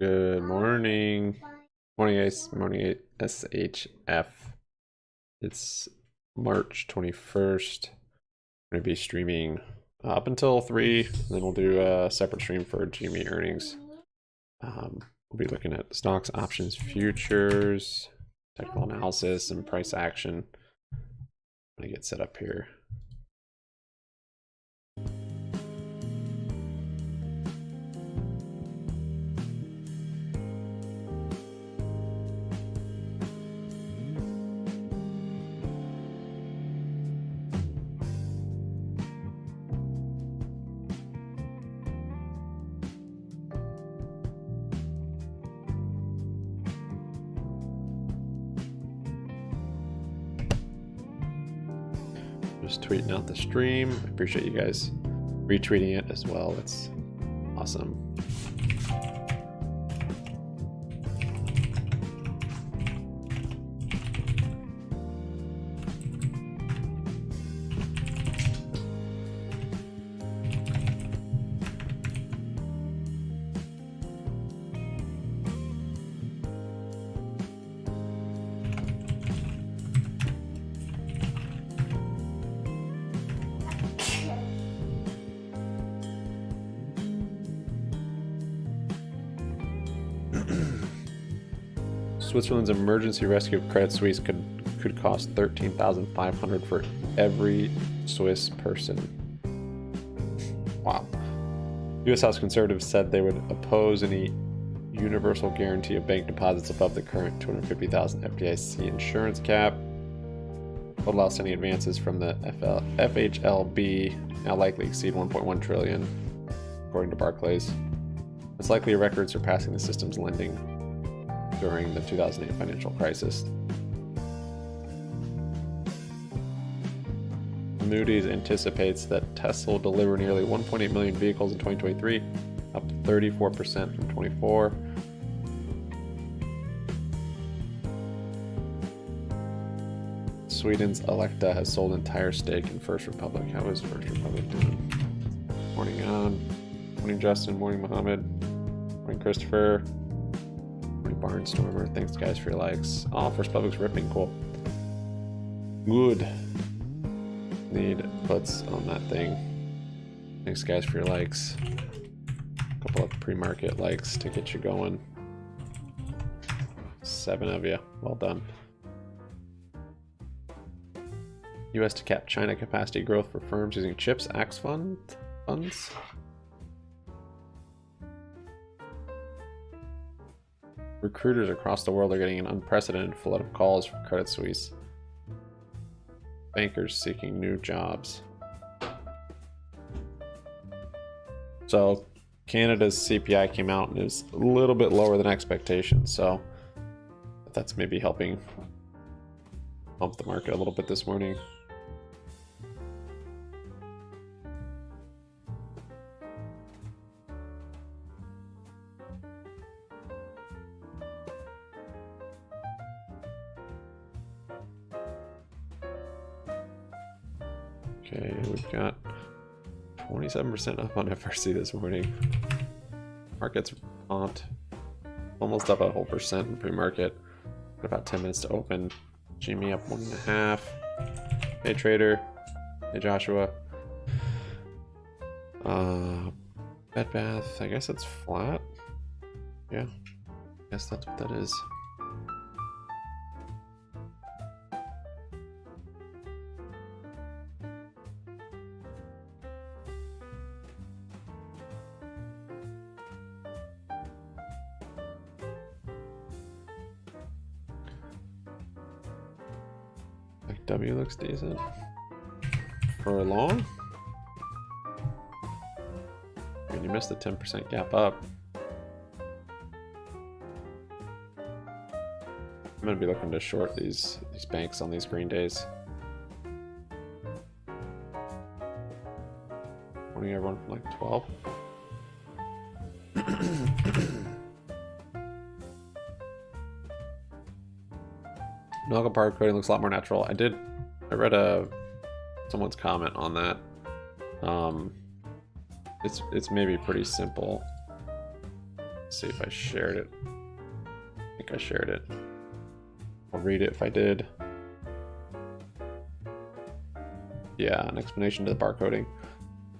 Good morning. Morning, SHF. It's March 21st. I'm going to be streaming up until 3. Then we'll do a separate stream for GME earnings. We'll be looking at stocks, options, futures, technical analysis, and price action. I'm going to get set up here. Just tweeting out the stream. I appreciate you guys retweeting it as well. It's awesome. Switzerland's emergency rescue of Credit Suisse could cost $13,500 for every Swiss person. Wow. U.S. House Conservatives said they would oppose any universal guarantee of bank deposits above the current $250,000 FDIC insurance cap. Total outstanding advances from the FHLB now likely exceed $1.1 trillion, according to Barclays. It's likely a record surpassing the system's lending during the 2008 financial crisis. Moody's anticipates that Tesla will deliver nearly 1.8 million vehicles in 2023, up 34% from 24. Sweden's Electa has sold entire stake in First Republic. How is First Republic doing? Morning on. Morning Justin. Morning Mohammed. Morning Christopher. Barnstormer, thanks guys for your likes. Oh, First Republic's ripping, cool. Good. Need puts on that thing. Thanks guys for your likes. A couple of pre-market likes to get you going. 7 of you, well done. US to cap China capacity growth for firms using CHIPS Act funds. Recruiters across the world are getting an unprecedented flood of calls from Credit Suisse. Bankers seeking new jobs. So Canada's CPI came out and is a little bit lower than expectations, so that's maybe helping pump the market a little bit this morning. Okay, we've got 27% up on FRC this morning. Market's pumped. Almost up a whole percent in pre-market. About 10 minutes to open. GME up 1.5. Hey Trader. Hey Joshua. Bed Bath, I guess it's flat. Yeah, I guess that's what that is. W looks decent. For a long? I mean, you missed the 10% gap up. I'm gonna be looking to short these banks on these green days. Morning everyone from like 12. Milk barcoding looks a lot more natural. I read someone's comment on that. It's maybe pretty simple. Let's see if I shared it. I think I shared it. I'll read it if I did. Yeah, an explanation to the barcoding.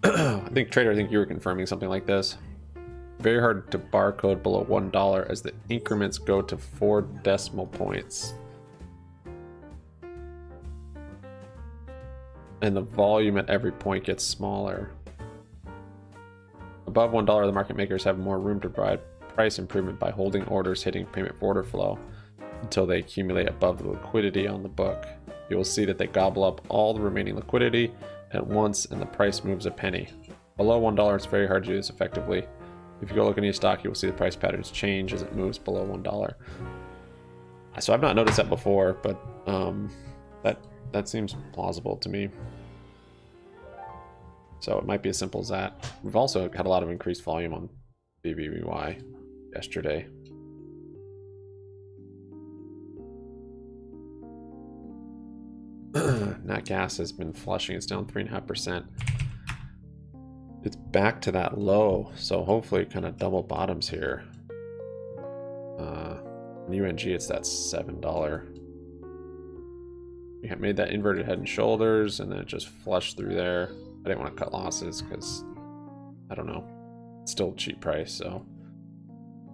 I think Trader, I think you were confirming something like this. Very hard to barcode below $1 as the increments go to 4 decimal points. And the volume at every point gets smaller. Above $1, the market makers have more room to provide price improvement by holding orders hitting payment for order flow until they accumulate above the liquidity on the book. You will see that they gobble up all the remaining liquidity at once and the price moves a penny. Below $1, it's very hard to do this effectively. If you go look at any stock, you will see the price patterns change as it moves below $1. So I've not noticed that before, but that seems plausible to me. So it might be as simple as that. We've also had a lot of increased volume on BBBY yesterday. Nat gas has been flushing. It's down 3.5%. It's back to that low, so hopefully it kind of double bottoms here. UNG, it's that $7. We have made that inverted head and shoulders, and then it just flushed through there. I didn't want to cut losses because I don't know, it's still a cheap price. So,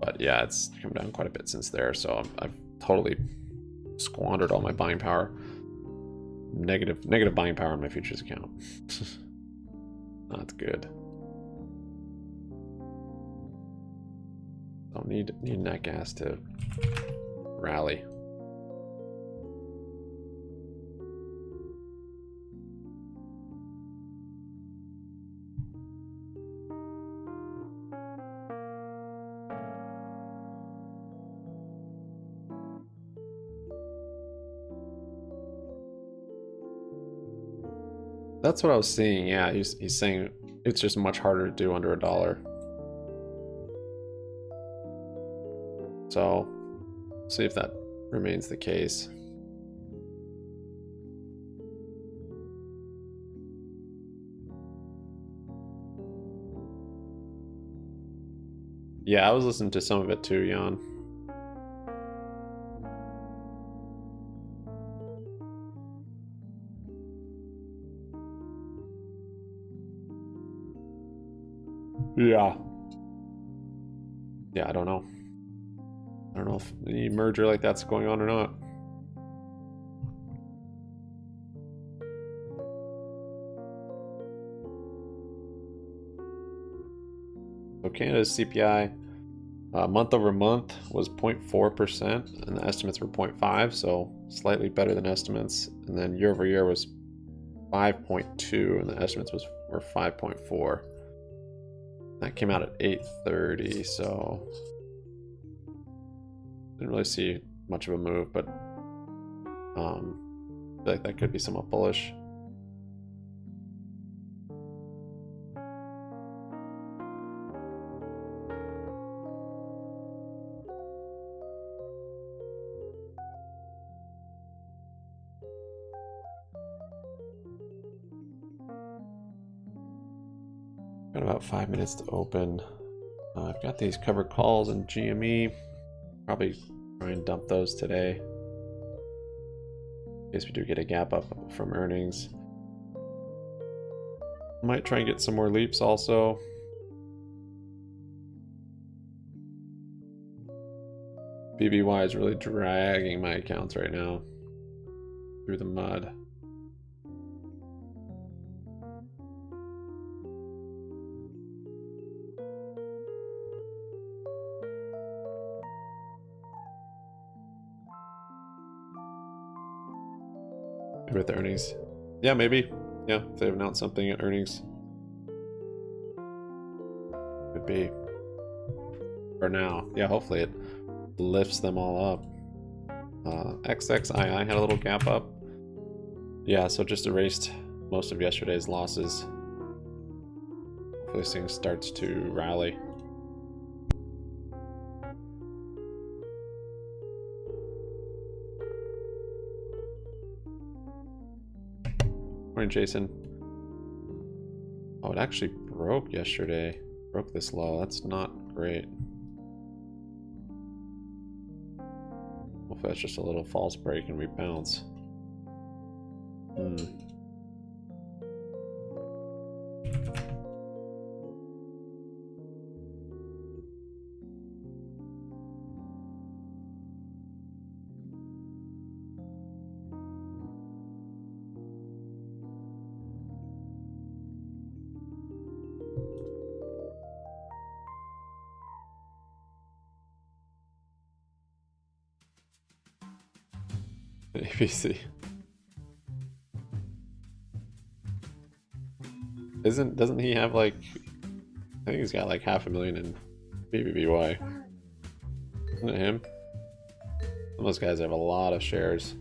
but yeah, it's come down quite a bit since there. So I've totally squandered all my buying power. Negative buying power on my futures account. Not good. Don't need nat gas to rally. That's what I was seeing. Yeah, he's saying it's just much harder to do under $1. So, see if that remains the case. Yeah, I was listening to some of it too, Jan. Yeah. Yeah, I don't know. I don't know if any merger like that's going on or not. So Canada's CPI month over month was 0.4%, and the estimates were 0.5, so slightly better than estimates. And then year over year was 5.2, and the estimates were 5.4. That came out at 8:30, so didn't really see much of a move, but I feel like that could be somewhat bullish. Got about 5 minutes to open. I've got these covered calls in GME. Probably try and dump those today in case we do get a gap up from earnings. Might try and get some more leaps also. BBY is really dragging my accounts right now through the mud. With the earnings. Yeah, maybe. Yeah, if they've announced something at earnings. Could be. For now. Yeah, hopefully it lifts them all up. XXII had a little gap up. Yeah, so just erased most of yesterday's losses. Hopefully this thing starts to rally. Morning, Jason. Oh, it actually broke yesterday. Broke this low. That's not great. Well, if that's just a little false break and we bounce. ABC. Doesn't he have like, I think he's got like 500,000 in BBBY. Isn't it him? Some of those guys have a lot of shares.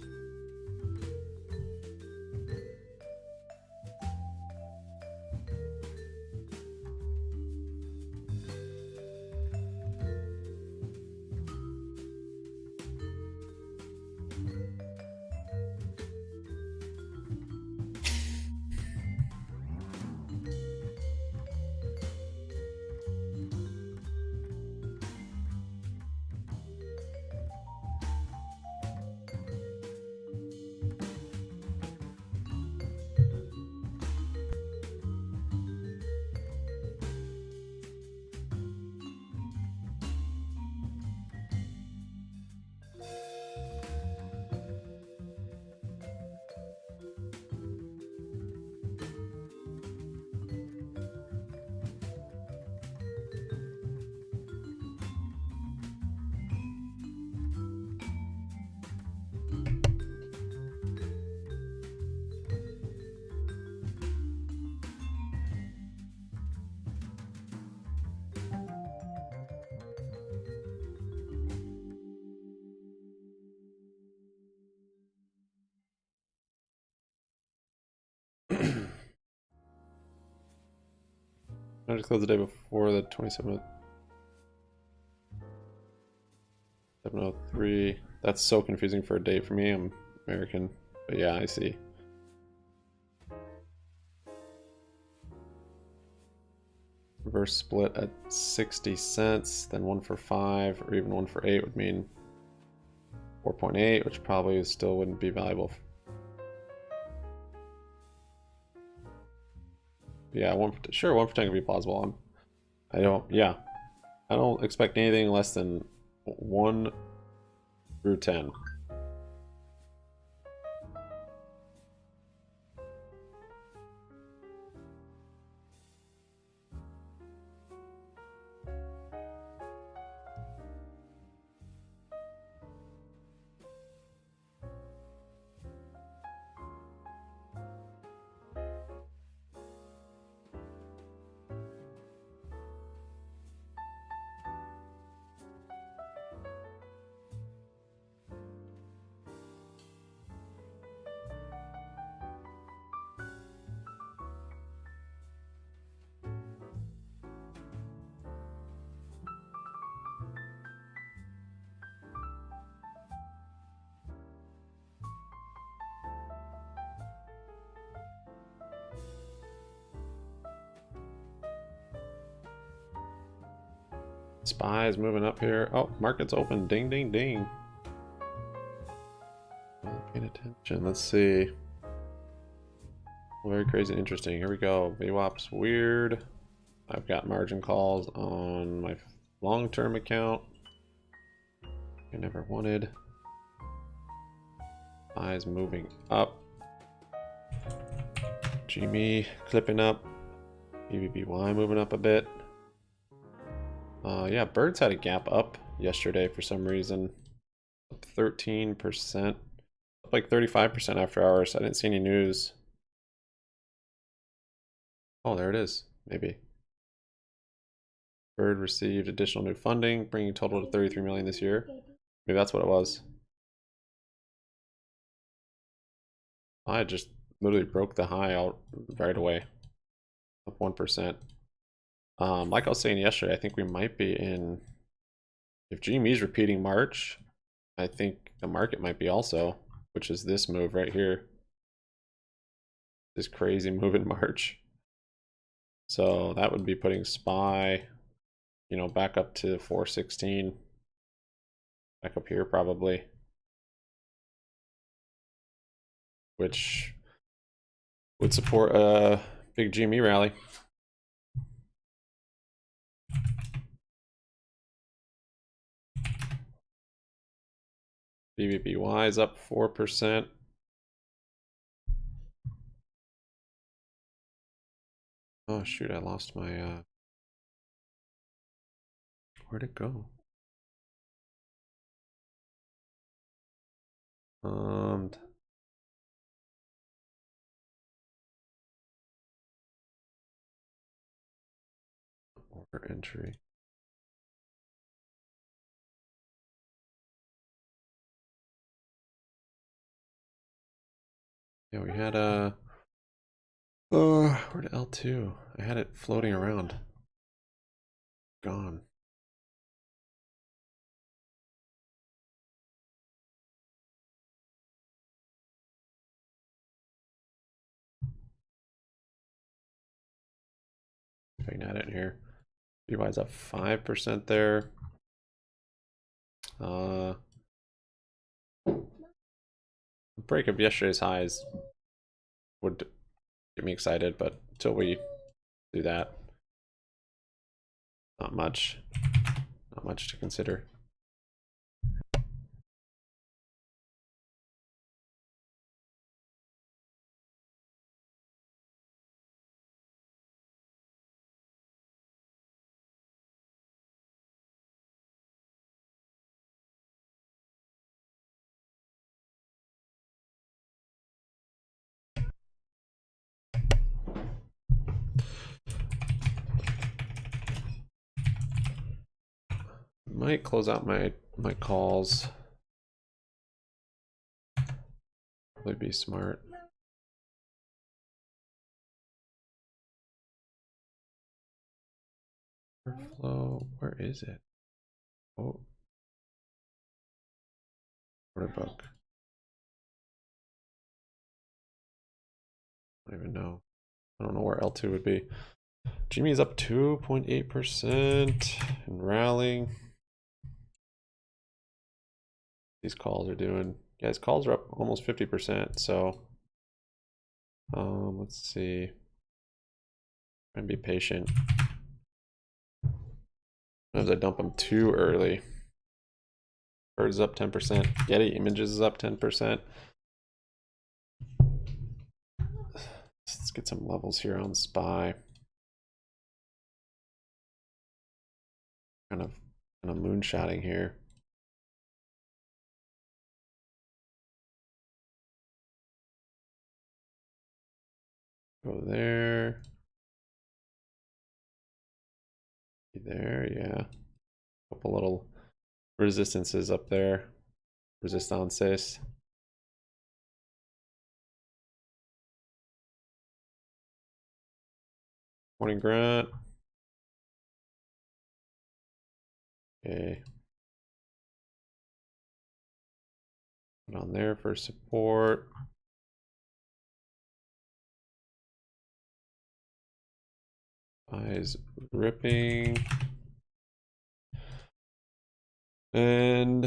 I just closed the day before the 27th. 703. That's so confusing for a date for me. I'm American. But yeah, I see. Reverse split at 60 cents, then 1 for 5, or even 1 for 8 would mean 4.8, which probably still wouldn't be valuable. Yeah, 1 for, sure, 1 for 10 could be plausible. I don't expect anything less than 1 through 10. SPY is moving up here. Oh, market's open. Ding, ding, ding. Not paying attention. Let's see. Very crazy and interesting. Here we go. VWAP's weird. I've got margin calls on my long-term account. I never wanted. SPY is moving up. GME clipping up. BBBY moving up a bit. Yeah, birds had a gap up yesterday for some reason. Up 13%. Up like 35% after hours. I didn't see any news. Oh, there it is. Maybe. Bird received additional new funding, bringing total to 33 million this year. Maybe that's what it was. I just literally broke the high out right away. Up 1%. Like I was saying yesterday, I think we might be in, if GME is repeating March, I think the market might be also, which is this move right here. This crazy move in March. So that would be putting SPY, you know, back up to 416. Back up here probably. which would support a big GME rally. BBBY is up 4%. Oh shoot, I lost my where'd it go? Order entry. Yeah, we had a where'd L2? I had it floating around. Gone. If I can add it in here. BBY's up 5% there. The break of yesterday's highs would get me excited, but until we do that, not much to consider. Might close out my calls. Probably be smart. Flow, where is it? Oh, order book. I don't even know. I don't know where L2 would be. GME is up 2.8% and rallying. These calls are doing, guys, calls are up almost 50%. So, let's see. And be patient. Sometimes I dump them too early. Bird is up 10%. Getty Images is up 10%. Let's get some levels here on SPY. Kind of moonshotting here. Go there. There, yeah. Couple little resistances up there. Resistances. Morning Grant. Okay. Put on there for support. Eyes ripping. And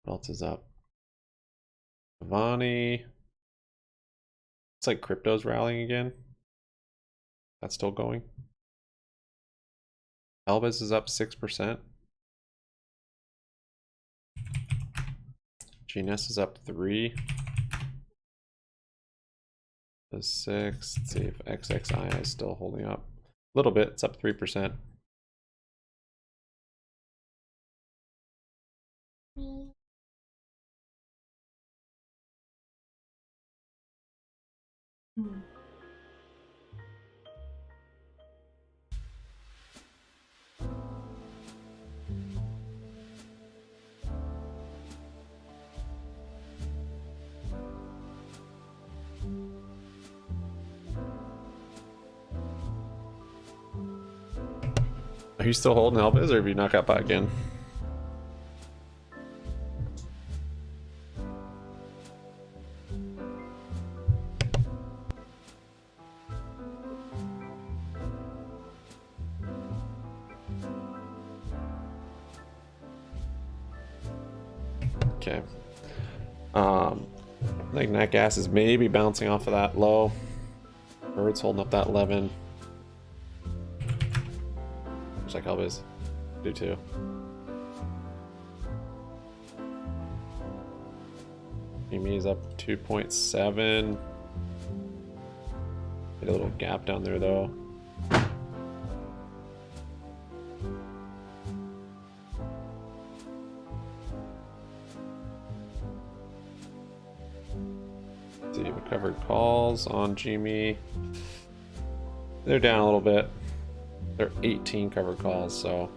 what else is up? Avani. It's like crypto's rallying again. That's still going. Elvis is up 6%. GNS is up 3. The 6. Let's see if XXI is still holding up. A little bit. It's up 3%. Are you still holding Elvis, or have you not got back in? Okay. I think nat gas is maybe bouncing off of that low. Birds holding up that 11. Which like always do too. GME is up 2.7. Hit a little gap down there though. See, recovered calls on GME. They're down a little bit. They're 18 covered calls, so.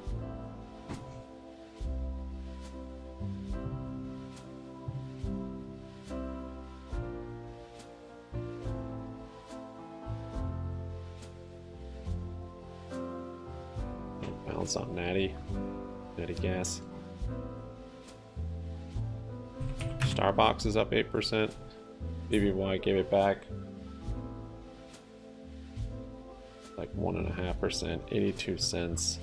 Bounce on natty gas. Starbucks is up 8%. BBBY gave it back like 1.5%, 82 cents.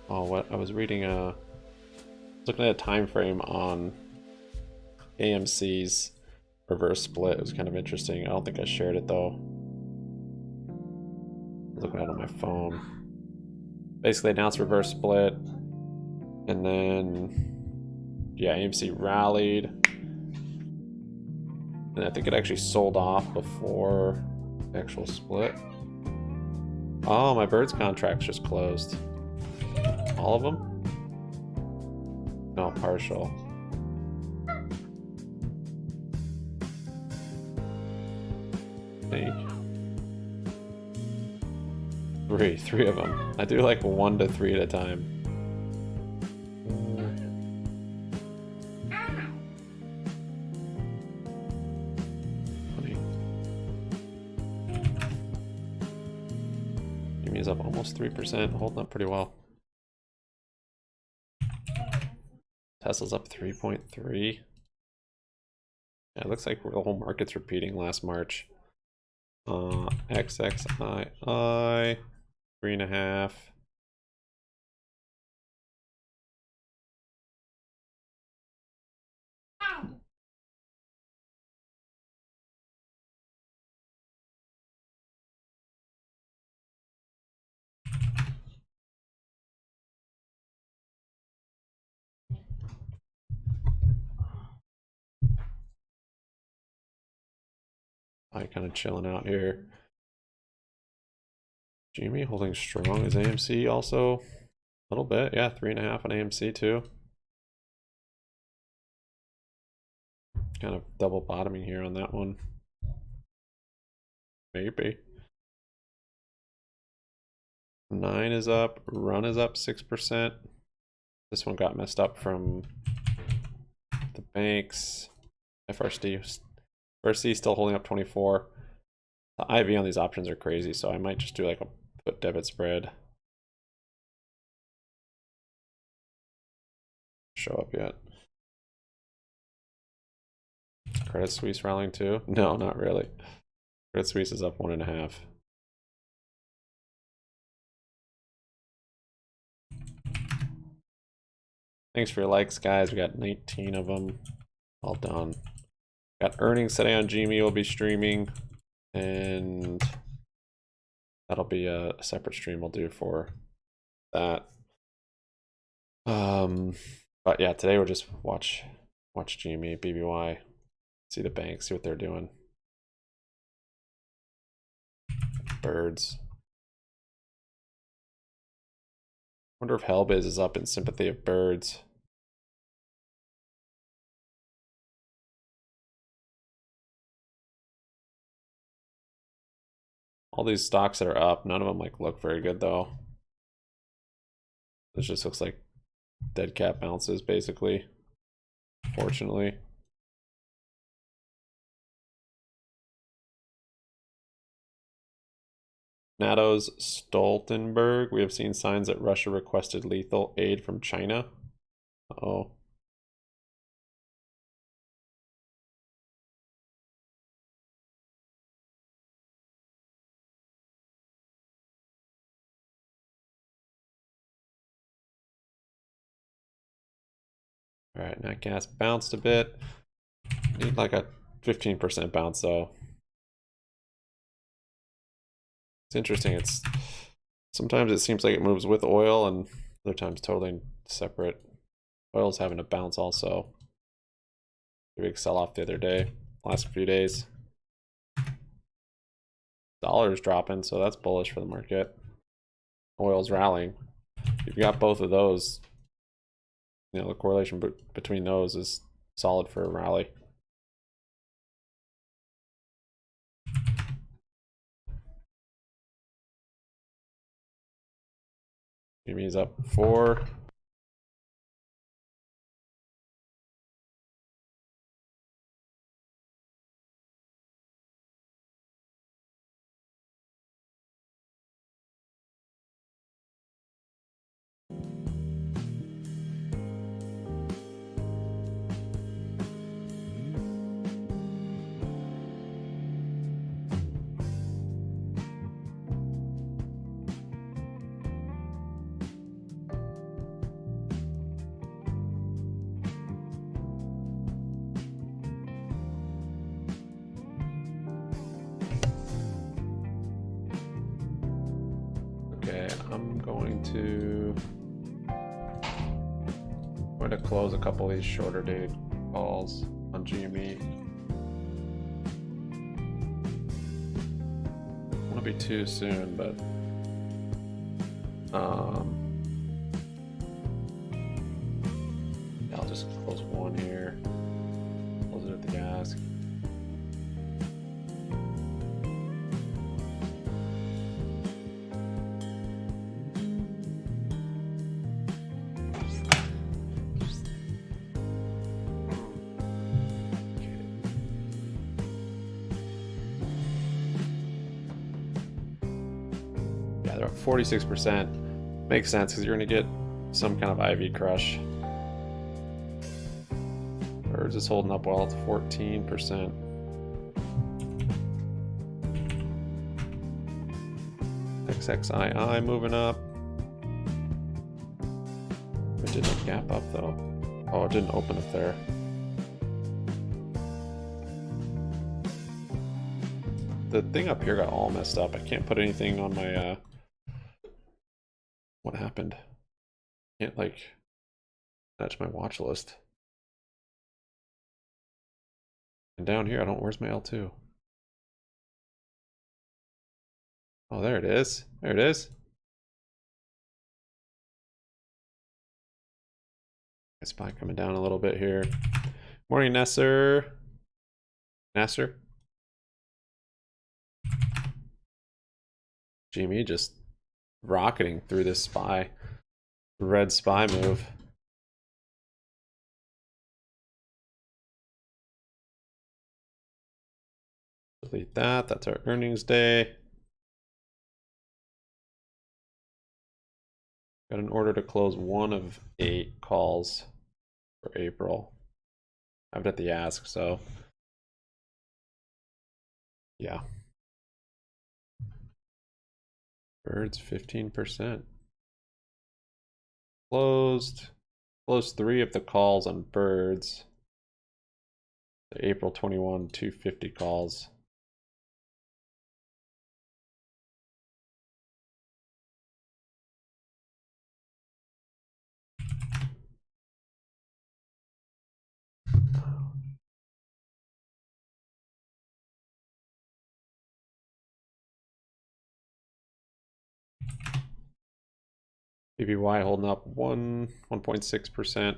Oh, what I was reading, looking at a time frame on AMC's reverse split. It was kind of interesting. I don't think I shared it though. I was looking at it on my phone. Basically announced reverse split, and then yeah, AMC rallied, and I think it actually sold off before the actual split. Oh, my birds contracts just closed. All of them? No, partial. I think. Three of them. I do like 1 to 3 at a time. Is up almost 3%, holding up pretty well. Tesla's up 3.3. Yeah, it looks like the whole market's repeating last March. XXII 3.5. I kind of chilling out here. GME holding strong. Is AMC also a little bit? Yeah, 3.5 on AMC too. Kind of double bottoming here on that one. Maybe. 9 is up. Run is up 6%. This one got messed up from the banks. FRC still holding up 24. The IV on these options are crazy, so I might just do like a put debit spread. Show up yet? Credit Suisse rallying too? No, not really. Credit Suisse is up 1.5. Thanks for your likes, guys. We got 19 of them. All done. Got earnings today on GME. We'll be streaming, and that'll be a separate stream we'll do for that. But yeah, today we'll just watch GME, BBY, see the banks, see what they're doing. Birds. Wonder if Hellbiz is up in sympathy of birds. All these stocks that are up, none of them like look very good though. This just looks like dead cat bounces basically, fortunately. NATO's Stoltenberg. We have seen signs that Russia requested lethal aid from China. Uh-oh. All right, nat gas bounced a bit. Need like a 15% bounce though. It's interesting. It's sometimes it seems like it moves with oil, and other times totally separate. Oil's having a bounce also. A big sell-off the other day, last few days. Dollar's dropping, so that's bullish for the market. Oil's rallying. You've got both of those. You know, the correlation between those is solid for a rally. GME's up 4. Okay, I'm going to close a couple of these shorter dated calls on GME. I don't want to be too soon, but yeah, I'll just close one here. Close it at the ask. Yeah, they're up 46%. Makes sense because you're going to get some kind of IV crush. Birds is holding up well at 14%. XXII moving up. It didn't gap up though. Oh, it didn't open up there. The thing up here got all messed up. I can't put anything on my what happened? Can't like match my watch list. And down here I don't, where's my L2? Oh, there it is. There it is. SPY coming down a little bit here. Morning, Nasser. Nasser. GME just rocketing through this SPY. Red SPY move. Delete that. That's our earnings day. Got an order to close 1 of 8 calls for April. I have it at the ask, so yeah. Birds 15%. Closed 3 of the calls on birds. The April 21 250 calls. BBBY holding up 1.6%.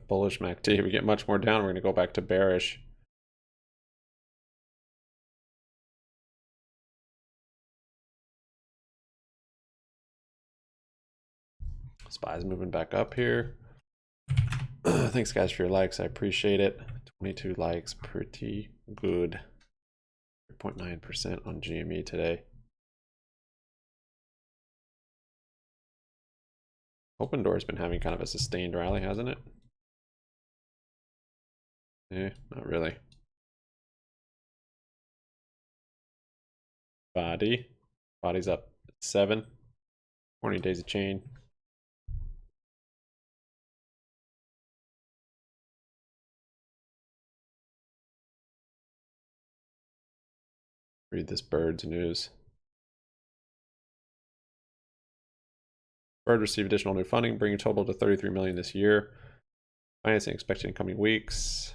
Bullish MACD. If we get much more down, we're going to go back to bearish. SPY's moving back up here. Thanks guys for your likes. I appreciate it. 22 likes, pretty good. 3.9% on GME today. Open Door's been having kind of a sustained rally, hasn't it? Not really. Body's up 7. 20 days of chain. Read this Bird's news. Bird received additional new funding, bringing total to 33 million this year. Financing expected in coming weeks.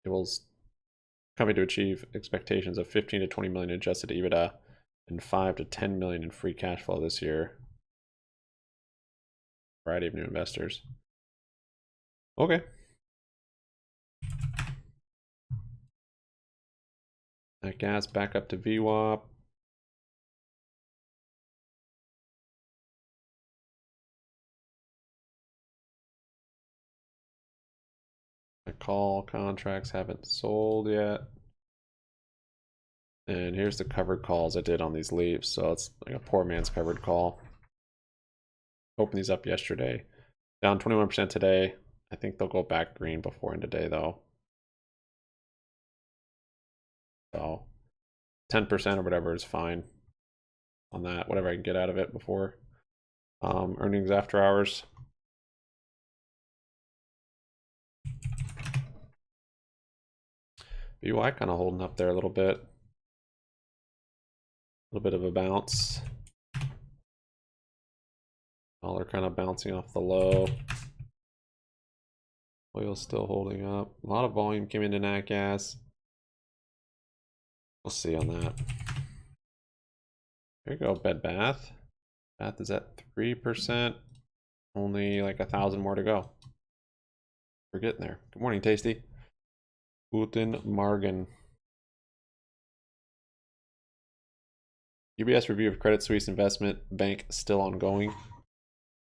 It will company to achieve expectations of 15 to 20 million adjusted EBITDA and 5 to 10 million in free cash flow this year. Variety of new investors. Okay. That gas back up to VWAP. My call contracts haven't sold yet. And here's the covered calls I did on these leaps. So it's like a poor man's covered call. Opened these up yesterday. Down 21% today. I think they'll go back green before end of day though. So 10% or whatever is fine on that. Whatever I can get out of it before earnings after hours. BBY kind of holding up there a little bit. A little bit of a bounce. Dollar kind of bouncing off the low. Oil still holding up. A lot of volume came into nat gas. We'll see on that. There you go, Bed Bath. Bath is at 3%. Only like 1,000 more to go. We're getting there. Good morning, Tasty. Guten Morgen. UBS review of Credit Suisse investment bank still ongoing.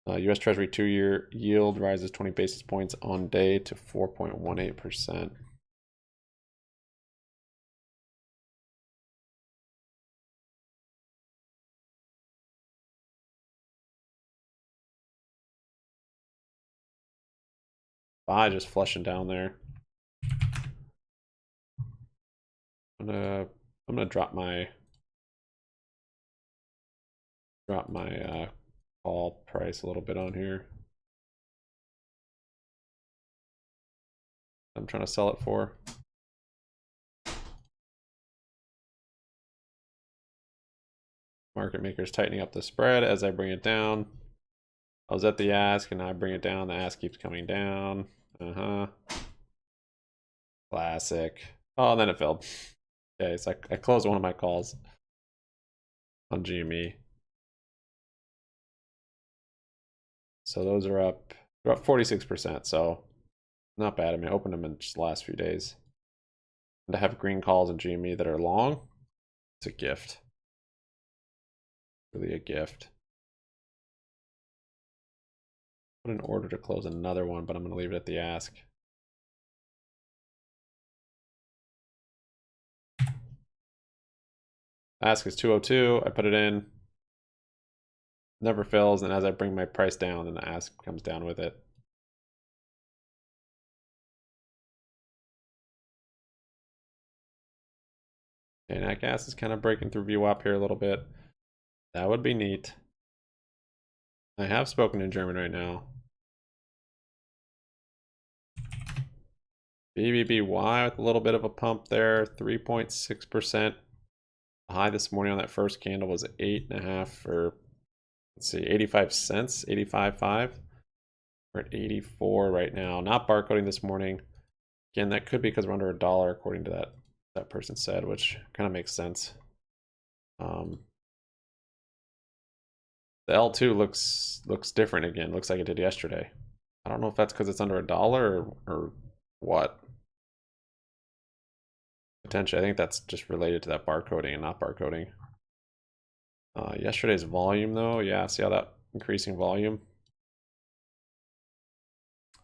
U.S. Treasury 2-year yield rises 20 basis points on day to 4.18%. Buy just flushing down there. I'm gonna drop my call price a little bit on here. I'm trying to sell it for. Market makers tightening up the spread as I bring it down. I was at the ask and I bring it down. The ask keeps coming down. Classic. Oh, and then it fell. Okay, so I closed one of my calls on GME. So those are up. They're up 46%. So not bad. I mean, I opened them in just the last few days. And to have green calls in GME that are long, it's a gift. Really a gift. Put an order to close another one, but I'm going to leave it at the ask. Ask is 202. I put it in. Never fills, and as I bring my price down, then the ask comes down with it. Okay, nat gas is kind of breaking through VWAP here a little bit. That would be neat. I have spoken in German right now. BBBY with a little bit of a pump there, 3.6%. The high this morning on that first candle was 8.5 for, let's see, 85 cents, 85.5. We're at 84 right now. Not barcoding this morning. Again, that could be because we're under $1, according to that person said, which kind of makes sense. The L2 looks different again. Looks like it did yesterday. I don't know if that's because it's under $1 or what. Potentially, I think that's just related to that barcoding and not barcoding. Yesterday's volume though, yeah, see how that increasing volume?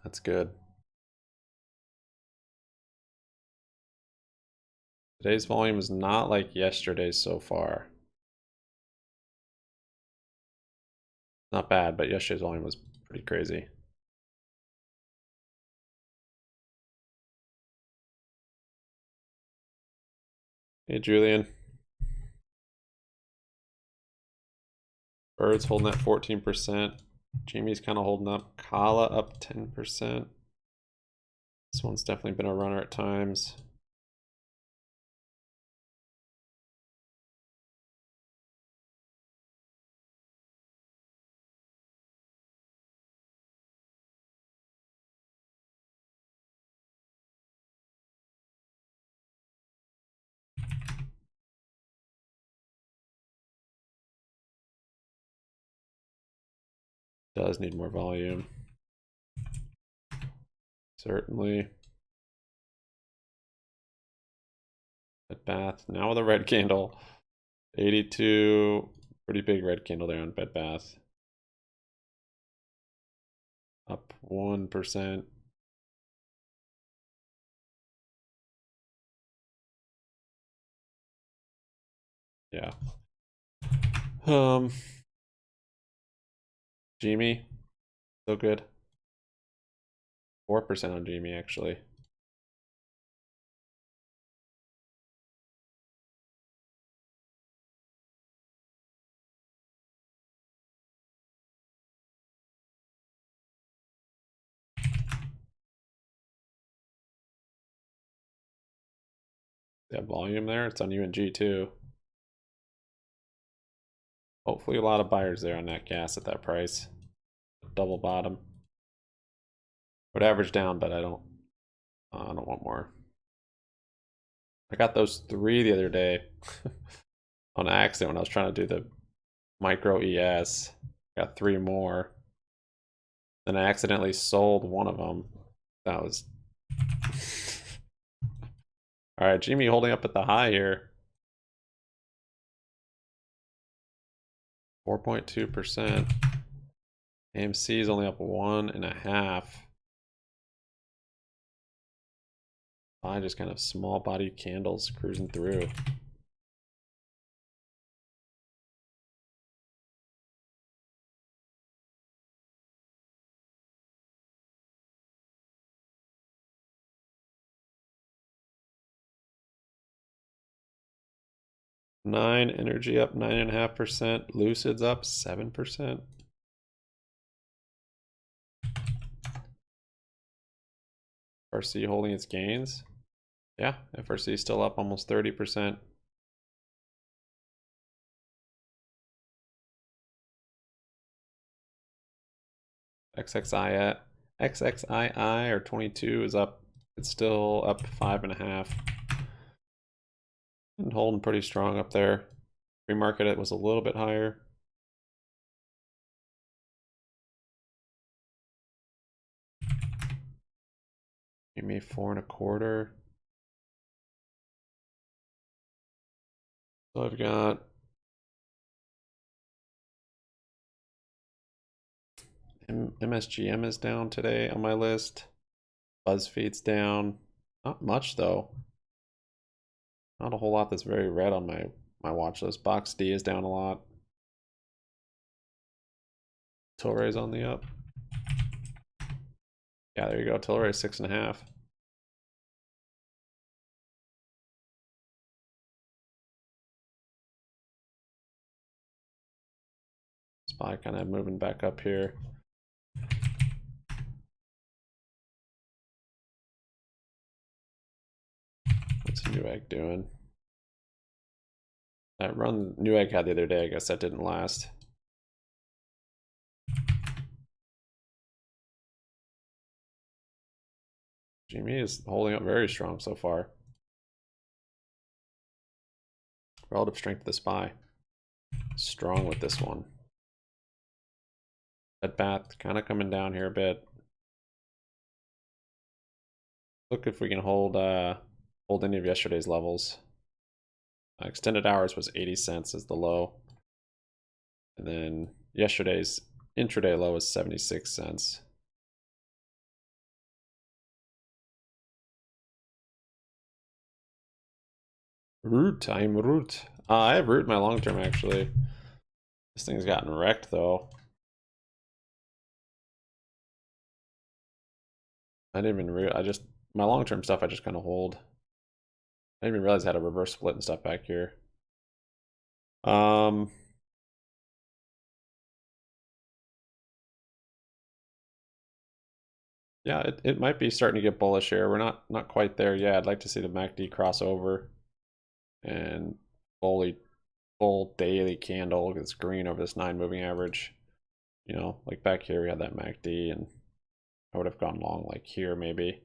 That's good. Today's volume is not like yesterday's so far. Not bad, but yesterday's volume was pretty crazy. Hey, Julian. Birds holding at 14%. GME's kind of holding up. Kala up 10%. This one's definitely been a runner at times. Does need more volume. Certainly. Bed Bath, now with a red candle. 82, pretty big red candle there on Bed Bath. Up 1%. Yeah. GME, so good. 4% on GME actually. They have volume there. It's on UNG too. Hopefully a lot of buyers there on that gas at that price. Double bottom. Would average down, but I don't want more. I got those 3 the other day on accident when I was trying to do the micro ES. Got 3 more. Then I accidentally sold one of them. That was all right. Jimmy holding up at the high here. 4.2%. AMC is only up 1.5. I just kind of small body candles cruising through. Nine energy up 9.5%. Lucid's up 7%. FRC holding its gains. Yeah, FRC is still up almost 30%. XXII or 22 is up. It's still up 5.5. And holding pretty strong up there. Pre-market it was a little bit higher. Give me 4.25. So I've got MSGM is down today on my list. BuzzFeed's down. Not much though. Not a whole lot that's very red on my watch list. Box D is down a lot. Tilray's on the up. Yeah, there you go. Tilray 6.5. SPY kind of moving back up here. What's Newegg doing? That run Newegg had the other day, I guess that didn't last. GME is holding up very strong so far. Relative strength of the SPY. Strong with this one. Bed Bath kind of coming down here a bit. Look if we can hold any of yesterday's levels. Extended hours was 80 cents as the low. And then yesterday's intraday low was 76 cents. Root, I'm root. I have root in my long term actually. This thing's gotten wrecked though. I didn't even root. My long term stuff I just kind of hold. I didn't even realize I had a reverse split and stuff back here. Yeah, it might be starting to get bullish here. We're not quite there yet. I'd like to see the MACD cross over and full daily candle that's green over this 9 moving average. You know, like back here we had that MACD, and I would have gone long like here maybe.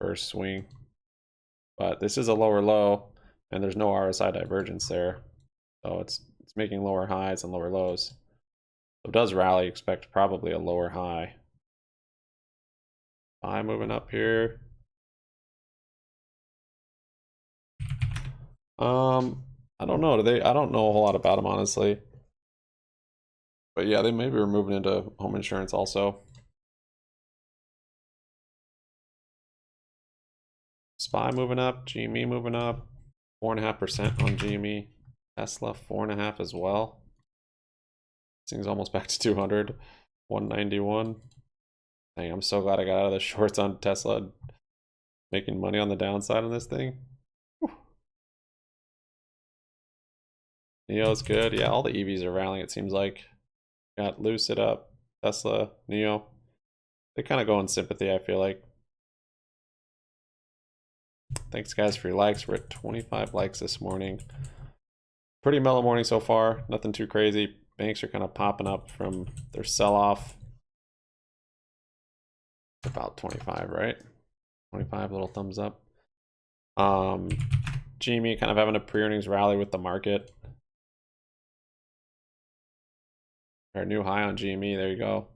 First swing. But this is a lower low, and there's no RSI divergence there. So it's making lower highs and lower lows. So it does rally, expect probably a lower high. SPY moving up here. I don't know. I don't know a whole lot about them, honestly. But yeah, they maybe were moving into home insurance also. SPY moving up, GME moving up, 4.5% on GME. Tesla 4.5 as well. This thing's almost back to 200, 191. Dang, I'm so glad I got out of the shorts on Tesla. Making money on the downside on this thing. Whew. Neo's good. Yeah, all the EVs are rallying, it seems like. Got Lucid up, Tesla, Neo. They kind of go in sympathy, I feel like. Thanks, guys, for your likes. We're at 25 likes this morning. Pretty mellow morning so far. Nothing too crazy. Banks are kind of popping up from their sell-off. About 25, right? 25, little thumbs up. GME kind of having a pre-earnings rally with the market. Our new high on GME, there you go.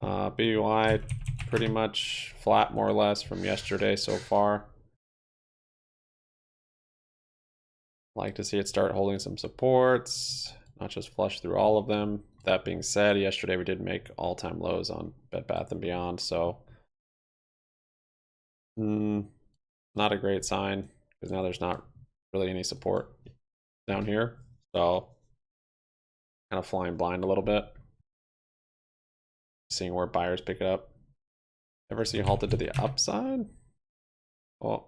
BBY pretty much flat more or less from yesterday so far. Like to see it start holding some supports, not just flush through all of them. That being said, yesterday we did make all-time lows on Bed Bath & Beyond, so not a great sign because now there's not really any support down here. So kind of flying blind a little bit. Seeing where buyers pick it up. Ever see halted to the upside? Oh,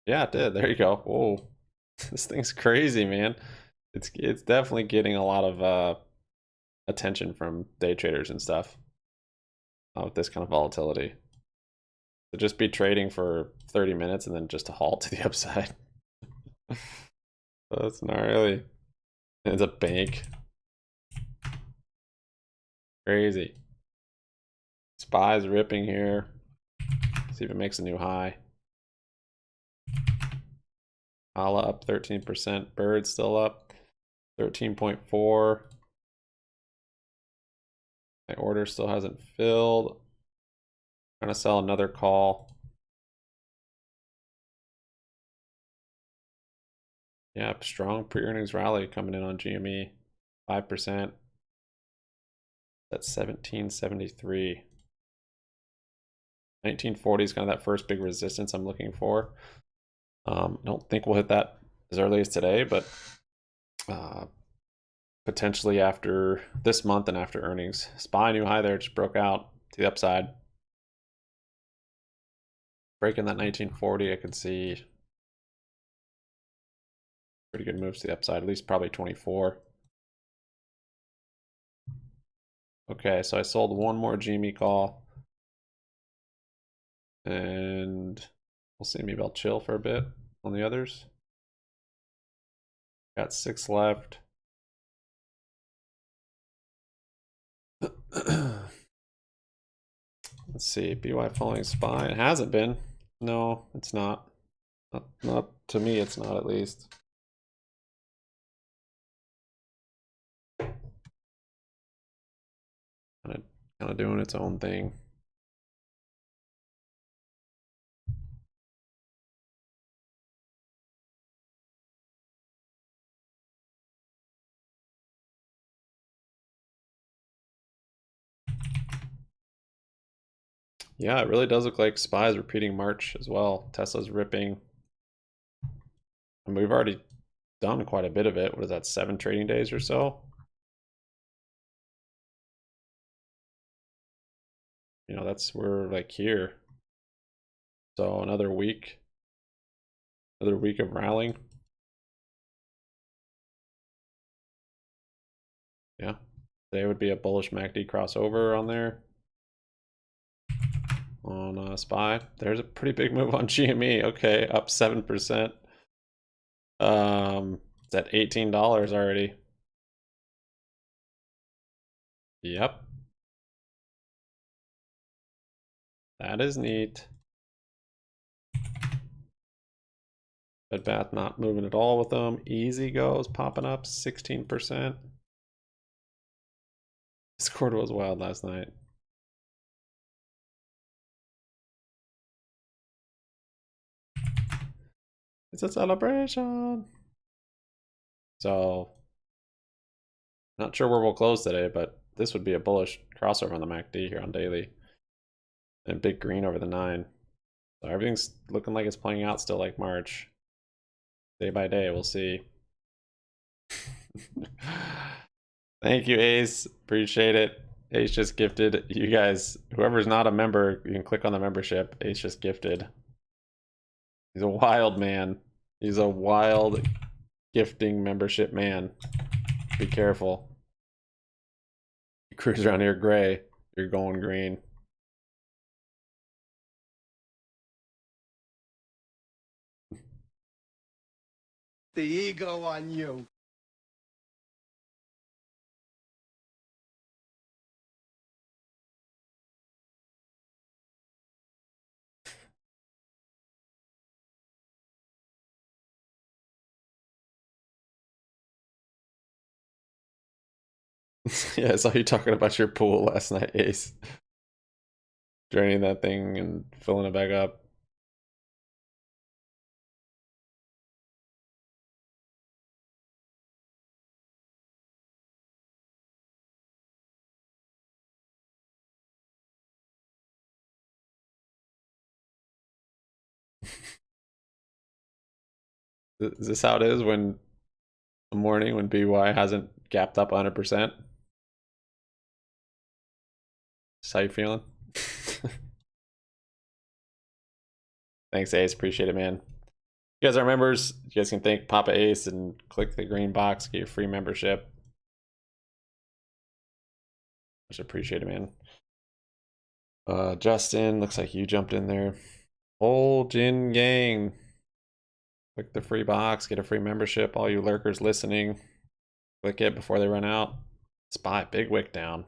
yeah, it did. There you go. Whoa, this thing's crazy, man. It's definitely getting a lot of attention from day traders and stuff with this kind of volatility. To just be trading for 30 minutes and then just to halt to the upside. That's gnarly. It's a bank. Crazy. SPY's ripping here. See if it makes a new high. Hala up 13%. Bird still up 13.4. My order still hasn't filled. Trying to sell another call. Yeah, strong pre-earnings rally coming in on GME. 5%. That's 1773. 1940 is kind of that first big resistance I'm looking for. Don't think we'll hit that as early as today, but potentially after this month and after earnings. SPY new high there, just broke out to the upside. Breaking that 1940, I could see pretty good moves to the upside, at least probably 24. Okay, so I sold one more GME call. And we'll see, maybe I'll chill for a bit on the others. Got 6 left. Let's see, BY following SPY. It hasn't been. No, it's not. Not to me, it's not at least. Kind of doing its own thing. Yeah, it really does look like SPY is repeating March as well. Tesla's ripping. And we've already done quite a bit of it. What is that, 7 trading days or so? You know, we're like here. So another week of rallying. Yeah, today would be a bullish MACD crossover on there. On SPY, there's a pretty big move on GME. Okay, up 7%. It's at $18 already. Yep. That is neat. Bed Bath not moving at all with them. Easy goes popping up 16%. This quarter was wild last night. It's a celebration. So, not sure where we'll close today, but this would be a bullish crossover on the MACD here on daily. And big green over the 9. So everything's looking like it's playing out still like March. Day by day, we'll see. Thank you, Ace. Appreciate it. Ace just gifted. You guys, whoever's not a member, you can click on the membership. Ace just gifted. He's a wild man. He's a wild gifting membership man. Be careful. You cruise around here gray, you're going green. The ego on you. Yeah, I saw you talking about your pool last night, Ace. Draining that thing and filling it back up. Is this how it is when the morning when BBY hasn't gapped up 100%? Just how you feeling? Thanks, Ace. Appreciate it, man. You guys are members. You guys can thank Papa Ace and click the green box, get your free membership. Much appreciate it, man. Justin, looks like you jumped in there. Whole Jin gang. Click the free box, get a free membership. All you lurkers listening, click it before they run out. SPY, big wick down.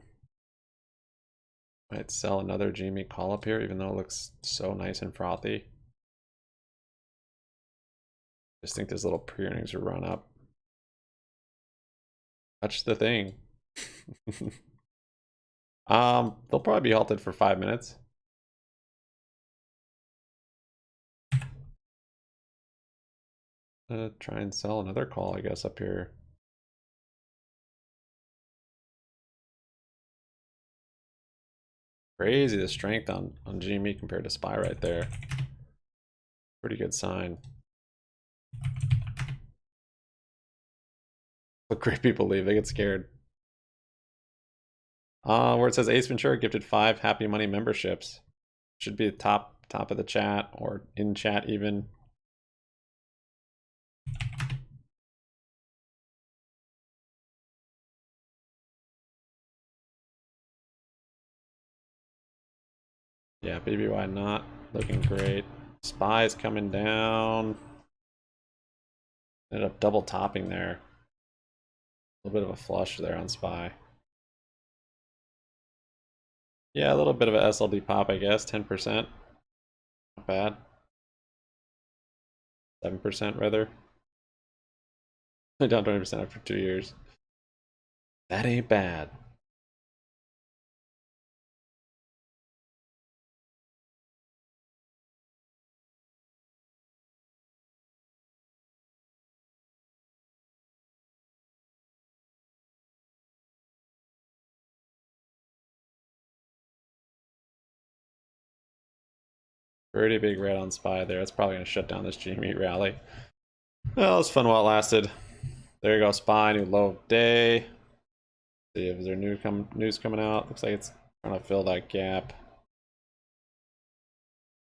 Might sell another GME call up here, even though it looks so nice and frothy. Just think this little pre-earnings will run up. Touch the thing. They'll probably be halted for 5 minutes. Try and sell another call, I guess, up here. Crazy the strength on GME compared to SPY right there. Pretty good sign. But great people leave, they get scared. Where it says Ace Ventura gifted 5 Happy Money memberships. Should be the top of the chat or in chat even. Yeah, BBY not looking great. SPY is coming down. Ended up double topping there. A little bit of a flush there on SPY. Yeah, a little bit of a SLD pop, I guess. 10%. Not bad. 7% rather. Down 20% after 2 years. That ain't bad. Pretty big red on SPY there. It's probably going to shut down this GME rally. Well, it was fun while it lasted. There you go, SPY, new low of day. See if there's news coming out. Looks like it's trying to fill that gap.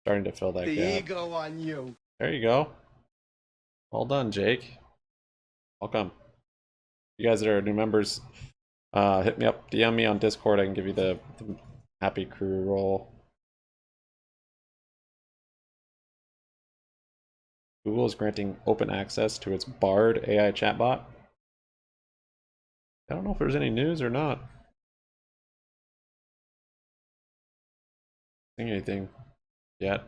Starting to fill that The gap. ego on you. There you go. Well done, Jake. Welcome. You guys that are new members, hit me up, DM me on Discord. I can give you the happy crew roll. Google is granting open access to its Bard AI chatbot. I don't know if there's any news or not. Seeing anything yet.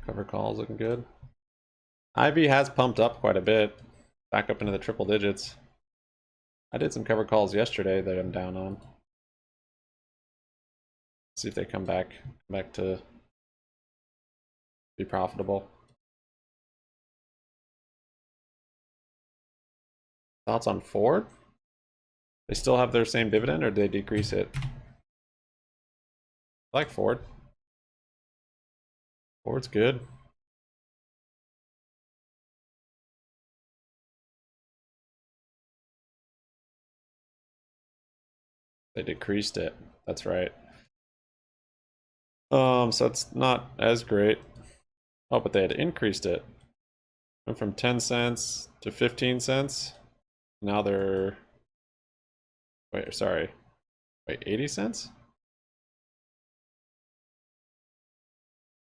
Cover calls looking good. Ivy has pumped up quite a bit, back up into the triple digits. I did some cover calls yesterday that I'm down on. See if they come back to be profitable. Thoughts on Ford? They still have their same dividend, or did they decrease it? I like Ford. Ford's good. They decreased it. That's right. So it's not as great. Oh, but they had increased it. Went from 10 cents to 15 cents. Now they're... Wait, sorry. Wait, 80 cents? Is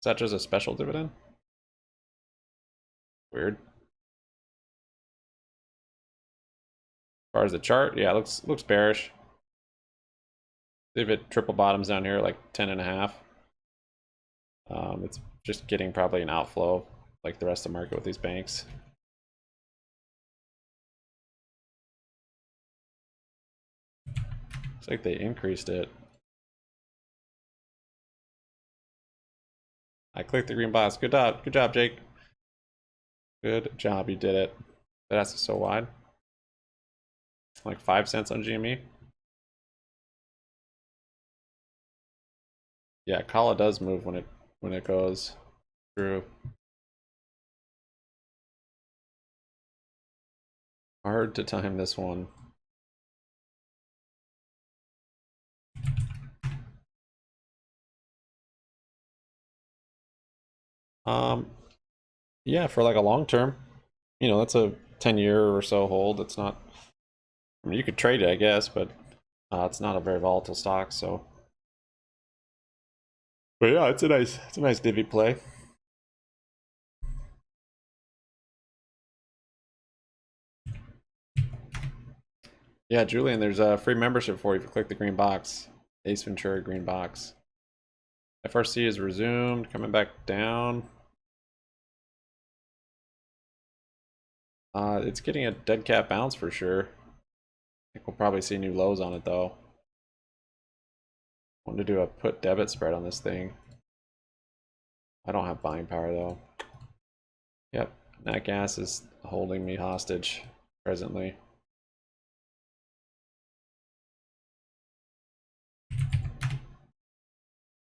that just a special dividend? Weird. As far as the chart, yeah, it looks bearish. See if it triple bottoms down here like 10.5. It's just getting probably an outflow like the rest of the market with these banks. Looks like they increased it. I clicked the green box. Good job, Jake. Good job, you did it. That ass is so wide. Like 5 cents on GME. Yeah, Kala does move when it goes through. Hard to time this one. Yeah, for like a long term, that's a 10-year or so hold. It's not. I mean, you could trade it, I guess, but it's not a very volatile stock. So, but yeah, it's a nice divvy play. Yeah, Julian, there's a free membership for you if you click the green box. Ace Ventura green box. FRC is resumed, coming back down. It's getting a dead cat bounce for sure. I think we'll probably see new lows on it though. I want to do a put debit spread on this thing. I don't have buying power though. Yep, nat gas is holding me hostage presently.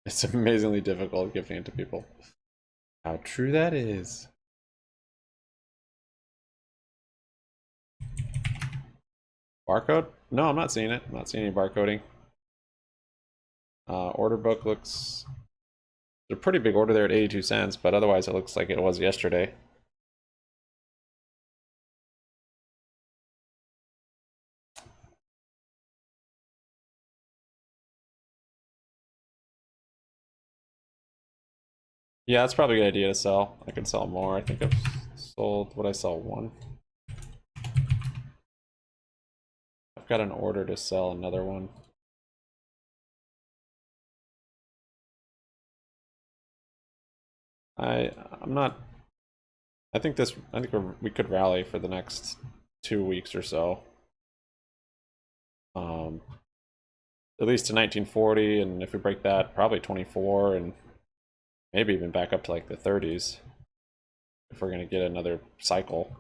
It's amazingly difficult gifting it to people. How true that is. Barcode? No, I'm not seeing it. I'm not seeing any barcoding. Order book looks... There's a pretty big order there at 82 cents, but otherwise it looks like it was yesterday. Yeah, it's probably a good idea to sell. I can sell more. I think I've sold, what I sell, one. I've got an order to sell another one. I'm not. I think we could rally for the next 2 weeks or so. At least to 1940, and if we break that, probably 24, and maybe even back up to like the 30s if we're gonna get another cycle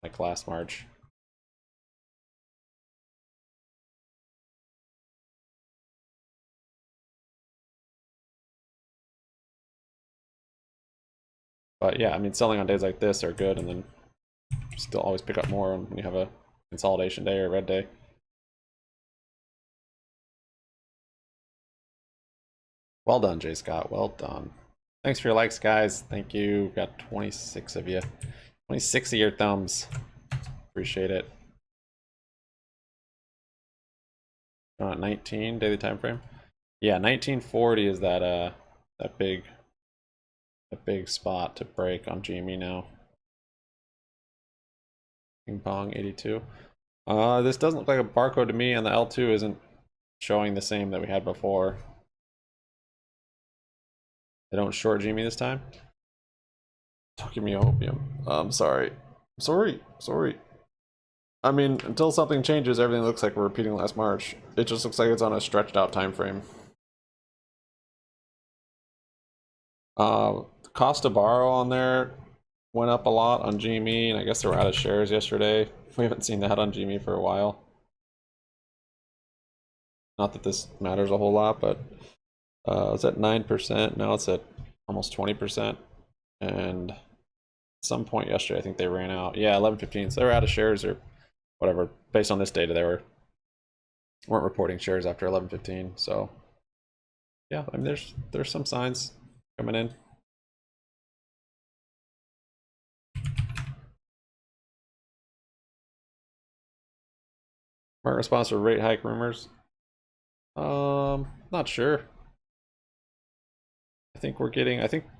like last March. But yeah, I mean, selling on days like this are good, and then still always pick up more when you have a consolidation day or red day. Well done, Jay Scott. Well done. Thanks for your likes, guys. Thank you. Got 26 of you. 26 of your thumbs. Appreciate it. 19 daily time frame. Yeah, 1940 is that big spot to break on GME now. Ping pong 82. This doesn't look like a barcode to me, and the L2 isn't showing the same that we had before. They don't short GME this time. Talking me opium. Sorry. Sorry. I mean, until something changes, everything looks like we're repeating last March. It just looks like it's on a stretched out time frame. The cost to borrow on there went up a lot on GME, and I guess they were out of shares yesterday. We haven't seen that on GME for a while. Not that this matters a whole lot, but it's at 9%. Now it's at almost 20%. And at some point yesterday, I think they ran out. Yeah, 11:15. So they were out of shares or whatever. Based on this data, they weren't reporting shares after 11:15. So yeah, I mean, there's some signs coming in. Market response to rate hike rumors. Not sure. I think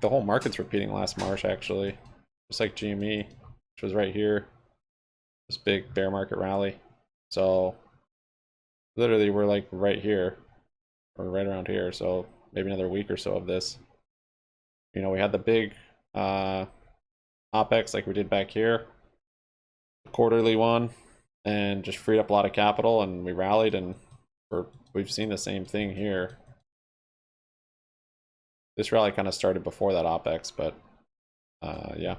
the whole market's repeating last March actually. Just like GME, which was right here. This big bear market rally. So literally we're like right here. Or right around here. So maybe another week or so of this. You know, we had the big OPEX like we did back here. Quarterly one. And just freed up a lot of capital, and we rallied, and we've seen the same thing here. This rally kind of started before that OPEX, but yeah,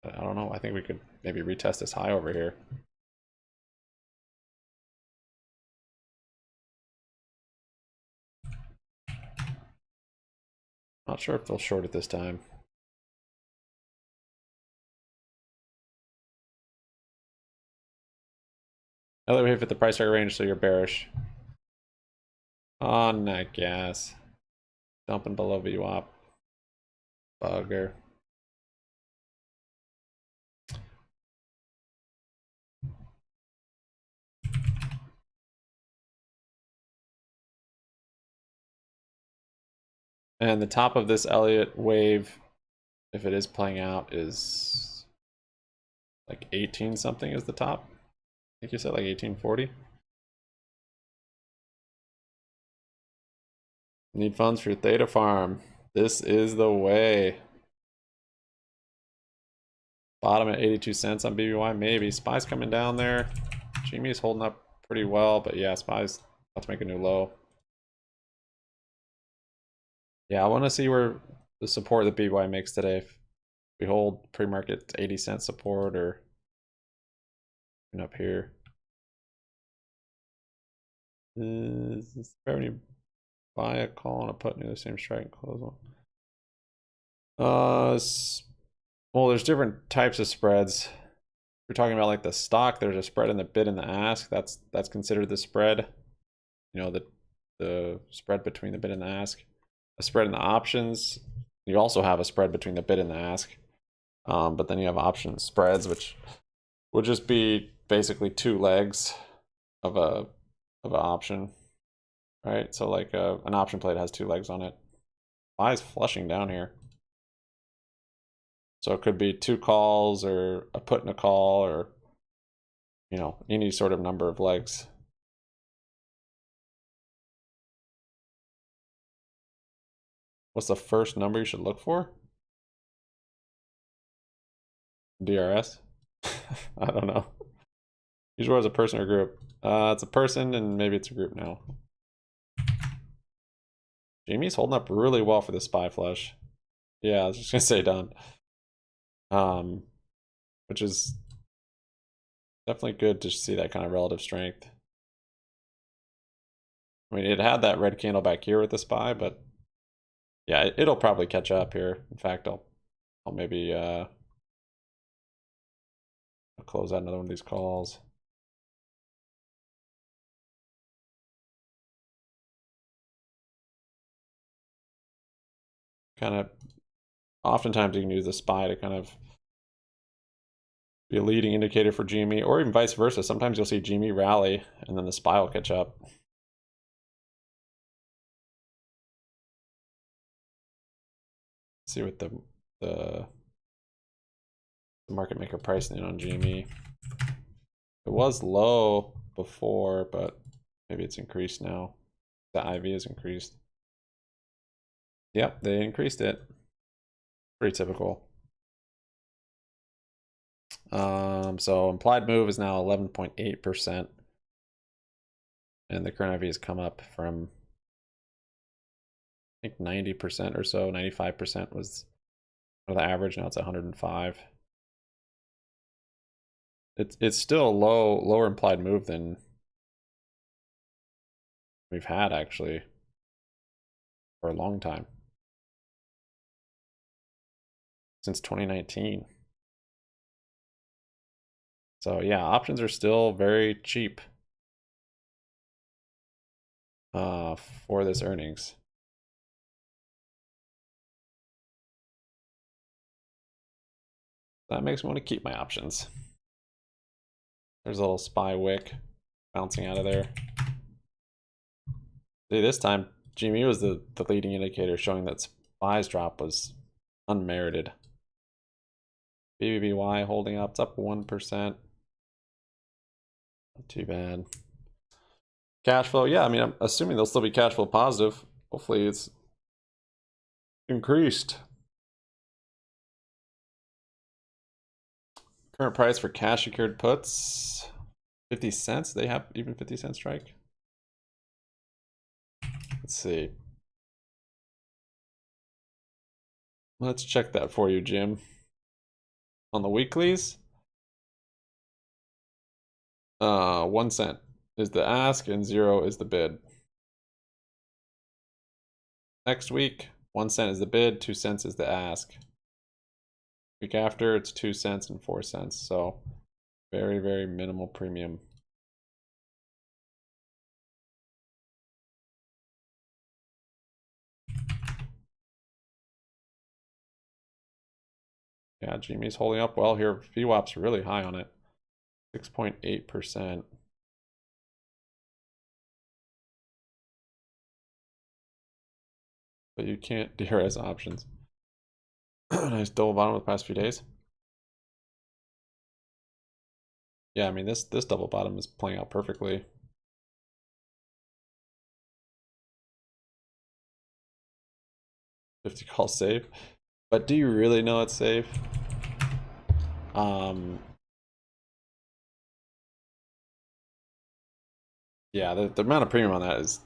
I don't know. I think we could maybe retest this high over here. Not sure if they'll short it this time. Other way hit the price target range, so you're bearish. On that gas. Dumping below VWAP. Bugger. And the top of this Elliott wave, if it is playing out, is like 18 something is the top. I think you said like 1840. Need funds for Theta Farm. This is the way. Bottom at 82 cents on BBY, maybe. SPY's coming down there. GME is holding up pretty well, but yeah, SPY's about to make a new low. Yeah, I want to see where the support that BBY makes today. If we hold pre-market 80-cent support or up here. Is there any buy a call and a put near the same strike and close one? Well, there's different types of spreads. We're talking about like the stock. There's a spread in the bid and the ask. That's considered the spread. You know, the spread between the bid and the ask. A spread in the options. You also have a spread between the bid and the ask. But then you have option spreads, which would just be basically two legs of an option, right? So like an option plate has two legs on it. Buy is flushing down here. So it could be two calls or a put and a call or, you know, any sort of number of legs. What's the first number you should look for? DRS? I don't know. Usually as a person or group. It's a person and maybe it's a group now. Jamie's holding up really well for the SPY flush. Yeah, I was just gonna say done. Which is definitely good to see that kind of relative strength. I mean, it had that red candle back here with the SPY, but yeah, it'll probably catch up here. In fact, I'll maybe I'll close out another one of these calls. kind of, oftentimes you can use the SPY to kind of be a leading indicator for GME, or even vice versa. Sometimes you'll see GME rally and then the SPY will catch up. See what the market maker pricing in on GME. It was low before, but maybe it's increased now. The IV has increased. Yep, they increased it. Pretty typical. So implied move is now 11.8%. And the current IV has come up from, I think, 90% or so. 95% was the average. Now it's 105. It's still lower implied move than we've had actually for a long time, since 2019. So yeah, options are still very cheap for this earnings. That makes me want to keep my options. There's a little SPY wick bouncing out of there. See, this time GME was the leading indicator, showing that SPY's drop was unmerited. BBBY holding up, it's up 1%. Not too bad. Cash flow, yeah, I mean, I'm assuming they'll still be cash flow positive. Hopefully it's increased. Current price for cash secured puts, 50 cents. They have even 50-cent strike. Let's see. Let's check that for you, Jim. On the weeklies, 1 cent is the ask and 0 is the bid. Next week, 1 cent is the bid, 2 cents is the ask. Week after, it's 2 cents and 4 cents. So very, very minimal premium. Yeah, GME's holding up well here. VWAP's really high on it, 6.8%. But you can't DRS options. Nice double bottom the past few days. Yeah, I mean, this double bottom is playing out perfectly. $50 call safe, but do you really know it's safe? Yeah, the amount of premium on that is,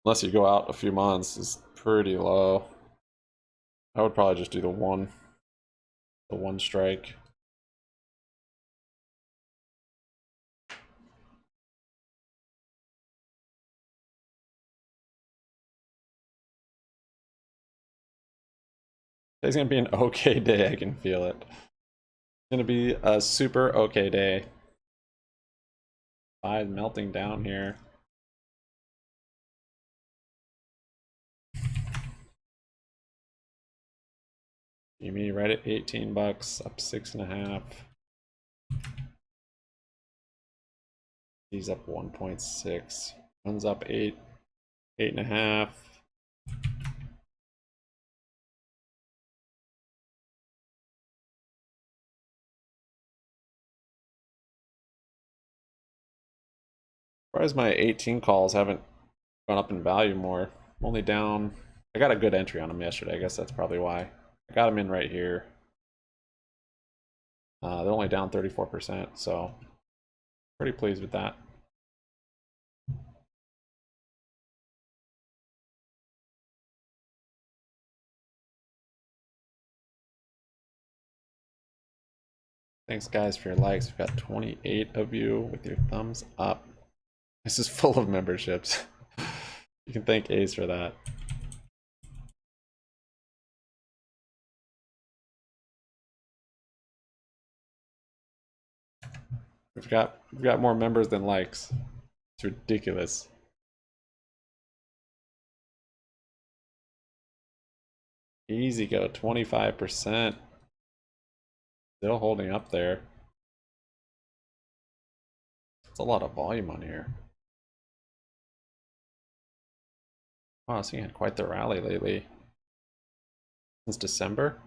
unless you go out a few months, is pretty low. I would probably just do the one strike. Today's gonna be an okay day, I can feel it. It's gonna be a super okay day. Tide melting down here. GME right at 18 bucks, up 6.5. He's up 1.6. Runs up 8.5. Surprised my 18 calls haven't gone up in value more. I'm only down. I got a good entry on them yesterday. I guess that's probably why. I got them in right here. They're only down 34%, so pretty pleased with that. Thanks, guys, for your likes. We've got 28 of you with your thumbs up. This is full of memberships. You can thank Ace for that. We've got more members than likes. It's ridiculous. Easy go, 25%. Still holding up there. It's a lot of volume on here. Wow, this thing had quite the rally lately. Since December?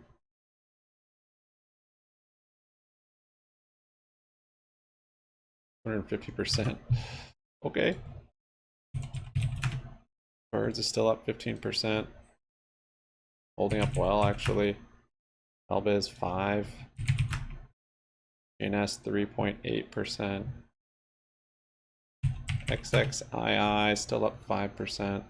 150%. Okay. Birds is still up 15%. Holding up well, actually. Albiz 5. GNS 3.8%. XXII still up 5%.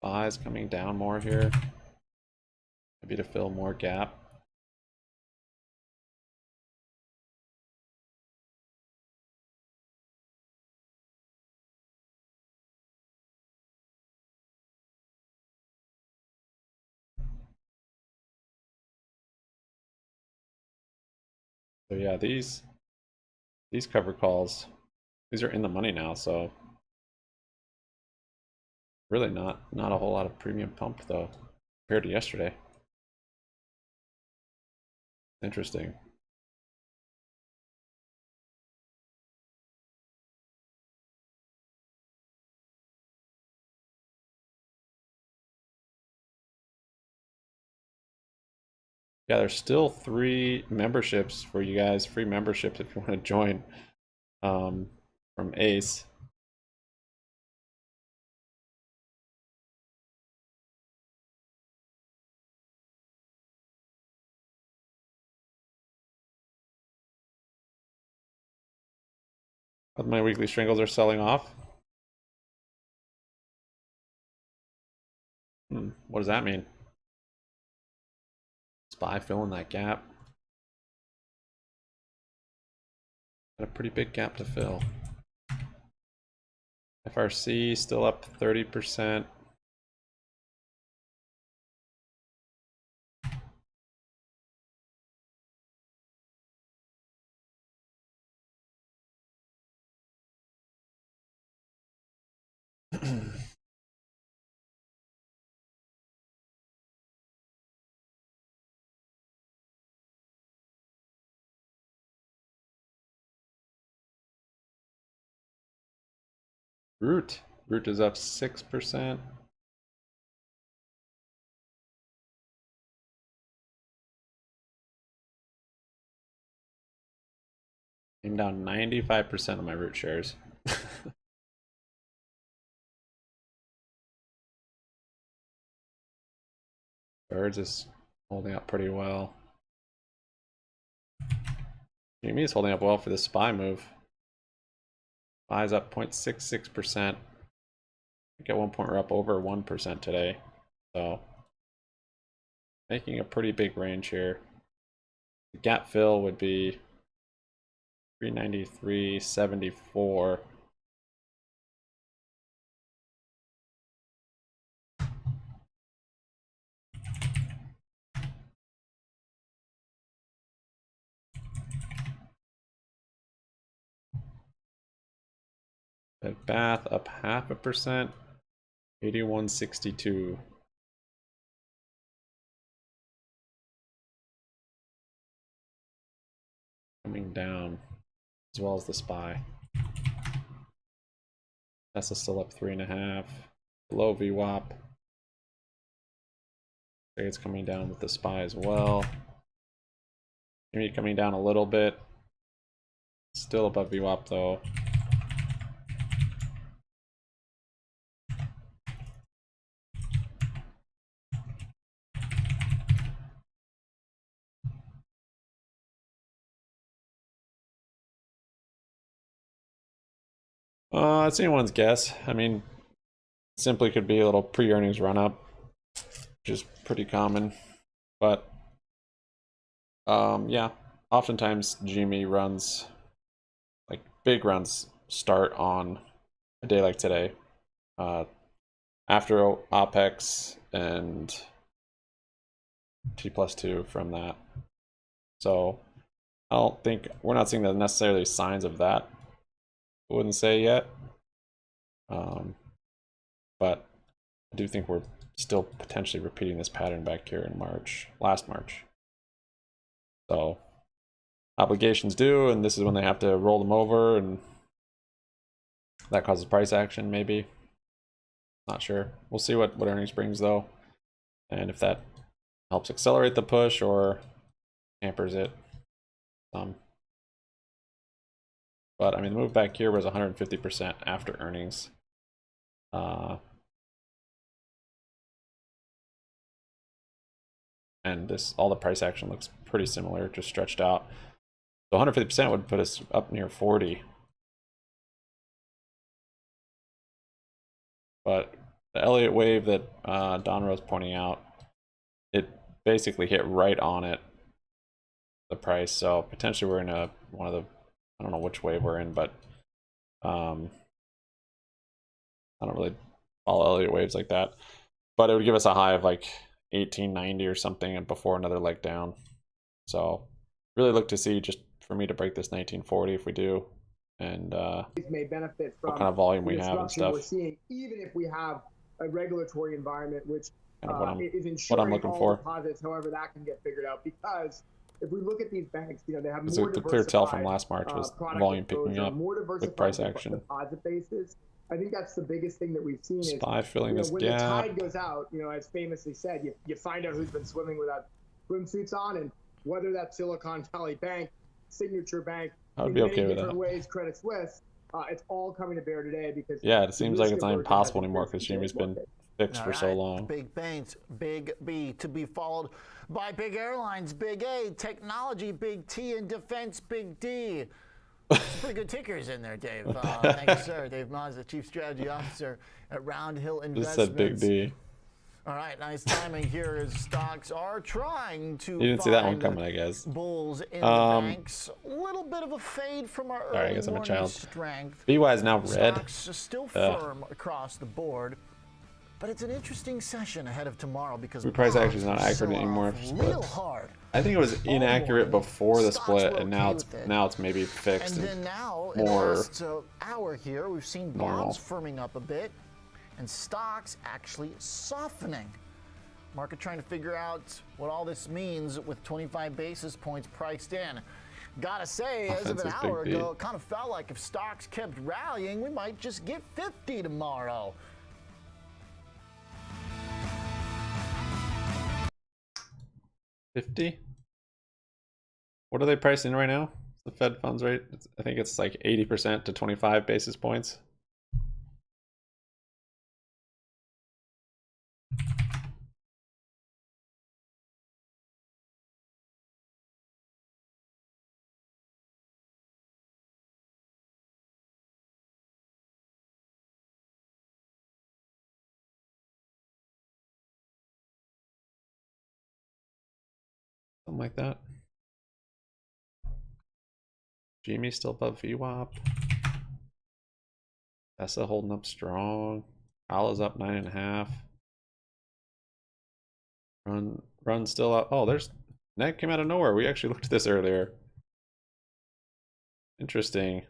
Buys coming down more here. Maybe to fill more gap. So yeah, these cover calls, these are in the money now, so really not a whole lot of premium pump though compared to yesterday. Interesting. Yeah, there's still 3 memberships for you guys, free memberships if you want to join from Ace. My weekly strangles are selling off. What does that mean? SPY filling that gap. Got a pretty big gap to fill. FRC still up 30%. Root is up 6%. Came down 95% of my root shares. Birds is holding up pretty well. GME is holding up well for the SPY move. SPY's up 0.66%. I think at one point we're up over 1% today. So making a pretty big range here. The gap fill would be 393.74. Bed Bath up 0.5%, 81.62. Coming down, as well as the SPY. Tesla's still up 3.5, below VWAP. It's coming down with the SPY as well. Maybe coming down a little bit. Still above VWAP though. It's anyone's guess. I mean, simply could be a little pre-earnings run up, which is pretty common. But yeah, oftentimes GME runs, like big runs, start on a day like today, after OPEX and T+2 from that. So I don't think we're not seeing the necessarily signs of that I wouldn't say yet. But I do think we're still potentially repeating this pattern back here in March, last March. So obligations due, and this is when they have to roll them over, and that causes price action, maybe. Not sure. We'll see what earnings brings, though, and if that helps accelerate the push or hampers it. But I mean, the move back here was 150% after earnings. And this, all the price action looks pretty similar, just stretched out. So 150% would put us up near 40. But the Elliott wave that Don Rose pointing out, it basically hit right on it, the price. So potentially we're in one of the, I don't know which wave we're in, but I don't really follow Elliott waves like that. But it would give us a high of like 1890 or something, and before another leg down. So really look to see, just for me to break this 1940 if we do, and may benefit from what kind of volume we have and stuff. We're seeing, even if we have a regulatory environment which kind of is ensuring what I'm looking all for. deposits, however that can get figured out. Because if we look at these banks, you know, they have It's more the clear tell from last March was volume picking up more with price action. Deposit bases. I think that's the biggest thing that we've seen. SPY filling this when gap. the tide goes out, you know, as famously said, you find out who's been swimming without swimsuits on, and whether that's Silicon Valley Bank, Signature Bank, I would be okay with different that. ways, Credit Suisse, it's all coming to bear today because it seems like it's not impossible anymore because GME's been fixed for so long. Big banks, Big B, to be followed by big airlines, Big A, technology, Big T, and defense, Big D. Some pretty good tickers in there, Dave. Thank you, sir. Dave Moz, the Chief Strategy Officer at Round Hill Investments. Just said Big D. All right, nice timing here as stocks are trying to. You didn't see that one coming, I guess. Bulls in the banks. A little bit of a fade from our Sorry, I early guess I'm a child. strength. BY is now red. Stocks are still firm across the board. But it's an interesting session ahead of tomorrow because price action is not accurate anymore for splits. real hard. I think it was inaccurate before the split, and now it's maybe fixed. And then now, more in the last hour here, we've seen normal. bonds firming up a bit, and stocks actually softening. Market trying to figure out what all this means with 25 basis points priced in. Gotta say, as of an hour ago, it kind of felt like if stocks kept rallying, we might just get 50 tomorrow. $50? What are they pricing right now? The Fed funds rate? I think it's like 80% to 25 basis points. Something like that. GME still above VWAP. Tesla holding up strong. Ala's up 9.5. Run still up. Oh, there's that came out of nowhere. We actually looked at this earlier. Interesting.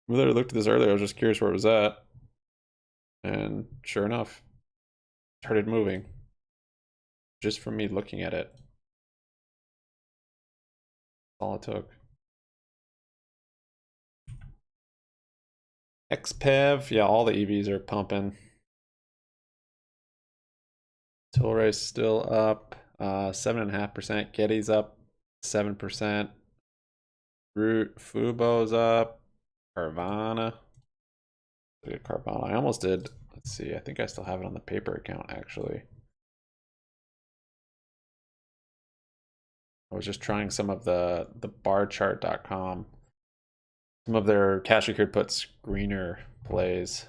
We literally looked at this earlier. I was just curious where it was at. And sure enough, started moving. Just from me looking at it. That's all it took. XPEV, yeah, all the EVs are pumping. Tilray still up 7.5%. Getty's up 7%. Root Fubo's up. Carvana. Look at Carvana. I almost did. Let's see. I think I still have it on the paper account actually. I was just trying some of the barchart.com. Some of their cash secured put screener plays.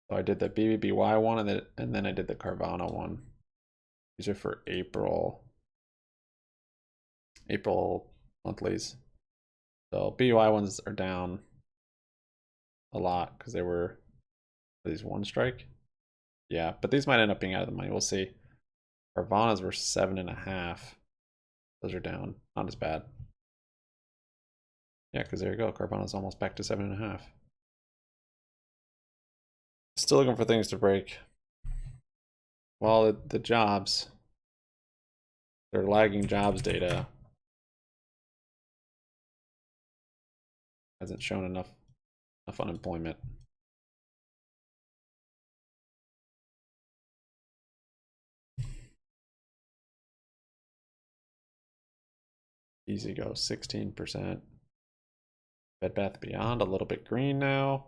So I did the BBBY one and then I did the Carvana one. These are for April monthlies. So BBY ones are down a lot because they were these one strike. Yeah, but these might end up being out of the money. We'll see. Carvana's were 7.5. Those are down. Not as bad. Yeah, because there you go. Carvana's almost back to 7.5. Still looking for things to break. Well, the jobs, they're lagging jobs data. Hasn't shown enough unemployment. Easy go, 16%. Bed Bath Beyond, a little bit green now.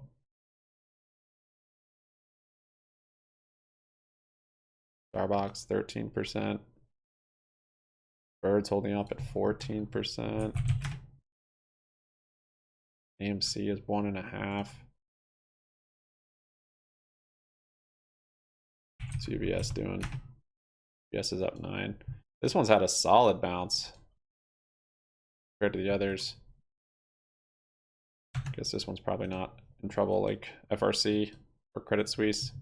Starbucks, 13%. Birds holding up at 14%. AMC is 1.5. What's UBS doing? UBS is up 9. This one's had a solid bounce compared to the others. Guess this one's probably not in trouble like FRC or Credit Suisse.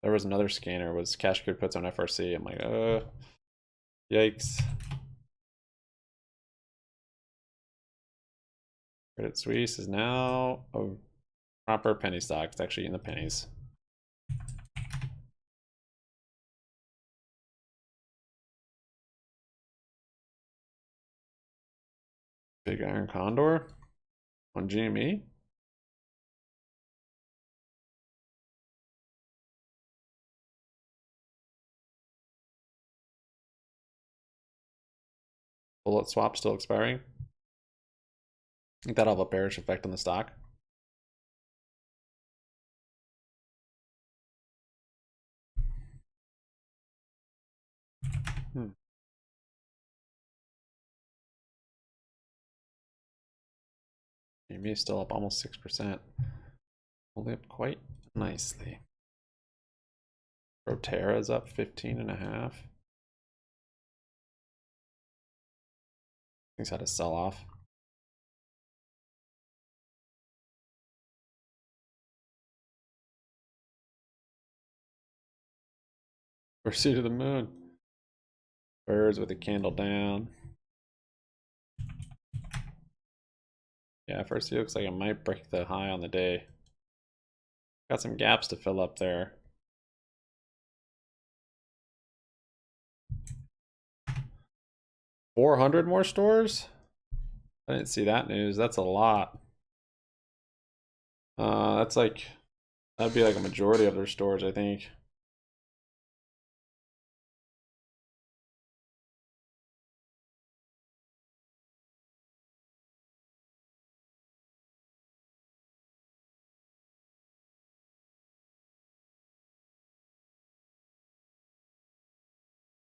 There was another scanner, was cash good puts on FRC. I'm like, yikes. Credit Suisse is now a proper penny stock. It's actually in the pennies. Big Iron Condor on GME. Bullet swap still expiring. I think that'll have a bearish effect on the stock. GME is still up almost 6%. Holding up quite nicely. Proterra is up 15.5. Things had a sell off. Pursuit of the Moon. Birds with a candle down. Yeah, first it looks like it might break the high on the day. Got some gaps to fill up there. $400 more stores? I didn't see that news. That's a lot. That's like, that'd be like a majority of their stores, I think.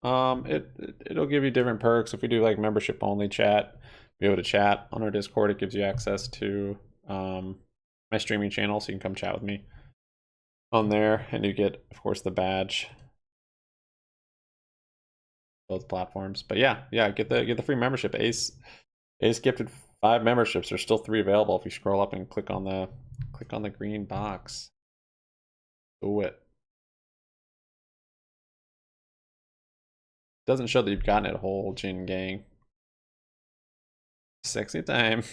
It'll give you different perks. If we do like membership only chat, be able to chat on our Discord. It gives you access to my streaming channel, so you can come chat with me on there, and you get, of course, the badge. Both platforms, but yeah, get the free membership. Ace gifted 5 memberships. There's still 3 available if you scroll up and click on the green box. Do it. Doesn't show that you've gotten it whole, Jin gang. Sexy time.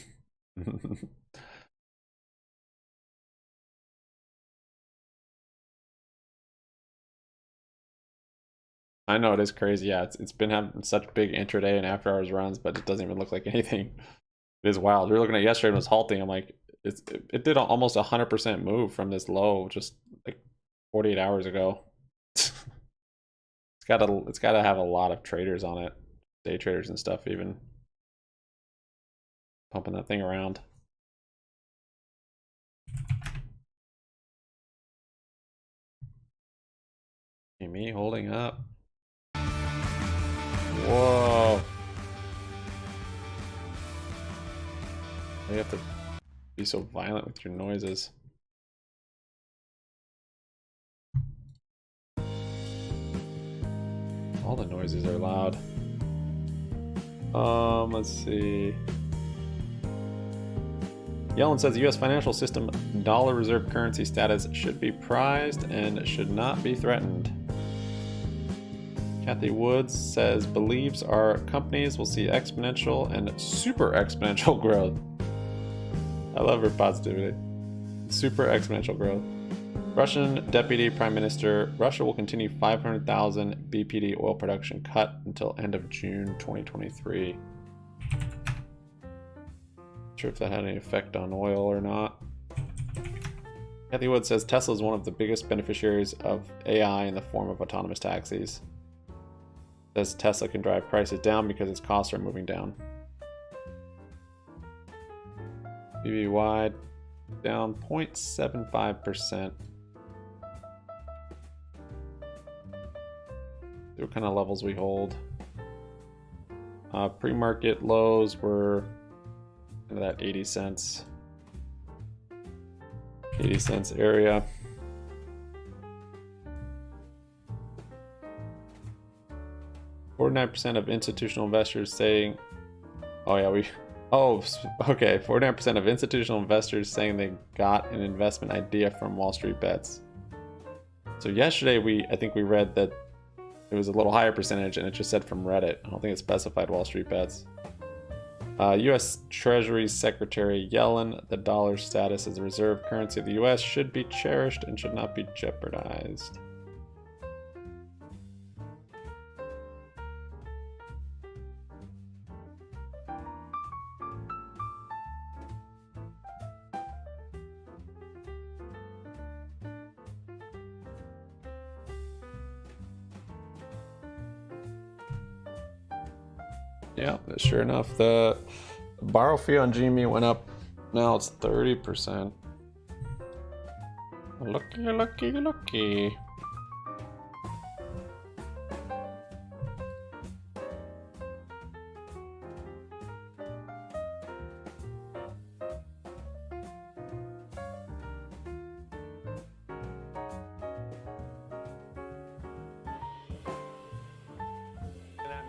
I know it is crazy. Yeah, it's been having such big intraday and after hours runs, but it doesn't even look like anything. It is wild. We were looking at yesterday and it was halting. I'm like, it did almost 100% move from this low just like 48 hours ago. It's gotta have a lot of traders on it, day traders and stuff, even pumping that thing around. Me holding up. Whoa. You have to be so violent with your noises. All the noises are loud. Let's see. Yellen says the U.S. financial system dollar reserve currency status should be prized and should not be threatened. Kathy Woods says believes our companies will see exponential and super exponential growth. I love her positivity. Super exponential growth. Russian Deputy Prime Minister, Russia will continue 500,000 BPD oil production cut until end of June 2023. Not sure if that had any effect on oil or not. Kathy Wood says Tesla is one of the biggest beneficiaries of AI in the form of autonomous taxis. Says Tesla can drive prices down because its costs are moving down. BBBY down 0.75%. See what kind of levels we hold. Pre-market lows were in that 80 cents. 80 cents area. .49% of institutional investors saying, okay, 49% of institutional investors saying they got an investment idea from Wall Street Bets. So yesterday I think we read that it was a little higher percentage and it just said from Reddit. I don't think it specified Wall Street Bets. U.S. Treasury Secretary Yellen, the dollar's status as a reserve currency of the U.S. should be cherished and should not be jeopardized. Yeah, sure enough, the borrow fee on GME went up. Now it's 30%. Lucky, lucky, lucky.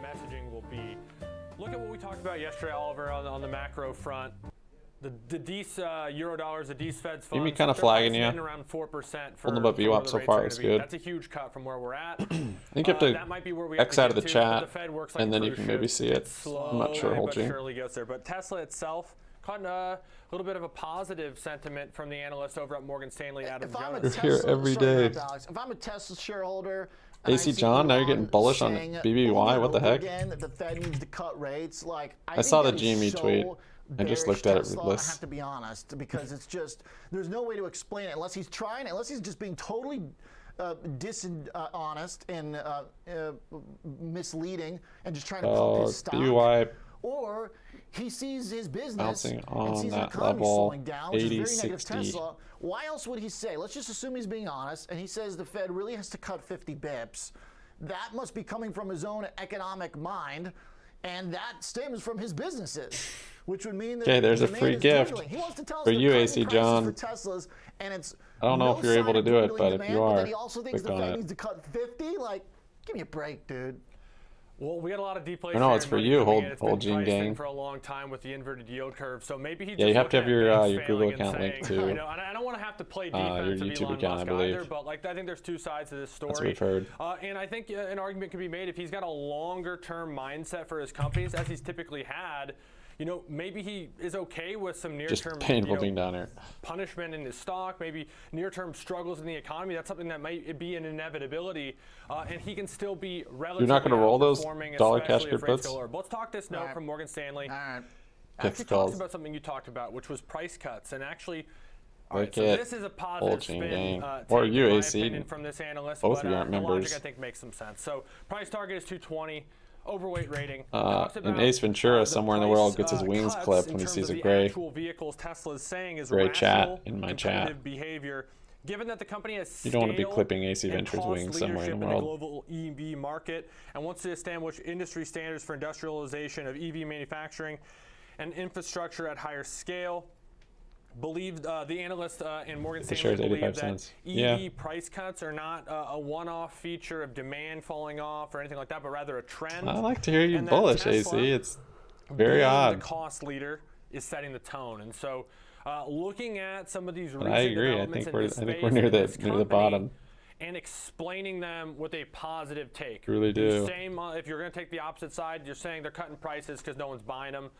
Messaging will be, look at what we talked about yesterday, Oliver, on the macro front. The D's euro dollars, the D's Fed's funds. GME kind of flagging you. Around 4% for Holding above VWAP so far is good. That's a huge cut from where we're at. I think you have to that might be where we X have out of the to, chat, the Fed works and then you can maybe see it. I'm not sure, but Holging. surely gets there. But Tesla itself caught a little bit of a positive sentiment from the analyst over at Morgan Stanley, Adam Jonas. You're here every day. If I'm a Tesla shareholder, AC John, now you're getting bullish on BBBY. What the heck? Again, that the Fed needs to cut rates. Like I saw the GME tweet. I just looked at it. I have to be honest, because it's just there's no way to explain it unless he's just being totally dishonest and misleading and just trying to pump his stock. BBBY Or he sees his business bouncing on and sees the that economy level, slowing down, which is very negative 80-60. Tesla. Why else would he say? Let's just assume he's being honest, and he says the Fed really has to cut 50 bips. That must be coming from his own economic mind, and that stems from his businesses, which would mean that there's a demand free is gift dwindling. He wants to tell us for they're you, cutting AC prices John. for Teslas, and it's I don't know no if you're able sign to of do it, dwindling but if demand, you but are, then he also thinks click the on Fed it. needs to cut 50. Like, give me a break, dude. Well, we got a lot of deflation. No, it's for you, whole Gene gang. For a long time with the inverted yield curve, so maybe he. Yeah, you have to have your Google account saying, linked too. You know, and I don't want to have to play your defense of YouTube Elon account, Musk I believe. either, but like I think there's two sides to this story. That's what we've heard. And I think an argument can be made if he's got a longer-term mindset for his companies, as he's typically had. You know, maybe he is okay with some near-term Just painful being down here. punishment in his stock, maybe near-term struggles in the economy. That's something that might be an inevitability, and he can still be relatively. You're not going to roll those outperforming, dollar especially cash if good rates puts? go lower. But let's talk this note from Morgan Stanley. All right. Actually calls. talks about something you talked about, which was price cuts, and actually. All Look right, so at this is a positive Holging spin gang. take, Or you, in my AC. opinion, from this analyst. Both but, of you aren't the members. logic, I think, makes some sense. So price target is 220. Overweight rating. And Ace Ventura somewhere in the world gets his wings clipped when he sees a gray vehicles Tesla is saying is gray rational, chat in my competitive chat. behavior. Given that the company has You don't want to be scale clipping AC and Ventura's cost wings somewhere in the leadership world. global EV market and wants to establish industry standards for industrialization of EV manufacturing and infrastructure at higher scale. Believed the analyst in Morgan Stanley believe that EV price cuts are not a one-off feature of demand falling off or anything like that, but rather a trend. I like to hear you And that bullish, Tesla, AC. It's very being odd. The cost leader is setting the tone, and so looking at some of these But recent I agree. I developments think in we're this space near and this the company, bottom. and explaining them with a positive take. Really do. Same, if you're going to take the opposite side, you're saying they're cutting prices because no one's buying them.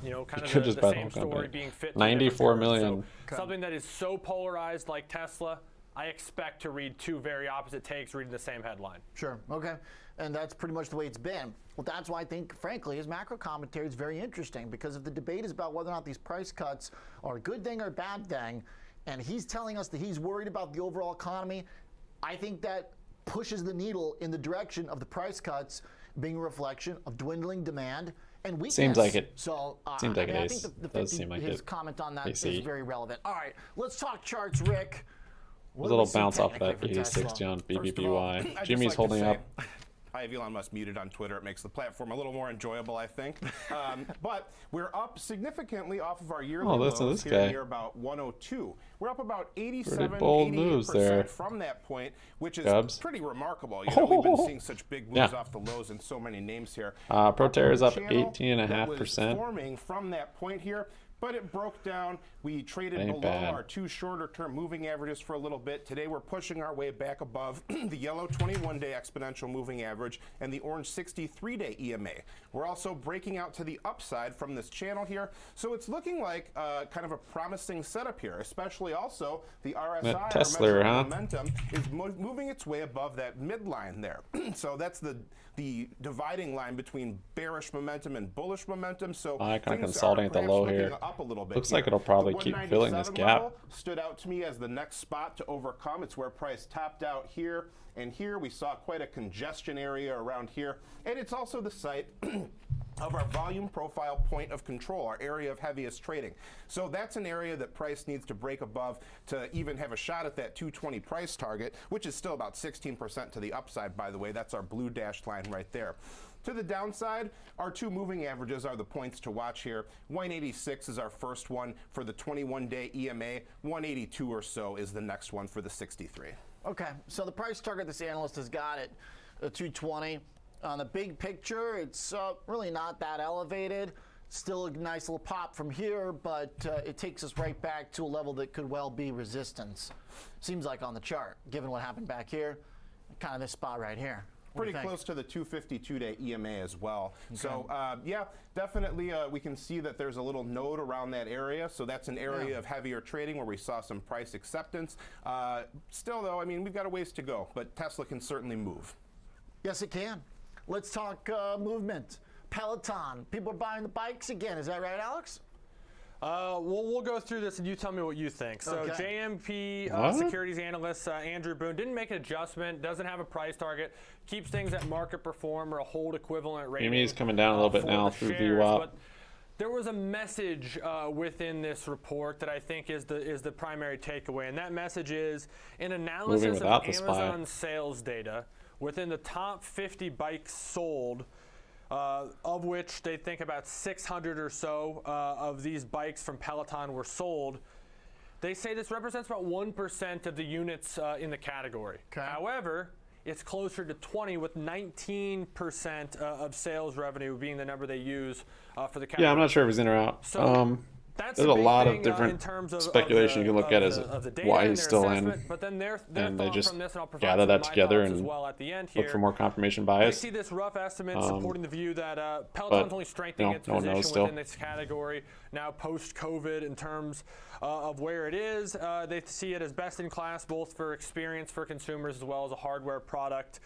You know, kind could of just the buy the same whole story company. being fit. to 94 different curves. million. So something that is so polarized like Tesla, I expect to read two very opposite takes reading the same headline. Sure. Okay. And that's pretty much the way it's been. Well, that's why I think, frankly, his macro commentary is very interesting, because if the debate is about whether or not these price cuts are a good thing or a bad thing, and he's telling us that he's worried about the overall economy, I think that pushes the needle in the direction of the price cuts being a reflection of dwindling demand and weakness. Seems like it. So Seems like I mean, it I think is. the Does 50, seem like his it. comment on that is AC. very relevant. All right, let's talk charts, Rick. A little bounce off that 86 on First of all, BBBY. I'd just Jimmy's like to holding say, up. I have Elon Musk muted on Twitter. It makes the platform a little more enjoyable, I think. But we're up significantly off of our yearly listen to lows this here guy. near about 102. We're up about 87, bold moves there. 88% from that point, which is Cubs. pretty remarkable. You know, we've been seeing such big moves off the lows in so many names here. Proterra is up Channel 18.5%. that was forming from that point here, but it broke down. We traded Ain't below bad. our two shorter-term moving averages for a little bit. Today we're pushing our way back above the yellow 21-day exponential moving average and the orange 63-day EMA. We're also breaking out to the upside from this channel here, so it's looking like kind of a promising setup here, especially also the RSI, That Tesla, our measure of huh? momentum, is moving its way above that midline there. So that's the dividing line between bearish momentum and bullish momentum. So Kinda things consulting are at the perhaps low looking here. up a little bit. Looks here. like it'll probably The keep filling this 197 gap. level stood out to me as the next spot to overcome. It's where price topped out here and here. We saw quite a congestion area around here, and it's also the site of our volume profile point of control, our area of heaviest trading. So that's an area that price needs to break above to even have a shot at that 220 price target, which is still about 16% to the upside, by the way. That's our blue dashed line right there. To the downside, our two moving averages are the points to watch here. 186 is our first one for the 21-day EMA. 182 or so is the next one for the 63. Okay, so the price target this analyst has got at 220. On the big picture, it's really not that elevated. Still a nice little pop from here, but it takes us right back to a level that could well be resistance. Seems like on the chart, given what happened back here, kind of this spot right here. What do you Pretty think? close to the 252-day EMA as well. Okay. So, yeah, definitely we can see that there's a little node around that area. So that's an area of heavier trading where we saw some price acceptance. Still, though, I mean, we've got a ways to go, but Tesla can certainly move. Yes, it can. Let's talk movement. Peloton. People are buying the bikes again. Is that right, Alex? We'll go through this and you tell me what you think. So Okay. JMP securities analyst Andrew Boone didn't make an adjustment, doesn't have a price target, keeps things at market perform or a hold equivalent rating. GME is coming down a little bit for now the through shares, VWAP. but there was a message within this report that I think is the primary takeaway, and that message is an analysis of without the SPY. Amazon sales data within the top 50 bikes sold, of which they think about 600 or so of these bikes from Peloton were sold. They say this represents about 1% of the units in the category. Okay. However, it's closer to 20, with 19% of sales revenue being the number they use for the category. Yeah, I'm not sure if he's in or out. So that's There's the a big lot thing, of different in terms of speculation you can look at as the data why and he's their still assessment, in. But then their And they thought just from this, and I'll provide gather some that of my together thoughts as and well at the end here. look for more confirmation We bias. see this rough estimate supporting the view that Peloton's only strengthening its no one knows position still. within this category now post-COVID in terms of where it is. They see it as best in class, both for experience for consumers as well as a hardware product.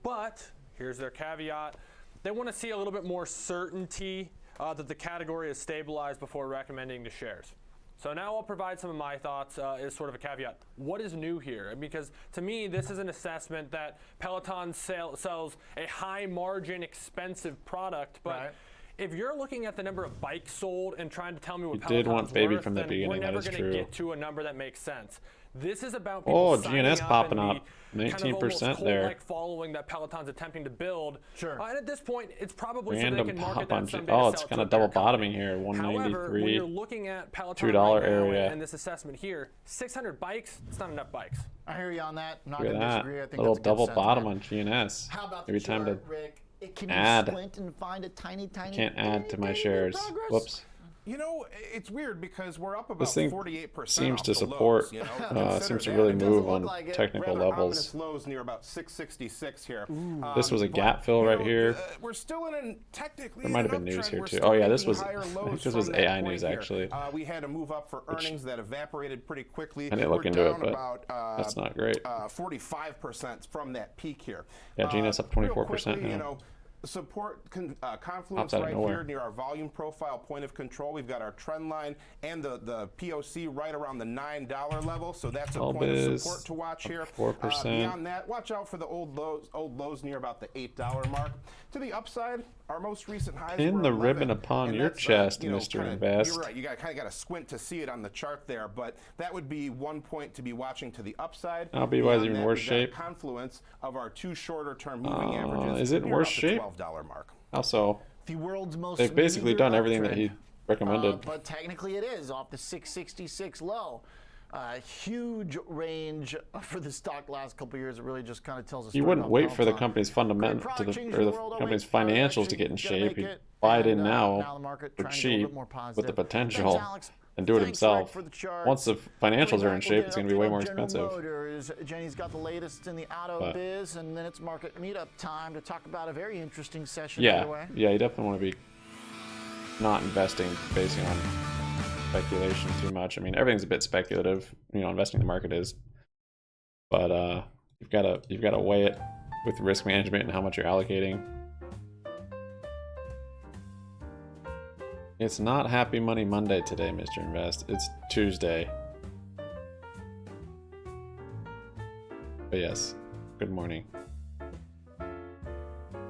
But here's their caveat. They want to see a little bit more certainty that the category is stabilized before recommending the shares. So now I'll provide some of my thoughts as sort of a caveat. What is new here? Because to me, this is an assessment that Peloton sells a high margin, expensive product. But Right. if you're looking at the number of bikes sold and trying to tell me what You did Peloton's want baby worth, from the then beginning, we're that never is going to true. get to a number that makes sense. This is about people signing GNS up popping and up. the kind of 19% almost there. cult-like following that Peloton's attempting to build. Sure. And at this point, it's probably so Random they can market pop that on someday oh, to it's sell it kind to of a double parent company. bottoming here. However, when 193. you're looking at Peloton $2 right now area. and this assessment here, 600 bikes, it's not enough bikes. I hear you on that. I'm not Look going at to that. disagree. I think Little that's a good double sentiment. bottom on GNS. How about the Every time to chart, Rick? Can you add. squint and find a tiny, can't add to my shares. progress? Whoops. You know, it's weird because we're up about This thing 48%. seems off to the support, lows, you know, seems to consider really that. move look on like it. technical Rather levels. ominous lows near about 666 here. This was a But, gap fill you right know, here. We're still in an technically There might have an been news uptrend. here We're too. still Oh yeah, this making was higher I think lows this was from that AI point news here. actually. We had a move up for earnings that evaporated pretty quickly. I didn't look We're into it, down but about, that's not great. 45% from that peak here. Yeah, GNS up Real 24% quickly, now. You know, support confluence Pops out of right nowhere. here near our volume profile point of control. We've got our trend line and the POC right around the $9 level, so that's a point of Biz support to watch here. 4%. Beyond that, watch out for the old lows near about the $8 mark. To the upside, our most recent highs Pin were the 11, ribbon upon and your that's, chest, you know, Mr. kinda, Invest. You're right. You kind of got to squint to see it on the chart there, but that would be one point to be watching to the upside. Now BBY is Beyond even that, worse we've got a shape. confluence of our two shorter-term moving averages. Is it in near worse about the shape? $12 mark. Also, The world's most they've basically meager done everything that uptrend. he recommended. But technically it is off the 666 low. Huge range for the stock last couple of years. It really just kind of tells us. You wouldn't wait for the company's fundamental Great to product the change or the the world. Oh, company's wait, financials to actually get in gonna shape. make He'd it. buy it in And, now now the market for trying to go a little cheap bit more with the positive. potential Thanks, Alex. and do it Thanks, Greg, himself. for the chart. Once the financials are in shape, it's going to be way more General expensive. Motors. Jenny's got the latest in the auto But- biz, and then it's market meetup time to talk about a very interesting session. Yeah, Underway. yeah, you definitely want to be not investing basing on speculation too much. I mean, everything's a bit speculative. You know, investing in the market is, but you've got to weigh it with risk management and how much you're allocating. It's not Happy Money Monday today, Mr. Invest. It's Tuesday. But yes, good morning.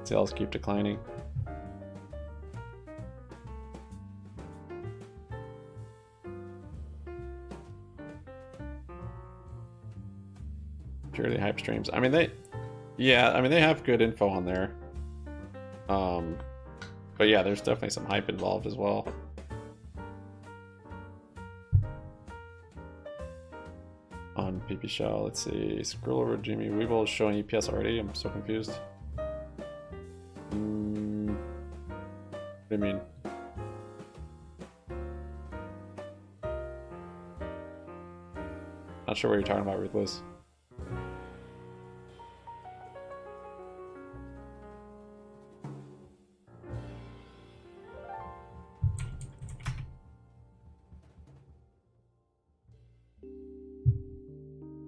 Sales keep declining. Purely hype streams. I mean, they have good info on there. But yeah, there's definitely some hype involved as well. On PP Shell, let's see. Scroll over to GME. Weeble is showing EPS already. I'm so confused. What do you mean? Not sure what you're talking about, Ruthless.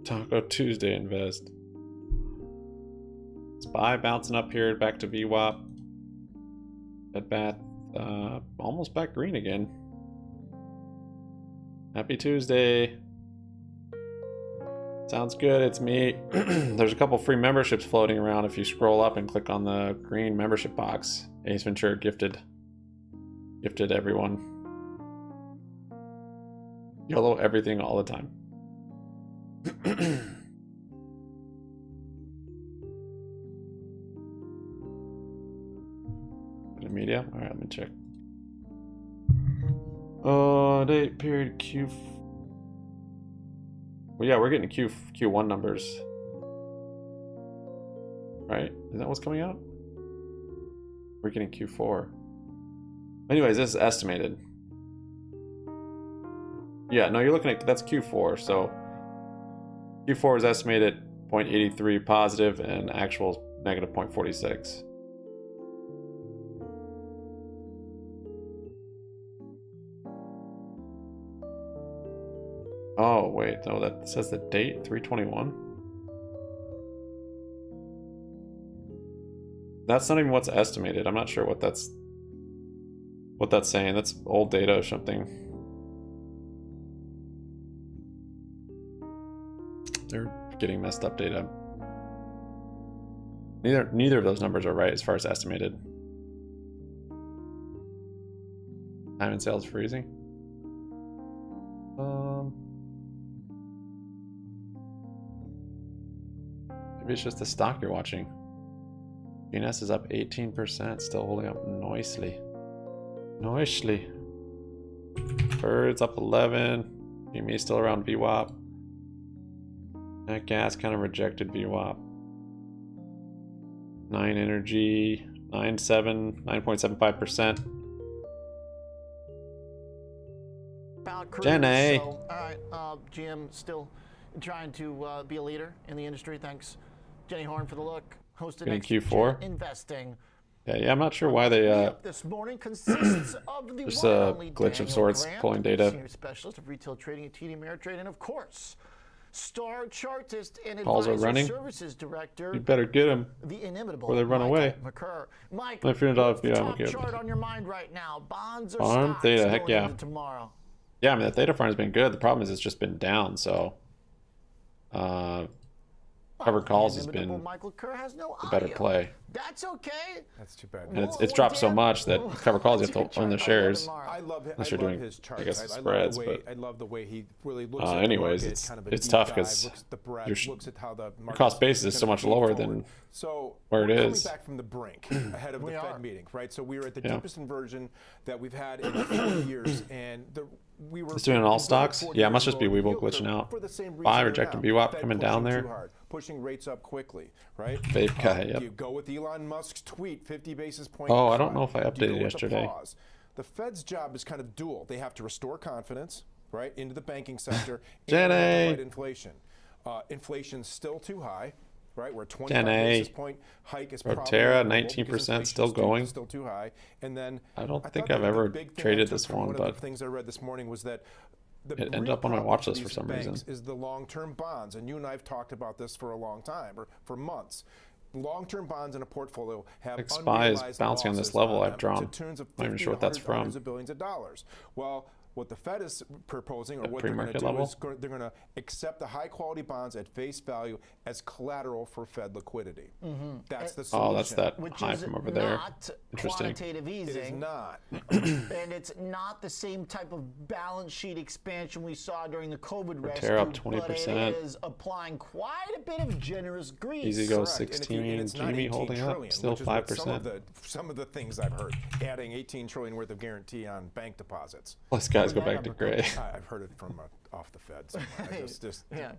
Taco Tuesday Invest. SPY bouncing up here back to VWAP. Bed Bath almost back green again. Happy Tuesday. Sounds good, it's me. There's a couple free memberships floating around if you scroll up and click on the green membership box. Ace Ventura gifted everyone. YOLO everything all the time. Media? Alright, let me check. Date period Q. Well, yeah, we're getting Q1 numbers. Right? Is that what's coming out? We're getting Q4. Anyways, this is estimated. Yeah, no, you're looking at that's Q4, so Q4 is estimated 0.83 positive and actual negative 0.46. Oh, wait, no, that says the date 3/21. That's not even what's estimated. I'm not sure what that's saying. That's old data or something. They're getting messed up data. Neither of those numbers are right as far as estimated. Time and sales freezing. Maybe it's just the stock you're watching. GNS is up 18%, still holding up nicely. Nicely. Birds up 11. GME still around VWAP. That gas kind of rejected VWAP. 9 energy, 9.75%. Cruise. Jenny. So, all right, GM still trying to be a leader in the industry. Thanks, Jenny Horn, for the look. Hosted Getting next Q4. Investing. Yeah, I'm not sure why they This morning consists of the there's one a and only glitch of Daniel sorts Grant, pulling data. Senior specialist of retail trading at TD Ameritrade, and of course, star chartist and Calls are advisor running. services director. You better get them. The inimitable Or they run Michael away. McCurr. Mike, My friend, what's the yeah, top okay. chart on your mind right now? Bonds or Farm stocks theta, going heck yeah. into tomorrow? Yeah, I mean, the theta farm has been good. The problem is it's just been down, so covered calls has Inimitable been Michael Kerr has no the better audio. play. That's okay. That's too bad. And it's dropped so much that covered calls you have to own the shares. I love Unless I you're love doing, his charts. I guess, I love spreads, the way, but I love the way he really looks at anyways, the market, it's kind of a it's deep tough dive, because looks at the breadth, looks at how the your cost basis is so much lower than so where it we're is. coming back from the brink ahead of the Fed meeting, right? So we were at the Yeah. deepest inversion that we've had in 40 years, and we were. It's doing it in all stocks? 40 Yeah, it years must just be ago, the Webull yield curve glitching out. For the same reason Buy, they're rejecting now. BWAP Fed coming down pushing there. too hard, pushing rates up quickly, right? Vape guy, yep. You go with Elon Musk's tweet, 50 basis point. Oh, I don't cut. know if I Do you updated go with the yesterday. pause? The Fed's job is kind of dual. They have to restore confidence, right, into the banking sector and they have to Jenny. fight inflation. Inflation's still too high, right? Where 25 Jenny. basis point hike is Proterra, probably inevitable 19% because inflation's still going. Still too high. And then I don't think thought I've that the ever big thing I traded took this from one, one but of the things I read this morning was that the it ended real up on my problem watch for list for these some reason. banks is the long-term bonds, and you and I have talked about this for a long time, or for months. Long-term bonds in a portfolio have Like SPY is unrealized bouncing on this losses level on I've them drawn. to tunes of Not even 50 sure what that's to from. hundreds of billions of dollars. Well, what the Fed is proposing, or At what they're going to pre-market do, level? is they're going to accept the high-quality bonds at face value as collateral for Fed liquidity. That's the solution. Oh, that's that Which high is from over there. not Interesting. quantitative It easing. is not. And it's not the same type of balance sheet expansion we saw during the COVID rescue, up but 20%. it is applying quite a bit of generous grease. Easy goes Correct. And if 16. and it's not GME 18 holding trillion, up, still which is what 5%. Some of the things I've heard, adding 18 trillion worth of guarantee on bank deposits. Plus guys go that back to number gray. I've heard it from off the Fed. Somewhere. Yeah.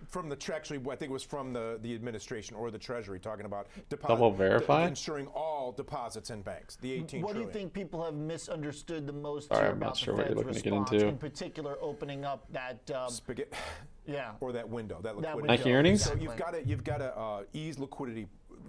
From the actually, I think it was from the administration or the Treasury talking about Double verify? ensuring all deposits in banks. The 18 What do you trillion. think people have misunderstood the most Sorry, here I'm not about sure the what you're Fed's looking to get response, into. in particular opening up that Spaghetti, yeah. or that window, that liquidity. window, Nike earnings? So exactly. you've got to ease liquidity.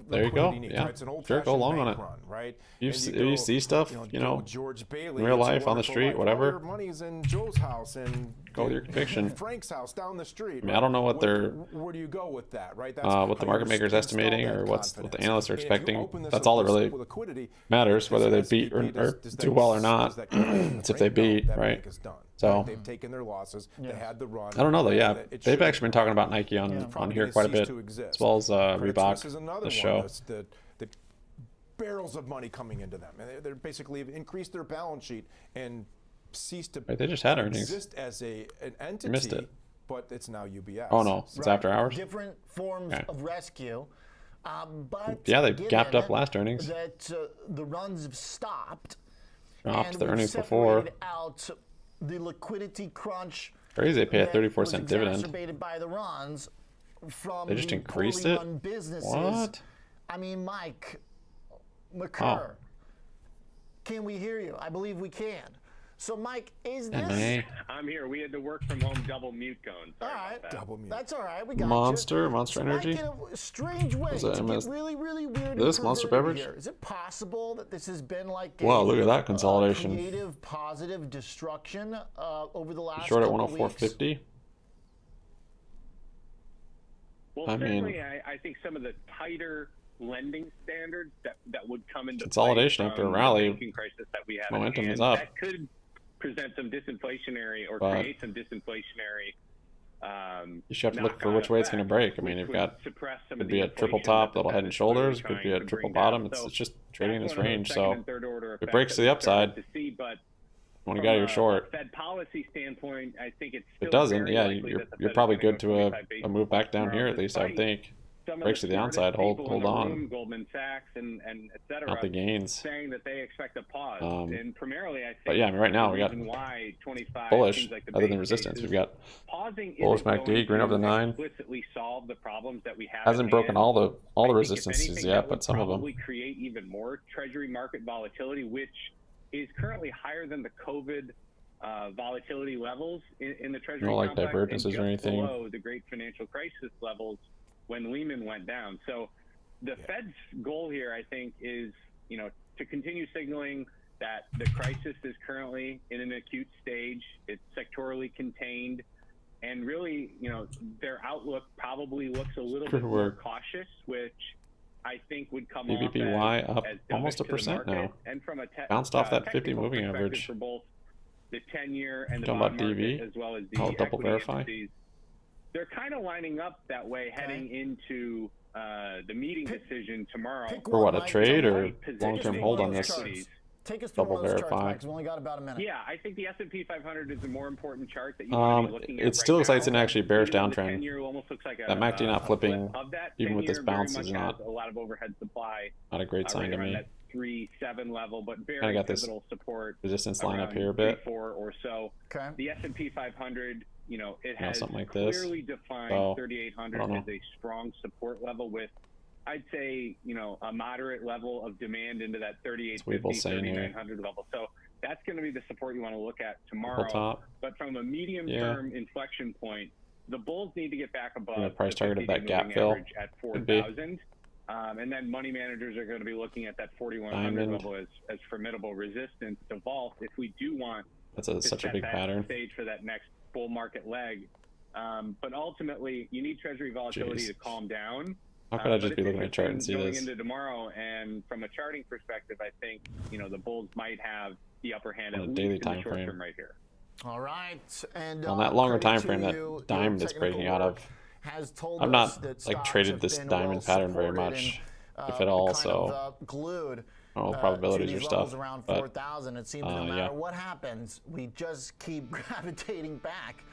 There you go. liquidity needs, Yeah. right? It's an Sure, old-fashioned go long on bank it. run, right? You And you see stuff, you know, go George Bailey, in real It's a life, on the Wonderful street, Life. whatever. All your money's in Joe's house and Go with your conviction. Frank's house down the street. I mean, I don't know what they're Where do you go with that, right? That's what the how you market maker's install estimating that or what the confidence. analysts are And if you expecting. open this That's up all that with really simple liquidity, matters, whether they does beat or does do that- well or not. does that come out of the It's if they brain? No, beat, that right? bank is done. So- Right? They've taken their losses. They had the run. I don't know though. Yeah, It they've should- actually been talking about Nike on probably here gonna quite a cease bit, to exist. as well as Credit Reebok, Suisse is another the one show. that's the barrels of money coming into them, and they're basically increased their balance sheet and ceased to Right, they just had earnings. exist as an entity. missed it. But it's now UBS. Oh no, it's after hours. Different forms Okay. of rescue. But Yeah, they given gapped up last earnings. That the runs have stopped. Dropped and the we've earnings before. separated out the liquidity crunch. Crazy, they pay a that 34-cent was dividend. exacerbated by the runs from They just the increased poorly it? run businesses. What? I mean, Mike McCurr, Oh. can we hear you? I believe we can. So, Mike, is this... MA. I'm here. We had to work from home double mute going. All Sorry right, about that. Double mute. that's all right. We got Monster you. Monster So, Energy. Mike, in a strange way, Was that to MS get really, really weird. this and Monster perverted Beverage? Here. Is it possible that this has been like Wow, a look at that consolidation. creative, positive destruction over the last Short at couple weeks? 104.50. Well, I mean- certainly, I think some of the tighter lending standards that would come into Consolidation play after a from rally, the banking crisis that we have. momentum at is hand, up. That could present some disinflationary or But create some disinflationary. You should have to look for knock-on which way it's going to effects, break. I mean, which you've would got suppress some could of be the a triple inflation top that the that'll head Fed and is clearly shoulders. Could be trying a to triple bring down. bottom. So It's just trading that's this one of those range. second So and third order if it effects breaks to that the we're starting upside, to see, but when you from got your a short, Fed policy standpoint, I think it's if still it doesn't, very yeah, likely you're that the you're Fed is probably gonna good go to 25 basis a move back down tomorrow, here at least. I would despite think. some of Breaks to the smartest downside, hold people in hold the on. room, Goldman Sachs and et cetera, Not the gains. saying that they expect a pause. And primarily, I think. But yeah, I mean, right now we got the reason why 25 bullish. seems like the Other than base resistance, case we've is got pausing bullish isn't MACD, going green over the to 9. explicitly solve the problems that we have. Hasn't at broken hand. all the I think if resistances anything, yet, that but would some of them. probably create even more treasury market volatility, which is currently higher than the COVID volatility levels in the Treasury No, like complex, divergences and or just anything. below the great financial crisis levels when Lehman went down. So the Fed's goal here, I think, is, you know, to continue signaling that the crisis is currently in an acute stage. It's sectorally contained, and really, you know, their outlook probably looks a little bit more cautious, which I think would come BBBY off up as almost dovish to the 1% now. market. And from a Bounced off that 50 technical moving perspective average. for both the 10-year and the Talking bond about market, DV. as well as the I'll double equity verify. indices, they're kind of lining up that way heading into the meeting decision tomorrow. For what, a trade or Positioning long-term hold on those this? equities. Take us through Double one of those charts, verify. Mike, 'cause we only got about a minute. Yeah, I think the S&P 500 is the more important chart that you want to be looking at. It still looks like it's in now. actually bearish Even though the downtrend. 10-year almost looks like That MACD not flipping, of that. even with this 10-year bounce, very is much not has a lot of overhead supply. a great sign right to around me. that 3.7 level, but very Kind of got this pivotal support. resistance line up around here a bit. 3.4 or so. Okay. The S&P 500, you know, it You know, has something like this. clearly defined So, 3,800 I don't know. as a strong support level with, I'd say, you know, a moderate level of demand into that 3,850, saying here. 3,900 level. So that's going to be the support you want to look at Full tomorrow. top. But from a medium-term inflection point, the bulls need to get back above the price the target of 50-day that gap moving fill average at could be. 4,000. And then money managers are going to be looking at that 4,100 Diamond. level as formidable resistance to vault if we do want That's to such a set big that pattern. stage for that next bull market leg. But ultimately, you need Treasury volatility Jeez. to calm down. How could I just But be it's looking at a chart and see interesting this? going into tomorrow, and from a charting perspective, I think, you know, the bulls might have the upper hand On at a least daily in the time short frame. term right here. All right. And On that longer credit time to frame, that you, diamond your is breaking technical out work of. has told I've us not that like stocks traded have this been diamond pattern very well-supported much, and, if at all. kind So of, glued probabilities to or these levels stuff. around But 4,000. It seems no yeah. matter what happens, we just keep gravitating back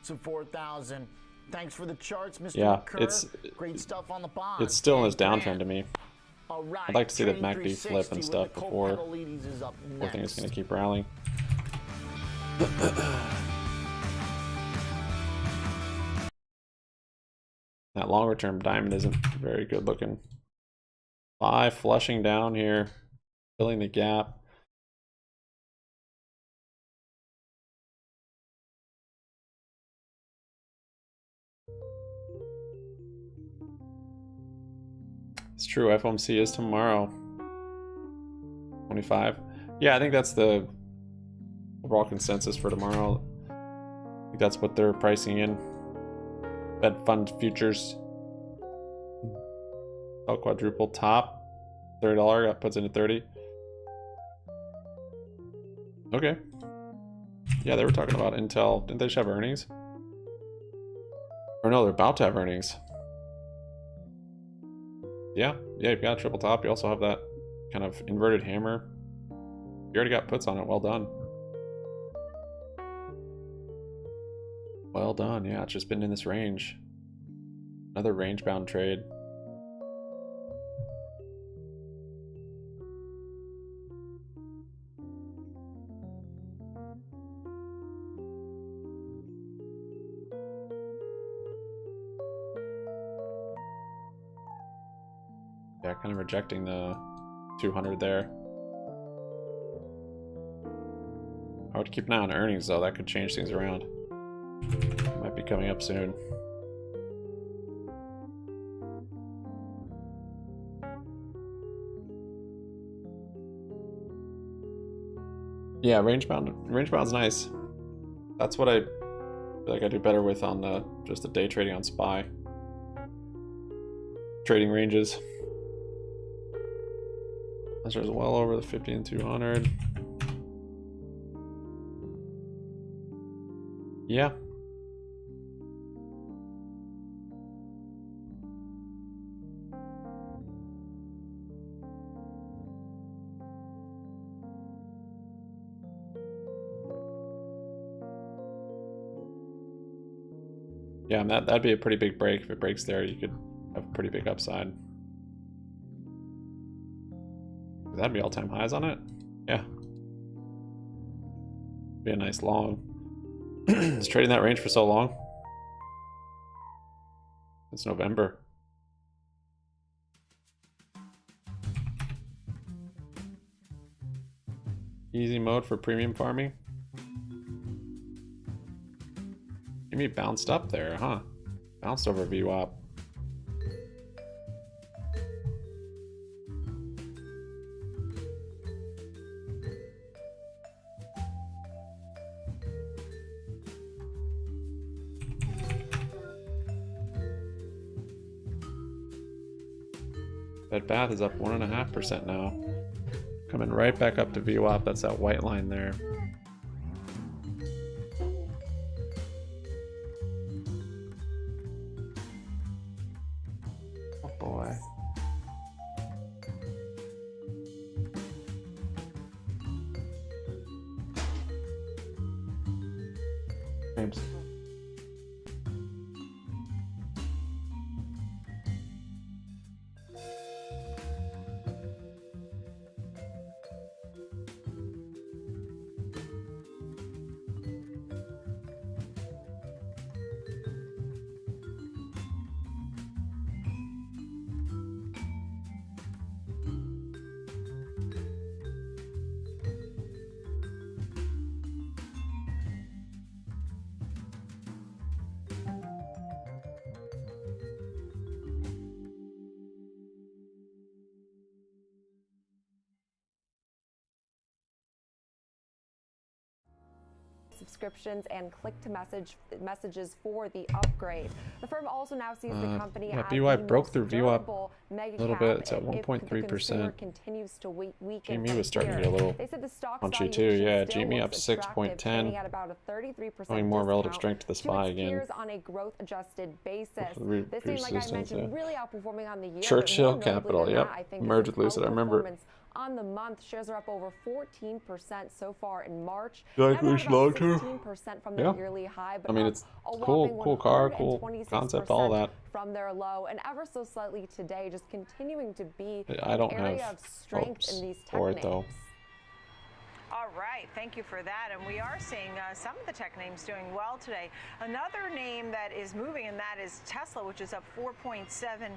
to 4,000. Thanks for the charts, Mr. Yeah, McCurr. it's- Great stuff on the bonds. it's still in And this downtrend Grant. to me. All right. I'd like to see the Trading MACD flip 360 and with stuff Nicole before Petalides is up I think it's next. going to keep rallying. That longer term diamond isn't very good looking. 5 flushing down here, filling the gap. It's true, FOMC is tomorrow. 25. Yeah, I think that's the overall consensus for tomorrow. I think that's what they're pricing in. Fed fund futures. Oh, quadruple top. $30 got puts into 30. Okay. Yeah, they were talking about Intel. Didn't they just have earnings? Or no, they're about to have earnings. Yeah, you've got a triple top. You also have that kind of inverted hammer. You already got puts on it. Well done. Well done. Yeah, it's just been in this range. Another range-bound trade. Yeah, kind of rejecting the 200 there. I would keep an eye on earnings though, that could change things around. Might be coming up soon. Yeah, range bound's nice. That's what I feel like I do better with on the just the day trading on SPY. Trading ranges. There's well over the 50 and 200. Yeah. Yeah, and that'd be a pretty big break. If it breaks there, you could have a pretty big upside. That'd be all-time highs on it. Yeah. Be a nice long. It's trading that range for so long. It's November. Easy mode for premium farming. GME bounced up there, huh? Bounced over VWAP. Bed Bath is up 1.5% now. Coming right back up to VWAP. That's that white line there. Oh boy. James. subscriptions and click-to-messages for the upgrade. The firm also now sees the company as BBY the broke most through VWAP durable mega a little cap, bit. It's at and if the 1.3%. consumer continues to weaken GME from was starting to here, get a little they said the stock's punchy too. valuation Yeah, still GME up looks attractive, 6.10. trading at about a 33% Showing more relative discount strength to the to SPY its again. peers on a growth-adjusted basis. This Pretty thing, like I mentioned, really outperforming on the year. Churchill but more notably Capital, than yep. that, I think, is Merged its with Lucid. I remember. outperformance on the month. Shares are up over 14% so far in March. You like Now Lucid down about long-term? 16% from their Yeah. yearly high, but I mean, up it's a cool, whopping cool car, cool 126% concept, all that. from their low, and ever so slightly today, just continuing to be I don't an area have of strength hopes in these tech for it names. though. All right, thank you for that. And we are seeing some of the tech names doing well today. Another name that is moving, and that is Tesla, which is up 4.7%,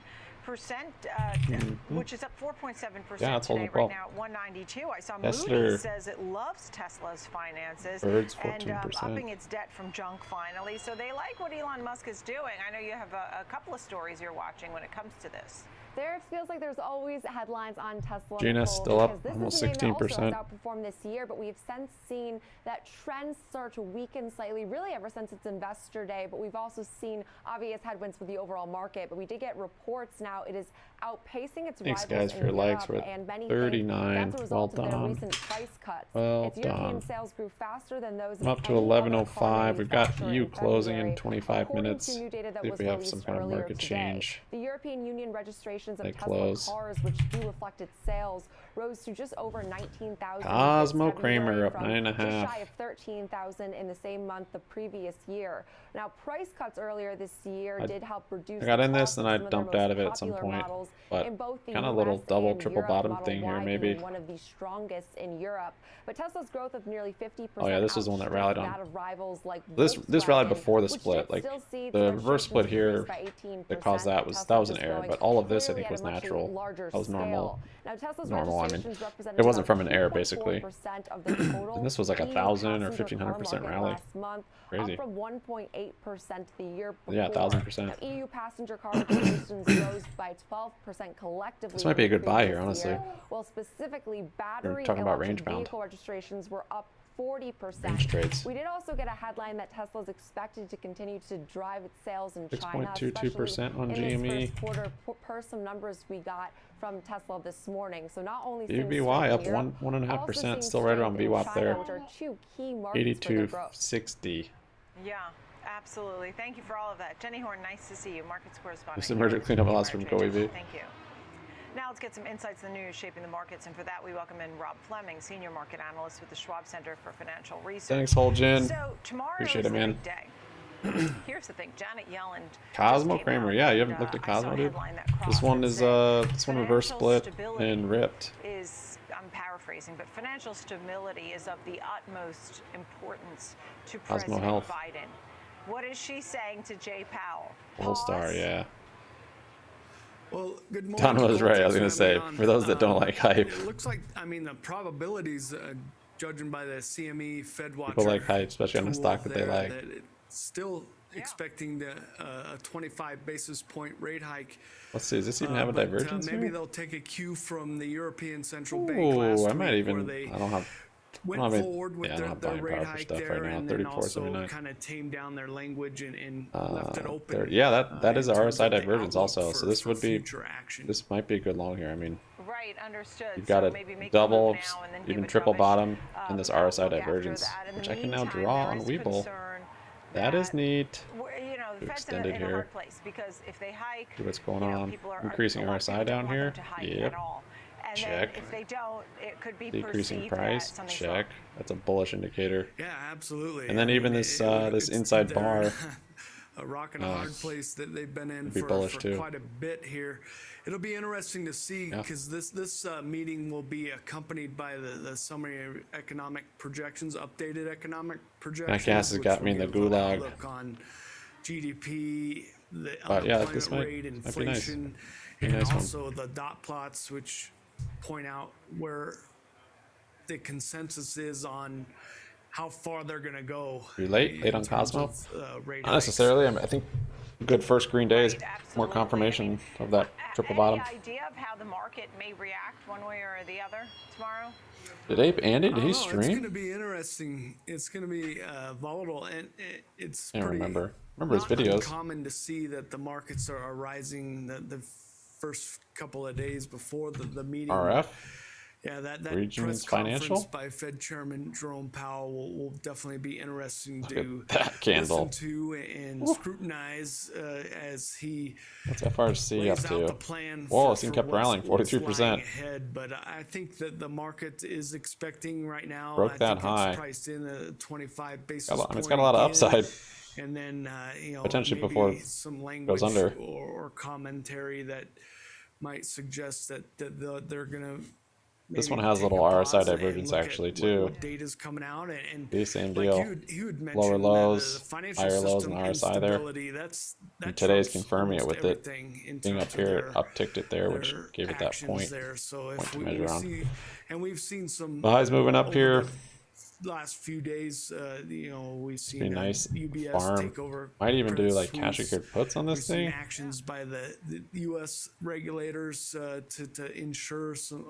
which is up 4.7% Yeah, it's holding today, right well. now at 192. I saw Tesla Moody's says it loves Tesla's finances Birds, and 14%. upping its debt from junk finally. So they like what Elon Musk is doing. I know you have a couple of stories you're watching when it comes to this. There feels like there's always headlines on Tesla. Gina Nicole, still up because this almost is a name that also 16%. has outperformed this year, but we've since seen that trend start to weaken slightly, really ever since its investor day. But we've also seen obvious headwinds for the overall market. But we did get reports now it is outpacing its Thanks, rivals guys, in for your likes. Europe, We're at and many 39. think that's a result Well of their done. recent price cuts. Well its European done. sales grew faster than those I'm of up to any other car 11:05. We've got manufacturer EU in closing in February, 25 according minutes. to new data that See if was we have some released kind of earlier market today. change. The European Union registrations of They Tesla close. cars, which do reflect its sales, rose to just over 19,000. Cosmo Kramer up from 9.5. just shy of 13,000 in the same month the previous year. Now, price cuts earlier this year did help reduce. I got the in this, cost then of I some of their dumped most out of it at some popular point. models But in both the kind of US little double, and triple Europe, bottom Model thing here, Y maybe. being one of the strongest in Europe. But Tesla's growth of nearly 50%. Oh yeah, this is the one that rallied on. That of rivals like This rallied Volkswagen, before the which split. did Like still see the its reverse split registrations here increase by 18%. that caused that was Tesla an error. growing But all of this I clearly think at was a much natural. larger That was normal. scale. Now, Tesla's Normal. I mean, registrations represented it wasn't about from an error basically. 2.4% of the total And this was like a EU 1,000 or passenger 1,500% car rally. market last month, Crazy. up from 1.8% the year before. Yeah, 1,000%. Now, EU passenger car registrations rose by 12% collectively. This might be a good buy here, honestly. Well, specifically, battery talking about electric range bound. vehicle registrations were up 40%. Range trades. We did also get a headline that Tesla is expected to continue to drive its sales in China, 6.22% on especially in GME. this first quarter per some numbers we got from Tesla this morning. So not only BBBY up 1.5%, still right around VWAP there. Which are two key markets for their growth. 82.60. Yeah, absolutely. Thank you for all of that. Jenny Horn, nice to see you, markets correspondent. This is merger cleanup loss from GoEV. Thank you. Now let's get some insights in the news shaping the markets, and for that we welcome in Rob Fleming, senior market analyst with the Schwab Center for Financial Research. Thanks, Holgen. So tomorrow Appreciate is it, the man. big day. Here's the thing, Janet Yellen. Cosmo just came Kramer, out yeah, you and, haven't looked at I saw a Cosmo, dude. headline that This crossed one that is said, this one reverse "Financial split stability and ripped. is, I'm paraphrasing, but financial stability is of the utmost importance to Cosmo President Health. Biden." What is she saying to Jay Powell? Polestar, Pause. yeah. Well, good morning. Don was right. I was gonna say, for those that don't like hype. It looks like, I mean, the probabilities, judging by the CME FedWatcher. People like hype, especially on a tool stock that they there, like. that it still expecting a 25 basis point rate hike. Let's see. Does this even have a divergence maybe here? they'll take a cue from the European Central Bank Ooh, last I might week, where even. they I don't have. went I don't have forward with yeah, I don't have their buying rate power for hike stuff there, right now. and then also 34.79. kind of tamed down their language and left it open. Yeah, that is in a terms RSI of the divergence outlook also. So this for would be. future action. This might be a good long here. I mean, Right, understood. you've So got a maybe make double, move now and then even give a triple dovish, bottom in this RSI outlook after divergence, that. In the which I can now meantime, draw there on is Webull. concern That is neat. you know, the Too Fed's extended in a here. hard place because if they hike, See what's going you know, on. people are Increasing a lot of RSI people down don't want here. them to hike Yep. at all. And Check. then if they don't, it could be Decreasing perceived price. that something's Check. wrong. That's a bullish indicator. Yeah, absolutely. And then even this this inside bar. A rock and a hard place that they've been in be for bullish too. quite a bit here. It'll be interesting to see because this meeting will be accompanied by the summary economic projections, updated economic projections. Gas has got me in the gulag. Look on GDP, the But yeah, unemployment this might rate, be nice. inflation, Be a and nice one. also the dot plots, which point out where the consensus is on how far they're going to go. You late in on terms Cosmo? of, rate Not hikes. necessarily. I think good first green day is Right, more absolutely. confirmation of that triple bottom. Any idea of how the market may react one way or the other tomorrow? Did Ape Andy? Did he It's going to stream? be interesting. It's going to be volatile, and it's I can't pretty remember. Remember his not videos. uncommon to see that the markets are rising the first couple of days before the meeting. RF? Yeah, that Regions press conference Financial? by Fed Chairman Jerome Powell will definitely be interesting Look to at that candle. listen to and scrutinize as he What's FRC lays up out to? the plan. Whoa, for, this thing for kept what's- rallying, what's 43%. lying ahead. But I think that the market is expecting right now. Broke I that think high. It's priced in a 25 basis It's point got a lot of gain. upside. And then Potentially maybe before some goes language under. or commentary that might suggest that they're gonna. This maybe one has a take little pause RSI and divergence look at actually, what too. data's coming out and The same like deal. you had mentioned Lower that lows, the financial higher lows, system and RSI there. instability, that Today's trumps confirming it almost with it everything in being up terms of here. It their- upticked it there, which their gave it that actions point. there. So point if to we measure on. see, and we've seen some The high's moving up over here. the last few days, we've seen Be nice. UBS Farm. take over. Might even do Credit like cash Suisse. secured puts on We've this seen thing. actions by the U.S. regulators to ensure some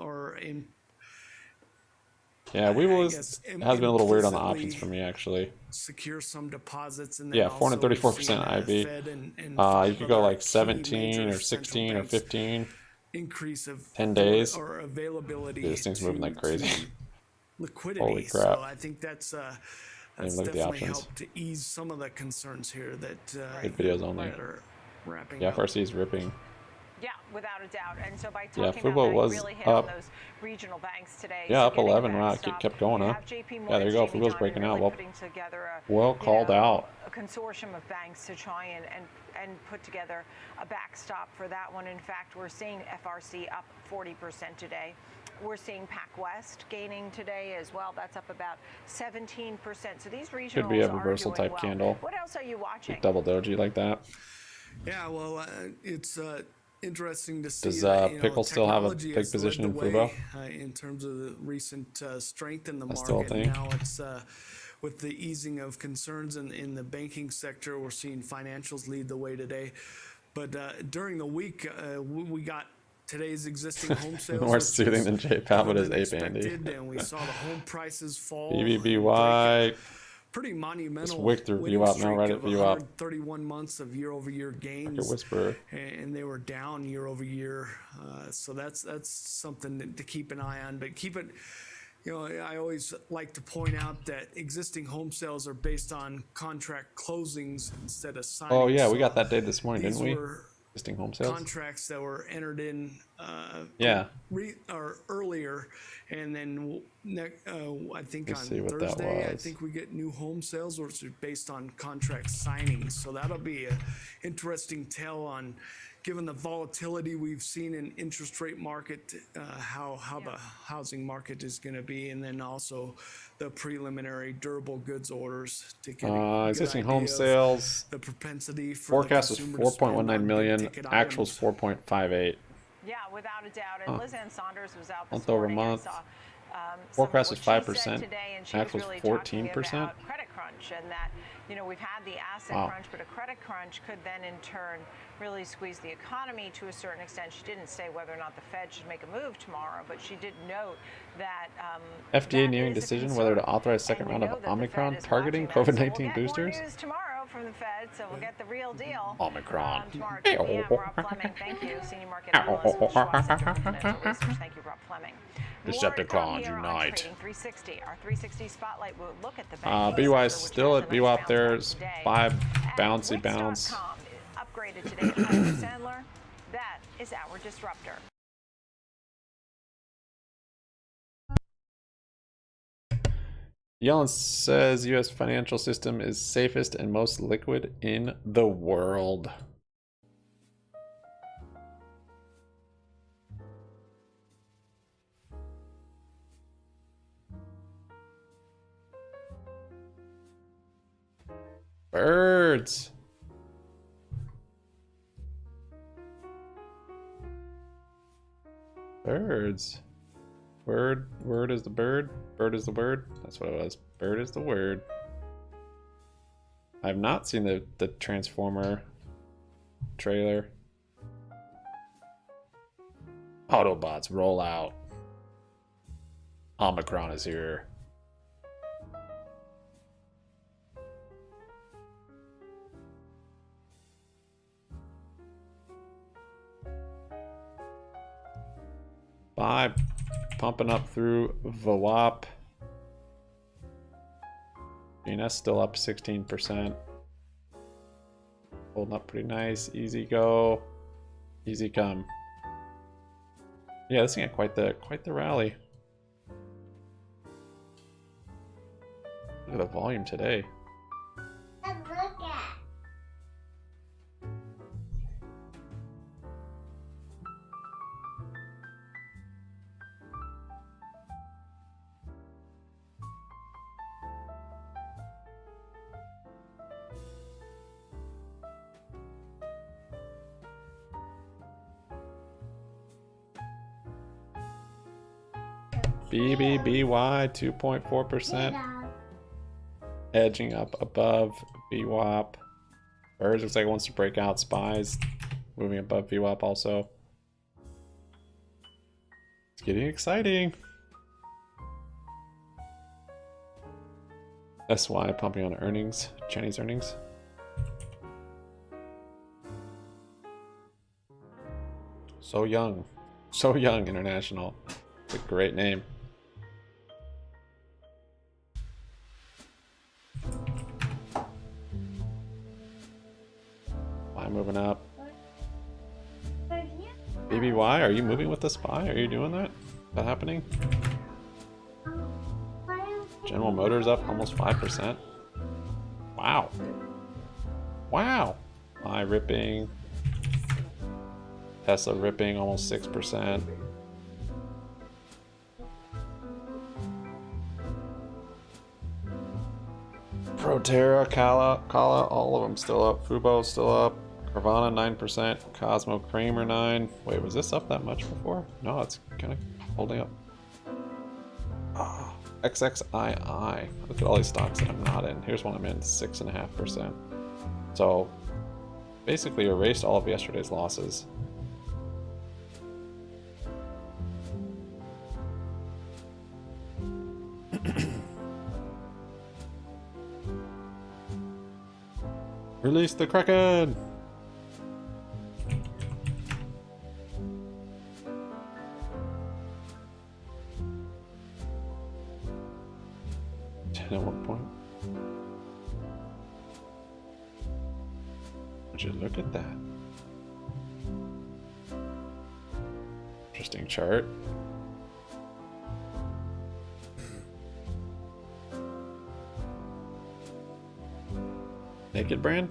Yeah, we will. It guess has been a little weird on the implicitly options for me actually. secure some deposits. And then Yeah, also we've 434% seen, IB. Fed and You five could go other like key 17 major or 16 central or banks 15. increase of 10 days. or availability. Dude, this thing's moving like crazy. to liquidity. Holy crap. So I think that's look at the definitely options. helped to ease some of the concerns here that Good videos only. that are wrapping Yeah, up. FRC is ripping. Yeah, without a doubt. And so by Yeah, talking Fubo about that, was you really hit up. on those regional banks today. Yeah, So up getting 11. the Wow, backstop, kept going, you huh? have JP Yeah, there you go. Morgan, Jamie Fubo's Dimon breaking really out. Well, putting together well called out. a consortium of banks to try and put together a backstop for that one. In fact, we're seeing FRC up 40% today. We're seeing PacWest gaining today as well. That's up about 17%. So these regionals Could be a are reversal doing type well. candle. What else are you watching? Double doji like that. Yeah, well, it's interesting to see. Does, that, Pickle still have a technology big has led position the in way, Fubo? in terms of the recent strength in the That's still a market. thing. Now it's with the easing of concerns in the banking sector, we're seeing financials lead the way today. But during the week, we got today's existing home sales. More which soothing was than J better Palmet is than Ape Andy. expected, and we saw the home prices fall. BBBY. Pretty monumental. This wick through winning view up, now streak Reddit of view up. 131 months of year-over-year gains. Market Whisperer. And they were down year over year. So that's something to keep an eye on. But keep it, I always like to point out that existing home sales are based on contract closings instead of signings. Oh yeah, we So got that date this morning, these didn't we? were Listing home sales. contracts that were entered in Yeah. or earlier, and then I think Let's on see what that Thursday I was. think we get new home sales, which are based on contract signings. So that'll be an interesting tell on, given the volatility we've seen in interest rate market, how the housing market is going to be, and then also the preliminary durable goods orders to get a good Existing idea home of sales. the propensity for Forecast the is consumer to spend on 4.19 million. big-ticket Actual is items. 4.58. Yeah, without a doubt. And Liz Ann Saunders was out this Month over morning. I month. saw, some of Forecast what is she said 5%. today, and she Actual was is really talking 14%. about credit crunch and that you know, we've had the asset crunch, but a credit crunch could then in turn really squeeze the economy to a certain extent. She didn't say whether or not the Fed should make a move tomorrow, but she did note that FDA that nearing is a decision concern. whether to authorize second And we round know of that the Omicron Fed is targeting watching that. So COVID-19 we'll get boosters. more news tomorrow from the Fed, so we'll get the real deal. Omicron. Tomorrow at 2 p.m. Rob Fleming, thank you. Senior market analyst with Schwab Center for Financial Research. Thank you, Rob Fleming. Decepticons More unite. Trading 360. Our 360 spotlight will look at the BBY sector, which still has at a nice VWAP bounce there. back today. 5 And bouncy bounce. Wix.com upgraded today to Piper Sandler. That is our disruptor. Yellen says U.S. financial system is safest and most liquid in the world. Birds. Birds. Word is the bird. Bird is the word. That's what it was. Bird is the word. I've not seen the Transformer trailer. Autobots roll out. Omicron is here. Buy, pumping up through VWAP. GNS still up 16%. Holding up pretty nice. Easy go. Easy come. Yeah, this thing had quite the rally. Look at the volume today. BBBY 2.4%. Edging up above VWAP. Birds looks like it wants to break out. Spies moving above VWAP also. It's getting exciting. SY pumping on earnings, Chinese earnings. So young international. It's a great name. SPY moving up. BBY, are you moving with the SPY? Are you doing that? Is that happening? General Motors up almost 5%. Wow. Wow. SPY ripping. Tesla ripping almost 6%. Proterra, Kala, all of them still up. Fubo still up. Carvana 9%. Cosmo Kramer 9. Wait, was this up that much before? No, it's kind of holding up. XXII. Look at all these stocks that I'm not in. Here's one I'm in, 6.5%. So basically erased all of yesterday's losses. Release the Kraken! At what point? Would you look at that? Interesting chart. Naked brand?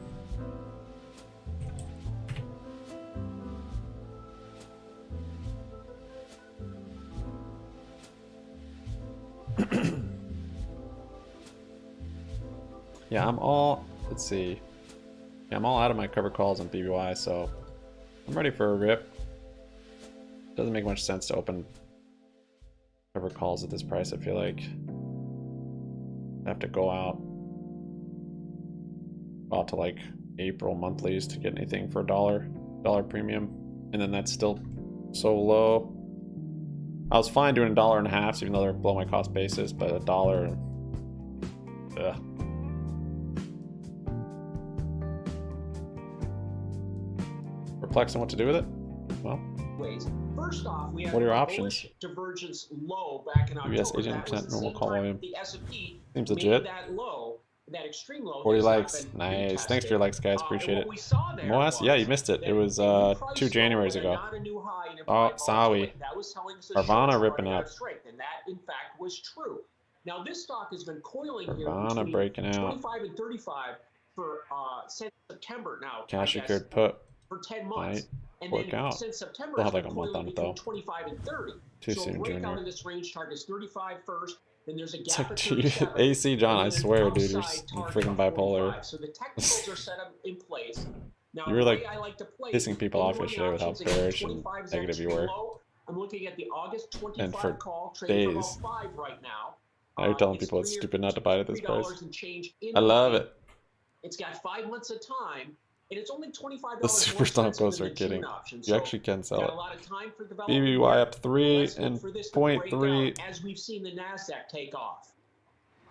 Yeah, I'm all, let's see. Yeah, I'm all out of my cover calls on BBY, so I'm ready for a rip. Doesn't make much sense to open cover calls at this price, I feel like. I have to go out. out to like April monthlies to get anything for dollar premium, and then that's still so low. I was fine doing $1.50, even though they're below my cost basis, but $1, ugh. Perplexed on what to do with it. Well, First off, we had what are your a options? bullish divergence low back in October. UBS That was 18% the normal same call time volume. The S&P Seems made legit. that low, that extreme low. 40 has not likes. been Nice. Thanks for retested. your likes, guys. And Appreciate what it. we saw there Moas? Yeah, you was missed it. that It was a new price 2 Januaries low, ago. not a new high and Oh, implied Sawi. volatility. That was telling us the Carvana shorts were ripping running out up. of strength, and that in fact was true. Now this stock has been coiling here Carvana between breaking out. 25 and 35 for since September now. Cash I guess, secured put. for 10 months. Might And work then out. since September, Still it's have been like a month coiling on it between though. 25 and 30. Too So soon, a breakout Junior. in this range target is 35 first, then there's a It's gap like, at dude, 37. AC John, I and then an swear, dude, you're upside target freaking of bipolar. 45. So the technicals are set up in place. Now, You were the like way I like to play pissing people off any one yesterday with how options again, bearish and 25 is negative you actually were. low. I'm looking at the August And 25 for call, trading for days. about 5 right now. Now you're telling It's people it's stupid not to buy it at this price. $3 and change in I love money. it. It's got 5 months of time, and it's only $25 The super more stomp expensive posts than are the June kidding. option. You So actually can sell got it. a lot of time for development BBY here. up 3 Let's look and for this to break 0.3. out as we've seen the Nasdaq take off.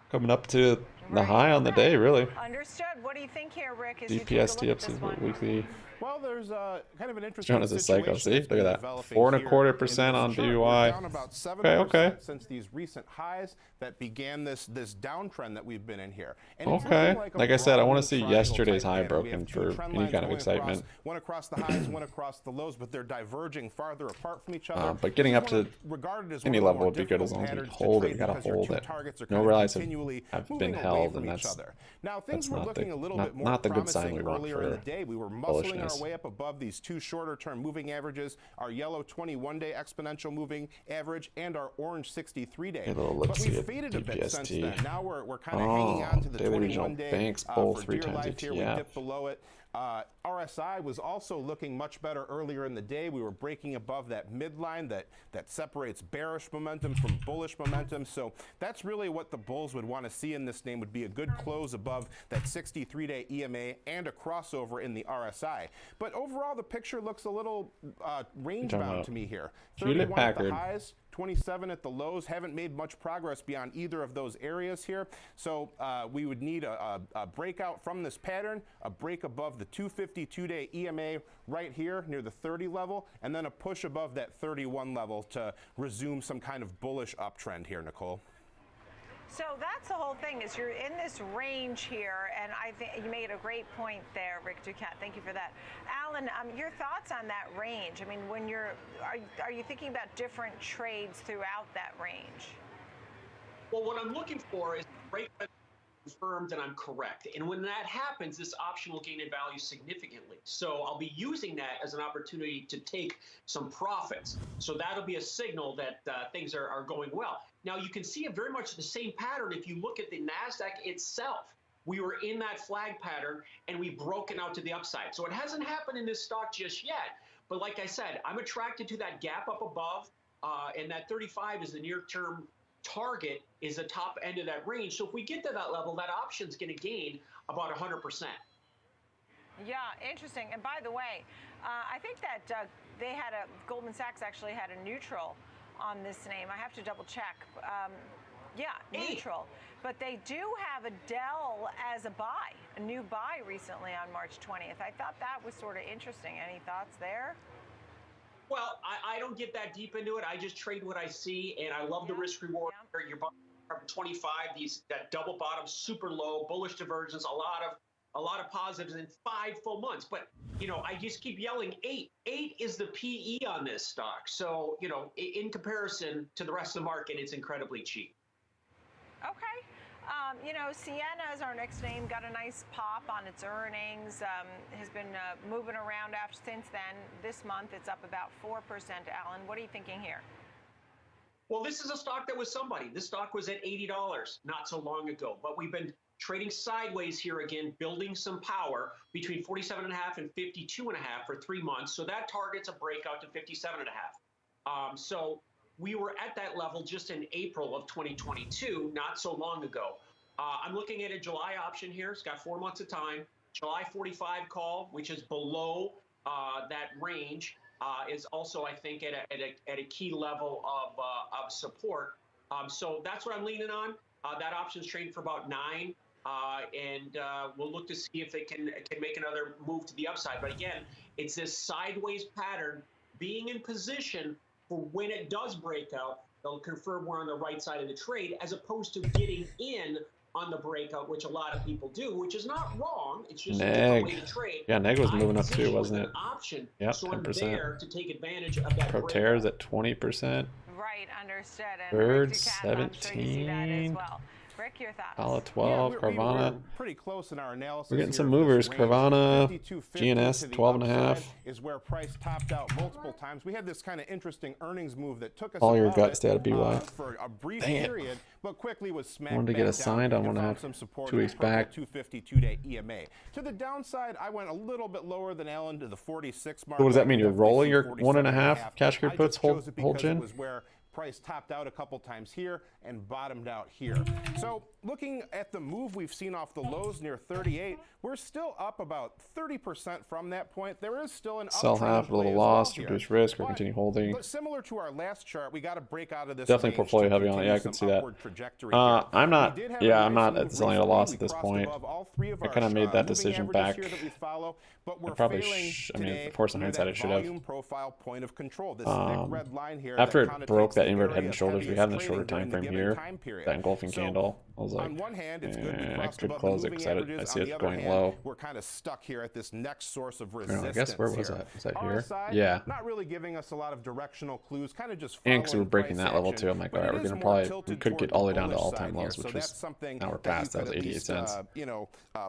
Coming up to the high on the day, really. Understood. What do you think here, Rick, as you take a DPS look at tips this is one? weekly. Well, there's kind of an interesting John is a psycho. situation See, that's look at been that. developing 4.25% here in on this chart. BBY. We're down about 7% Okay. since these recent highs that began this downtrend that we've been in here. And it's Okay. looking Like I said, I want to see broad yesterday's triangle high type pattern. We broken have two for trend any lines kind of going excitement. one across the highs, one across the lows, but they're diverging farther apart from each other. But getting This up is one to regarded as any one of the level more would be good as difficult long as we patterns to hold it. trade You gotta because your hold two it. targets are No kind of realize continually have moving been away held, from and each that's other. Now things that's were not looking the a little bit more not the good sign promising we want earlier in the for day. We were muscling our bullishness. way up above these two shorter-term moving averages, our yellow 21-day exponential moving average, and our orange 63-day. A little But look-see we've at faded a bit since DPST. then. Now we're kind of hanging on to the Daily regional 21-day banks bull for 3 dear times life here. We ETF. dipped below it. RSI was also looking much better earlier in the day. We were breaking above that midline that separates bearish momentum from bullish momentum. So that's really what the bulls would want to see in this name, would be a good close above that 63-day EMA and a crossover in the RSI. But overall, the picture looks a little range-bound to me here. 31 at the highs, 27 at the lows. Haven't made much progress beyond either of those areas here. So we would need a breakout from this pattern, a break above the 252-day EMA right here near the 30 level, and then a push above that 31 level to resume some kind of bullish uptrend here, Nicole. So that's the whole thing, is you're in this range here, and I think you made a great point there, Rick Ducat. Thank you for that. Alan, your thoughts on that range? I mean, when are you thinking about different trades throughout that range? Well, what I'm looking for is break confirmed and I'm correct. And when that happens, this option will gain in value significantly. So I'll be using that as an opportunity to take some profits. So that'll be a signal that things are going well. Now, you can see very much the same pattern if you look at the NASDAQ itself. We were in that flag pattern and we've broken out to the upside. So it hasn't happened in this stock just yet. But like I said, I'm attracted to that gap up above, and that 35 is the near-term target, is the top end of that range. So if we get to that level, that option's going to gain about 100%. Yeah, interesting. And by the way, I think that they had Goldman Sachs actually had a neutral on this name. I have to double check. Yeah, neutral. But they do have a Dell as a buy, a new buy recently on March 20th. I thought that was sort of interesting. Any thoughts there? Well, I don't get that deep into it. I just trade what I see, and I love the risk reward. You're buying from 25, that double bottom, super low, bullish divergence, a lot of positives in 5 full months. But I just keep yelling 8. 8 is the PE on this stock. So in comparison to the rest of the market, it's incredibly cheap. Okay. Sienna is our next name. Got a nice pop on its earnings. Has been moving around since then. This month, it's up about 4%. Alan, what are you thinking here? Well, this is a stock that was somebody. This stock was at $80 not so long ago, but we've been trading sideways here again, building some power between 47.5 and 52.5 for 3 months. So that targets a breakout to 57.5. So we were at that level just in April of 2022, not so long ago. I'm looking at a July option here. It's got 4 months of time. July 45 call, which is below that range, is also, I think, at a key level of support. So that's what I'm leaning on. That option's trading for about 9. And we'll look to see if it can make another move to the upside. But again, it's this sideways pattern, being in position for when it does break out, they'll confirm we're on the right side of the trade, as opposed to getting in on the breakout, which a lot of people do, which is not wrong. It's just a different way to trade. Yeah, neg was moving up too, wasn't it? Option, Yep, so I'm 10%. there to take advantage of that Proterra's at 20%. Right, understood. And Bird, Rick Ducat, I'm sure you see that as 17. well. Rick, your thoughts? Pala 12, we Carvana. were pretty close in our analysis. We're getting some here of movers. this range. Carvana, 52.50 GNS, to the 12.5. upside is where price topped out multiple times. We had this kind of interesting earnings move that took us All your above gut it, stay out of BY. for a brief Damn. period, but quickly was smacked Wanted to back get down assigned on and one and a found half, some support 2 in weeks the purple back. 250 2-day EMA. To the downside, I went a little bit lower than Alan to the 46 mark. So what does that mean? You're Definitely rolling your some 1.5 cash I here puts, just chose hold it because chin? it was where price topped out a couple times here and bottomed out here. So looking at the move we've seen off the lows near 38, we're still up about 30% from that point. There is still an Sell uptrend half, in a little play as well loss, here. reduce risk, or But continue holding. similar to our last chart, we got to break out of this. Definitely range portfolio to heavy on it. Yeah, I continue can see some that. upward trajectory here. I'm not. We did have a Yeah, I'm nice not move selling at a recently. loss We at this crossed point. above all 3 of I our, kind of made that moving decision averages back. here that we follow, but we're I probably failing I mean, today of course, in near hindsight, that I should have. volume profile point of control. This thick red line here After that it broke connotates that the inverted area head and of shoulders we heaviest had in the trading shorter during time the frame given here, time period. that engulfing So, candle, I was like, on one hand, it's good we I crossed could above close the it moving because averages. I see On it's the other going hand, low. we're kind of stuck here at this next source of I resistance. guess where was here. that? Was that here? RSI, Yeah. not really giving us a lot of directional clues, kind of just And because we're following breaking price that level action, too, I'm like, but all right, it we're is gonna more probably tilted we could toward get the all the way down to bullish all-time side here. lows, So which that's is something now we're that you past. That could was at 88 least, cents.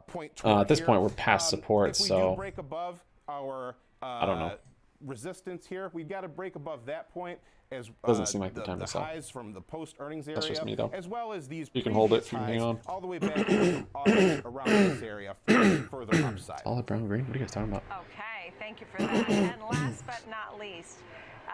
point At this here. point, we're past support, If we so do break above our I don't know. resistance here, we've got to break above that point as Doesn't seem like the time to sell. highs from the post earnings area, That's just me, though. as well as these You can hold it previous if you can hang highs on. all the way back from August around this area for further upside. Solid brown green. What are you guys talking about? Okay, thank you for that. And last but not least,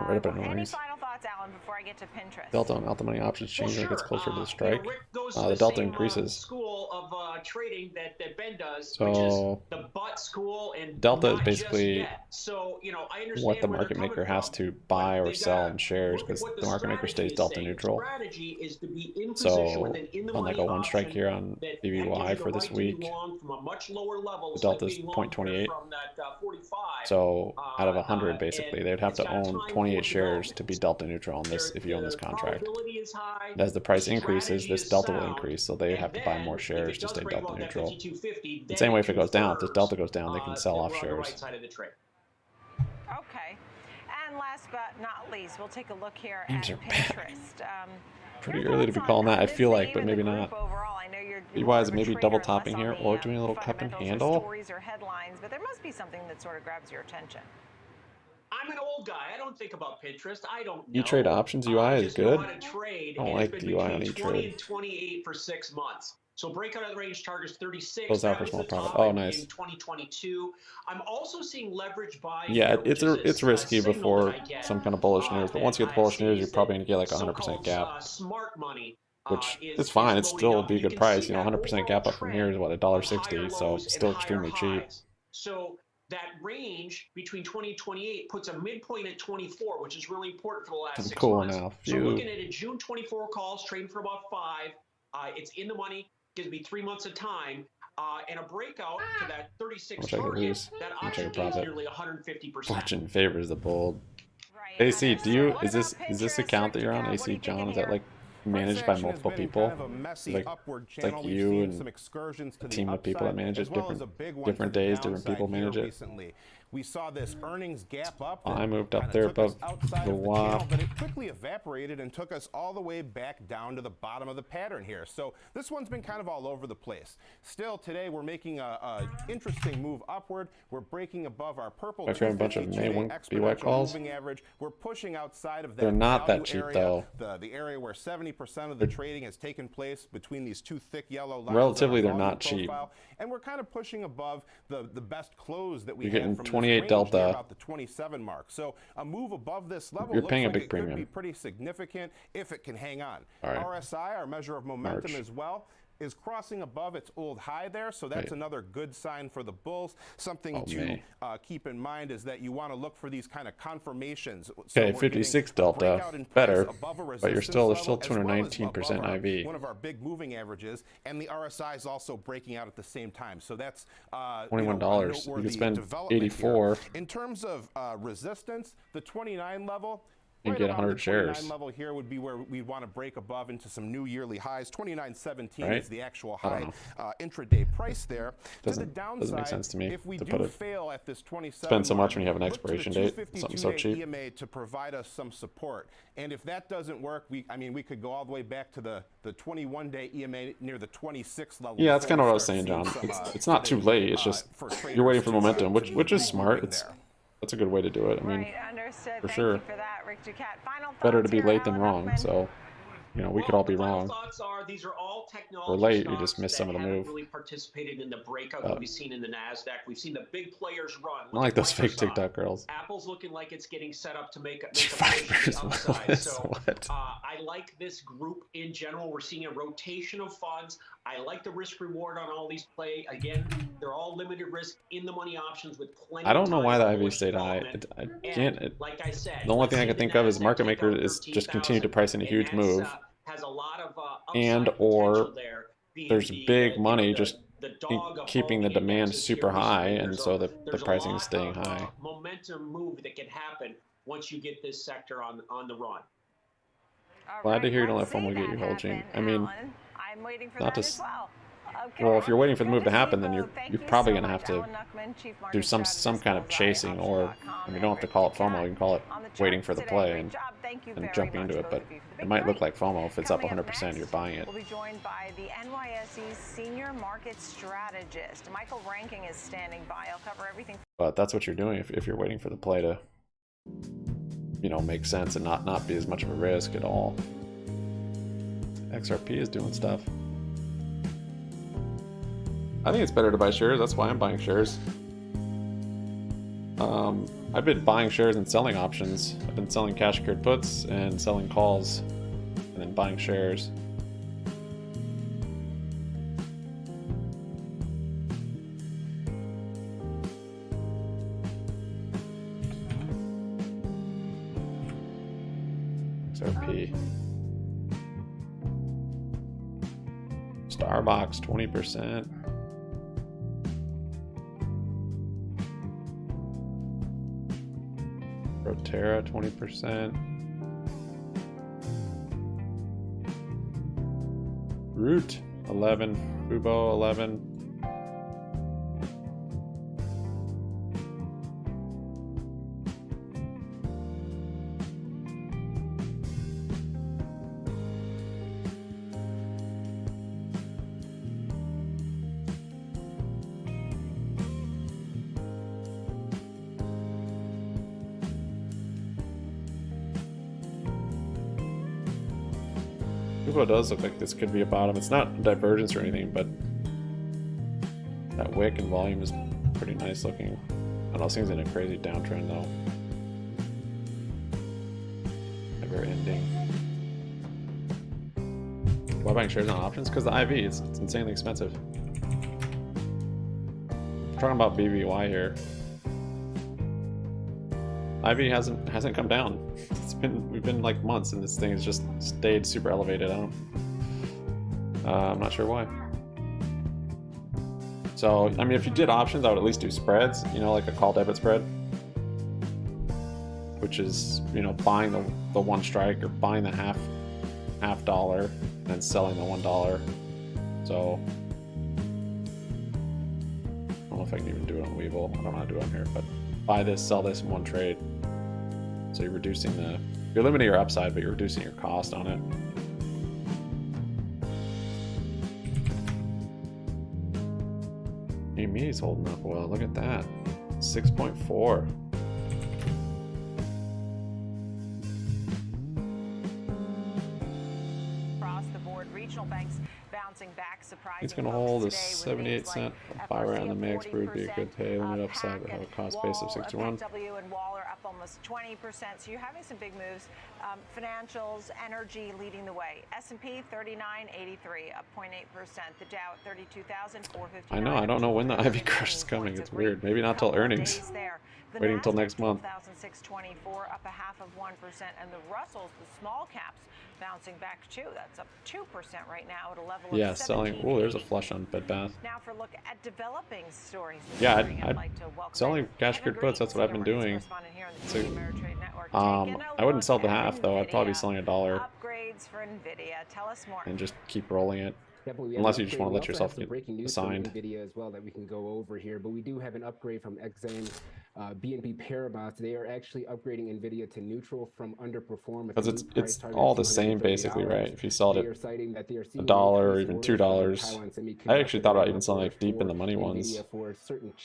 Right up in any earnings. final thoughts, Alan, before I get to Pinterest? Delta and Alta money options change when it gets closer to the strike. Rick goes The to delta same, increases. school of trading that Ben does, So, which is the but school and Delta is not just basically yet. So I understand what the where market they're maker coming has from, to buy but or they sell gotta in shares look at because what the market maker strategy stays is delta saying. neutral. The strategy is to be in position with an So in the on money like a one strike option here on that BBBY gives you for the this right to be week, long from a much lower level, the delta is like being long 0.28. from that 45. So out of 100, basically, and they'd have it's to got own time 28 for shares to development. be delta neutral on this if you own this The contract. probability is high, And as the price increases, strategy this is delta will sound, increase, so they and have to buy then more if shares it to does stay break delta above that neutral. 52.50, The then same way it if it goes down, if this confirms, delta goes down, they can sell that off we're on the shares. right side of the trade. Okay. And last but not least, we'll take a look here Names at are bad. Pinterest. Pretty Your early to thoughts be on calling that, I this feel name like, but and the maybe group not. overall? I know you're BBY more is of a maybe trader double and topping less here, on the, or doing a little cup and fundamentals or handle. stories or headlines, but there must be something that sort of grabs your attention. I'm an old guy. I don't think about Pinterest. I don't know. E-Trade options UI I is just know good. how to trade, I don't and like it's the been UI on between 20 E-Trade. and 28 for 6 months. So breakout of the range targets 36. Close out That for was small the profit. top Oh, in nice. 2022. I'm also seeing leverage buy. Yeah, here, which is it's a risky signal before that I get, some kind of bullish news, but once you get the bullish news, you're probably gonna get like a 100% so-called, gap, smart money. which is is fine. It's loading still up. be a You good can price. see You know, that 100% gap up from here is what, of $1.60, higher so lows still and extremely higher cheap. highs. So that range between 20 and 28 puts a midpoint at 24, which is really important for the last I'm 6 cool months. now. So I'm looking at a June 24 calls, trading for about 5. It's in the money, gives me 3 months of time. And a breakout to that 36 Wish I could target, lose. that Wish I option could gains profit. nearly 150%. Fortune favors the bold. Right. AC, do you What is this about is this Pinterest, account that Rick you're on, Ducat? What are AC you John? thinking Is that here? like managed by multiple people? Kind of a messy Like upward it's like channel. We've you seen and some excursions to a the team of people that upside, manage it, as well as a big one different to the days, different downside people here manage it. recently. We saw this earnings gap up. I that moved up kinda there took us above outside the of the WA. channel, but it quickly evaporated and took us all the way back down to the bottom of the pattern here. So this one's been kind of all over the place. Still today we're making a interesting move upward. We're breaking above our purple I've got a bunch of 252-day May 1 BY exponential calls. moving average. We're pushing outside of that They're not that value cheap, area, though. the area where 70% of the trading has taken place between these two thick yellow lines. Relatively, on our they're not volume cheap. profile. And we're kind of pushing above the best close that we You're had getting from 28 this range delta. near about the 27 mark. So a move above this level You're looks paying a like big it premium. could be pretty significant if it can hang on. All right. RSI, our measure of momentum March. as well. is crossing above its old high there, so that's another good sign for the bulls. Something to keep in mind is that you want to look for these kind of confirmations. Okay, 56 delta, better, but there's still 219% IV. One of our big moving averages, and the RSI is also breaking out at the same time. So that's $21. You could spend 84. In terms of resistance, the 29 level. And get 100 shares. 29 level here would be where we'd want to break above into some new yearly highs. 29.17 is the actual high intraday price there. Doesn't make sense to me. If we do fail at this 27, spend so much when you have an expiration date, something so cheap. EMA to provide us some support. And if that doesn't work, we could go all the way back to the 21-day EMA near the 26 level. Yeah, that's kind of what I was saying, John. It's not too late. It's just you're waiting for momentum, which is smart. That's a good way to do it. I mean, for sure. Better to be late than wrong. So, we could all be wrong. Thoughts are these are all technology or late. You just missed some of the move. Really participated in the breakout that we've seen in the Nasdaq. We've seen the big players run. I like those fake TikTok girls. Apple's looking like it's getting set up to make a push to the upside. So I like this group in general. We're seeing a rotation of funds. I like the risk reward on all these play. Again, they're all limited risk in the money options with plenty. I don't know why the IV stayed high. I can't. Like I said, the only thing I can think of is market maker is just continue to price in a huge move, has a lot of and or there's big money just keeping the demand super high, and so the pricing is staying high. Momentum move that can happen once you get this sector on the run. Glad to hear you don't let FOMO get you hedging. I mean, I'm waiting for not that to. as well. Okay. Well, if you're waiting for the move to happen, then you're probably going to have to do some kind of chasing, or you don't have to call it FOMO. You can call it waiting for the play and jumping into it. But it might look like FOMO if it's up 100%. You're buying it. We'll be joined by the NYSE's senior market strategist, Michael Ranking, is standing by. I'll cover everything. But that's what you're doing if you're waiting for the play to, make sense and not be as much of a risk at all. XRP is doing stuff. I think it's better to buy shares. That's why I'm buying shares. I've been buying shares and selling options. I've been selling cash secured puts and selling calls, and then buying shares. XRP. Starbucks 20%. Proterra 20%. Root 11. Fubo 11. It does look like this could be a bottom. It's not divergence or anything, but that wick and volume is pretty nice looking. I don't know, this thing's in a crazy downtrend though. Never ending. Why buying shares on options? Because the IV, it's insanely expensive. We're talking about BBBY here. IV hasn't come down. We've been like months, and this thing has just stayed super elevated. I'm not sure why. So I mean, if you did options, I would at least do spreads. Like a call debit spread, which is buying the one strike or buying the half dollar and then selling the $1. So I don't know if I can even do it on Weevil. I don't know how to do it on here, but buy this, sell this in one trade. So you're limiting your upside, but you're reducing your cost on it. GME is holding up well. Look at that, 6.4. Across the board, regional banks bouncing back, surprising. It's going to hold a 78-cent buy around the mix. Would be a good pay. Limited upside, but have a cost base of 61. FSW and Waller up almost 20%. So you're having some big moves. Financials, energy leading the way. S&P 39.83, up 0.8%. The Dow at 32,459. I know. I don't know when the Ivy Crush is coming. It's weird. Maybe not till earnings. Waiting until next month. 12,624, up 0.5%. And the Russells, the small caps, bouncing back too. That's up 2% right now at a level of Yeah, selling. Oh, there's a flush on Bed Bath. Now for a look at developing stories. Yeah, I'd selling cash grid puts. That's what I've been doing. So, I wouldn't sell the half though. I'd probably be selling $1 Upgrades for Nvidia. Tell us more. and just keep rolling it. Definitely, Unless you just want to let yourself get breaking news assigned. from NVIDIA as well that we can go over here, but we do have an upgrade from Exane, BNP Paribas. They are actually upgrading NVIDIA to neutral from underperform. Because it's all the same basically, right? If you sell it at $1 or even $2, I actually thought about even selling like deep in the money ones. I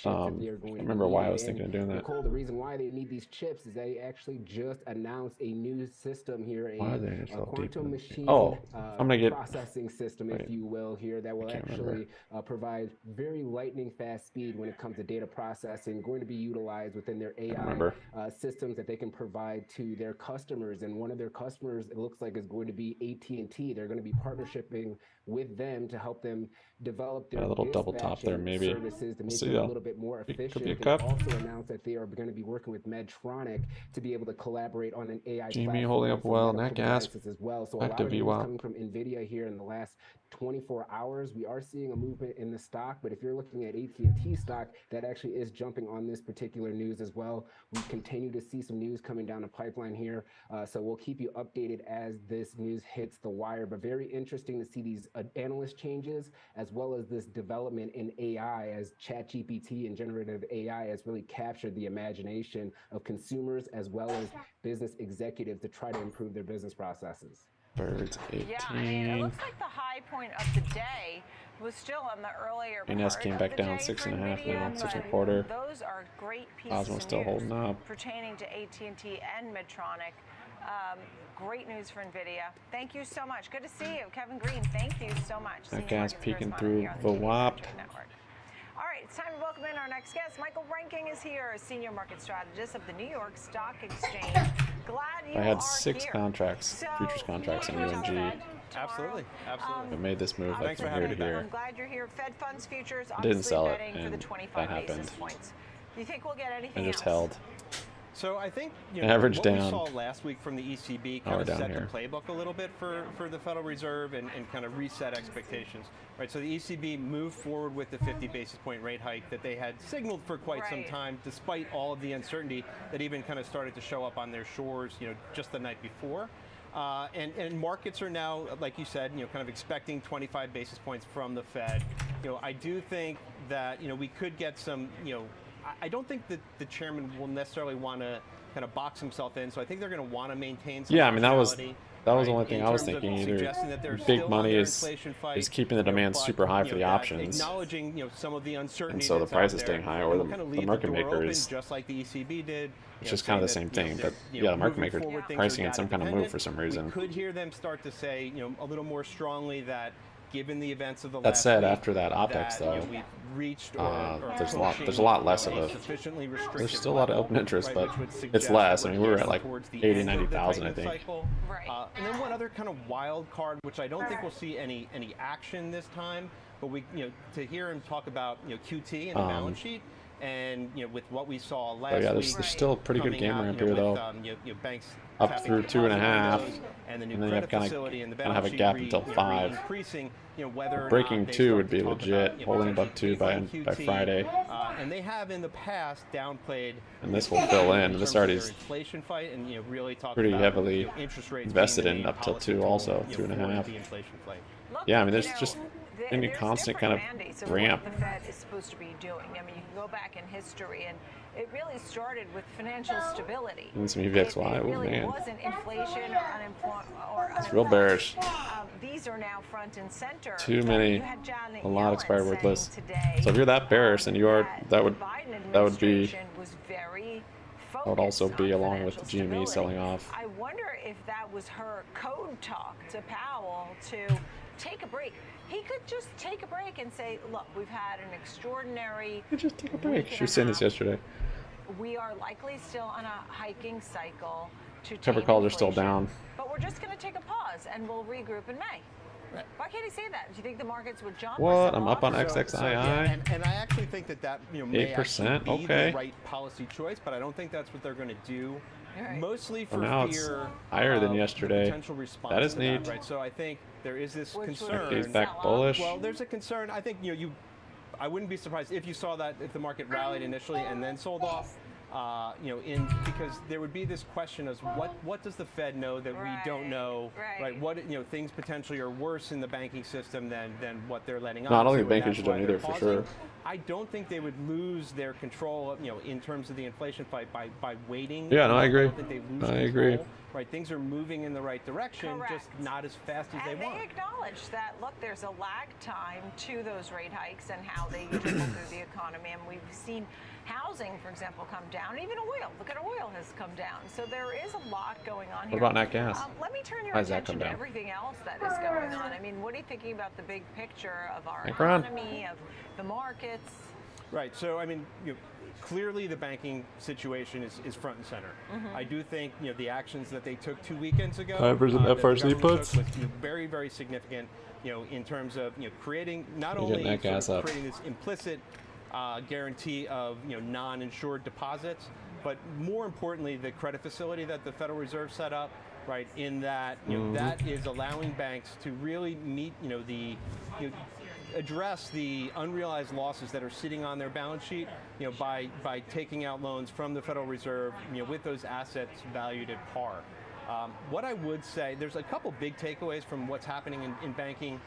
remember why I was thinking of doing that. Nicole, the reason why they need these chips is they actually just announced a new system here, a quantum machine I'm gonna get processing system, if you will, here that will actually provide very lightning fast speed when it comes to data processing, going to be utilized within their AI systems that they can provide to their customers. And one of their customers, it looks like, is going to be AT&T. They're going to be partnershiping with them to help them develop their a little double top there, maybe. Services to make them a little bit more efficient. They also announced that they are going to be working with Medtronic to be able to collaborate on an AI GME holding up well, net gas as well. So a lot of news coming from NVIDIA here in the last 24 hours. We are seeing a movement in the stock, but if you're looking at AT&T stock, that actually is jumping on this particular news as well. We continue to see some news coming down the pipeline here, so we'll keep you updated as this news hits the wire. But very interesting to see these analyst changes, as well as this development in AI, as ChatGPT and generative AI has really captured the imagination of consumers as well as business executives to try to improve their business processes. Birds 18. Yeah, I mean, it looks like the high point of the day was still on the earlier NS came back down 6.5 now, 6.25. Those are great pieces Osmo's still holding up. Pertaining to AT&T and Medtronic. Great news for NVIDIA. Thank you so much. Good to see you. Kevin Green, thank you so much. That gas peeking through the WAP. All right, it's time to welcome in our next guest. Michael Ranking is here, Senior Market Strategist of the New York Stock Exchange. Glad you I had are 6 here. contracts, futures contracts in UNG. Absolutely. I made this move like from here to here. I'm glad you're here. Fed funds futures. I didn't sell it, betting for and the 25 that happened. basis points. Do you think we'll get anything I just else? held. So I think average what down. we saw last week from the ECB kind of set the playbook a little bit for the Federal Reserve and kind of reset expectations. Right. So the ECB moved forward with the 50 basis point rate hike that they had signaled for quite some time, despite all of the uncertainty that even kind of started to show up on their shores, just the night before. And markets are now, like you said, kind of expecting 25 basis points from the Fed. I do think that we could get some, I don't think that the chairman will necessarily want to kind of box himself in, so I think they're going to want to maintain some I mean, that was optionality, the only thing I was thinking. Either big money is keeping the demand super high for the options, acknowledging some of the uncertainty, and so the price is staying high, or the market maker is just like the ECB did. It's just kind of the same thing, but the market maker pricing in some kind of move for some reason. We could hear them start to say, a little more strongly that, given the events of the That last said, week, after that OPEX though, we've reached there's a lot less of a. There's still a lot of open interest, but it's less. I mean, we were at like 80, 90,000, I think. And then one other kind of wild card, which I don't think we'll see any action this time, but we to hear him talk about QT and the balance sheet. And with what we saw last week, there's still a pretty good game ramp here though. Banks up through 2.5, and then you have kind of have a gap until 5. Breaking 2 would be legit. Holding above 2 by Friday. And they have in the past downplayed. And this will fill in. This already is inflation fight, and really pretty heavily invested in up till 2 also, 2.5. Yeah, I mean, there's just any constant kind of ramp. What the Fed is supposed to be doing. I mean, you can go back in history, and it really started with financial stability. And some EVXY, it really man. wasn't inflation or unemployment. It's real bearish. These are now front and center. Too many, a lot expired word lists. So if you're that bearish, then you are that would be. That would also be along with the GME selling off. I wonder if that was her code talk to Powell to take a break. He could just take a break and say, look, we've had an extraordinary... Just take a break. She was saying this yesterday. we are likely still on a hiking cycle to Cover tame calls are still inflation, down. but we're just going to take a pause and we'll regroup in May. Right. Why can't he say that? Do you think the markets would jump? What? Or sell I'm up off? on XXII. And I actually think that may actually 8%, be okay. the right policy choice, but I don't think that's what they're going to do. Right. Mostly for Well, now it's fear higher than of yesterday. potential response That is to neat. right? So I think there is this Which would concern. Days back bullish. Well, there's a concern. I think I wouldn't be surprised if you saw that if the market rallied initially and then sold off. Because there would be this question as what does the Fed know that we don't know, right? What things potentially are worse in the banking system than what they're letting on. No, I don't to, think and bankers that's should why do they're either, for pausing. sure. I don't think they would lose their control, in terms of the inflation fight by waiting. Yeah, no, I agree. don't think they lose I control. agree. Right, things are moving in the right direction, Correct. just not as fast as And they want. they acknowledge that, look, there's a lag time to those rate hikes and how they trickle through the economy. And we've seen housing, for example, come down. Even oil. Look at oil has come down. So there is a lot going on here. What about nat gas? Let me turn your Why does that attention come to down? everything else that is going on. I mean, what are you thinking about the big picture of our Macron? economy, of the markets? Right. So, I mean, clearly the banking situation is front and center. I do think the actions that they took 2 weekends ago, Time for some that the FRC government puts. took was very, very significant. In terms of creating not You're only getting that gas sort of up. creating this implicit guarantee of non-insured deposits, but more importantly, the credit facility that the Federal Reserve set up. Right, in that that is allowing banks to really meet address the unrealized losses that are sitting on their balance sheet, by taking out loans from the Federal Reserve, with those assets valued at par. What I would say, there's a couple big takeaways from what's happening in banking,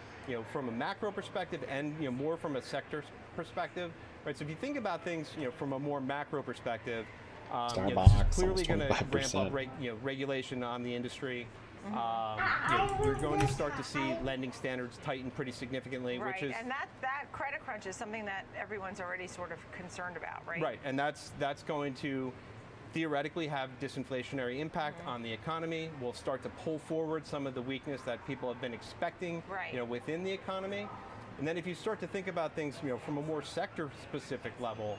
from a macro perspective and more from a sector perspective. Right, so if you think about things, from a more macro perspective, this Starbucks, is clearly almost going to ramp 25%. up regulation on the industry. You're going to start to see lending standards tighten pretty significantly, Right, which is and that credit crunch is something that everyone's already sort of concerned about, right? right, and that's going to theoretically have disinflationary impact on the economy. We'll start to pull forward some of the weakness that people have been expecting, within the economy. And then if you start to think about things, from a more sector-specific level,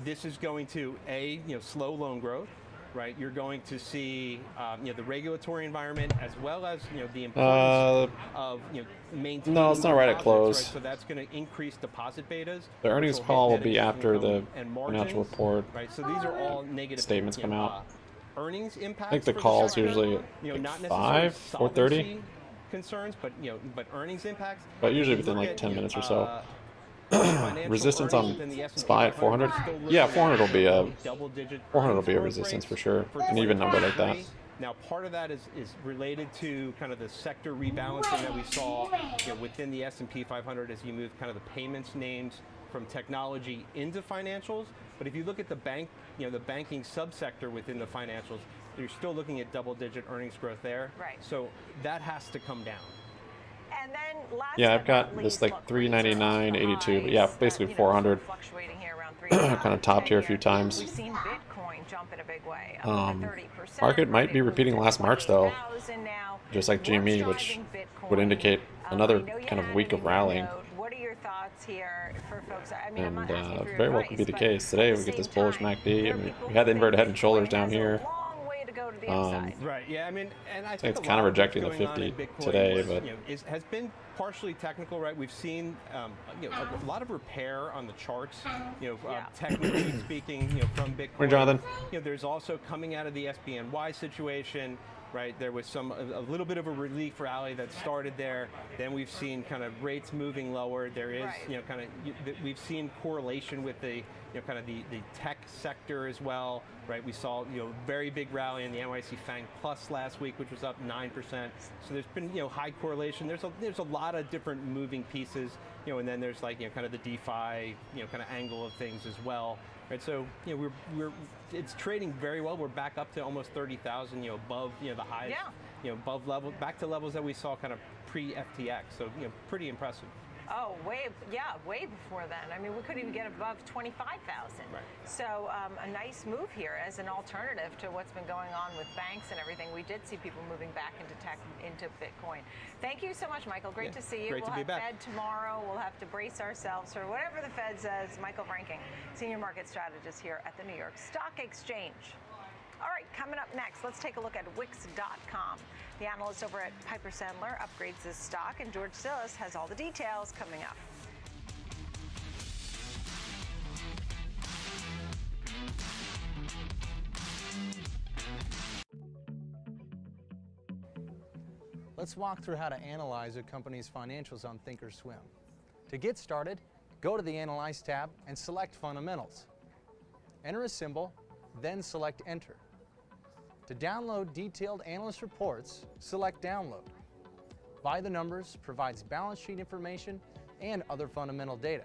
this is going to slow loan growth. Right, you're going to see the regulatory environment as well as the importance of maintaining. No, it's not right at deposits, close. Right? So that's going to increase deposit betas. The earnings which call hit will net be interest after the income and financial margins, report. Right, so these are all negative Statements come out. Earnings impacts. I think the for call's sector, usually not like necessarily 5, 4:30. solvency concerns, but but earnings impacts. But usually If you within look like at, 10 minutes or so. financial Resistance earnings on within the S&P SPY at 500 400. still looking Yeah, at 400 will be a double-digit 400 will be a growth resistance rates for sure. for An even number like that. 2023. Now, part of that is related to kind of the sector rebalancing that we saw within the S&P 500 as you move kind of the payments names from technology into financials. But if you look at the the banking subsector within the financials, you're still looking at double-digit earnings growth there. Right. So that has to come down. And then last Yeah, but I've got not this least, like look, rates are off the 399.82, but yeah, highs, basically but, 400. fluctuating here around Kind of topped here a few times. We've seen Bitcoin jump in a big way, up over 30%. Market might be repeating last March though, 20,000 now. just like GME, which What's driving Bitcoin? would indicate another I know you kind of had week it of in your rallying. note. What are your thoughts here for folks? I mean, I'm And not asking for your very well advice, could be the but case. Today at we the get this same bullish time, MACD. there I are mean, people we had the who inverted think head and shoulders Bitcoin down has a here. long way to go to the upside. Right. Yeah. I mean, and I So think it's a kind of lot what's rejecting the going on in 50 Bitcoin today, was, but has been partially technical, right? We've seen a lot of repair on the charts, technically speaking, from Bitcoin. Morning, Jonathan. There's also coming out of the SBNY situation. Right, there was a little bit of a relief rally that started there. Then we've seen kind of rates moving lower. There is, we've seen correlation with the, kind of the tech sector as well. Right, we saw very big rally in the NYSE FANG Plus last week, which was up 9%. So there's been high correlation. There's a lot of different moving pieces. And then there's like kind of the DeFi kind of angle of things as well. Right, so it's trading very well. We're back up to almost 30,000, above the highs, above level, back to levels that we saw kind of pre-FTX. So pretty impressive. Oh, way before then. I mean, we couldn't even get above 25,000. Right. So a nice move here as an alternative to what's been going on with banks and everything. We did see people moving back into tech, into Bitcoin. Thank you so much, Michael. Great to see you. Great to be back. Fed tomorrow. We'll have to brace ourselves for whatever the Fed says. Michael Franking, senior market strategist here at the New York Stock Exchange. All right, coming up next, let's take a look at Wix.com. The analyst over at Piper Sandler upgrades this stock, and George Sillis has all the details coming up. Let's walk through how to analyze a company's financials on thinkorswim. To get started, go to the Analyze tab and select Fundamentals. Enter a symbol, then select Enter. To download detailed analyst reports, select Download. By the Numbers provides balance sheet information and other fundamental data.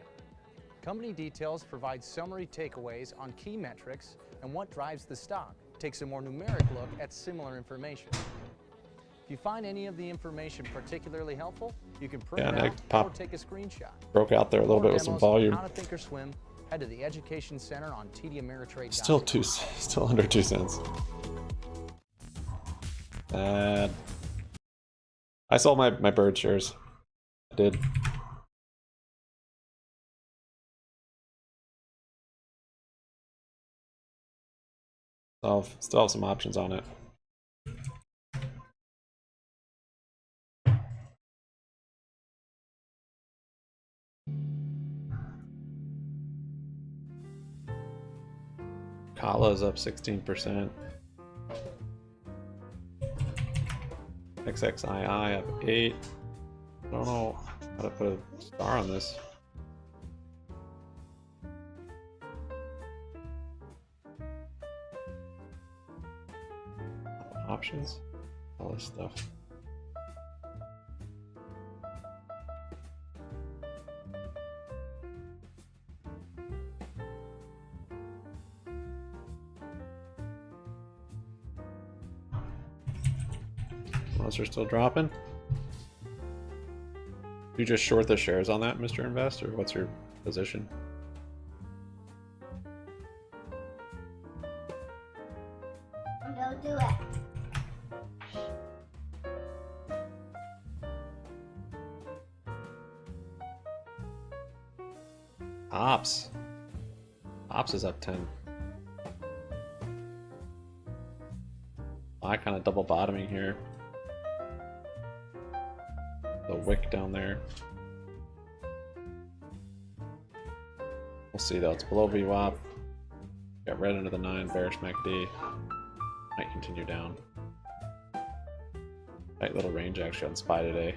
Company Details provides summary takeaways on key metrics and what drives the stock. Takes a more numeric look at similar information. If you find any of the information particularly helpful, you can print it out or take a screenshot. Broke out there a little bit with some volume. How to thinkorswim, head to the Education Center on tdameritrade.com. Still under 2 cents. I sold my bird shares. I did. Still have some options on it. Kala is up 16%. XXII up 8. I don't know how to put a star on this. Options, all this stuff. Unless they're still dropping. You just short the shares on that, Mr. Investor? What's your position? Don't do it. Ops is up 10. I kind of double bottoming here. The wick down there. We'll see though, it's below VWAP. Got red under the 9, bearish MACD. Might continue down. Tight little range actually on SPY today.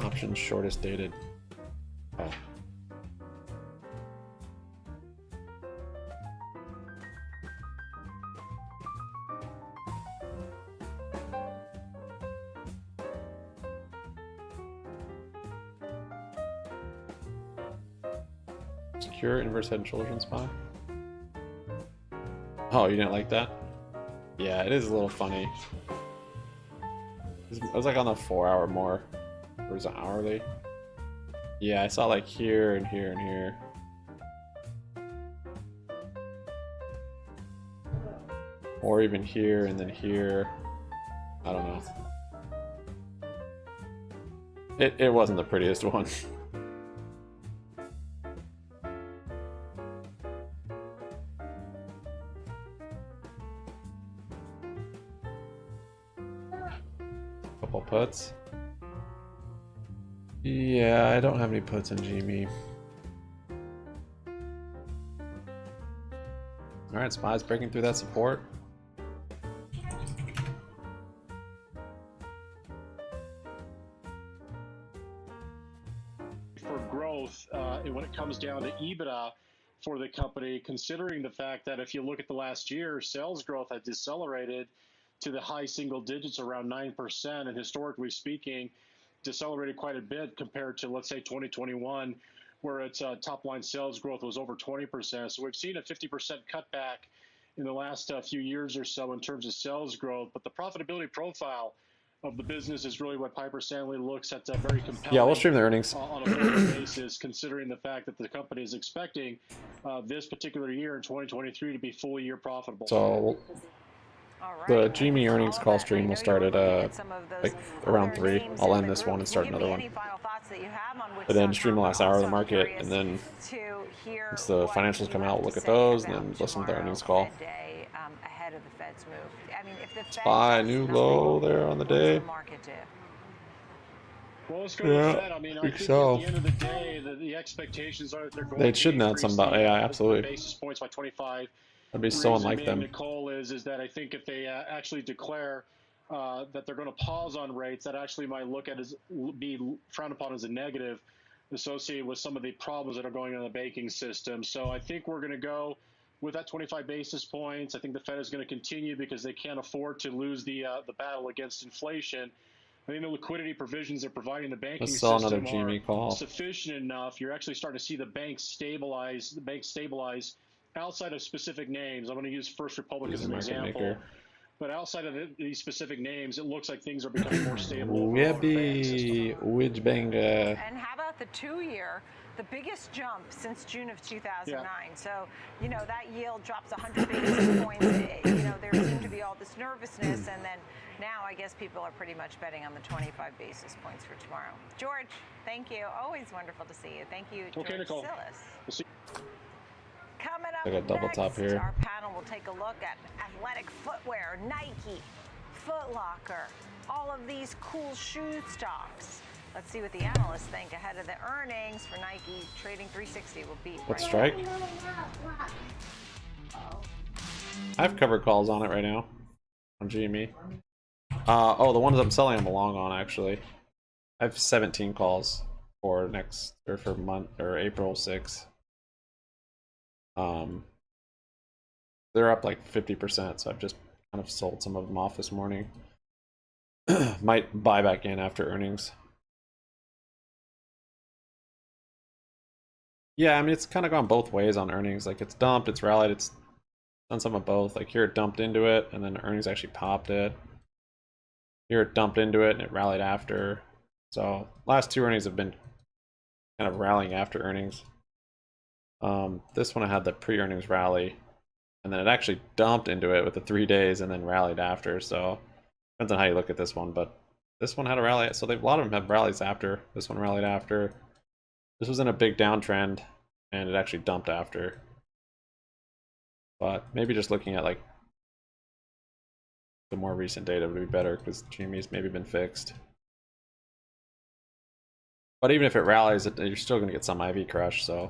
Options shortest dated. Oh. Secure inverse head and shoulders in SPY. Oh, you didn't like that? Yeah, it is a little funny. It was like on the 4-hour more. Or was it hourly? Yeah, I saw like here and here and here. Or even here and then here. I don't know. It wasn't the prettiest one. Couple puts. Yeah, I don't have any puts in GME. Alright, SPY's breaking through that support. For growth, when it comes down to EBITDA for the company, considering the fact that if you look at the last year, sales growth has decelerated to the high single digits, around 9%, and historically speaking, decelerated quite a bit compared to, let's say, 2021, where its top line sales growth was over 20%. So we've seen a 50% cutback in the last few years or so in terms of sales growth, but the profitability profile of the business is really what Piper Sandler looks at very compelling. Yeah, we'll stream the earnings on a forward basis, considering the fact that the company is expecting this particular year in 2023 to be full year profitable. So the GME earnings call stream will start at like around 3. I'll end this one and start another one. But then stream the last hour of the market, and then once the financials come out, we'll look at those, and then listen to the earnings call. Ahead of the Fed's move. I mean, if the Fed Buy a new low there on the day. Well, let's go to the Fed. I mean, I think so. At the end of the day, the expectations are that they're going They to should announce something about AI, absolutely. Basis points by 25. That'd be so unlike them. Nicole is that I think if they actually declare that they're going to pause on rates, that actually might be frowned upon as a negative associated with some of the problems that are going on in the banking system. So I think we're going to go with that 25 basis points. I think the Fed is going to continue because they can't afford to lose the battle against inflation. I think the liquidity provisions they're providing the banking system another GME call. are sufficient enough. You're actually starting to see the banks stabilize. Outside of specific names. I'm going to use First Republic as an example. But outside of these specific names, it looks like things are becoming more stable. Yippee! Which bang? And how about the 2-year? The biggest jump since June of 2009. Yeah. So, you know, that yield drops 100 basis points. You know, there seemed to be all this nervousness, and then now I guess people are pretty much betting on the 25 basis points for tomorrow. George, thank you. Always wonderful to see you. Thank you, George Nicole. Sillis. Coming up I got double next, top here. Our panel will take a look at athletic footwear, Nike, Foot Locker, all of these cool shoe stocks. Let's see what the analysts think ahead of the earnings for Nike. Trading 360 will be What strike? I have covered calls on it right now on GME. Oh, the ones I'm selling I'm long on actually. I have 17 calls for April 6th. They're up like 50%, so I've just kind of sold some of them off this morning. Might buy back in after earnings. Yeah, I mean, it's kind of gone both ways on earnings. Like, it's dumped, it's rallied, it's done some of both. Like, here it dumped into it, and then earnings actually popped it. Here it dumped into it, and it rallied after. So, last 2 earnings have been kind of rallying after earnings. This one I had the pre-earnings rally, and then it actually dumped into it with the 3 days and then rallied after. So depends on how you look at this one, but this one had a rally. So a lot of them have rallies after. This one rallied after. This was in a big downtrend, and it actually dumped after. But maybe just looking at like the more recent data would be better because GME's maybe been fixed. But even if it rallies, you're still going to get some IV crush. So.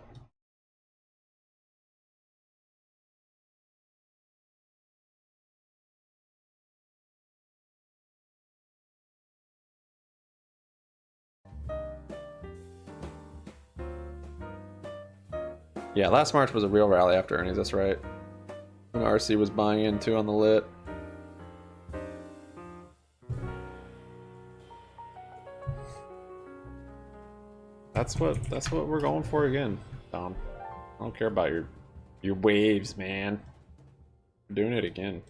Yeah, last March was a real rally after earnings, that's right. And RC was buying in too on the lit. That's what we're going for again, Tom. I don't care about your waves, man. We're doing it again.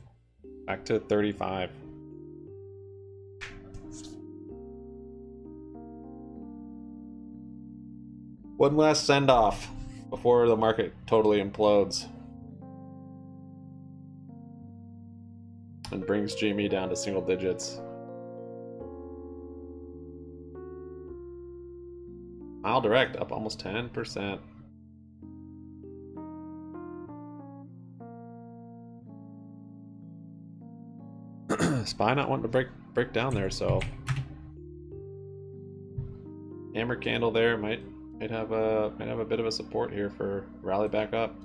Back to 35. One last send off before the market totally implodes and brings GME down to single digits. Mile direct up almost 10%. SPY not wanting to break down there, so hammer candle there might have a bit of a support here for rally back up.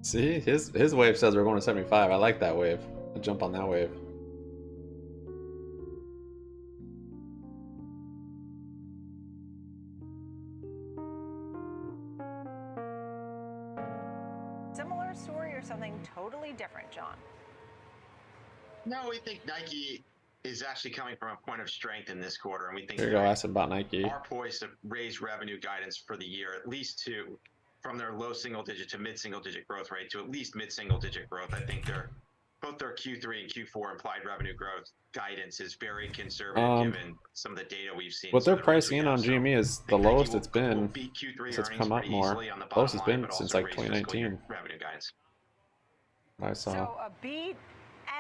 See, his wave says we're going to 75. I like that wave. I'll jump on that wave. Similar story or something totally different, John? No, we think Nike is actually coming from a point of strength in this quarter, and we think there you go. Ask about Nike. are poised to raise revenue guidance for the year, at least from their low single digit to mid single digit growth rate to at least mid single digit growth. I think both their Q3 and Q4 implied revenue growth guidance is very conservative given some of the data we've seen. What they're pricing in on GME is the lowest it's been since it's come up more. Lowest it's been since like 2019. Revenue guidance. I saw. So a beat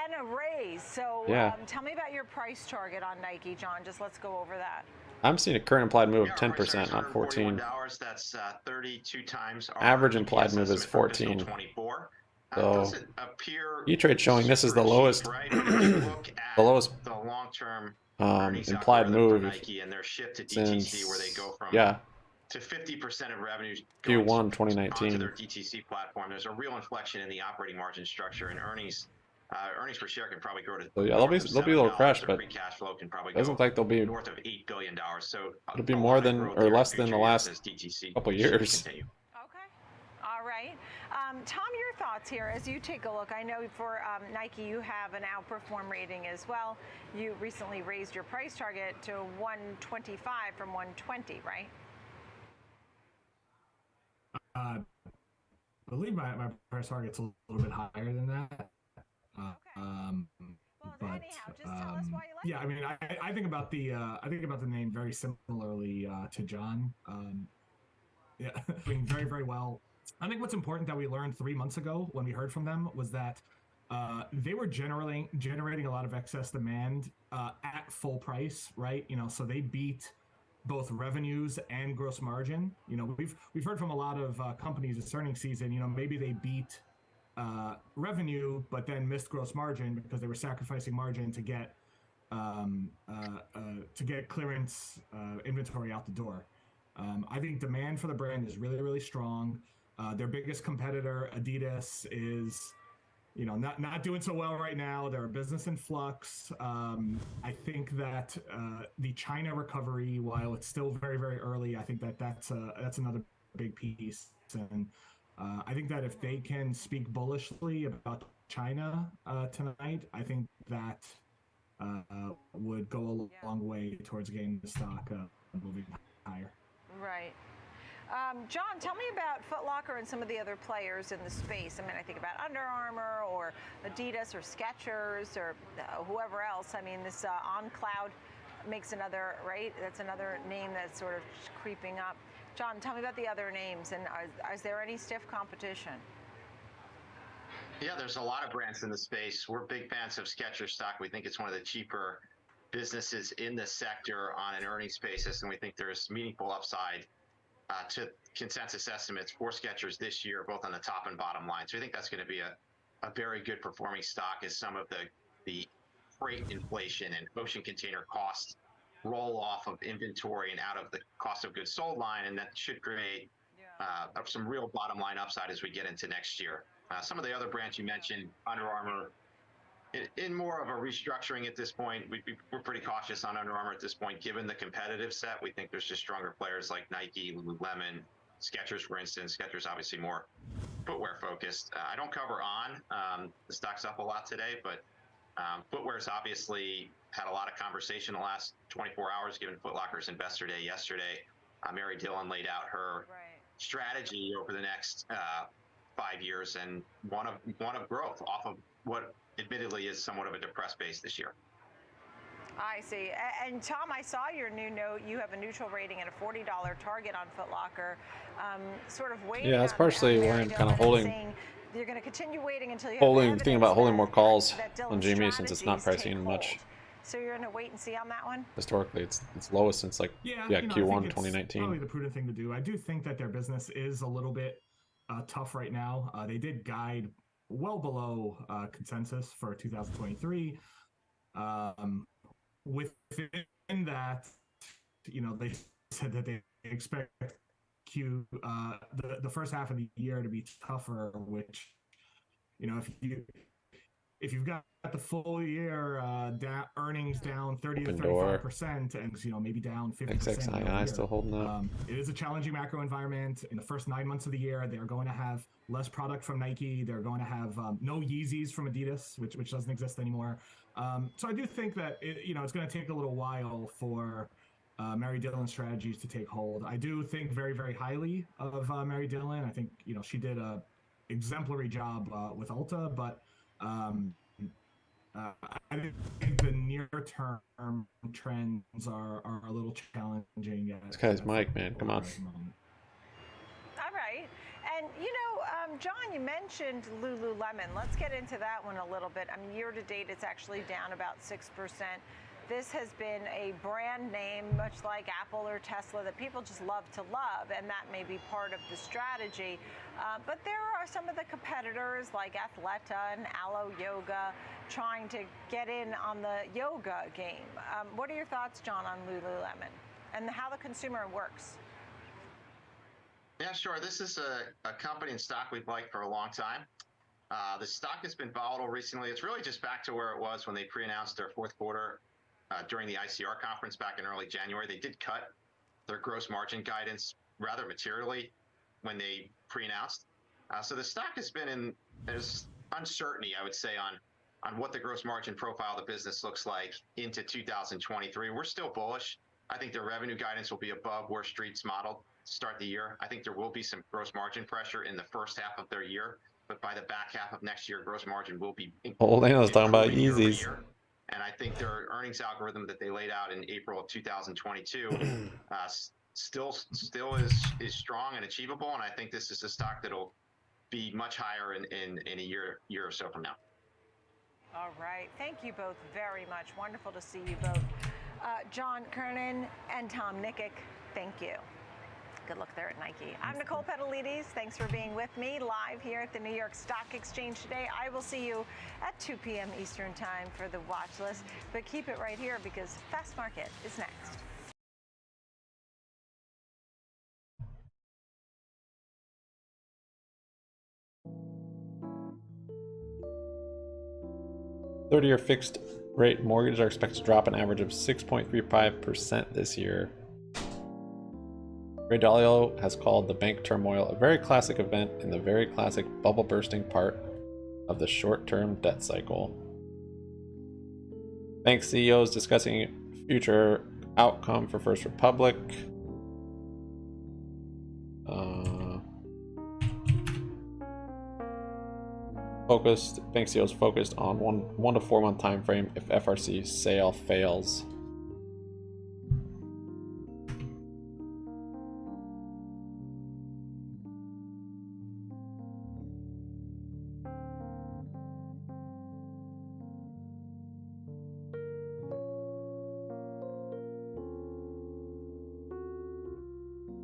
and a raise. So yeah. Tell me about your price target on Nike, John. Just let's go over that. I'm seeing a current implied move of 10%, not 14. That's 32 times. Average implied move is 14. 24. So E-Trade showing this is the lowest, the lowest implied move since, where they go from yeah, to 50% of revenues Q1 2019. onto their DTC platform. There's a real inflection in the operating margin structure, and earnings per share can probably grow to. So yeah, they'll be a little crushed, but free cash flow can probably doesn't look like they'll be north of $8 billion. So it'll be more than or less than the last couple years. Okay. All right. Tom, your thoughts here as you take a look. I know for Nike, you have an outperform rating as well. You recently raised your price target to 125 from 120, right? I believe my price target's a little bit higher than that. But anyhow, just tell us why you like yeah, I mean, I think about the name very similarly to John. Yeah, doing very, very well. I think what's important that we learned 3 months ago when we heard from them was that they were generating a lot of excess demand at full price, right? So they beat both revenues and gross margin. We've heard from a lot of companies this earnings season. Maybe they beat revenue, but then missed gross margin because they were sacrificing margin to get clearance inventory out the door. I think demand for the brand is really, really strong. Their biggest competitor, Adidas, is not doing so well right now. They're a business in flux. I think that the China recovery, while it's still very, very early, I think that's another big piece. And I think that if they can speak bullishly about China tonight, I think that would go a long way towards getting the stock moving higher. Right. John, tell me about Foot Locker and some of the other players in the space. I mean, I think about Under Armour or Adidas or Skechers or whoever else. I mean, this On Cloud makes another, right? That's another name that's sort of creeping up. John, tell me about the other names, and is there any stiff competition? Yeah, there's a lot of brands in the space. We're big fans of Skechers stock. We think it's one of the cheaper businesses in the sector on an earnings basis, and we think there's meaningful upside to consensus estimates for Skechers this year, both on the top and bottom line. So I think that's going to be a very good performing stock as some of the freight inflation and ocean container costs roll off of inventory and out of the cost of goods sold line, and that should create some real bottom line upside as we get into next year. Some of the other brands you mentioned, Under Armour, in more of a restructuring at this point, we're pretty cautious on Under Armour at this point, given the competitive set. We think there's just stronger players like Nike, Lululemon, Skechers, for instance. Skechers obviously more footwear focused. I don't cover On. The stock's up a lot today, but footwear's obviously had a lot of conversation in the last 24 hours, given Foot Locker's Investor Day yesterday. Mary Dillon laid out her strategy over the next 5 years, and one of growth off of what admittedly is somewhat of a depressed base this year. I see. And Tom, I saw your new note. You have a neutral rating and a $40 target on Foot Locker. Sort of waiting. Yeah, that's partially why I'm kind of holding. You're going to continue waiting until you thinking about holding more calls on GME since it's not pricing in much. So you're going to wait and see on that one? Historically, it's lowest since Q1 2019. Probably the prudent thing to do. I do think that their business is a little bit tough right now. They did guide well below consensus for 2023. Within that, they said that they expect the first half of the year to be tougher, which, if you've got the full year earnings down 30 to 35%, and maybe down 50%. XXII still holding up. It is a challenging macro environment. In the first 9 months of the year, they are going to have less product from Nike. They're going to have no Yeezys from Adidas, which doesn't exist anymore. So I do think that it's going to take a little while for Mary Dillon's strategies to take hold. I do think very, very highly of Mary Dillon. I think she did a exemplary job with Ulta, but I think the near-term trends are a little challenging. This guy's Mike, man, come on. All right. And, John, you mentioned Lululemon. Let's get into that one a little bit. I mean, year to date, it's actually down about 6%. This has been a brand name, much like Apple or Tesla, that people just love to love, and that may be part of the strategy. But there are some of the competitors like Athleta and Alo Yoga trying to get in on the yoga game. What are your thoughts, John, on Lululemon and how the consumer works? Yeah, sure. This is a company and stock we've liked for a long time. The stock has been volatile recently. It's really just back to where it was when they pre-announced their fourth quarter during the ICR conference back in early January. They did cut their gross margin guidance rather materially when they pre-announced. So the stock has been there's uncertainty, I would say, on what the gross margin profile of the business looks like into 2023. We're still bullish. I think their revenue guidance will be above where Street's modeled to start the year. I think there will be some gross margin pressure in the first half of their year, but by the back half of next year, gross margin will be Old Anna's talking about Yeezys. And I think their earnings algorithm that they laid out in April of 2022 still is strong and achievable. And I think this is a stock that'll be much higher in a year or so from now. All right. Thank you both very much. Wonderful to see you both. John Kernan and Tom Nikic, thank you. Good luck there at Nike. I'm Nicole Petalides. Thanks for being with me live here at the New York Stock Exchange today. I will see you at 2 p.m. Eastern Time for the watch list, but keep it right here because Fast Market is next. Thirty-year fixed rate mortgages are expected to drop an average of 6.35% this year. Ray Dalio has called the bank turmoil a very classic event in the very classic bubble bursting part of the short-term debt cycle. Bank CEOs discussing future outcome for First Republic. Bank CEOs focused on one to 4 month time frame if FRC sale fails.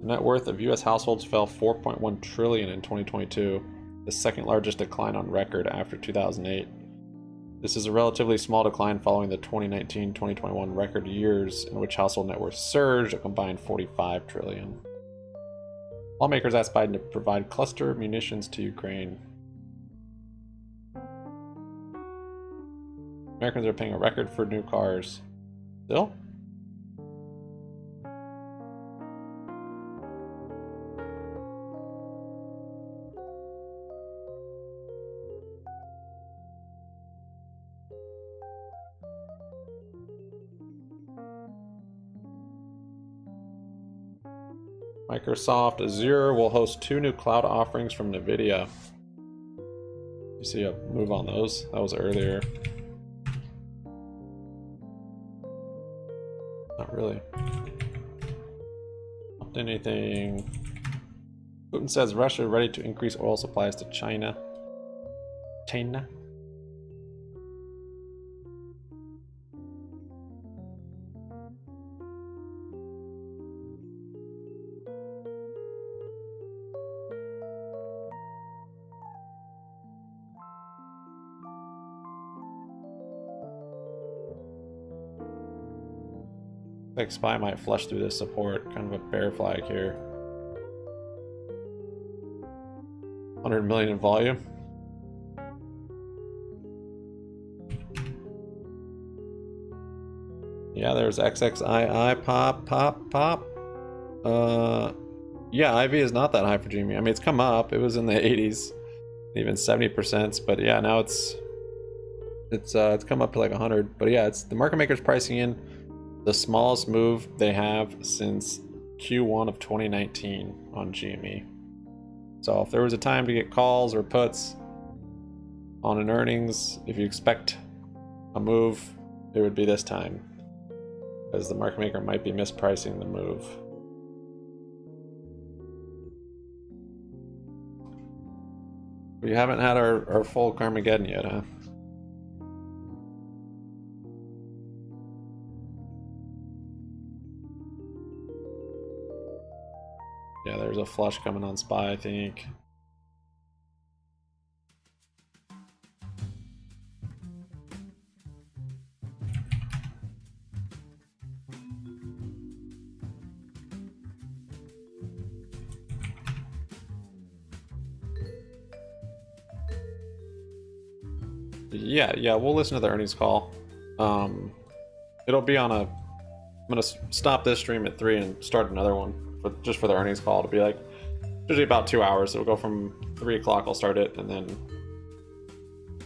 The net worth of U.S. households fell 4.1 trillion in 2022, the second largest decline on record after 2008. This is a relatively small decline following the 2019-2021 record years in which household net worth surged a combined 45 trillion. Lawmakers asked Biden to provide cluster munitions to Ukraine. Americans are paying a record for new cars. Still? Microsoft Azure will host 2 new cloud offerings from NVIDIA. You see a move on those? That was earlier. Not really. Not anything. Putin says Russia ready to increase oil supplies to China. China? Like SPY might flush through this support, kind of a bear flag here. 100 million in volume. Yeah, there's XXII pop. Yeah, IV is not that high for GME. I mean, it's come up. It was in the 80s, even 70%. But yeah, now it's come up to like 100. But yeah, it's the market makers pricing in the smallest move they have since Q1 of 2019 on GME. So if there was a time to get calls or puts on an earnings, if you expect a move, it would be this time, because the market maker might be mispricing the move. We haven't had our full Carmageddon yet, huh? Yeah, there's a flush coming on SPY, I think. Yeah, we'll listen to the earnings call. It'll be on a... I'm gonna stop this stream at 3 and start another one just for the earnings call. It'll be like usually about 2 hours. It'll go from 3 o'clock. I'll start it, and then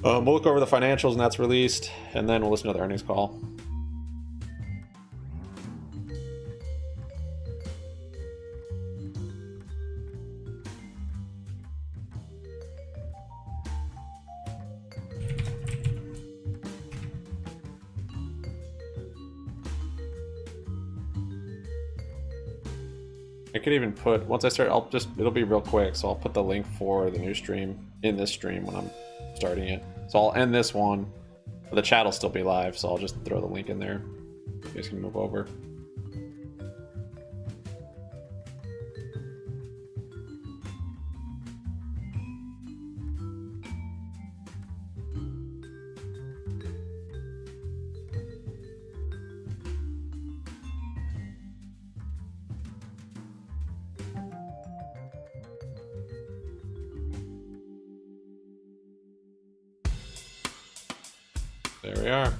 we'll look over the financials and that's released, and then we'll listen to the earnings call. I could even put, once I start, it'll be real quick, so I'll put the link for the new stream in this stream when I'm starting it. So I'll end this one, but the chat will still be live, so I'll just throw the link in there. You guys can move over. There we are.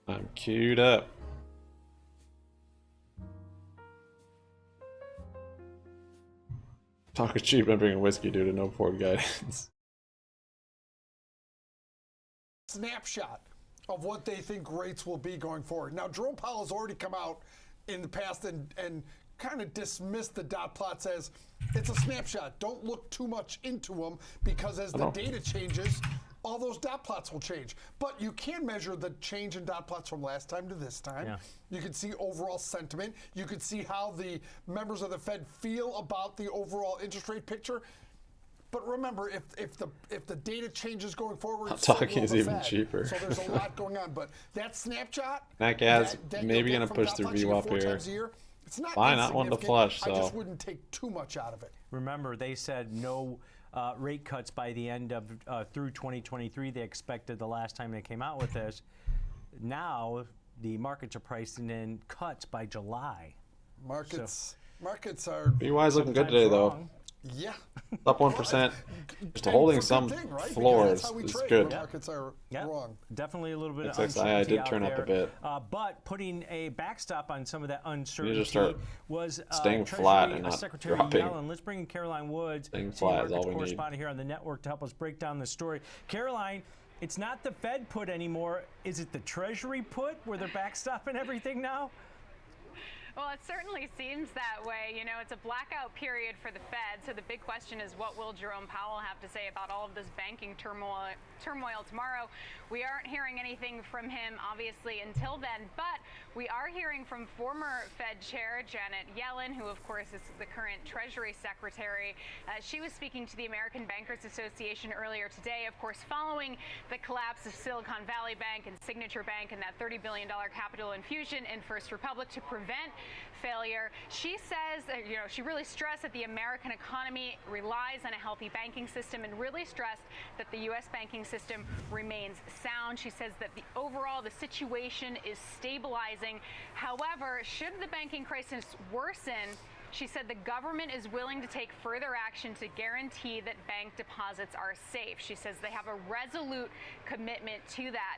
I'm queued up. Talk is cheap and bringing whiskey due to no forward guidance. Snapshot of what they think rates will be going forward. Now, Jerome Powell has already come out in the past and kind of dismissed the dot plots as it's a snapshot. Don't look too much into them, because as the data changes, all those dot plots will change. But you can measure the change in dot plots from last time to this time. Yeah. You can see overall sentiment. You can see how the members of the Fed feel about the overall interest rate picture. But remember, if the data changes going forward, talking is even cheaper. So there's a lot going on. But that snapshot, that guy's maybe gonna push the view up here. It's not fine, not one to flush. So I just wouldn't take too much out of it. Remember, they said no rate cuts by the end of through 2023. They expected the last time they came out with this. Now the markets are pricing in cuts by July. Markets are. BBY is looking good today, though. Yeah. Up 1%. Just holding some floors is good. Markets are wrong. Definitely a little bit of uncertainty. I did turn up a bit. But putting a backstop on some of that uncertainty just start was staying Treasury flat and not Secretary dropping. Yellen. Let's bring in Caroline Woods, staying flat is all we need. correspondent here on the network, to help us break down the story. Caroline, it's not the Fed put anymore. Is it the Treasury put, where they're backstopping everything now? Well, it certainly seems that way. You know, it's a blackout period for the Fed. So the big question is, what will Jerome Powell have to say about all of this banking turmoil tomorrow? We aren't hearing anything from him, obviously, until then. But we are hearing from former Fed Chair Janet Yellen, who, of course, is the current Treasury Secretary. She was speaking to the American Bankers Association earlier today, of course, following the collapse of Silicon Valley Bank and Signature Bank and that $30 billion capital infusion in First Republic to prevent failure. She says, she really stressed that the American economy relies on a healthy banking system, and really stressed that the U.S. banking system remains sound. She says that the situation is stabilizing. However, should the banking crisis worsen, She said the government is willing to take further action to guarantee that bank deposits are safe. She says they have a resolute commitment to that.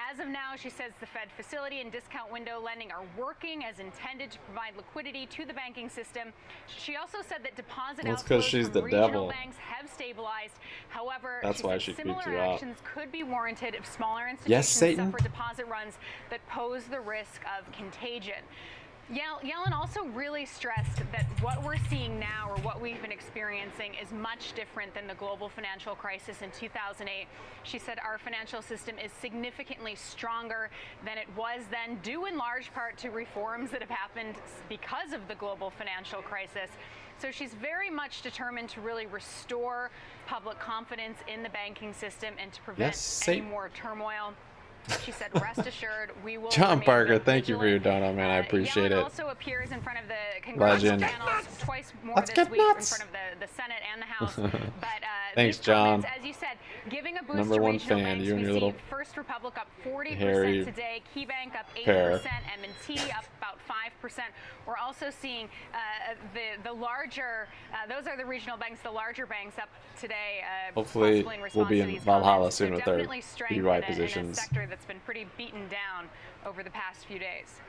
As of now, she says the Fed facility and discount window lending are working as intended to provide liquidity to the banking system. She also said that deposit outflows from regional banks have stabilized. However, That's she why said she similar creeps you out. actions could be warranted if smaller institutions suffer deposit runs that pose the risk of contagion. Yellen also really stressed that what we're seeing now, or what we've been experiencing, is much different than the global financial crisis in 2008. She said our financial system is significantly stronger than it was then, due in large part to reforms that have happened because of the global financial crisis. So she's very much determined to really restore public confidence in the banking system and to prevent any more turmoil. She said, rest assured, we will. John Parker, thank you for your donut, man. I appreciate Yellen it. also appears in front of the congressional channels twice more this week in front of the Senate and the House. But thanks, these John. comments, as you said, giving a boost Number to one regional fan. banks. You and We your see little First Republic up 40% hairy today, KeyBank up 8%, pair. M&T up about 5%. We're also seeing the larger, those are the regional banks, the larger banks up today. Hopefully, we'll be in Valhalla soon with our BBY positions. A sector that's been pretty beaten down over the past few days.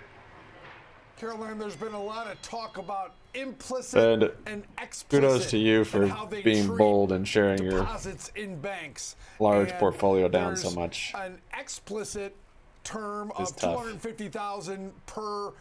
Caroline, there's been a lot of talk about implicit and explicit. Kudos to you for being bold and sharing your deposits in banks. large And portfolio down so much. An explicit term It's of tough. $250,000 per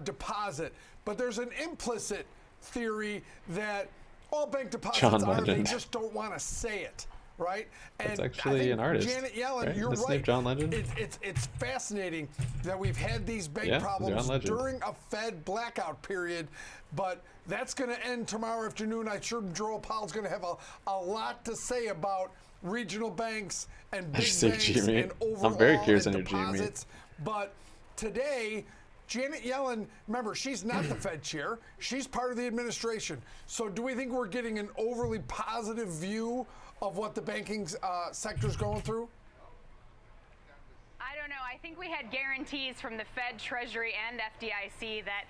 deposit, but there's an implicit theory that all bank deposits are. They just don't want to say it. Right? That's and actually an artist. Janet Yellen, right? you're Isn't right. it John Legend? It's fascinating that we've had these bank problems during a Fed blackout period, but that's going to end tomorrow afternoon. I'm sure Jerome Powell's going to have a lot to say about regional banks and big banks GME. and overall I'm very curious on your deposits. But today, Janet Yellen, remember, she's not the Fed chair. She's part of the administration. So do we think we're getting an overly positive view of what the banking sector's going through? I don't know. I think we had guarantees from the Fed, Treasury, and FDIC that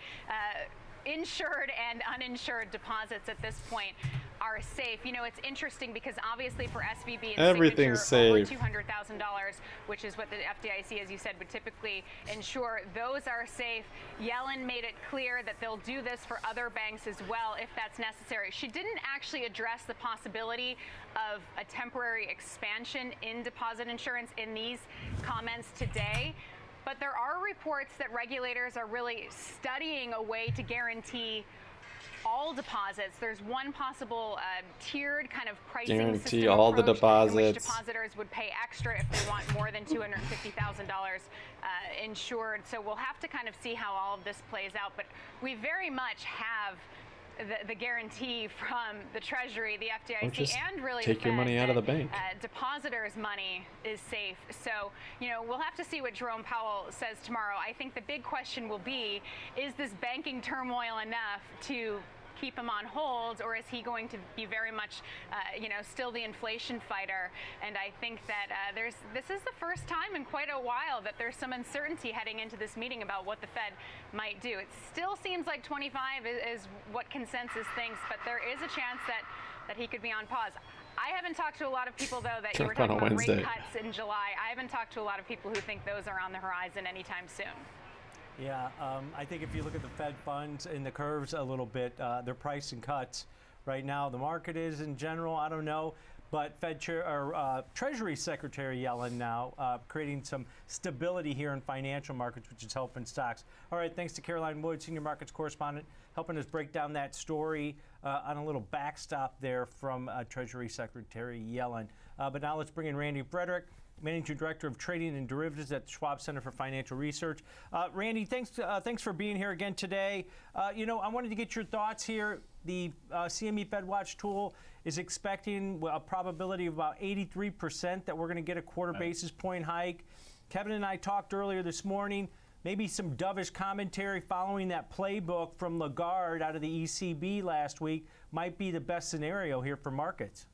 insured and uninsured deposits at this point are safe. You know, it's interesting because obviously for SVB and everything's Signature, safe. over $200,000, which is what the FDIC, as you said, would typically insure, those are safe. Yellen made it clear that they'll do this for other banks as well if that's necessary. She didn't actually address the possibility of a temporary expansion in deposit insurance in these comments today. But there are reports that regulators are really studying a way to guarantee all deposits. There's one possible tiered kind of pricing Guarantee system all the approach in which deposits. depositors would pay extra if they want more than $250,000 insured. So we'll have to kind of see how all of this plays out. But we very much have the guarantee from the Treasury, the FDIC, and really take your money out of the bank. Depositors' money is safe. So, you know, we'll have to see what Jerome Powell says tomorrow. I think the big question will be, is this banking turmoil enough to keep him on hold, or is he going to be very much, you know, still the inflation fighter? And I think that this is the first time in quite a while that there's some uncertainty heading into this meeting about what the Fed might do. It still seems like 25 is what consensus thinks, but there is a chance that he could be on pause. I haven't talked to a lot of people, though, that you were talking about rate cuts in July. I haven't talked to a lot of people who think those are on the horizon anytime soon. Yeah, I think if you look at the Fed funds and the curves a little bit, they're pricing cuts right now. The market is in general, I don't know, but Fed Chair or Treasury Secretary Yellen now creating some stability here in financial markets, which is helping stocks. All right, thanks to Caroline Wood, Senior Markets Correspondent, helping us break down that story on a little backstop there from Treasury Secretary Yellen. But now let's bring in Randy Frederick, Managing Director of Trading and Derivatives at the Schwab Center for Financial Research. Randy, thanks for being here again today. You know, I wanted to get your thoughts here. The CME FedWatch tool is expecting a probability of about 83% that we're going to get a quarter basis point hike. Kevin and I talked earlier this morning, maybe some dovish commentary following that playbook from Lagarde out of the ECB last week might be the best scenario here for markets.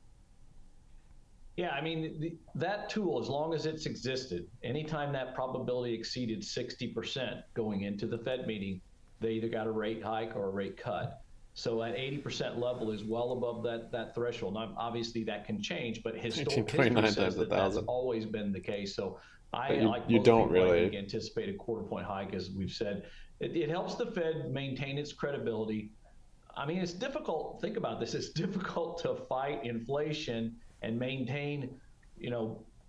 Yeah, I mean, that tool, as long as it's existed, anytime that probability exceeded 60% going into the Fed meeting, they either got a rate hike or a rate cut. So that 80% level is well above that threshold. Now, obviously, that can change, but historical history says that that's always been the case. So I, like most people, I think, anticipate a quarter-point hike, as we've said. It helps the Fed maintain its credibility. I mean, it's difficult. Think about this. It's difficult to fight inflation and maintain,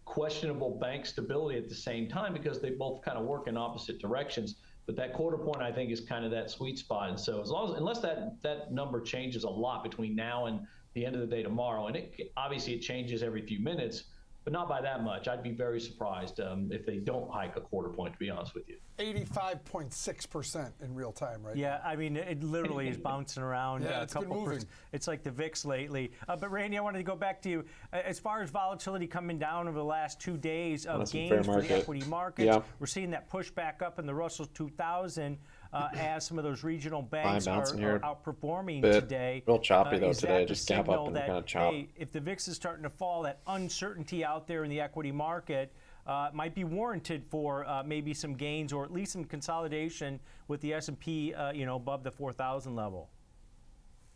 questionable bank stability at the same time, because they both kind of work in opposite directions. But that quarter point, I think, is kind of that sweet spot. And so unless that number changes a lot between now and the end of the day tomorrow, and obviously it changes every few minutes, but not by that much. I'd be very surprised if they don't hike a quarter point, to be honest with you. 85.6% in real time, right? Yeah, I mean, it literally is bouncing around. Yeah, it's been moving. It's like the VIX lately. But Randy, I wanted to go back to you. As far as volatility coming down over the last 2 days of gains for the equity markets, we're seeing that push back up in the Russell 2000 as some of those regional banks are outperforming today. Real choppy though today, just gap up and kind of chop. Hey, if the VIX is starting to fall, that uncertainty out there in the equity market might be warranted for maybe some gains or at least some consolidation with the S&P, above the 4,000 level.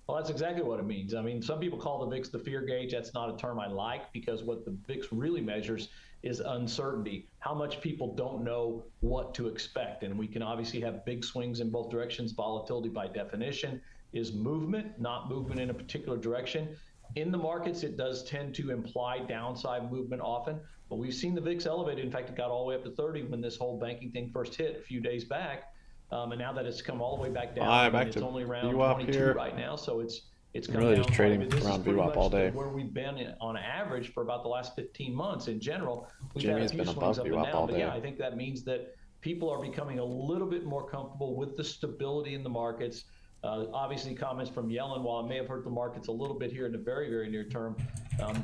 Well, that's exactly what it means. I mean, some people call the VIX the fear gauge. That's not a term I like, because what the VIX really measures is uncertainty, how much people don't know what to expect. And we can obviously have big swings in both directions. Volatility, by definition, is movement, not movement in a particular direction. In the markets, it does tend to imply downside movement often, but we've seen the VIX elevated. In fact, it got all the way up to 30 when this whole banking thing first hit a few days back. And now that it's come all the way back down, it's only around 22 right now. So it's come really down just trading around VWAP all day. Where we've been on average for about the last 15 months in general. We've GME had a has few been swings above up and VWAP all down, but day. yeah, I think that means that people are becoming a little bit more comfortable with the stability in the markets. Obviously, comments from Yellen, while it may have hurt the markets a little bit here in the very, very near term,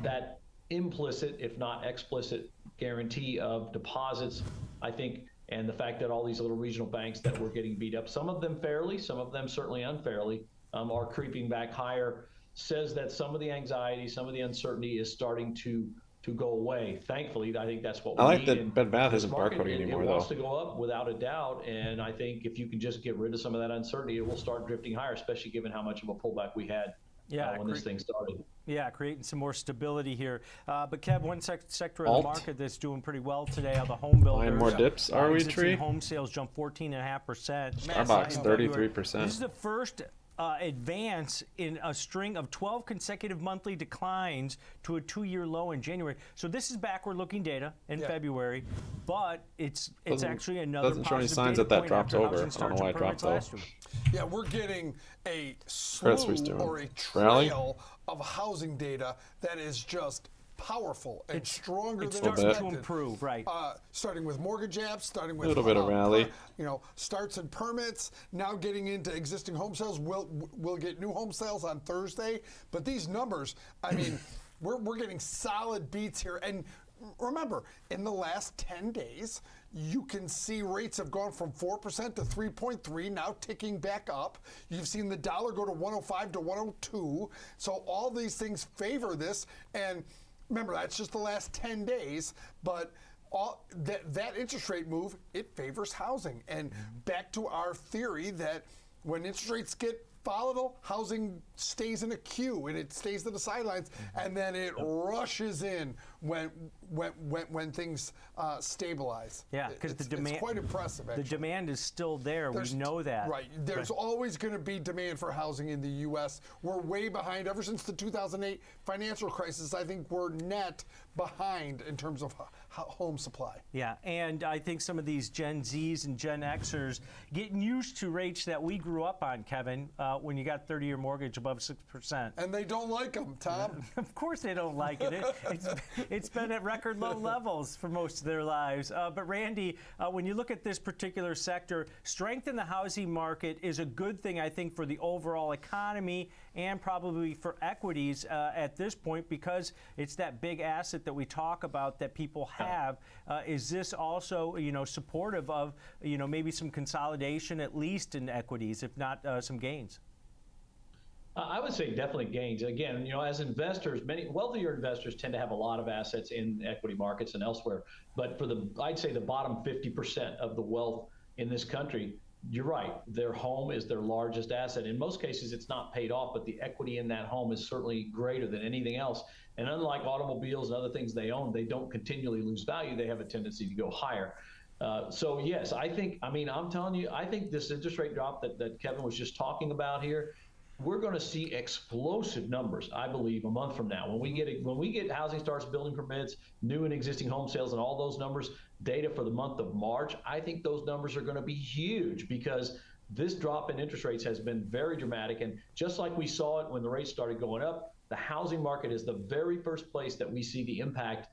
that implicit, if not explicit, guarantee of deposits, I think, and the fact that all these little regional banks that were getting beat up, some of them fairly, some of them certainly unfairly, are creeping back higher, says that some of the anxiety, some of the uncertainty is starting to go away. Thankfully, I think that's what we need. I like that Ben Bath isn't barcoding anymore, though. It wants though. to go up without a doubt, and I think if you can just get rid of some of that uncertainty, it will start drifting higher, especially given how much of a pullback we had when this thing started. Yeah, creating some more stability here. But Kev, one sector of the market that's doing pretty well today are the home builders. Buying more dips, are we, Tree? Home sales jumped 14.5%. Starbucks, 33%. This is the first advance in a string of 12 consecutive monthly declines to a 2-year low in January. So this is backward-looking data in February, but it's actually another doesn't show any signs that drops over. I don't know why it dropped though. Yeah, we're getting a slew or a trail of housing data that is just powerful and stronger than expected. To improve, right? Starting with mortgage apps, starting with a little bit of rally. Starts and permits. Now getting into existing home sales. We'll get new home sales on Thursday. But these numbers, I mean, we're getting solid beats here. And remember, in the last 10 days, you can see rates have gone from 4% to 3.3, now ticking back up. You've seen the dollar go to 105 to 102. So all these things favor this. And remember, that's just the last 10 days, but that interest rate move, it favors housing. And back to our theory that when interest rates get volatile, housing stays in a queue and it stays to the sidelines, and then it rushes in when things stabilize. Yeah, because the demand, it's quite impressive. Actually. The demand is still there. We know that. Right. There's always going to be demand for housing in the U.S. We're way behind. Ever since the 2008 financial crisis, I think we're net behind in terms of home supply. Yeah, and I think some of these Gen Zs and Gen Xers getting used to rates that we grew up on, Kevin, when you got 30-year mortgage above 6%. And they don't like them, Tom. Of course they don't like it. It's been at record low levels for most of their lives. But Randy, when you look at this particular sector, strength in the housing market is a good thing, I think, for the overall economy and probably for equities at this point, because it's that big asset that we talk about that people have. Is this also, supportive of, maybe some consolidation, at least in equities, if not some gains? I would say definitely gains. Again, as investors, many wealthier investors tend to have a lot of assets in equity markets and elsewhere. But for I'd say the bottom 50% of the wealth in this country, you're right. Their home is their largest asset. In most cases, it's not paid off, but the equity in that home is certainly greater than anything else. And unlike automobiles and other things they own, they don't continually lose value. They have a tendency to go higher. So yes, I'm telling you, I think this interest rate drop that Kevin was just talking about here, we're going to see explosive numbers, I believe, a month from now. When we get housing starts, building permits, new and existing home sales, and all those numbers, data for the month of March, I think those numbers are going to be huge because this drop in interest rates has been very dramatic. And just like we saw it when the rates started going up, the housing market is the very first place that we see the impact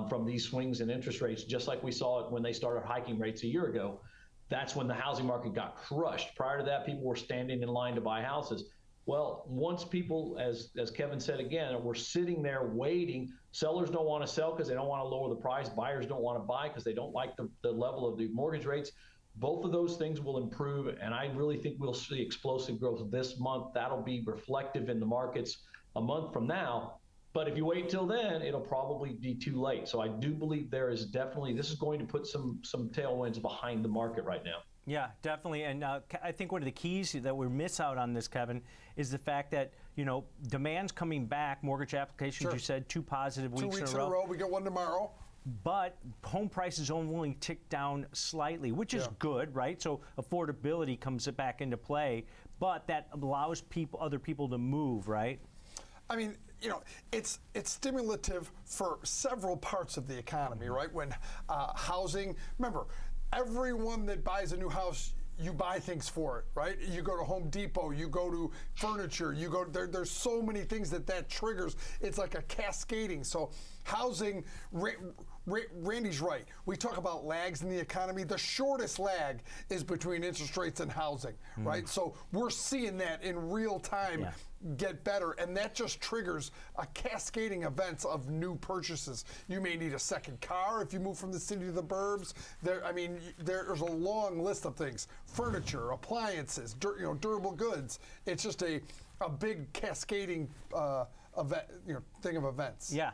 from these swings in interest rates, just like we saw it when they started hiking rates a year ago. That's when the housing market got crushed. Prior to that, people were standing in line to buy houses. Well, once people, as Kevin said again, we're sitting there waiting. Sellers don't want to sell because they don't want to lower the price. Buyers don't want to buy because they don't like the level of the mortgage rates. Both of those things will improve, and I really think we'll see explosive growth this month. That'll be reflective in the markets a month from now. But if you wait till then, it'll probably be too late. So I do believe there is definitely, this is going to put some tailwinds behind the market right now. Yeah, definitely. And I think one of the keys that we miss out on this, Kevin, is the fact that, demand's coming back. Mortgage applications, you said, 2 positive weeks in a row. 2 weeks in a row. We got one tomorrow. But home prices only tick down slightly, which is good, right? So affordability comes back into play, but that allows other people to move, right? I mean, it's stimulative for several parts of the economy, right? When housing, remember, everyone that buys a new house, you buy things for it, right? You go to Home Depot, you go to furniture, you go there's so many things that triggers. It's like a cascading. So housing, Randy's right. We talk about lags in the economy. The shortest lag is between interest rates and housing, right? So we're seeing that in real time get better, and that just triggers a cascading events of new purchases. You may need a second car if you move from the city to the burbs. There's a long list of things: furniture, appliances, durable goods. It's just a big cascading event, thing of events. Yeah.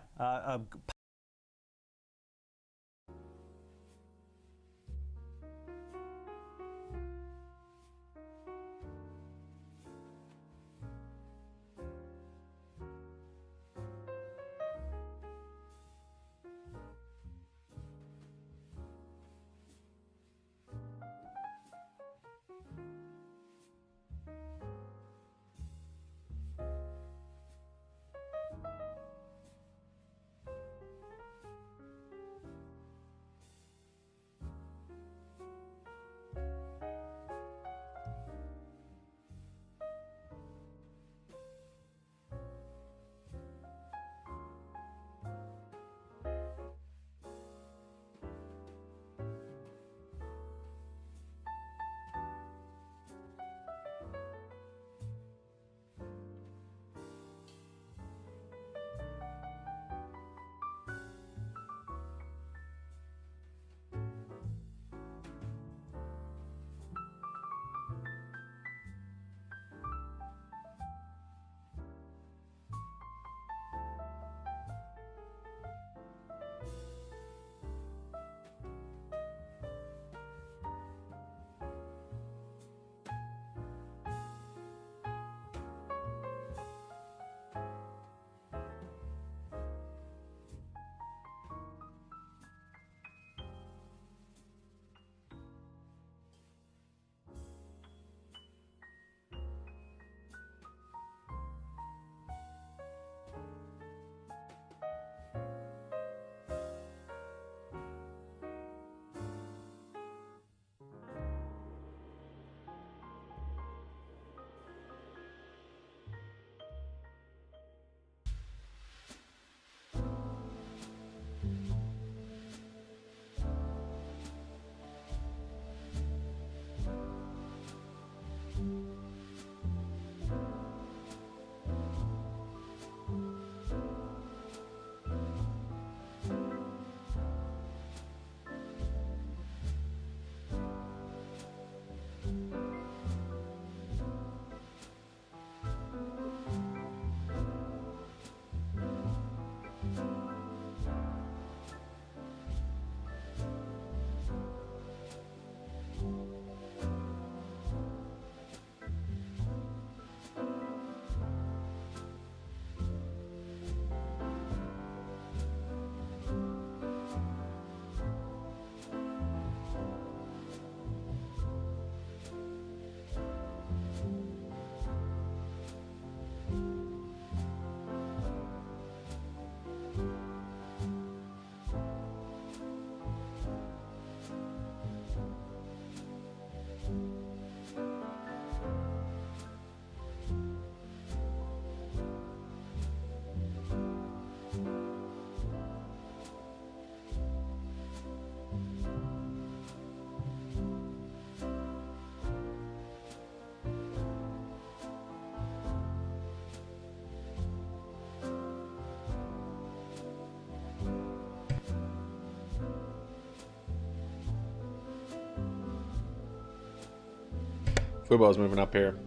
Fubo's moving up here.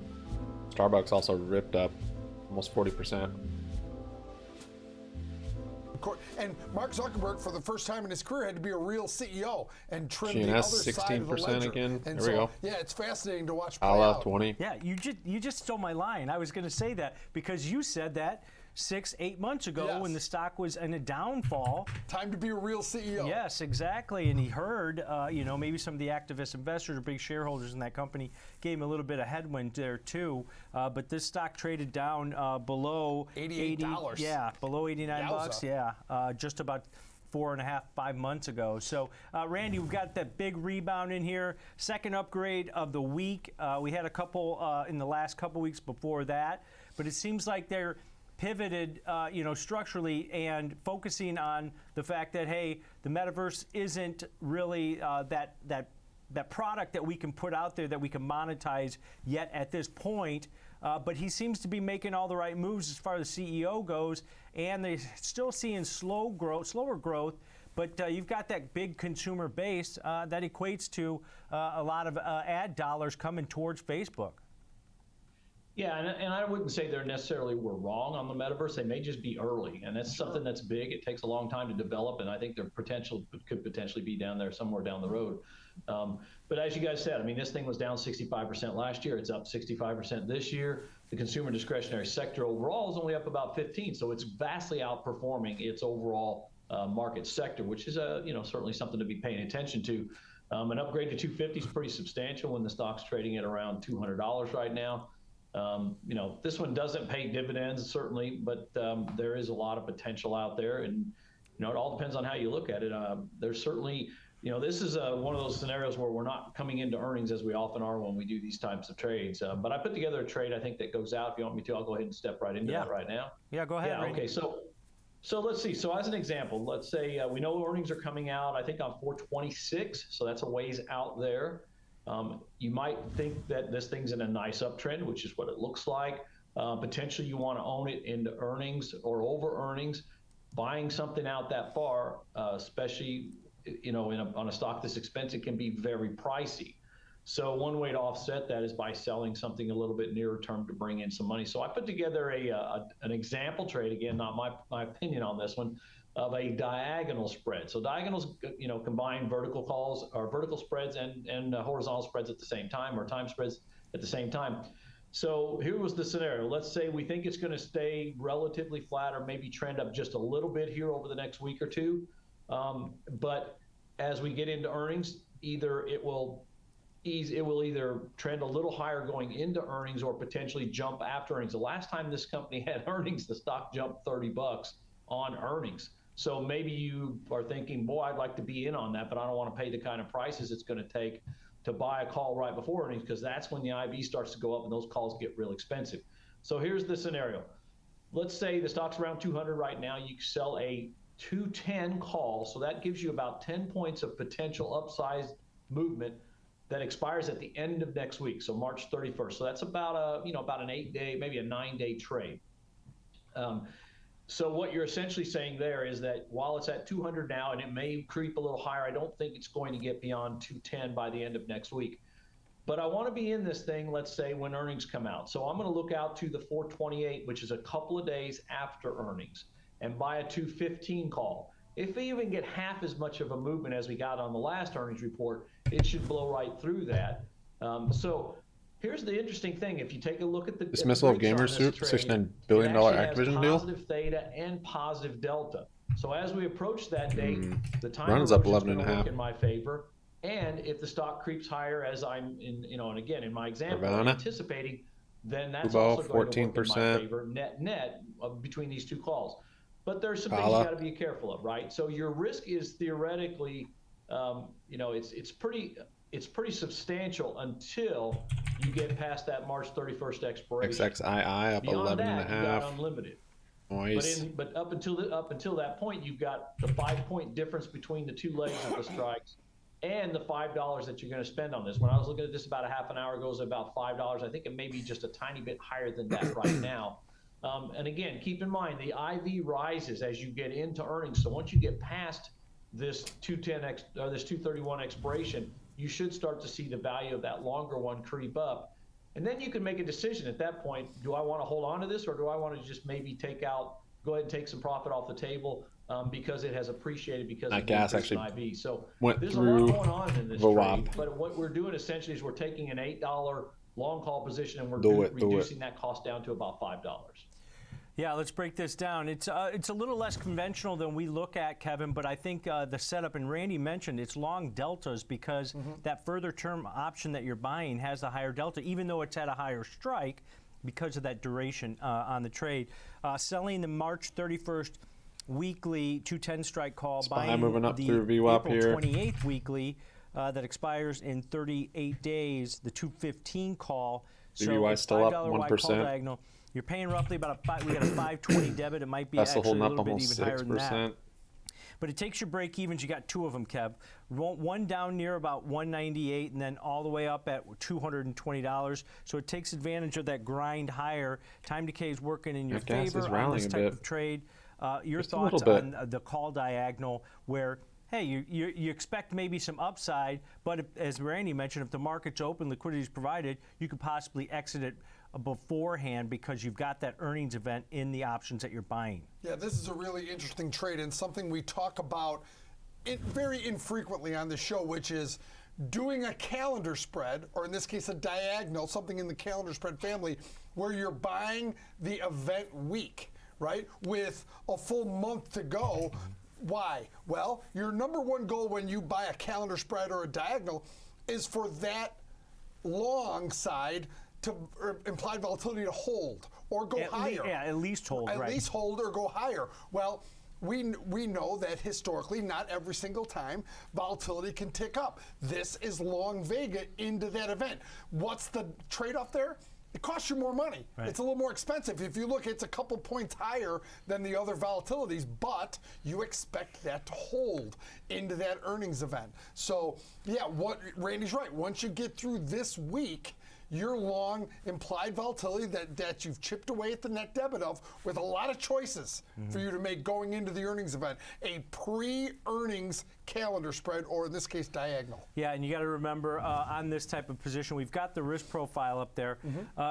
Starbucks also ripped up almost 40%. And Mark Zuckerberg, for the first time in his career, had to be a real CEO and trim GNS, the other side of the 16% ledger. again. And There we go. Yeah, it's fascinating to watch play Ala out. 20. Yeah, you just stole my line. I was going to say that because you said that 6-8 months ago when the stock was in a downfall. Time to be a real CEO. Yes, exactly. And he heard, maybe some of the activist investors or big shareholders in that company gave him a little bit of headwind there too. But this stock traded down below $88. Yeah, below $89. Yeah, just about 4.5-5 months ago. So, Randy, we've got that big rebound in here. Second upgrade of the week. We had a couple in the last couple weeks before that, but it seems like they're pivoted, structurally and focusing on the fact that, hey, the metaverse isn't really that product that we can put out there that we can monetize yet at this point. But he seems to be making all the right moves as far as the CEO goes, and they're still seeing slower growth. But you've got that big consumer base that equates to a lot of ad dollars coming towards Facebook. Yeah, and I wouldn't say they're necessarily were wrong on the metaverse. They may just be early, and that's something that's big. It takes a long time to develop, and I think their potential could potentially be down there somewhere down the road. But as you guys said, I mean, this thing was down 65% last year. It's up 65% this year. The consumer discretionary sector overall is only up about 15%, so it's vastly outperforming its overall market sector, which is certainly something to be paying attention to. An upgrade to 250 is pretty substantial when the stock's trading at around $200 right now. This one doesn't pay dividends, certainly, but there is a lot of potential out there, and it all depends on how you look at it. There's certainly, this is one of those scenarios where we're not coming into earnings as we often are when we do these types of trades. But I put together a trade I think that goes out. If you want me to, I'll go ahead and step right into that right now. Yeah, go ahead. Yeah, okay. So let's see. So as an example, let's say we know earnings are coming out, I think on 4/26, so that's a ways out there. You might think that this thing's in a nice uptrend, which is what it looks like. Potentially you want to own it into earnings or over earnings. Buying something out that far, especially on a stock this expensive, can be very pricey. So one way to offset that is by selling something a little bit nearer term to bring in some money. So I put together an example trade, again, not my opinion on this one, of a diagonal spread. So diagonals, combine vertical calls or vertical spreads and horizontal spreads at the same time, or time spreads at the same time. So here was the scenario. Let's say we think it's going to stay relatively flat or maybe trend up just a little bit here over the next week or two. But as we get into earnings, it will either trend a little higher going into earnings or potentially jump after earnings. The last time this company had earnings, the stock jumped $30 on earnings. So maybe you are thinking, boy, I'd like to be in on that, but I don't want to pay the kind of prices it's going to take to buy a call right before earnings, because that's when the IV starts to go up and those calls get real expensive. So here's the scenario. Let's say the stock's around 200 right now. You sell a 210 call, so that gives you about 10 points of potential upside movement that expires at the end of next week, so March 31st. So that's about an 8-day, maybe a 9-day trade. So what you're essentially saying there is that while it's at 200 now, and it may creep a little higher, I don't think it's going to get beyond 210 by the end of next week. But I want to be in this thing, let's say, when earnings come out. So I'm going to look out to the 4/28, which is a couple of days after earnings, and buy a 215 call. If we even get half as much of a movement as we got on the last earnings report, it should blow right through that. So here's the interesting thing. If you take a look at the dismissal of Gamer Soup, $69 billion Activision deal. Positive theta and positive delta. So as we approach that date, the time runs up erosion is 11 and a going to half work in my favor. And if the stock creeps higher, as I'm and again in my example, Ravana, anticipating, then that's Fubo, also going to work in my 14%. favor net between these two calls. But there's some things you got to be careful of, right? So your risk is theoretically, it's pretty substantial until you get past that March 31st expiration. XXII up Beyond 11 and a that, you've half. got unlimited. Nice. But up until that point, you've got the 5-point difference between the two legs of the strikes, and the $5 that you're going to spend on this. When I was looking at this about a half an hour ago, it was about $5. I think it may be just a tiny bit higher than that right now. And again, keep in mind, the IV rises as you get into earnings. So once you get past this 231 expiration, you should start to see the value of that longer one creep up. And then you can make a decision at that point. Do I want to hold on to this, or do I want to just maybe go ahead and take some profit off the table because it has appreciated because of the gas increase in actually IB. So went there's a through lot going on in this VWAP. trade. But what we're doing essentially is we're taking an $8 long call position and we're reducing that cost down to about $5. Yeah, let's break this down. It's a little less conventional than we look at, Kevin, but I think the setup, and Randy mentioned, it's long deltas because that further term option that you're buying has a higher delta, even though it's at a higher strike because of that duration on the trade. Selling the March 31st weekly 210 strike call, buying moving up the through VWAP April here. 28th weekly that expires in 38 days, the 215 call. BBBY So still up $5 wide 1%. call diagonal. You're paying roughly about we got a 520 debit. It might be That's actually holding a up little bit almost even higher than that. 6%. But it takes your break evens. You got two of them, Kev. One down near about 198, and then all the way up at $220. So it takes advantage of that grind higher. Time decay is working in your favor on this type of trade. Your thoughts on the call diagonal, where hey, you expect maybe some upside, but if, as Randy mentioned, if the market's open, liquidity is provided, you could possibly exit it beforehand because you've got that earnings event in the options that you're buying. Yeah, this is a really interesting trade and something we talk about very infrequently on the show, which is doing a calendar spread, or in this case a diagonal, something in the calendar spread family, where you're buying the event week, right, with a full month to go. Why? Well, your number one goal when you buy a calendar spread or a diagonal is for that long side to implied volatility to hold or go higher. At least hold. At least hold or go higher. Well, we know that historically, not every single time, volatility can tick up. This is long Vega into that event. What's the trade-off there? It costs you more money. Right. It's a little more expensive. If you look, it's a couple points higher than the other volatilities, but you expect that to hold into that earnings event. So, yeah, what Randy's right. Once you get through this week, you're long implied volatility that you've chipped away at the net debit of with a lot of choices for you to make going into the earnings event. A pre-earnings calendar spread, or in this case, diagonal. Yeah, and you got to remember on this type of position, we've got the risk profile up there.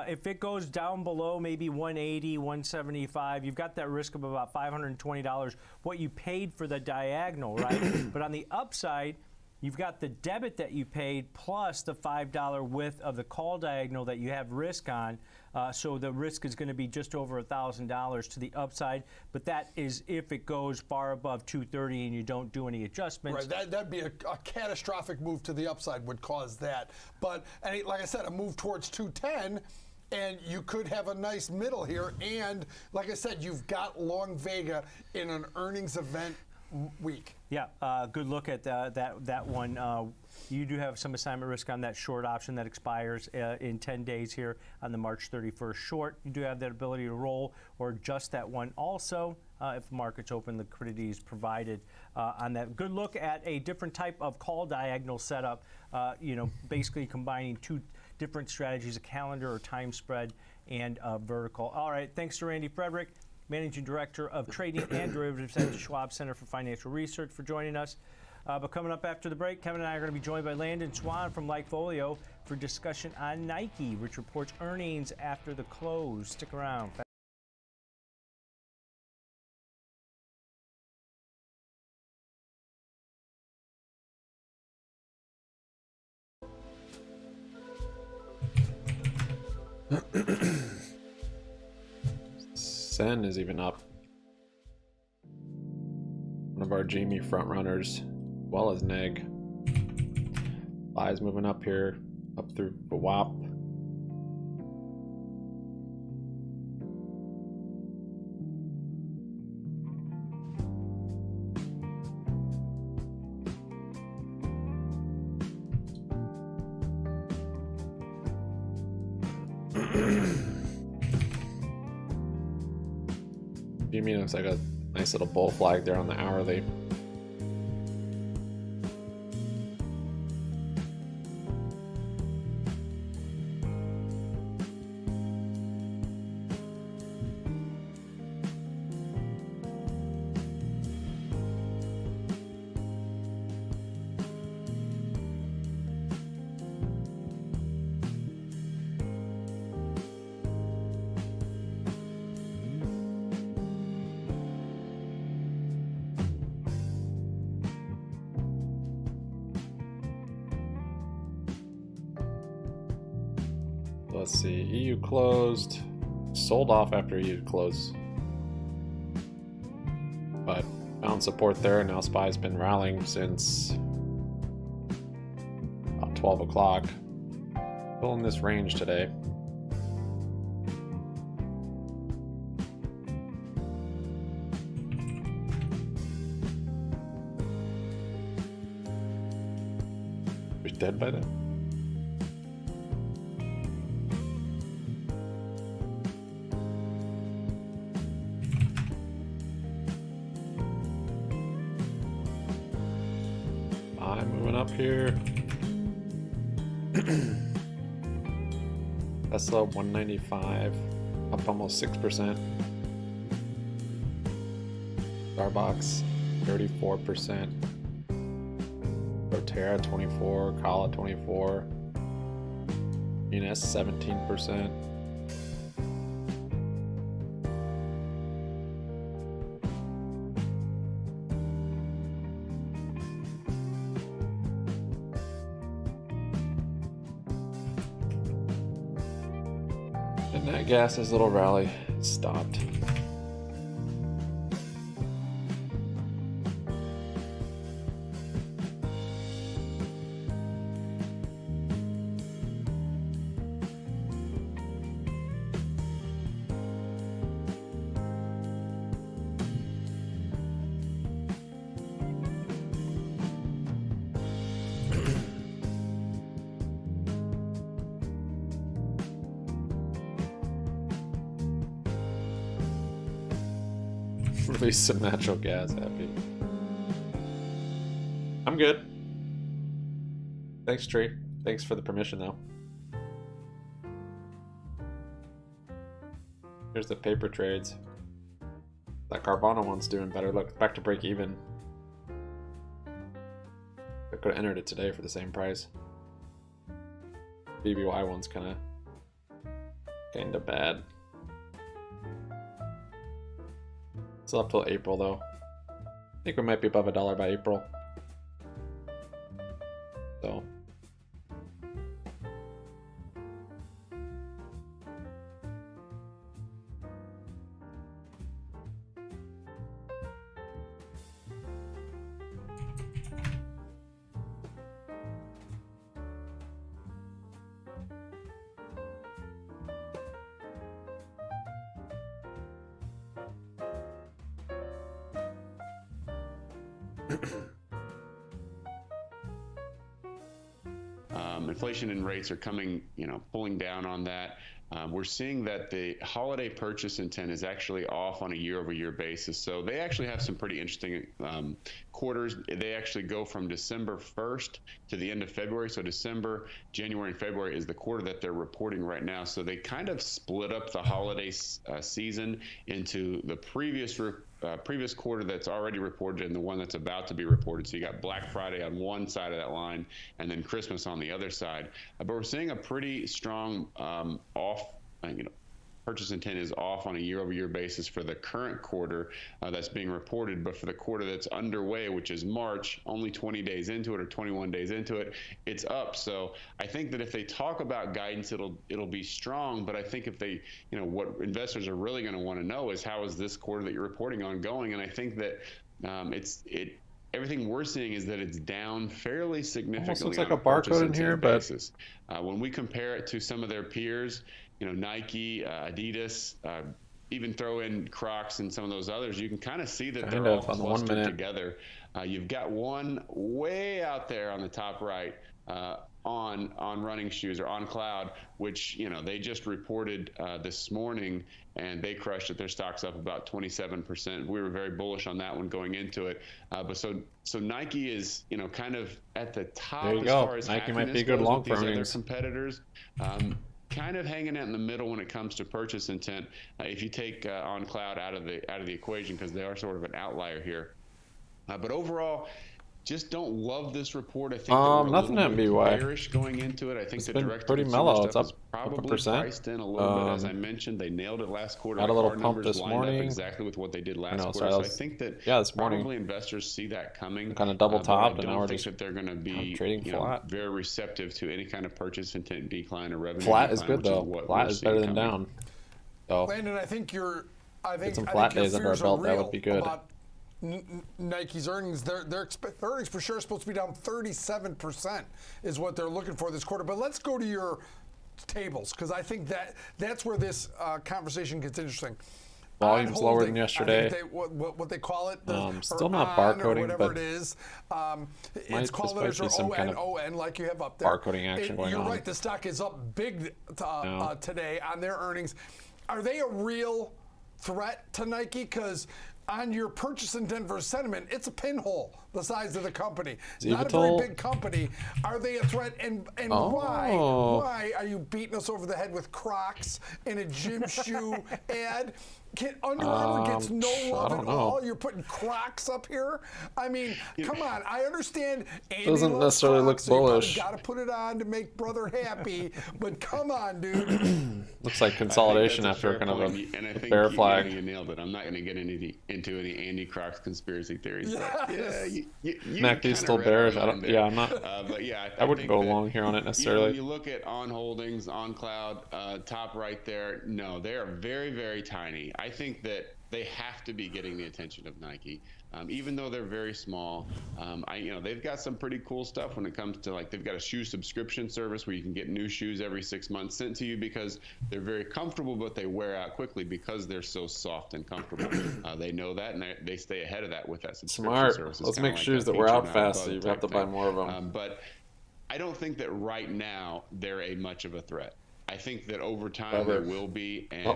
If it goes down below maybe 180, 175, you've got that risk of about $520, what you paid for the diagonal, right? But on the upside, you've got the debit that you paid plus the $5 width of the call diagonal that you have risk on. So the risk is going to be just over $1,000 to the upside. But that is if it goes far above 230 and you don't do any adjustments. Right, that'd be a catastrophic move to the upside would cause that. But like I said, a move towards 210. And you could have a nice middle here. And like I said, you've got long Vega in an earnings event week. Yeah, good look at that one. You do have some assignment risk on that short option that expires in 10 days here on the March 31st short. You do have that ability to roll or adjust that one also if the market's open, liquidity is provided on that. Good look at a different type of call diagonal setup, basically combining two different strategies, a calendar or time spread and vertical. All right, thanks to Randy Frederick, Managing Director of Trading and Derivatives at the Schwab Center for Financial Research, for joining us. But coming up after the break, Kevin and I are going to be joined by Landon Swan from Likefolio for discussion on Nike, which reports earnings after the close. Stick around. Sen is even up. One of our GME front runners, as well as Neg. Buys moving up here, up through the WAP. GME looks like a nice little bull flag there on the hourly. let's see. EU closed. Sold off after EU closed. But found support there. Now SPY's been rallying since about 12 o'clock. Still in this range today. We're dead by then? I'm moving up here. Tesla 195, up almost 6%. Starbucks 34%. Proterra 24, Kala 24. Venus 17%. And that gas's little rally stopped. Release some natural gas, happy. I'm good. Thanks, Tree. Thanks for the permission, though. Here's the paper trades. That Carvana one's doing better. Look, back to break even. I could have entered it today for the same price. BBY one's kind of bad. Still up till April though. I think we might be above $1 by April. So. Inflation and rates are coming, pulling down on that. We're seeing that the holiday purchase intent is actually off on a year-over-year basis. So they actually have some pretty interesting quarters. They actually go from December 1st to the end of February. So December, January, and February is the quarter that they're reporting right now. So they kind of split up the holiday season into the previous quarter that's already reported and the one that's about to be reported. So you got Black Friday on one side of that line and then Christmas on the other side. But we're seeing a pretty strong purchase intent is off on a year-over-year basis for the current quarter that's being reported, but for the quarter that's underway, which is March, only 20 days into it or 21 days into it, it's up. So I think that if they talk about guidance, it'll be strong. But I think if they, what investors are really going to want to know is how is this quarter that you're reporting on going? And I think that everything we're seeing is that it's down fairly significantly. Almost looks like a barcode in here, but when we compare it to some of their peers, Nike, Adidas, even throw in Crocs and some of those others, you can kind of see that they're all clustered together. You've got one way out there on the top right on running shoes or on Cloud, which they just reported this morning, and they crushed it. Their stock's up about 27%. We were very bullish on that one going into it. But so Nike is kind of at the top as far as Nike might be good long for other competitors. Kind of hanging out in the middle when it comes to purchase intent. If you take on Cloud out of the equation, because they are sort of an outlier here. But overall, just don't love this report. I think that we're nothing a at little BBY. bit bearish going into it. I think It's the been direct pretty consumer mellow. It's stuff up is probably 1%. priced in a little bit. As I mentioned, they nailed it last quarter. Had a The little card pump numbers this lined up morning. exactly with what they did last know, quarter. sorry, So that I was- think that yeah, this morning. probably investors see that coming. Kind of double but topped, I and now don't we're think just that they're going to be trading flat. very receptive to any kind of purchase intent decline or revenue Flat is decline, good which though. what Flat we're is better seeing than coming. down. So Landon, I think get some flat days under our belt. That would be good. About Nike's earnings, their earnings per share is supposed to be down 37%, is what they're looking for this quarter. But let's go to your tables, because I think that's where this conversation gets interesting. Volume's lower than yesterday. I think what they call it, still not or barcoding, whatever but it is. Its call this might letters be are some kind of ON, like you have up there. barcoding action going You're on. right. The stock is up big today on their earnings. Are they a real threat to Nike? Because on your purchase intent versus sentiment, it's a pinhole the size of the company. Not a very big company. Are they a threat? And why are you beating us over the head with Crocs and a gym shoe ad? Under Armour gets no love at all. You're putting Crocs up here. I mean, come on. I understand. Andy doesn't necessarily look bullish. You got to put it on to make brother happy. But come on, dude. Looks like consolidation after kind of a bear flag. You nailed it. I'm not going to get into any Andy Crocs conspiracy theories. Yes. MACD's still bearish. I'm not. But yeah, I wouldn't go long here on it necessarily. You look at On Holdings, On Cloud, top right there. No, they are very, very tiny. I think that they have to be getting the attention of Nike, even though they're very small. They've got some pretty cool stuff when it comes to, like, they've got a shoe subscription service where you can get new shoes every 6 months sent to you because they're very comfortable, but they wear out quickly because they're so soft and comfortable. They know that, and they stay ahead of that with that subscription service. Let's make shoes that wear out fast, so you have to buy more of them. But I don't think that right now they're much of a threat. I think that over time there will be, and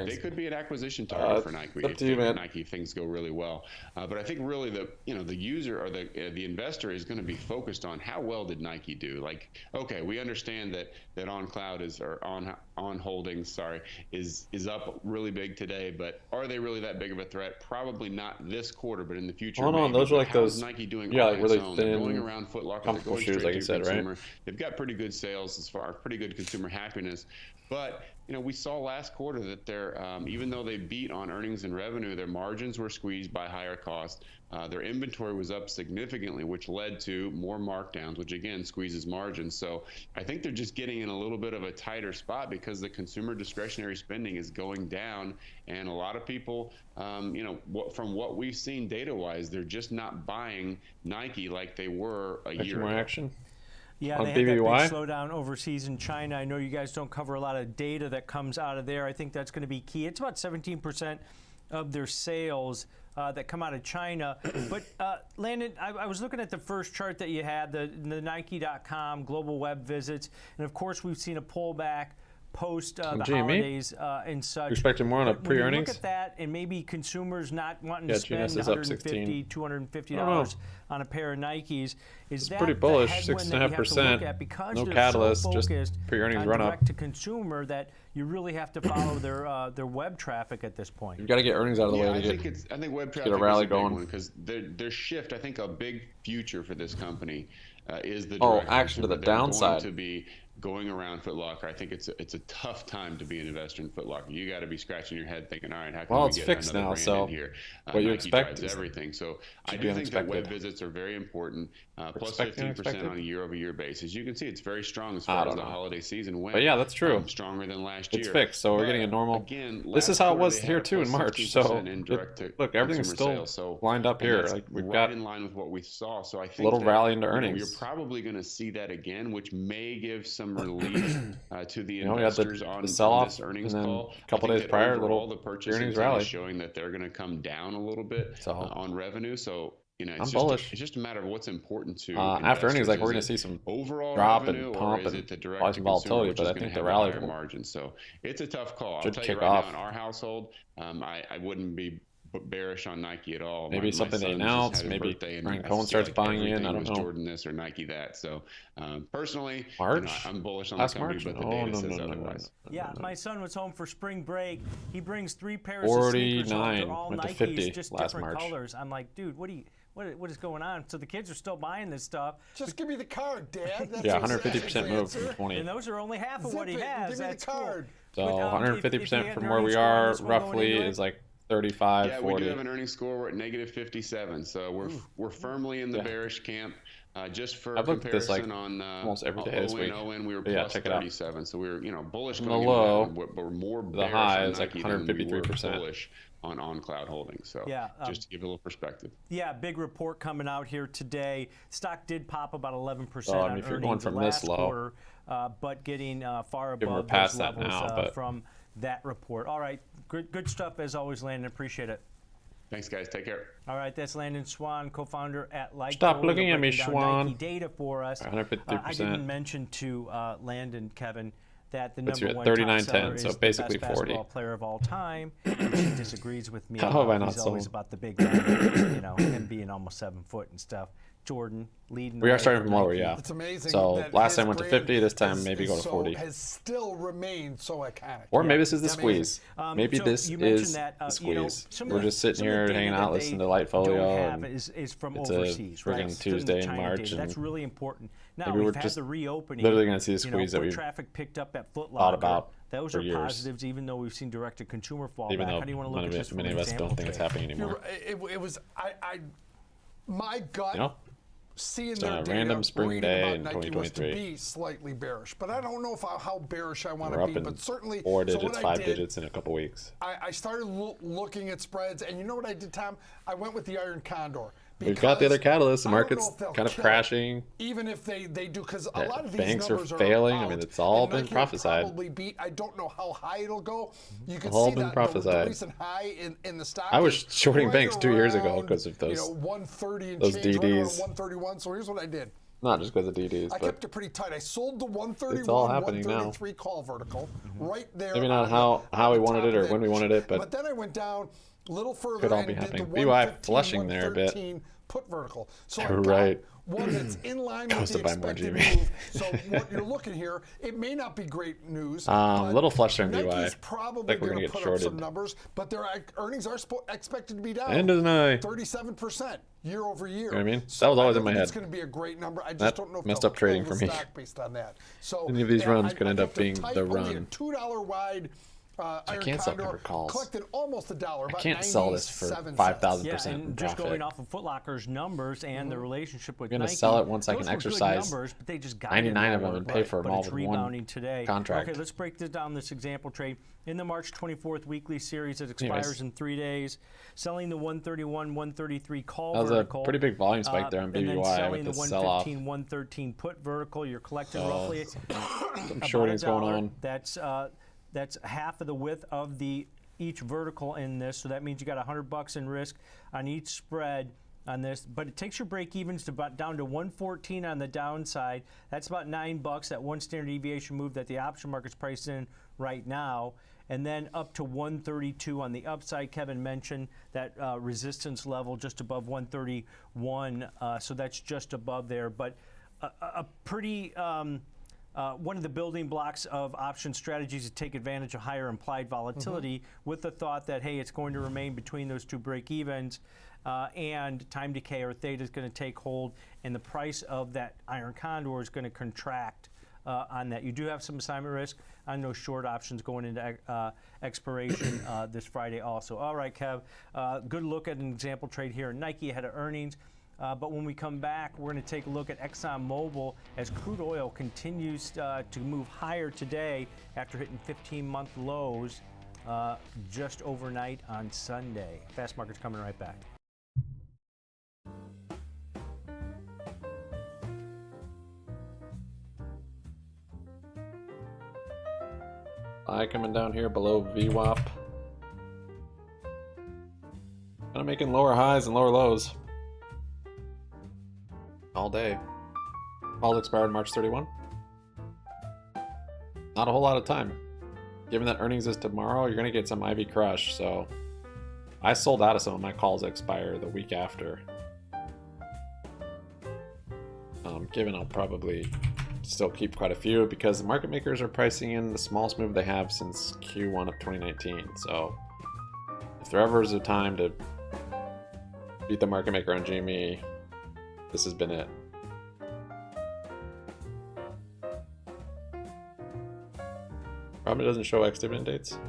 they could be an acquisition target for Nike if things go really well. But I think really the user or the investor is going to be focused on how well did Nike do. Like, okay, we understand that On Cloud On Holdings, is up really big today, but are they really that big of a threat? Probably not this quarter, but in the future. Hold on, those are like those. Nike doing like really thin, thin, going around Foot Locker, comfortable shoes, like you said, right? They've got pretty good sales as far, pretty good consumer happiness. But we saw last quarter that even though they beat on earnings and revenue, their margins were squeezed by higher costs. Their inventory was up significantly, which led to more markdowns, which again squeezes margins. So I think they're just getting in a little bit of a tighter spot because the consumer discretionary spending is going down, and a lot of people, from what we've seen data-wise, they're just not buying Nike like they were a year ago. More action. Yeah, they had that big slowdown overseas in China. I know you guys don't cover a lot of data that comes out of there. I think that's going to be key. It's about 17% of their sales that come out of China. But Landon, I was looking at the first chart that you had, the Nike.com global web visits, and of course we've seen a pullback post the GME? Holidays and such. You're expecting more on a pre-earnings? When you look at that, and maybe consumers not wanting to spend $150, $250 on a pair of Nikes, is that pretty bullish, the headwind that you have to look at? 6.5%. Because No they're catalyst, so just focused pre-earnings on run up. direct to consumer that you really have to follow their web traffic at this point. You've got to get earnings out of the way to I think web traffic get a rally is a big going. one because their shift, I think a big future for this company is the Oh, direct action to the consumer. They're downside. going to be going around Foot Locker. I think it's a tough time to be an investor in Foot Locker. You got to be scratching your head thinking, all right, how can we it's get fixed another now, brand so in here? what you Nike expect drives is everything. So I should do be think that web unexpected. visits are very important. Plus Expecting 15% unexpected? on a year-over-year basis. You can see it's very strong as far as the holiday season went. But yeah, that's true. Stronger than last year. It's fixed, so we're getting a normal. Again, This is last how it quarter was they here had too in March. So look, everything's still sales, so, lined up here. that's Like we've right got in line with what we saw. So I think little that, rally into earnings. You're probably going to see that again, which may give some relief to the we had investors the on sell-off, this earnings and then call. a couple I think days that prior, overall, little the purchase earnings intent rally. is showing that they're going to come down a little bit on revenue. So I'm bullish. It's just a matter of what's important to after earnings, like we're going to Is see some overall drop revenue, and or pump is and it the direct probably some volatility, which but is I gonna think the have a rally higher will margin. So it's a tough call. should I'll tell you kick right off. now, in our household, I wouldn't be bearish on Nike at all. Maybe something they son just announce. had his Maybe birthday, and Ryan I Cohen feel starts like buying in. everything I don't was know. Jordan this or Nike that. So personally, March? I'm bullish on the Last company, March? but the Oh, data no, says no, no, no, otherwise. Yeah, my son was home for spring break. He brings 3 pairs of sneakers home. They're all 49 went to Nikes, 50 just last different March. colors. I'm like, dude, what what is going on? So the kids are still buying this stuff. Just give me the card, Dad. That's yeah, 150% move from 20. And those are only half of what he has. Give me That's the card. Cool. So But, 150% from where we are roughly is like 35, yeah, 40. we do have an earnings score. We're at negative 57, so we're firmly in the bearish camp. Just for comparison, on almost every day this week. ON, we were yeah, plus 37, so we were bullish on going the low, into that, but we're more the bearish high on is like Nike than we were 153%. bullish on cloud holdings. So just to give you a little perspective. Yeah, big report coming out here today. Stock did pop about 11% So, I mean, if you're going from this low, quarter, but getting far above past those that levels now, but from that report. All right, good stuff as always, Landon. Appreciate it. Thanks, guys. Take care. All right, that's Landon Swan, co-founder at Like. Stop looking at me, Swan. Nike data for us. 153%. I didn't mention to Landon, Kevin, that the Puts number you one at top 39.10, seller so is basically the best 40. basketball player of all time. And he disagrees with me. How have I not He's always sold? about the big guy, him being almost 7 foot and stuff. Jordan leading. We are starting from lower, yeah. It's amazing. So that last his time went to brand 50. This time maybe go to 40. Has still remained so iconic. Or maybe this is the squeeze. Maybe so this you is mentioned that, the you know, squeeze. some of We're the- just sitting some of the here data hanging that out, they listening to Lightfolio. don't have and is from it's overseas, a friggin' right? Tuesday in China March. data. And That's really important. Now maybe we're we've had just the reopening. literally going to see the squeeze that foot we've traffic picked up at Foot thought Locker. about Those for are years. positives, even though we've seen direct-to-consumer fall Even back. though How do you want to look at this from many an of us example don't think it's trade? happening anymore. It was my gut. You know? Seeing It's their a data, random spring reading day about in Nike was to 2023. be slightly bearish, but I don't know how bearish I want We're to up be. in But certainly, 4 so digits, what 5 I did, digits in a couple weeks. I started looking at spreads, and you know what I did, Tom? I went with the Iron Condor. We've got the other catalysts. The I don't market's know if they'll kind of kill it, crashing. Even if they do, because a Yeah, lot of these banks are numbers failing. Are I mean, out, it's all and been Nike will prophesied. Probably beat. I don't know how high it'll go. You can All see been that prophesied. the recent high in the stock. I was is shorting right banks 2 years ago around, because of those. 130 and those change, right around DDs. 131. So here's what I did. Not just because of DDs, I but kept it pretty tight. I sold the 131, it's all happening now. 133 call vertical right there. Maybe not on how we the wanted top it or of when we wanted it, but then I went down a little further could all and be did the happening. BBY 115, flushing there a bit. 113 put vertical. So You're I got right. one that's in line with Goes the to buy more expected GME. move. So what you're looking here, it may not be great news. Little flush there in BBY. Nike's probably Like we're going gonna to get put up some shorted. numbers, but their earnings are expected to be down. End of the night. 37% year over year. You know what I mean? So That was always I in my think head. It's going to be a great number. I just That don't know if messed they'll up trading kill for the me. stock based on that. So Any of these runs could end up kept it being tight, the only a run. $2 wide. Iron can't sell Condor covered calls. collected almost $1. I can't sell this for 97 5,000% Yeah, and just profit. going off of Foot Locker's numbers and the relationship with I'm gonna Nike, sell it once I those can were good exercise numbers, but they just got 99 in of them lower, and pay for them but all it's with one rebounding today. contract. Okay, let's break this down. This example trade in the March 24th weekly series that expires in 3 days, selling the 131, 133 call That was vertical. a pretty big volume spike there on and then BBY selling with the the sell-off. 115, 113 put vertical. You're collecting roughly Some about shorting's going $1. on. That's half of the width of the each vertical in this, so that means you got $100 in risk on each spread on this, but it takes your break evens to about down to 114 on the downside. That's about $9. That one standard deviation move that the option market's priced in right now, and then up to 132 on the upside. Kevin mentioned that resistance level just above 131, so that's just above there, but a pretty one of the building blocks of option strategies is to take advantage of higher implied volatility with the thought that, hey, it's going to remain between those two break evens and time decay or theta is going to take hold, and the price of that Iron Condor is going to contract on that. You do have some assignment risk on those short options going into expiration this Friday also. All right, Kev, good look at an example trade here. Nike ahead of earnings. But when we come back, we're going to take a look at ExxonMobil as crude oil continues to move higher today after hitting 15-month lows just overnight on Sunday. Fast Market's coming right back. Buy coming down here below VWAP. Kind of making lower highs and lower lows all day. All expired March 31. Not a whole lot of time. Given that earnings is tomorrow, you're going to get some Ivy crush. So I sold out of some of my calls that expire the week after. Given I'll probably still keep quite a few because the market makers are pricing in the smallest move they have since Q1 of 2019. So if there ever is a time to beat the market maker on GME. This has been it. Probably doesn't show ex-dividend dates.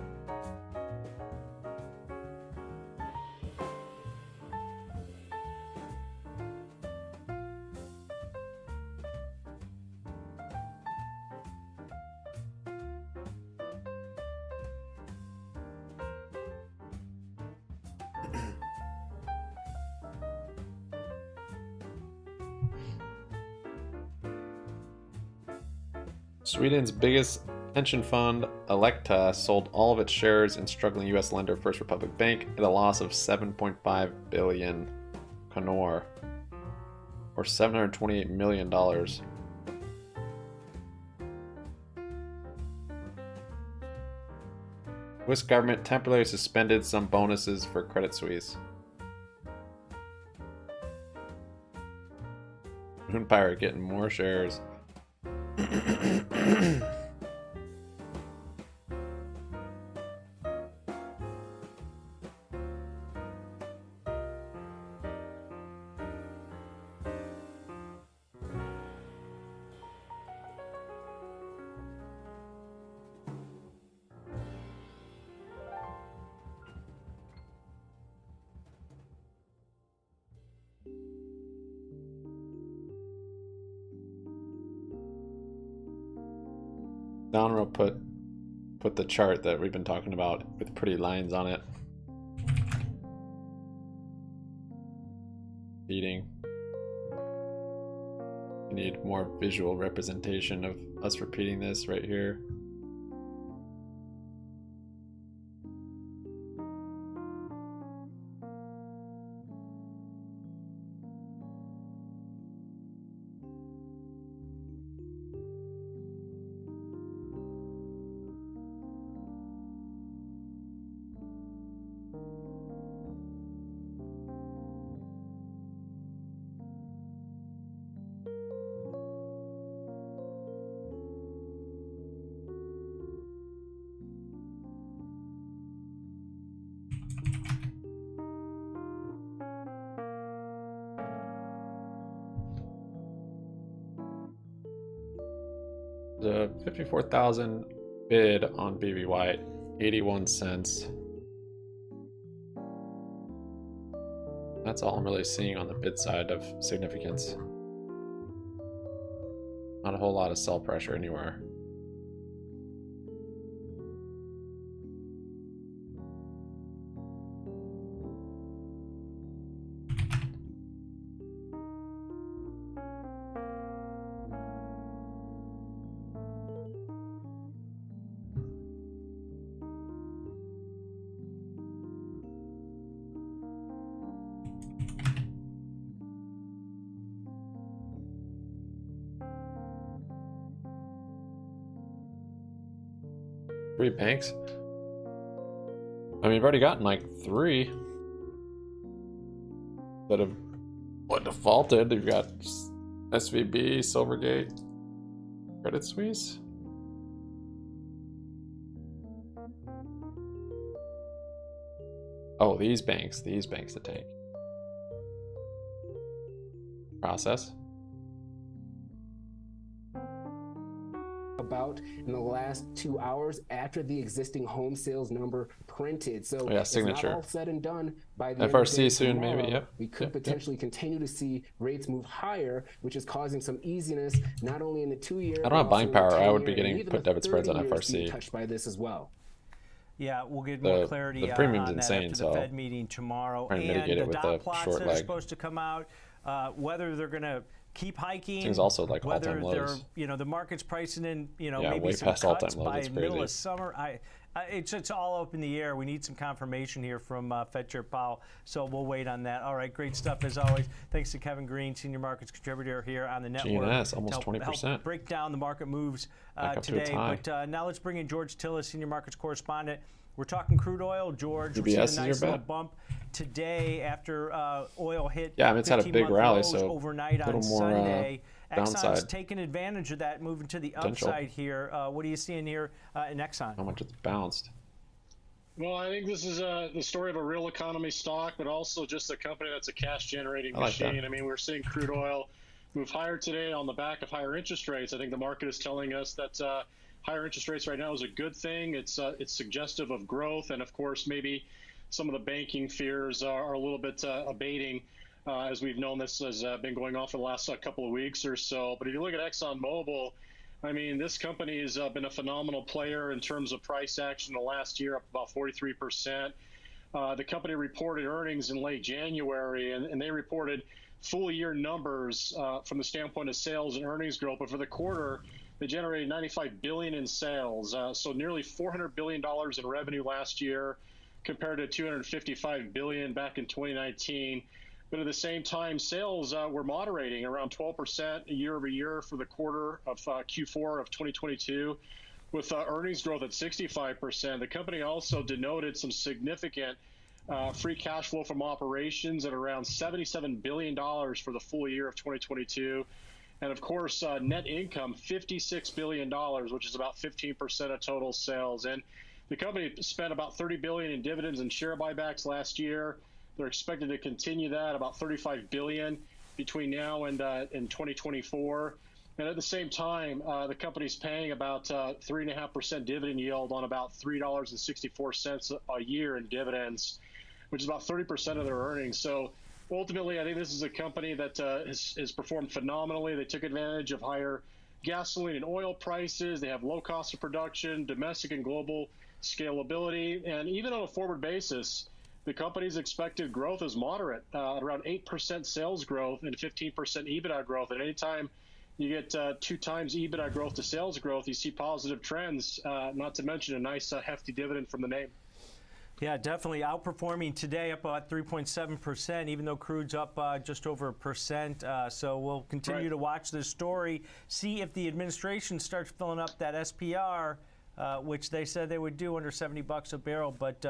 Sweden's biggest pension fund, Electa, sold all of its shares in struggling U.S. lender First Republic Bank at a loss of 7.5 billion kronor, or $728 million. Swiss government temporarily suspended some bonuses for Credit Suisse. Moon Pirate getting more shares. Down row put the chart that we've been talking about with pretty lines on it. Beating. We need more visual representation of us repeating this right here. The 54,000 bid on BBBY, 81 cents. That's all I'm really seeing on the bid side of significance. Not a whole lot of sell pressure anywhere. Three banks? I mean, you've already gotten like three that have defaulted. You've got SVB, Silvergate, Credit Suisse. Oh, these banks to take. Process. About in the last 2 hours after the existing home sales number printed. So yeah, signature. It's not all said and done by the FRC end of soon, tomorrow. maybe. Yep. We could potentially continue to see rates move higher, which is causing some easiness not only in the 2-year. I don't have buying power. I would be getting put debit spreads on FRC. Touched by this as well. Yeah, we'll get more clarity the premium's on that insane, after the Fed meeting tomorrow. And the dot plots that are supposed to come out, whether they're going to keep hiking. Things also like all-time lows. The market's pricing in, yeah, maybe way some past cuts all-time by lows. middle of summer. It's all up in the air. We need some confirmation here from Fed Chair Powell, so we'll wait on that. All right, great stuff as always. Thanks to Kevin Green, Senior Markets Contributor here on the network. GNS, almost 20%. Help break down the market moves today. But now let's bring in George Tillis, Senior Markets Correspondent. We're talking crude oil, George. We're seeing a nice little bump today after oil hit. Yeah, I mean, it's had a big rally, so overnight a little on more Sunday. downside. Exxon's taking advantage of that, moving to the upside here. What are you seeing here in Exxon? How much it's bounced. Well, I think this is the story of a real economy stock, but also just a company that's a cash-generating machine. I mean, we're seeing crude oil move higher today on the back of higher interest rates. I think the market is telling us that higher interest rates right now is a good thing. It's suggestive of growth, and of course, maybe some of the banking fears are a little bit abating, as we've known this has been going on for the last couple of weeks or so. But if you look at ExxonMobil, I mean, this company has been a phenomenal player in terms of price action the last year, up about 43%. The company reported earnings in late January, and they reported full year numbers from the standpoint of sales and earnings growth. But for the quarter, they generated $95 billion in sales, so nearly $400 billion in revenue last year, compared to $255 billion back in 2019. But at the same time, sales were moderating around 12% year over year for the quarter of Q4 of 2022, with earnings growth at 65%. The company also denoted some significant free cash flow from operations at around $77 billion for the full year of 2022. And of course, net income, $56 billion, which is about 15% of total sales. And the company spent about $30 billion in dividends and share buybacks last year. They're expected to continue that, about $35 billion between now and 2024. And at the same time, the company's paying about 3.5% dividend yield on about $3.64 a year in dividends, which is about 30% of their earnings. So ultimately, I think this is a company that has performed phenomenally. They took advantage of higher gasoline and oil prices. They have low cost of production, domestic and global scalability. And even on a forward basis, the company's expected growth is moderate, around 8% sales growth and 15% EBITDA growth. And anytime you get 2 times EBITDA growth to sales growth, you see positive trends, not to mention a nice hefty dividend from the name. Yeah, definitely outperforming today, up about 3.7%, even though crude's up just over 1%. So we'll continue to watch this story, see if the administration starts filling up that SPR, which they said they would do under $70 a barrel. But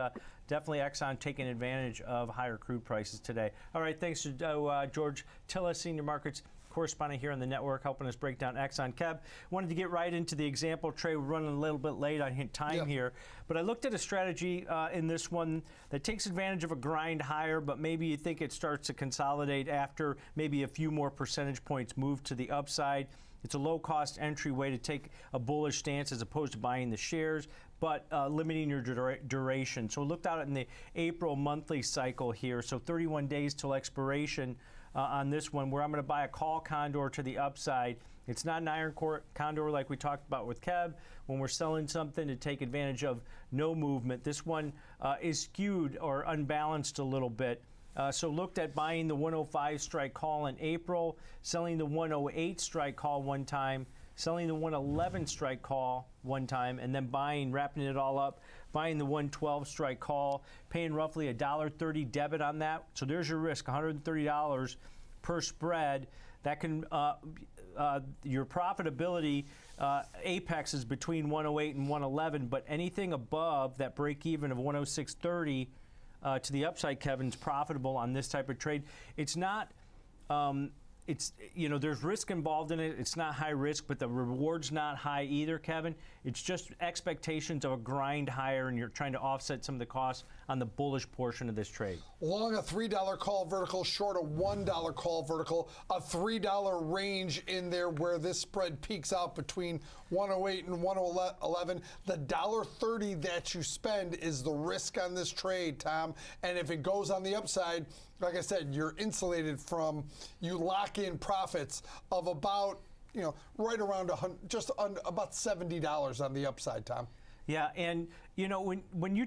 definitely Exxon taking advantage of higher crude prices today. All right, thanks to George Tilla, Senior Markets Correspondent here on the network, helping us break down Exxon. Kev, wanted to get right into the example trade. We're running a little bit late on time here, but I looked at a strategy in this one that takes advantage of a grind higher, but maybe you think it starts to consolidate after maybe a few more percentage points move to the upside. It's a low-cost entryway to take a bullish stance as opposed to buying the shares, but limiting your duration. So looked out in the April monthly cycle here, so 31 days till expiration. On this one, where I'm going to buy a call condor to the upside. It's not an iron condor like we talked about with Kev. When we're selling something to take advantage of no movement, this one is skewed or unbalanced a little bit. So looked at buying the 105 strike call in April, selling the 108 strike call one time, selling the 111 strike call one time, and then wrapping it all up, buying the 112 strike call, paying roughly $1.30 debit on that. So there's your risk, $130 per spread. That can your profitability apex is between 108 and 111, but anything above that break even of 106.30 to the upside, Kevin's profitable on this type of trade. It's not. There's risk involved in it. It's not high risk, but the reward's not high either, Kevin. It's just expectations of a grind higher, and you're trying to offset some of the costs on the bullish portion of this trade. Long a $3 call vertical, short a $1 call vertical, a $3 range in there where this spread peaks out between 108 and 111. The $1.30 that you spend is the risk on this trade, Tom. And if it goes on the upside, like I said, you're insulated from, you lock in profits of about, right around about $70 on the upside, Tom. Yeah, and when you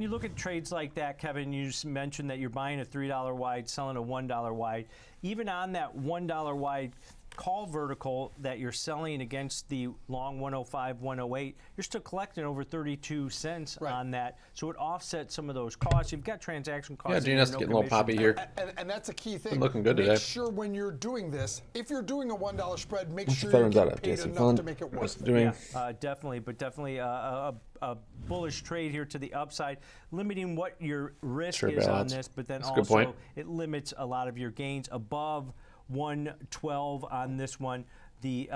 look at trades like that, Kevin, you just mentioned that you're buying a $3 wide, selling a $1 wide. Even on that $1 wide call vertical that you're selling against the long 105, 108, you're still collecting over 32 cents on that. So it offsets some of those costs. You've got transaction costs. Yeah, Gina's getting a little poppy here. And that's a key thing. Been looking good today. Make sure when you're doing this, if you're doing a $1 spread, make sure you get paid enough to make it worth it. Yeah, definitely a bullish trade here to the upside, limiting what your risk is on this, but then also it limits a lot of your gains above 112 on this one. The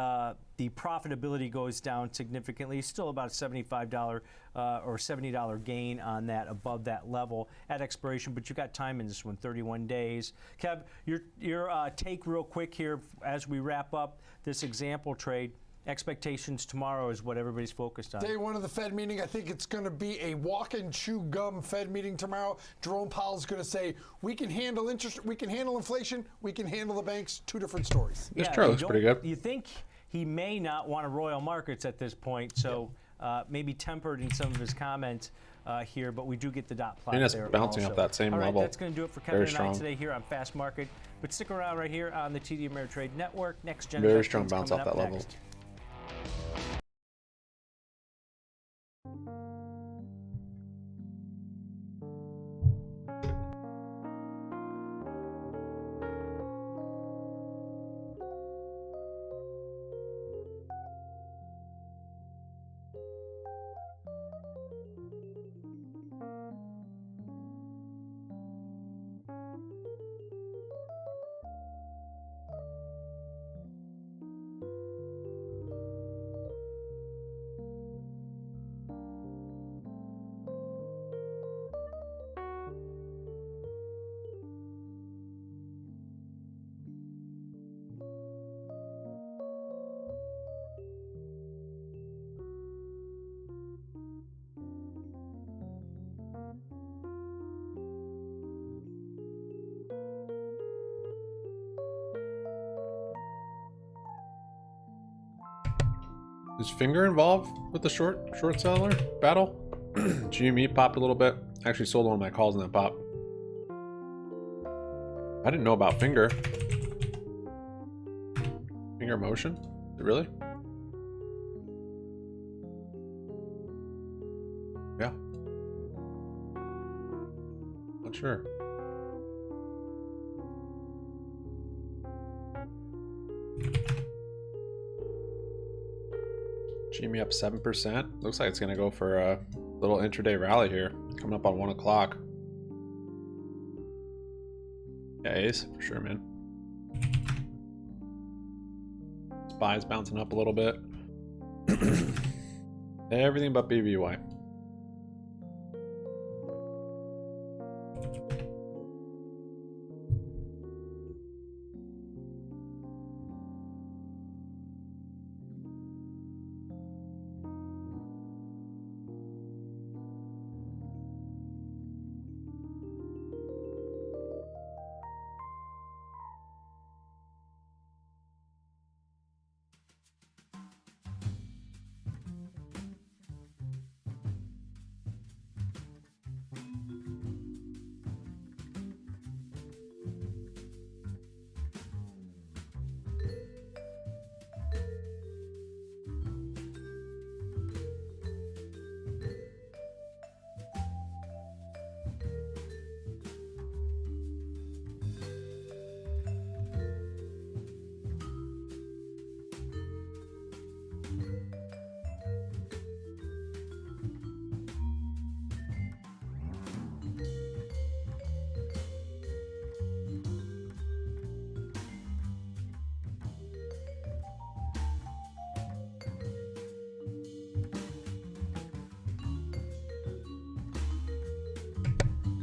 the profitability goes down significantly. Still about a $75 or $70 gain on that above that level at expiration, but you got time in this one, 31 days. Kev, your take real quick here as we wrap up this example trade. Expectations tomorrow is what everybody's focused on. Day one of the Fed meeting, I think it's going to be a walk and chew gum Fed meeting tomorrow. Jerome Powell's going to say, we can handle interest, we can handle inflation, we can handle the banks. Two different stories. This chart looks pretty good. You think he may not want to royal markets at this point, so maybe tempered in some of his comments here, but we do get the dot plot and it's there bouncing also. up that same All right, level. that's going to do it for Kevin and I today here on Fast Market. But stick around right here on the TD Ameritrade Network. Next gen. Very strong bounce off that level. Is Finger involved with the short seller battle? GME popped a little bit. Actually sold one of my calls in that pop. I didn't know about Finger. Finger motion? Really? Yeah. Not sure. GME up 7%. Looks like it's gonna go for a little intraday rally here, coming up on 1 o'clock. Yeah, Ace for sure, man. SPY's bouncing up a little bit. Everything but BBBY.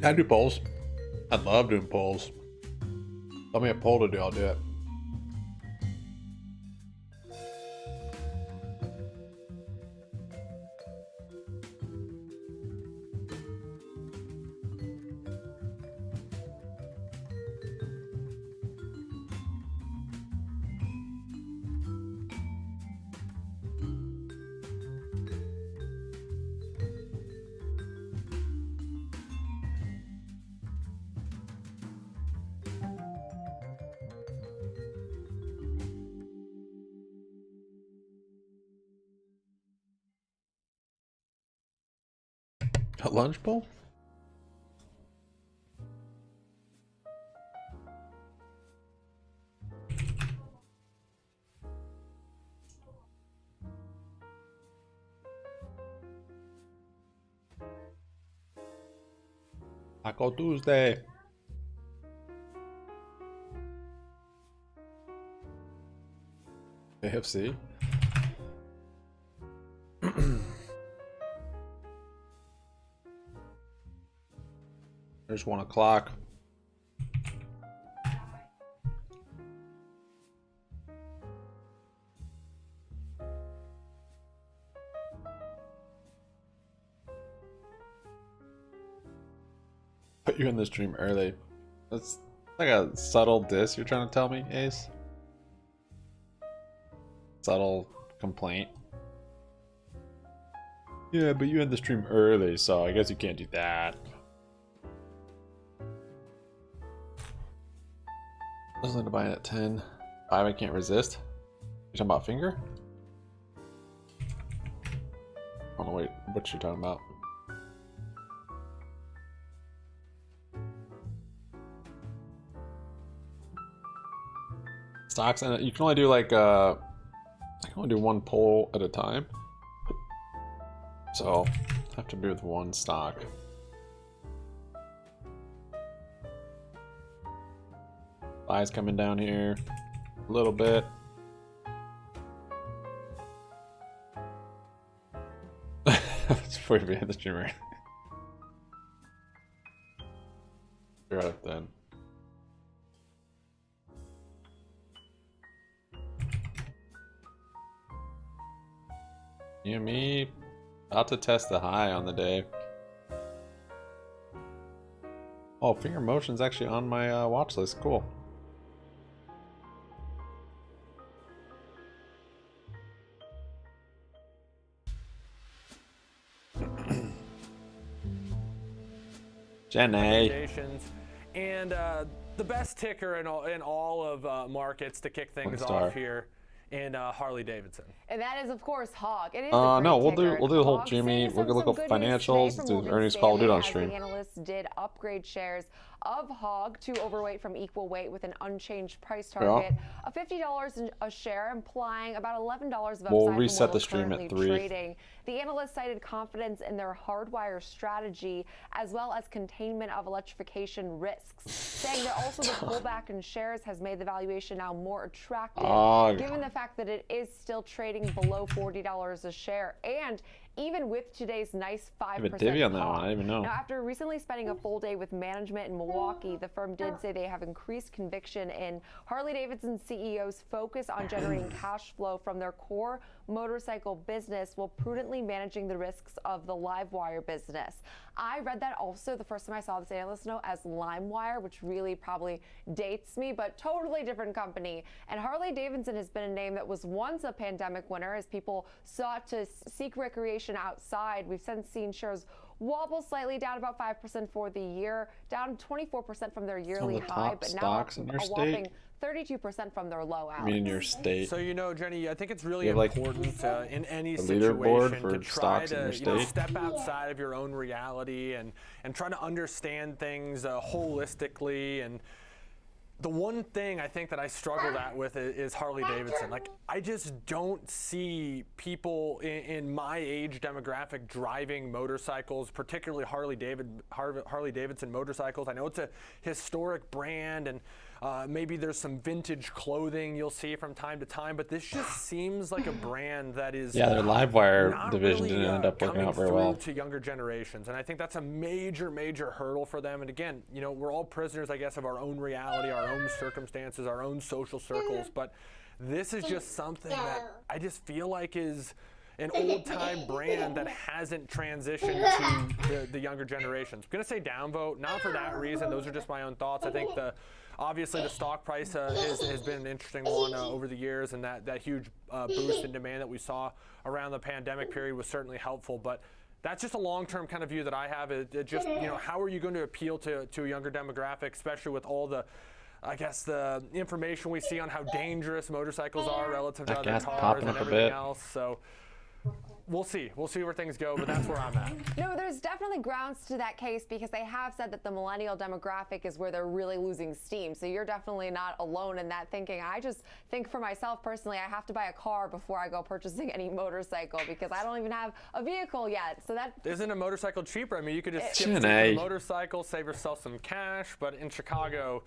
I do polls. I love doing polls. Tell me a poll to do, I'll do it. A lunch bowl? Taco Tuesday. AFC? There's 1 o'clock. Put you in the stream early. That's like a subtle diss you're trying to tell me, Ace? Subtle complaint. Yeah, but you had the stream early, so I guess you can't do that. I was looking to buy it at 10. 5 I can't resist. You talking about finger? Oh no, wait, what you talking about? Stocks, and you can only do like I can only do 1 poll at a time. So I have to be with 1 stock. Buy's coming down here a little bit. Before you be in the streamer. You're up then. GME about to test the high on the day. Oh, finger motion's actually on my watch list. Cool. Gen A. And the best ticker in all of markets to kick things off here, and Harley Davidson. And that is, of course, Hog. It is No, we'll do the whole GME. We're gonna look up financials, do the earnings call, we'll do it on stream. The analysts did upgrade shares of Hog to overweight from equal weight with an unchanged price target of $50 a share, implying about $11 of upside. We'll reset the stream at 3. Trading. The analysts cited confidence in their hardwire strategy as well as containment of electrification risks, saying that also the pullback in shares has made the valuation now more attractive, given the fact that it is still trading below $40 a share, and even with today's nice 5% I have a divvy on that one. I didn't even know. Now, after recently spending a full day with management in Milwaukee, the firm did say they have increased conviction in Harley-Davidson CEO's focus on generating cash flow from their core motorcycle business while prudently managing the risks of the LiveWire business. I read that also the first time I saw this analyst note as LimeWire, which really probably dates me, but totally different company. And Harley-Davidson has been a name that was once a pandemic winner as people sought to seek recreation outside. We've since seen shares wobble slightly, down about 5% for the year, down 24% from their yearly high, but now a whopping 32% from their low out. I mean, in your state. So, you know, Jenny, I think it's really important in any leaderboard situation for to try stocks in your to state. step outside of your own reality and try to understand things holistically. And the one thing I think that I struggled with is Harley Davidson. Like, I just don't see people in my age demographic driving motorcycles, particularly Harley Davidson motorcycles. I know it's a historic brand, and maybe there's some vintage clothing you'll see from time to time, but this just seems like a brand that is their LiveWire division didn't end up working out very well to younger generations, and I think that's a major hurdle for them. And again, you know, we're all prisoners, I guess, of our own reality, our own circumstances, our own social circles, but this is just something that I just feel like is an old-time brand that hasn't transitioned to the younger generations. I'm going to say downvote, not for that reason. Those are just my own thoughts. I think obviously the stock price has been an interesting one over the years, and that huge boost in demand that we saw around the pandemic period was certainly helpful. But that's just a long-term kind of view that I have. It just, you know, how are you going to appeal to a younger demographic, especially with all the, I guess, the information we see on how dangerous motorcycles are relative to other cars and everything else. So we'll see where things go, but that's where I'm at. No, there's definitely grounds to that case because they have said that the millennial demographic is where they're really losing steam. So you're definitely not alone in that thinking. I just think for myself personally, I have to buy a car before I go purchasing any motorcycle because I don't even have a vehicle yet. So that isn't a motorcycle cheaper. I mean, you could just skip to the motorcycle, save yourself some cash, but in Chicago,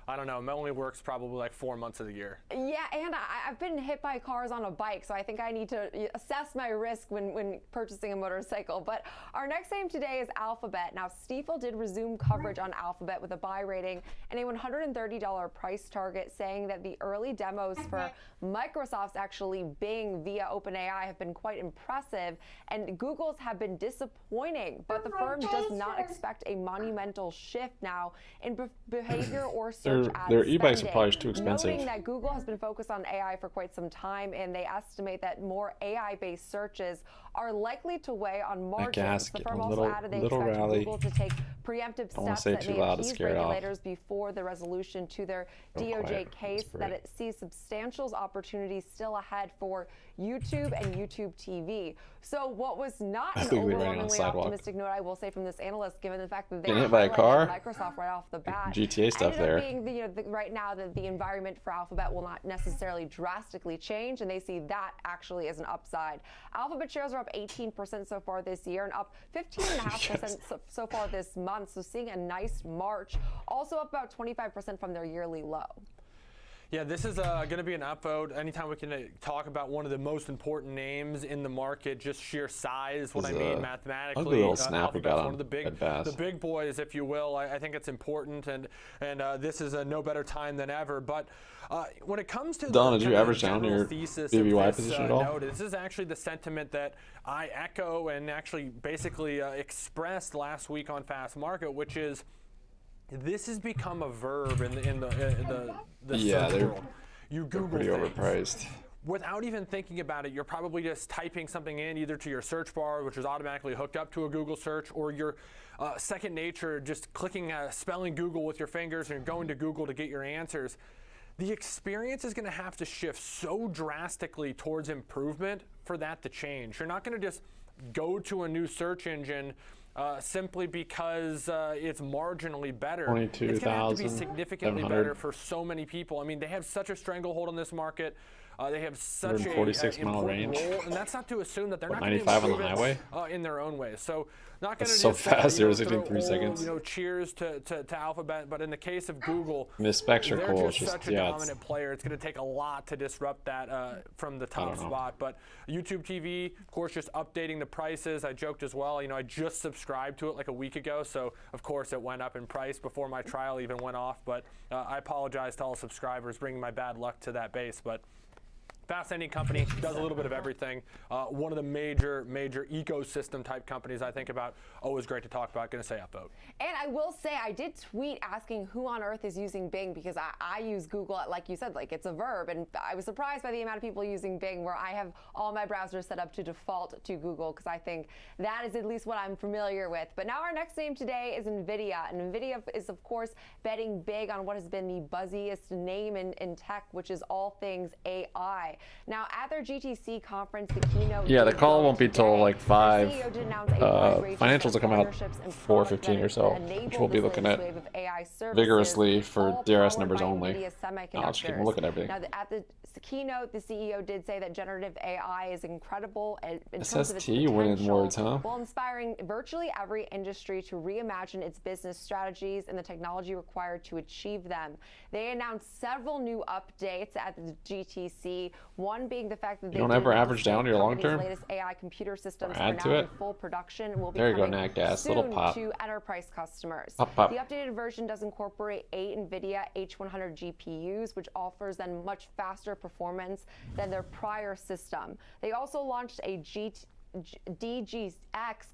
I don't know, it only works probably like 4 months of the year. Yeah, and I've been hit by cars on a bike, so I think I need to assess my risk when purchasing a motorcycle. But our next name today is Alphabet. Now, Stifel did resume coverage on Alphabet with a buy rating and a $130 price target, saying that the early demos for Microsoft's actually Bing via OpenAI have been quite impressive, and Google's have been disappointing. But the firm does not expect a monumental shift now in behavior or search their e-bike supply is too expensive. Noting that Google has been focused on AI for quite some time, and they estimate that more AI-based searches are likely to weigh on margins. The firm also added they expect Google to take preemptive steps that may appease regulators before the resolution to their DOJ case, that it sees substantial opportunities still ahead for YouTube and YouTube TV. So what was not an overwhelmingly optimistic note, I will say, from this analyst, given the fact that they hit by a car, Microsoft right off the bat, GTA stuff there. Being right now that the environment for Alphabet will not necessarily drastically change, and they see that actually as an upside. Alphabet shares are up 18% so far this year and up 15.5% so far this month. So seeing a nice March, also up about 25% from their yearly low. Yeah, this is going to be an upvote. Anytime we can talk about one of the most important names in the market, just sheer size, what I mean mathematically. Ugly little snap we got one of the big boys, if you will. I think it's important, and this is a no better time than ever. But when it comes to Don, did you average down your BBBY position at all? This is actually the sentiment that I echo and actually basically expressed last week on Fast Market, which is, this has become a verb in the search world. You Google pretty things. Overpriced. Without even thinking about it, you're probably just typing something in either to your search bar, which is automatically hooked up to a Google search, or your second nature, just clicking spelling Google with your fingers and going to Google to get your answers. The experience is going to have to shift so drastically towards improvement for that to change. You're not going to just go to a new search engine simply because it's marginally better. It's going to have to be significantly better for so many people. I mean, they have such a stranglehold on this market. They have such a 46-mile range, role, and that's not to assume that they're not 95 on the highway in their own way. So not going to so fast. 0 to 3 seconds. Cheers to Alphabet, but in the case of Google, the specs are cool. They're just such a dominant player. It's going to take a lot to disrupt that from the top spot. But YouTube TV, of course, just updating the prices. I joked as well. I just subscribed to it like a week ago, so of course it went up in price before my trial even went off. But I apologize to all subscribers, bringing my bad luck to that base. But fascinating company, does a little bit of everything. One of the major ecosystem type companies I think about. Always great to talk about. Going to say upvote. And I will say, I did tweet asking who on earth is using Bing, because I use Google, like you said, like it's a verb. And I was surprised by the amount of people using Bing, where I have all my browsers set up to default to Google, because I think that is at least what I'm familiar with. But now our next name today is NVIDIA. And NVIDIA is, of course, betting big on what has been the buzziest name in tech, which is all things AI. Now, at their GTC conference, the keynote. Yeah, the call won't be till like 5. Financials will come out 4:15 or so, which we'll be looking at vigorously for DRS numbers only. I'll just keep looking at everything. Now, at the keynote, the CEO did say that generative AI is incredible in terms of its potential, winning words, huh? while inspiring virtually every industry to reimagine its business strategies and the technology required to achieve them. They announced several new updates at the GTC. One being the fact that they don't ever average down your long-term latest AI computer systems are now in full production and will be coming soon little pop. to enterprise customers. Pop, pop. The updated version does incorporate 8 NVIDIA H100 GPUs, which offers them much faster performance than their prior system. They also launched a DGX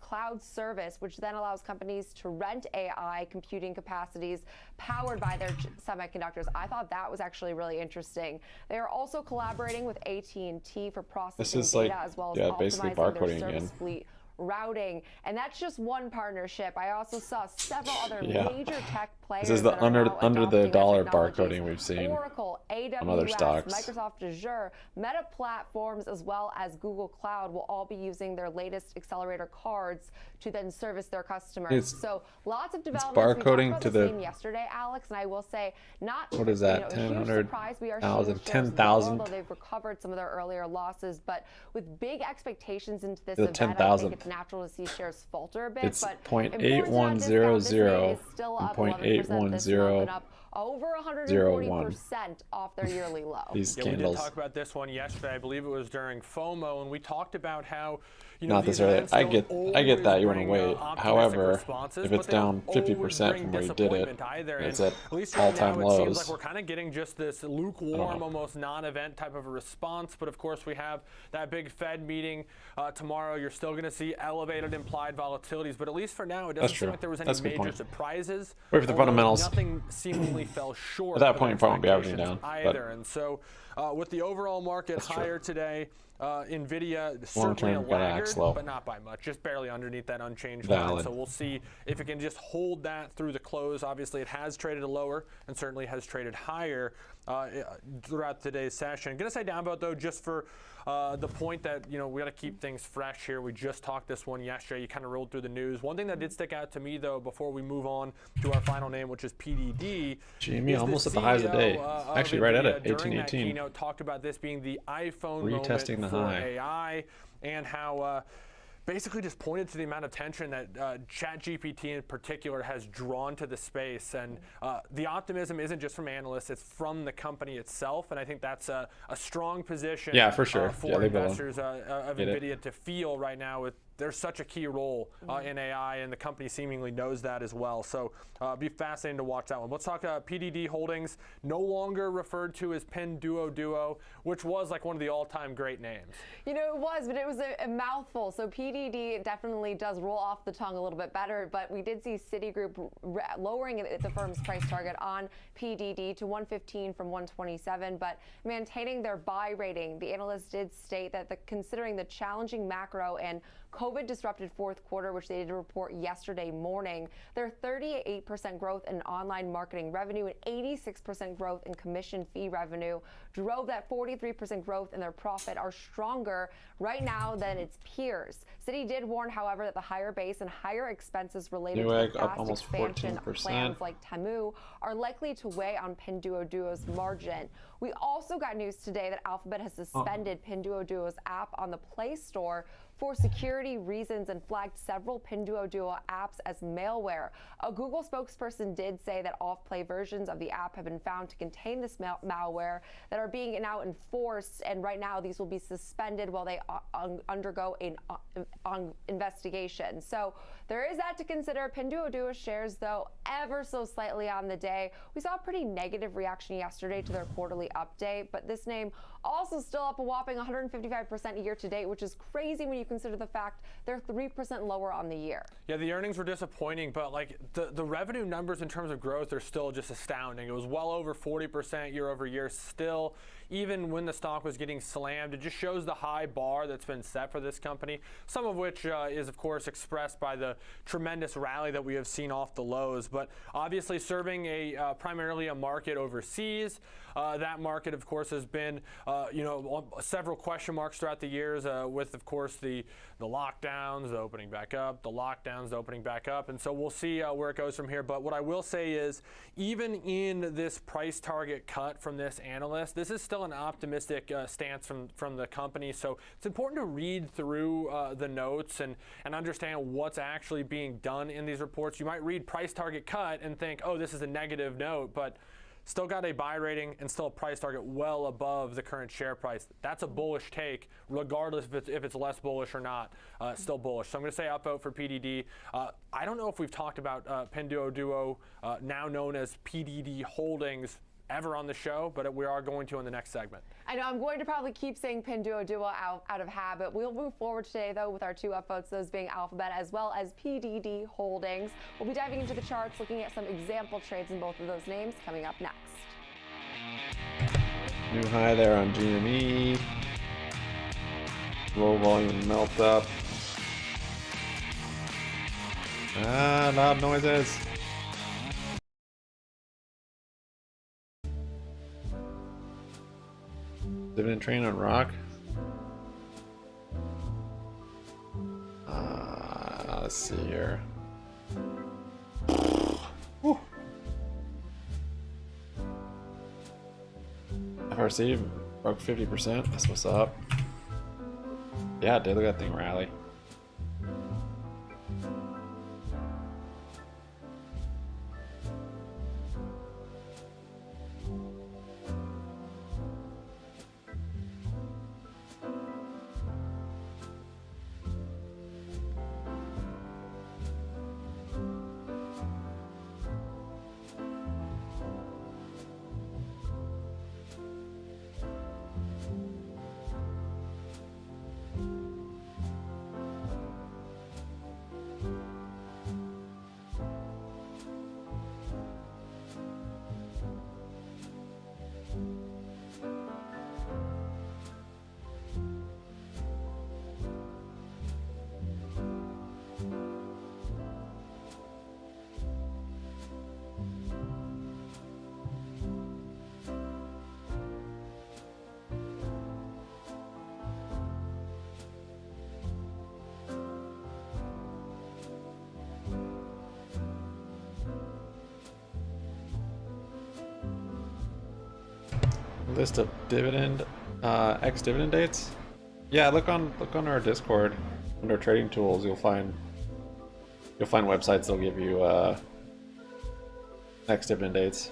cloud service, which then allows companies to rent AI computing capacities powered by their semiconductors. I thought that was actually really interesting. They are also collaborating with AT&T for processing data, as well as basically optimizing barcoding their service again. fleet routing. And that's just one partnership. I also saw several other major tech players. This is the under the dollar barcoding we've seen. Oracle, AWS, other BBBY, stocks. Microsoft Azure, Meta Platforms, as well as Google Cloud will all be using their latest accelerator cards to then service their customers. So lots of developments. We talked about this name yesterday, Alex, and I will say not what is that? a huge surprise. We are seeing 10,000. although they've recovered some of their earlier losses, but with big expectations into this The event, 10,000. I think it's natural to see shares falter a bit. It's but 0.8100 is still and up 11% this month and up over 140% off their yearly low. These We candles. did talk about this one yesterday. I believe it was during FOMO, and we talked about how not this early. I get that you want to wait. However, if it's down 50% from where you did it, it's at all-time lows. It seems like we're kind of getting just this lukewarm, almost non-event type of a response. But of course, we have that big Fed meeting tomorrow. You're still going to see elevated implied volatilities, but at least for now, it doesn't seem like there was any major surprises. Wait for the fundamentals. Nothing seemingly fell short. At that point, you probably won't be averaging down either. And so, with the overall market higher today. Nvidia certainly a laggard, but not by much, just barely underneath that unchanged line. So we'll see if it can just hold that through the close. Obviously, it has traded lower and certainly has traded higher throughout today's session. Going to say down vote though, just for the point that we got to keep things fresh here. We just talked this one yesterday. You kind of rolled through the news. One thing that did stick out to me though, before we move on to our final name, which is PDD. GME almost at the highs of the day. Actually, right at it. 1818. Keynote talked about this being the iPhone retesting moment the for high. AI, and how basically just pointed to the amount of attention that ChatGPT in particular has drawn to the space. And the optimism isn't just from analysts, it's from the company itself. And I think that's a strong position for sure. For investors of NVIDIA to feel right now. There's such a key role in AI, and the company seemingly knows that as well. So be fascinating to watch that one. Let's talk PDD Holdings, no longer referred to as Pinduoduo, which was like one of the all-time great names. It was, but it was a mouthful. So PDD definitely does roll off the tongue a little bit better, but we did see Citigroup lowering the firm's price target on PDD to 115 from 127, but maintaining their buy rating. The analyst did state that considering the challenging macro and COVID-disrupted fourth quarter, which they did report yesterday morning, their 38% growth in online marketing revenue and 86% growth in commission fee revenue drove that 43% growth in their profit are stronger right now than its peers. Citi did warn, however, that the higher base and higher expenses related to the fast expansion plans like Temu are likely to weigh on Pinduoduo's margin. We also got news today that Alphabet has suspended Pinduoduo's app on the Play Store for security reasons and flagged several Pinduoduo apps as malware. A Google spokesperson did say that off-play versions of the app have been found to contain this malware that are being now enforced, and right now these will be suspended while they undergo an investigation. So there is that to consider. Pinduoduo shares, though, ever so slightly on the day. We saw a pretty negative reaction yesterday to their quarterly update, but this name also still up a whopping 155% year to date, which is crazy when you consider the fact they're 3% lower on the year. Yeah, the earnings were disappointing, but like the revenue numbers in terms of growth are still just astounding. It was well over 40% year over year still. Even when the stock was getting slammed, it just shows the high bar that's been set for this company, some of which is, of course, expressed by the tremendous rally that we have seen off the lows. But obviously serving primarily a market overseas. That market, of course, has been, several question marks throughout the years with, of course, the lockdowns, the opening back up, the lockdowns, the opening back up. And so we'll see where it goes from here. But what I will say is, even in this price target cut from this analyst, this is still an optimistic stance from the company. So it's important to read through the notes and understand what's actually being done in these reports. You might read price target cut and think, oh, this is a negative note, but still got a buy rating and still a price target well above the current share price. That's a bullish take, regardless if it's less bullish or not, still bullish. So I'm going to say upvote for PDD. I don't know if we've talked about Pinduoduo, now known as PDD Holdings, ever on the show, but we are going to in the next segment. I know I'm going to probably keep saying Pinduoduo out of habit. We'll move forward today, though, with our two upvotes, those being Alphabet as well as PDD Holdings. We'll be diving into the charts, looking at some example trades in both of those names coming up next. New high there on GME. Low volume melt up. Loud noises. Dividend train on rock. Let's see here. FRC broke 50%. That's what's up. Yeah, it did. Look at that thing rally. List of dividend, ex-dividend dates. Yeah, look on our Discord under trading tools. You'll find websites that'll give you ex-dividend dates.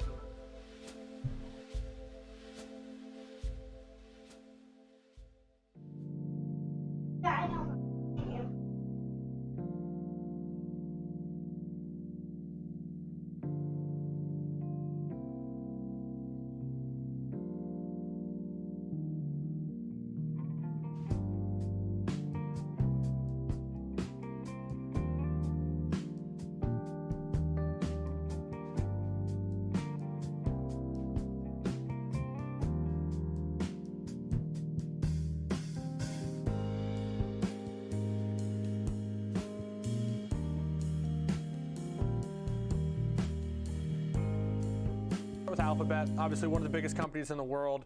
With Alphabet, obviously one of the biggest companies in the world.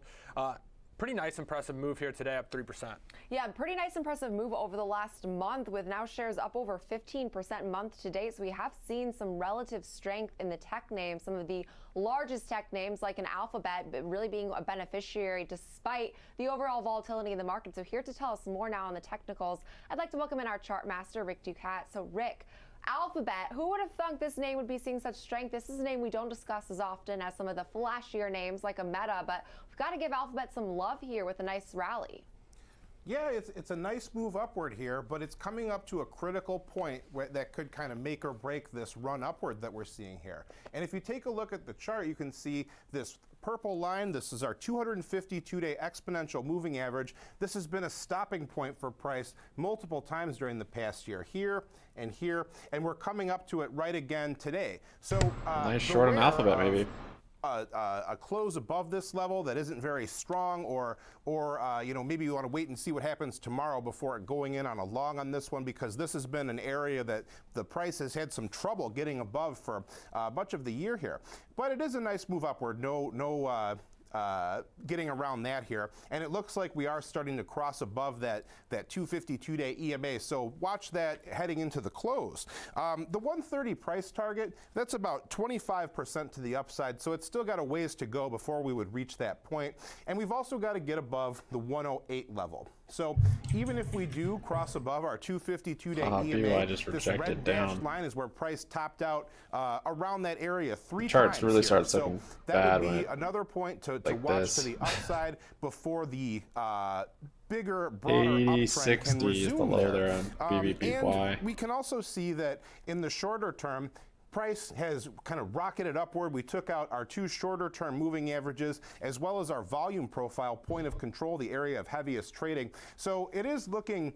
Pretty nice, impressive move here today, up 3%. Yeah, pretty nice, impressive move over the last month, with now shares up over 15% month to date. So we have seen some relative strength in the tech names, some of the largest tech names like an Alphabet, but really being a beneficiary despite the overall volatility in the market. So here to tell us more now on the technicals, I'd like to welcome in our chart master, Rick Ducat. So Rick, Alphabet, who would have thunk this name would be seeing such strength? This is a name we don't discuss as often as some of the flashier names like a Meta, but we've got to give Alphabet some love here with a nice rally. Yeah, it's a nice move upward here, but it's coming up to a critical point that could kind of make or break this run upward that we're seeing here. And if you take a look at the chart, you can see this purple line. This is our 252-day exponential moving average. This has been a stopping point for price multiple times during the past year, here and here, and we're coming up to it right again today. So nice short on Alphabet, maybe. A close above this level that isn't very strong, or you know, maybe you want to wait and see what happens tomorrow before going in on a long on this one, because this has been an area that the price has had some trouble getting above for much of the year here. But it is a nice move upward. No getting around that here, and it looks like we are starting to cross above that 252-day EMA. So watch that heading into the close. The 130 price target, that's about 25% to the upside, so it's still got a ways to go before we would reach that point. And we've also got to get above the 108 level. So even if we do cross above our 252-day EMA, this red dashed line is where price topped out around that area three charts times. Really starts looking that would be another point to watch to the upside before the bigger, broader uptrend can resume is the low there on BBBY. And we can also see that in the shorter term, price has kind of rocketed upward. We took out our two shorter term moving averages as well as our volume profile point of control, the area of heaviest trading. So it is looking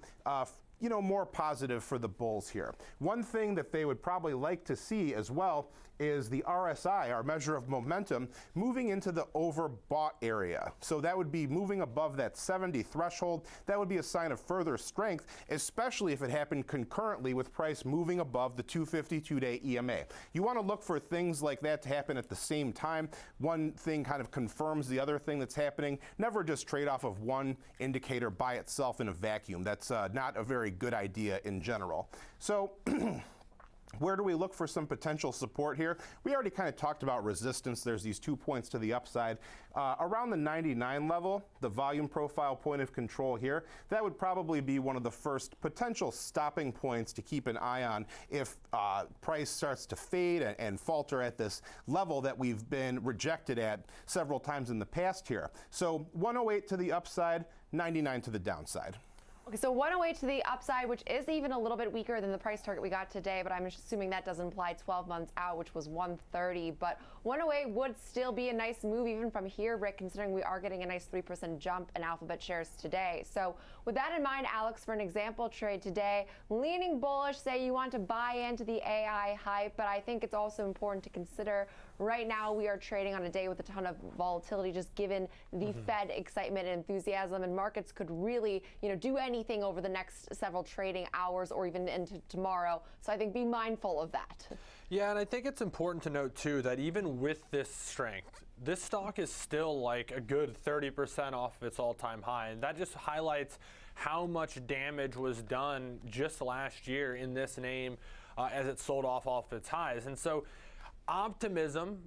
more positive for the bulls here. One thing that they would probably like to see as well is the RSI, our measure of momentum, moving into the overbought area. So that would be moving above that 70 threshold. That would be a sign of further strength, especially if it happened concurrently with price moving above the 252-day EMA. You want to look for things like that to happen at the same time. One thing kind of confirms the other thing that's happening. Never just trade off of one indicator by itself in a vacuum. That's not a very good idea in general. So where do we look for some potential support here? We already kind of talked about resistance. There's these 2 points to the upside. Around the 99 level, the volume profile point of control here, that would probably be one of the first potential stopping points to keep an eye on if price starts to fade and falter at this level that we've been rejected at several times in the past here. So 108 to the upside, 99 to the downside. Okay, so 108 to the upside, which is even a little bit weaker than the price target we got today, but I'm assuming that doesn't apply 12 months out, which was 130. But 108 would still be a nice move even from here, Rick, considering we are getting a nice 3% jump in Alphabet shares today. So with that in mind, Alex, for an example trade today, leaning bullish, say you want to buy into the AI hype, but I think it's also important to consider right now we are trading on a day with a ton of volatility, just given the Fed excitement and enthusiasm, and markets could really, do anything over the next several trading hours or even into tomorrow. So I think be mindful of that. Yeah, and I think it's important to note too that even with this strength, this stock is still like a good 30% off of its all-time high, and that just highlights how much damage was done just last year in this name as it sold off its highs. And so optimism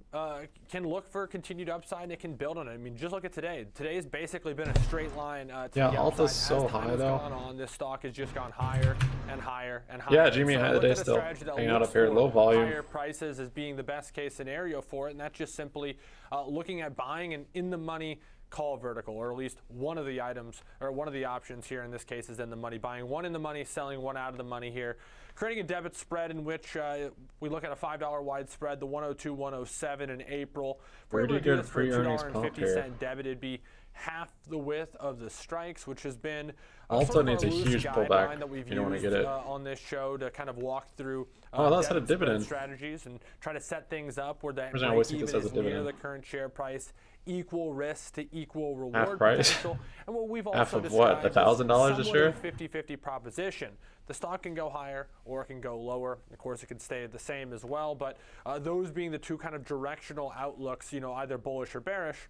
can look for continued upside, and it can build on it. I mean, just look at today. Today's basically been a straight line to the upside. Alta's so high though. This stock has just gone higher and higher and higher. Yeah, GME high today still hanging out up here, low volume. Higher prices as being the best case scenario for it, and that's just simply looking at buying an in-the-money call vertical, or at least one of the items, or one of the options here in this case is in the money. Buying one in the money, selling one out of the money here. Creating a debit spread in which we look at a $5 wide spread, the 102, 107 in April. Where do you get a free earnings pump here? Debit, it'd be half the width of the strikes, which has been Alta needs a huge pullback that we've if you don't want to get it on this show to kind of walk through that's had a dividend strategies and try to set things up where that break even is near the current share price, equal risk to equal reward half price. potential. And what we've half also of what, $1,000 a share? 50-50 proposition. The stock can go higher or it can go lower. Of course, it can stay the same as well. But those being the two kind of directional outlooks, either bullish or bearish.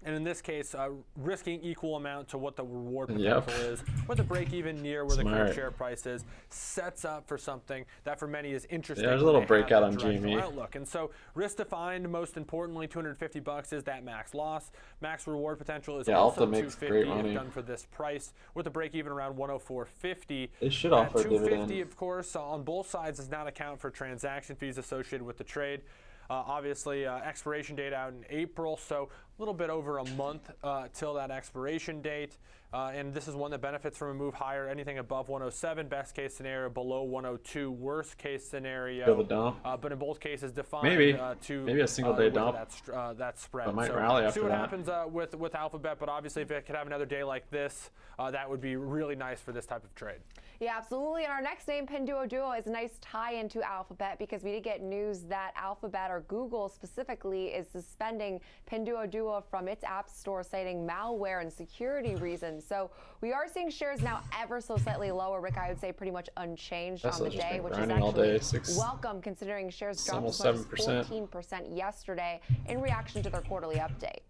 And in this case, risking equal amount to what the reward potential is, with the break even near where the current share price is, sets up for something that for many is interesting. Yeah, there's a little breakout on GME. Outlook. And so risk defined, most importantly, $250 is that max loss. Max reward potential is also $250 if done for this price, with a break even around $104.50. It should offer a dividend. $250, of course, on both sides does not account for transaction fees associated with the trade. Obviously, expiration date out in April, so a little bit over a month till that expiration date. And this is one that benefits from a move higher. Anything above 107, best case scenario, below 102, worst case scenario. Feel the dump. But in both cases, defined maybe a single day dump. That spread. It might rally after see what that. happens with Alphabet, but obviously if it could have another day like this, that would be really nice for this type of trade. Yeah, absolutely. And our next name, Pinduoduo, is a nice tie into Alphabet because we did get news that Alphabet, or Google specifically, is suspending Pinduoduo from its app store, citing malware and security reasons. So we are seeing shares now ever so slightly lower. Rick, I would say pretty much unchanged on the day, which is actually welcome considering shares dropped as much as 14% yesterday in reaction to their quarterly update.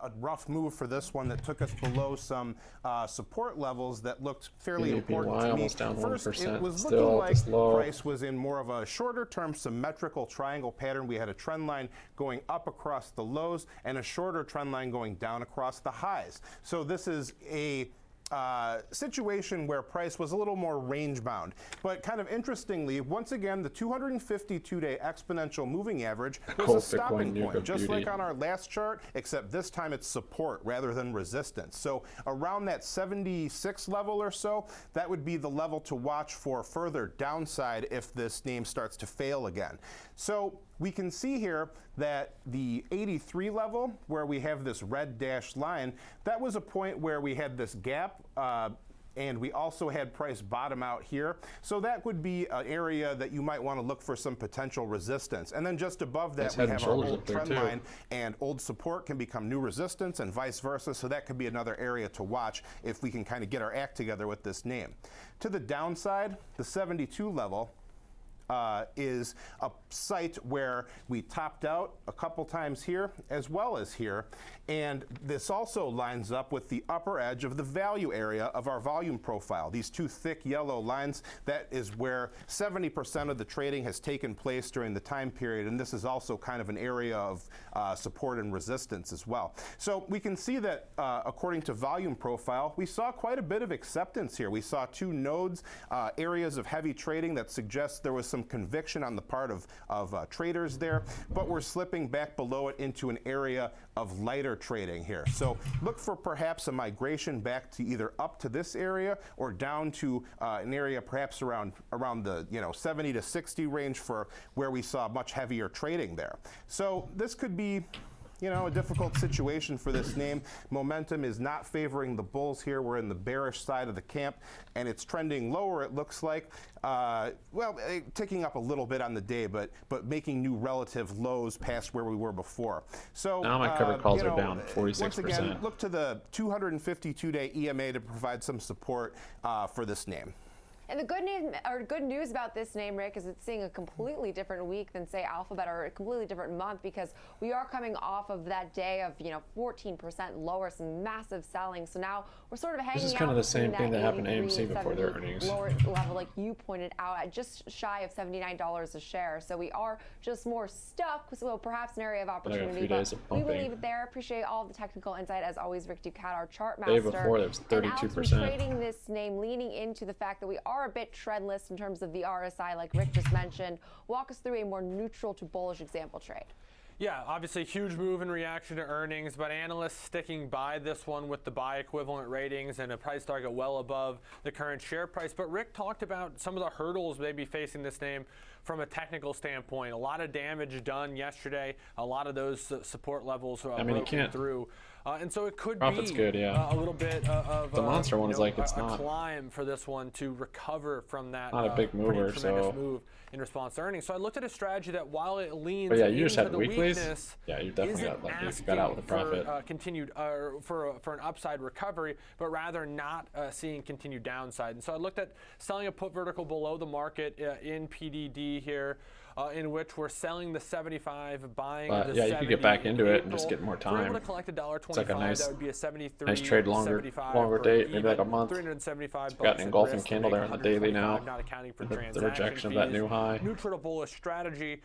A rough move for this one that took us below some support levels that looked fairly important to me. Down First, 1%. it was Still looking like price was in more of a shorter-term symmetrical triangle pattern. We had a trend line going up across the lows and a shorter trend line going down across the highs. So this is a situation where price was a little more range bound. But kind of interestingly, once again, the 252-day exponential moving average was a stopping point, just like on our last chart, except this time it's support rather than resistance. So around that 76 level or so, that would be the level to watch for further downside if this name starts to fail again. So we can see here that the 83 level, where we have this red dashed line, that was a point where we had this gap and we also had price bottom out here. So that would be an area that you might want to look for some potential resistance. And then just above that, we have our old trend line, and old support can become new resistance and vice versa. So that could be another area to watch if we can kind of get our act together with this name. To the downside, the 72 level is a site where we topped out a couple times here as well as here, and this also lines up with the upper edge of the value area of our volume profile. These two thick yellow lines, that is where 70% of the trading has taken place during the time period, and this is also kind of an area of support and resistance as well. So we can see that according to volume profile, we saw quite a bit of acceptance here. We saw two nodes, areas of heavy trading that suggests there was some conviction on the part of traders there, but we're slipping back below it into an area of lighter trading here. So look for perhaps a migration back to either up to this area or down to an area perhaps around the 70 to 60 range for where we saw much heavier trading there. So this could be a difficult situation for this name. Momentum is not favoring the bulls here. We're in the bearish side of the camp, and it's trending lower, it looks like. Ticking up a little bit on the day, but making new relative lows past where we were before. So now my covered calls are down 46%. Once again, look to the 252-day EMA to provide some support for this name. And the good news about this name, Rick, is it's seeing a completely different week than, say, Alphabet, or a completely different month, because we are coming off of that day of 14% lower, some massive selling. So now we're sort of hanging out. This is kind of the same thing that happened to AMC before their earnings. Lower level, like you pointed out, at just shy of $79 a share. So we are just more stuck. So perhaps an area of opportunity. But we will leave it there. Appreciate all the technical insight as always, Rick Ducat, our chart master. The day before, there was 32%. And Alex, we're trading this name, leaning into the fact that we are a bit trendless in terms of the RSI, like Rick just mentioned. Walk us through a more neutral to bullish example trade. Yeah, obviously huge move in reaction to earnings, but analysts sticking by this one with the buy equivalent ratings and a price target well above the current share price. But Rick talked about some of the hurdles maybe facing this name from a technical standpoint. A lot of damage done yesterday. A lot of those support levels broken through. And so it could Profit's be good, yeah. a little bit of the monster one is like it's not a climb for this one to recover from that not a big mover, tremendous move in response to earnings. So I looked at a strategy that while it leans you into just had the weeklies. weakness, Yeah, you definitely got out with a profit. For an upside recovery, but rather not seeing continued downside. And so I looked at selling a put vertical below the market in PDD here. In which we're selling the 75, buying the 70. Yeah, you could get back into it and just get more time. If we're able to collect $1.25, it's like a nice, that would be a 73, nice trade, longer date, maybe like a month. 375. It's got an engulfing candle there on the daily now. Not accounting for the rejection of that new high. Neutral to bullish strategy,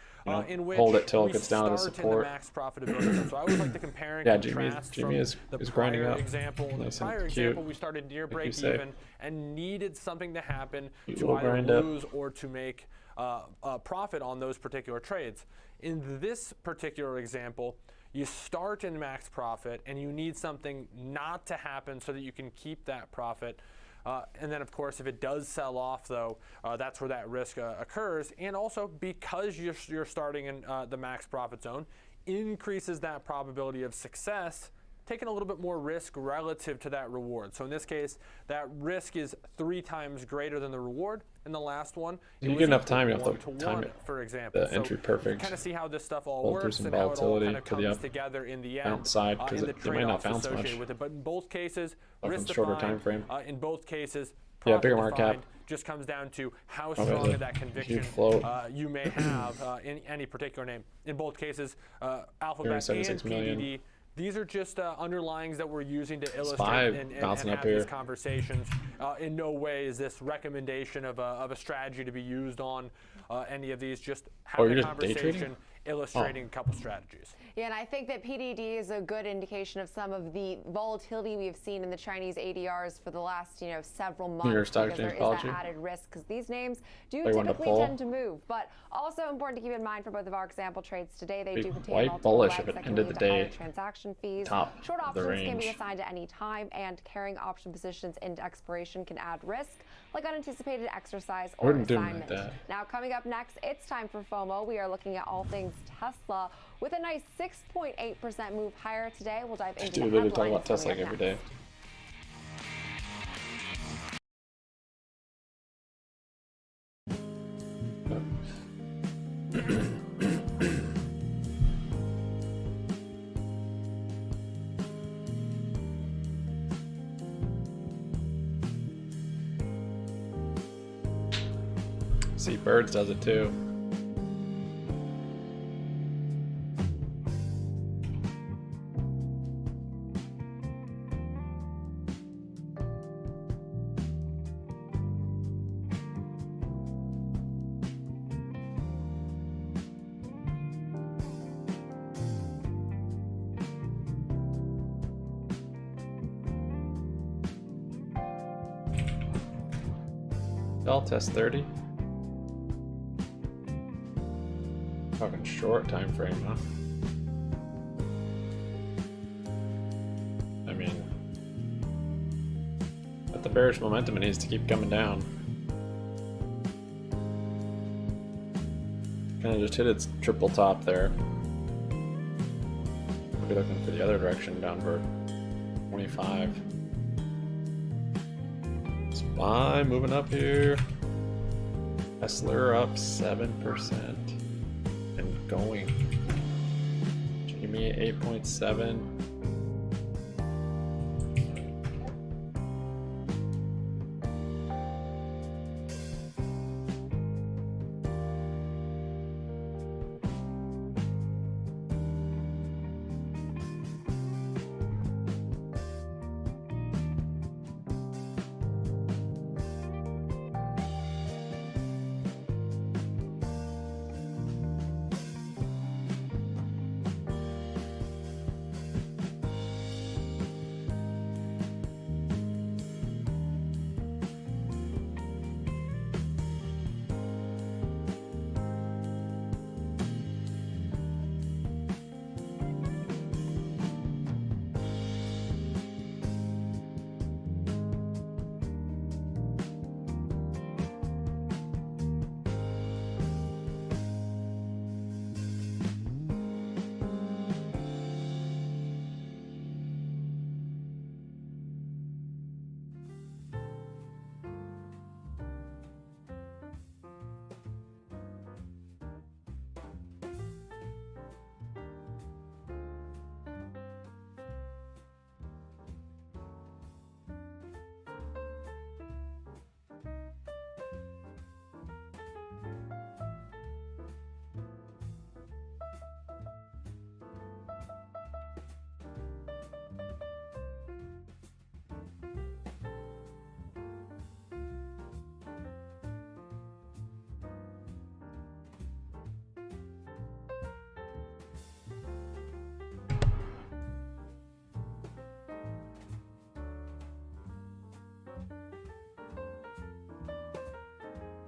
in which hold it till it gets down to the support. Max profitability. So I always like to compare and contrast GME is grinding up. Example. In the prior example, we started near break even and needed something to happen to either lose or to make a profit on those particular trades. In this particular example, you start in max profit and you need something not to happen so that you can keep that profit. And then, of course, if it does sell off, though, that's where that risk occurs. And also, because you're starting in the max profit zone, increases that probability of success, taking a little bit more risk relative to that reward. So in this case, that risk is 3 times greater than the reward. In the last one, you get enough time, you have to time it. For example, the entry perfect. Kind of see how this stuff all works some and how it all kind of to comes together in the end. Downside, because they might not bounce much. With it. But in both cases, risk shorter time frame. In both cases, bigger market cap. Just comes down to how strong of that conviction you may have in any particular name. In both cases, Alphabet and PDD. These are just underlyings that we're using to illustrate and have these conversations. In no way is this recommendation of a strategy to be used on any of these. Just have a conversation illustrating a couple strategies. Yeah, and I think that PDD is a good indication of some of the volatility we've seen in the Chinese ADRs for the last, several months, because there is that added risk, because these names do typically tend to move. But also important to keep in mind for both of our example trades today, they do contain multiple legs that can lead to higher transaction fees. Short options can be assigned at any time, and carrying option positions into expiration can add risk, like unanticipated exercise or assignment. Now, coming up next, it's time for FOMO. We are looking at all things Tesla with a nice 6.8% move higher today. We'll dive into the headlines talk about Tesla every day. See, Birds does it too. I'll test 30. Talking short time frame, huh? I mean, at the bearish momentum, it needs to keep coming down. Kind of just hit its triple top there. We'll be looking for the other direction, down for 25. SPY moving up here. Tesla up 7% and going. GME 8.7.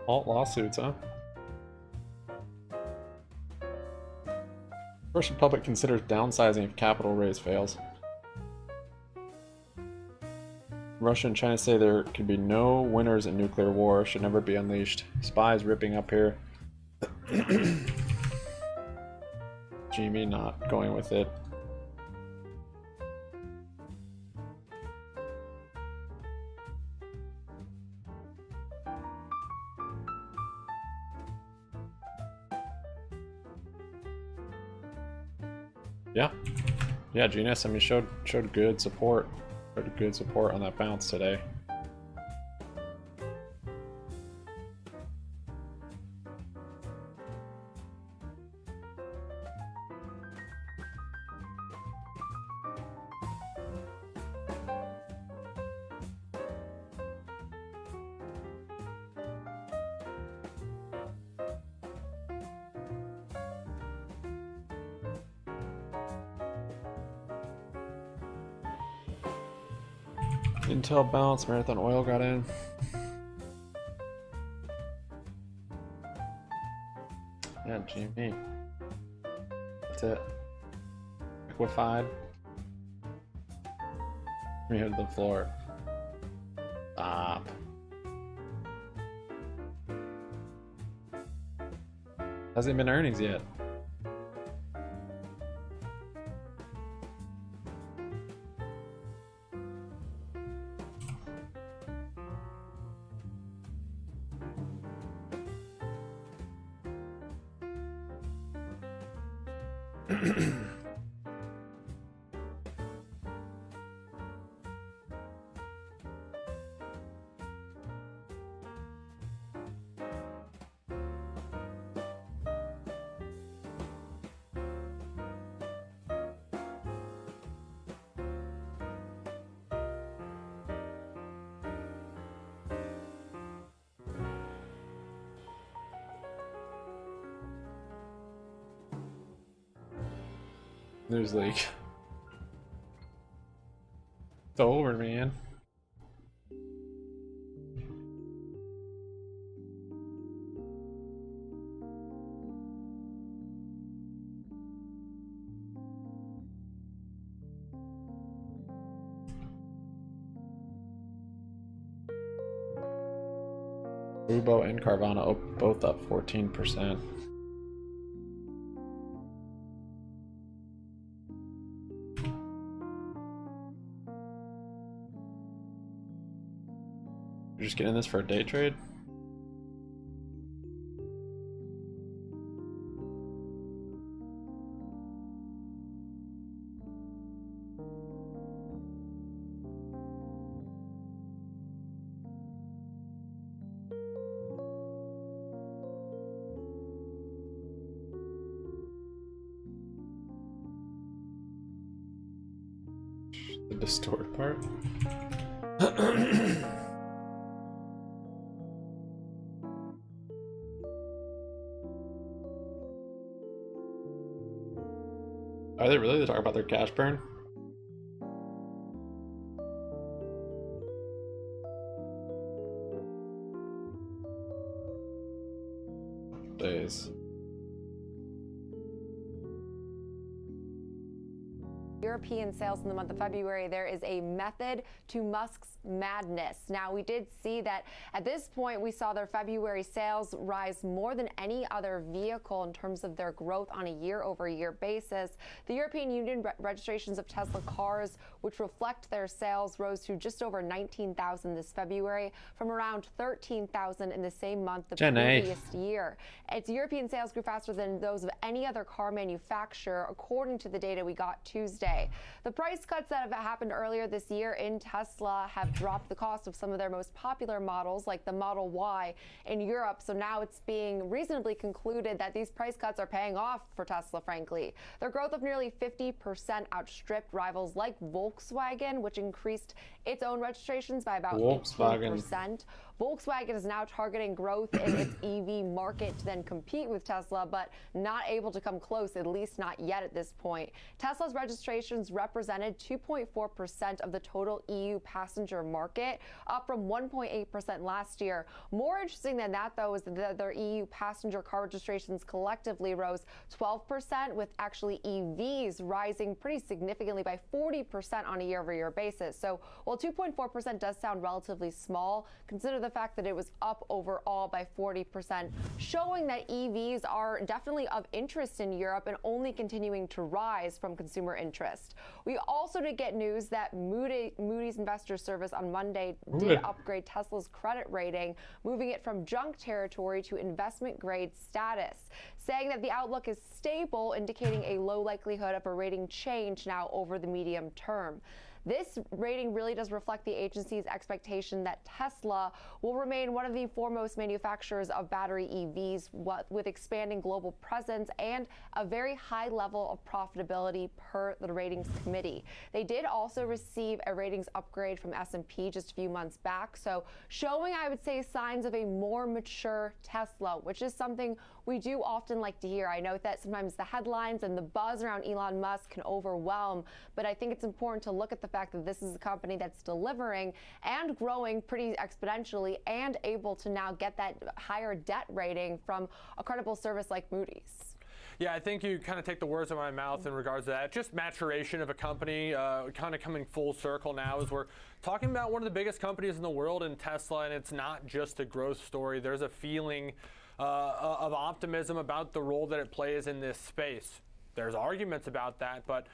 Alt lawsuits, huh? First Republic considers downsizing if capital raise fails. Russia and China say there could be no winners in nuclear war, should never be unleashed. SPY's ripping up here. GME not going with it. Yeah, Genius, I mean, showed good support. Showed good support on that bounce today. Intel bounce, Marathon Oil got in. Yeah, GME. That's it. Liquefied. We hit the floor. Stop. Hasn't been earnings yet. News leak. It's over, man. Ubo and Carvana both up 14%. You're just getting this for a day trade? The distort part? Are they really talking about their cash burn? Days. European sales in the month of February, there is a method to Musk's madness. Now, we did see that at this point, we saw their February sales rise more than any other vehicle in terms of their growth on a year-over-year basis. The European Union registrations of Tesla cars, which reflect their sales, rose to just over 19,000 this February from around 13,000 in the same month the previous year. Its European sales grew faster than those of any other car manufacturer, according to the data we got Tuesday. The price cuts that have happened earlier this year in Tesla have dropped the cost of some of their most popular models, like the Model Y in Europe. So now it's being reasonably concluded that these price cuts are paying off for Tesla, frankly. Their growth of nearly 50% outstripped rivals like Volkswagen, which increased its own registrations by about 18%. Volkswagen is now targeting growth in its EV market to then compete with Tesla, but not able to come close, at least not yet at this point. Tesla's registrations represented 2.4% of the total EU passenger market, up from 1.8% last year. More interesting than that, though, is that their EU passenger car registrations collectively rose 12%, with actually EVs rising pretty significantly by 40% on a year-over-year basis. So while 2.4% does sound relatively small, consider the fact that it was up overall by 40%, showing that EVs are definitely of interest in Europe and only continuing to rise from consumer interest. We also did get news that Moody's Investor Service on Monday did upgrade Tesla's credit rating, moving it from junk territory to investment grade status, saying that the outlook is stable, indicating a low likelihood of a rating change now over the medium term. This rating really does reflect the agency's expectation that Tesla will remain one of the foremost manufacturers of battery EVs with expanding global presence and a very high level of profitability per the ratings committee. They did also receive a ratings upgrade from S&P just a few months back, so showing, I would say, signs of a more mature Tesla, which is something we do often like to hear. I know that sometimes the headlines and the buzz around Elon Musk can overwhelm, but I think it's important to look at the fact that this is a company that's delivering and growing pretty exponentially and able to now get that higher debt rating from a credible service like Moody's. Yeah, I think you kind of take the words out of my mouth in regards to that. Just maturation of a company, kind of coming full circle now as we're talking about one of the biggest companies in the world in Tesla, and it's not just a growth story. There's a feeling of optimism about the role that it plays in this space. There's arguments about that, but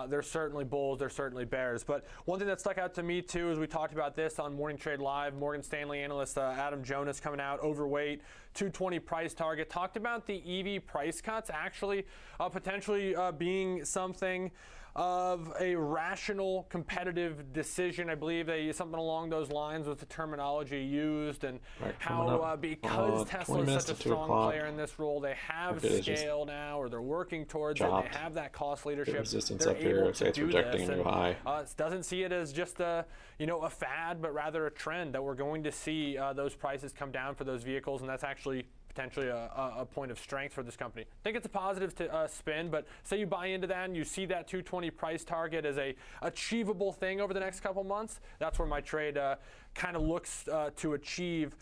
there's certainly bulls, there's certainly bears. But one thing that stuck out to me, too, is we talked about this on Morning Trade Live. Morgan Stanley analyst Adam Jonas coming out, overweight, 220 price target, talked about the EV price cuts actually potentially being something of a rational competitive decision. I believe they used something along those lines with the terminology used, and how because Tesla is such a strong player in this role, they have scale now, or they're working towards it. They have that cost leadership. Resistance they're up here. able It's to do projecting this, a new high. Doesn't see it as just a a fad, but rather a trend that we're going to see those prices come down for those vehicles, and that's actually potentially a point of strength for this company. I think it's a positive to spin, but say you buy into that and you see that 220 price target as a achievable thing over the next couple months, that's where my trade kind of looks to achieve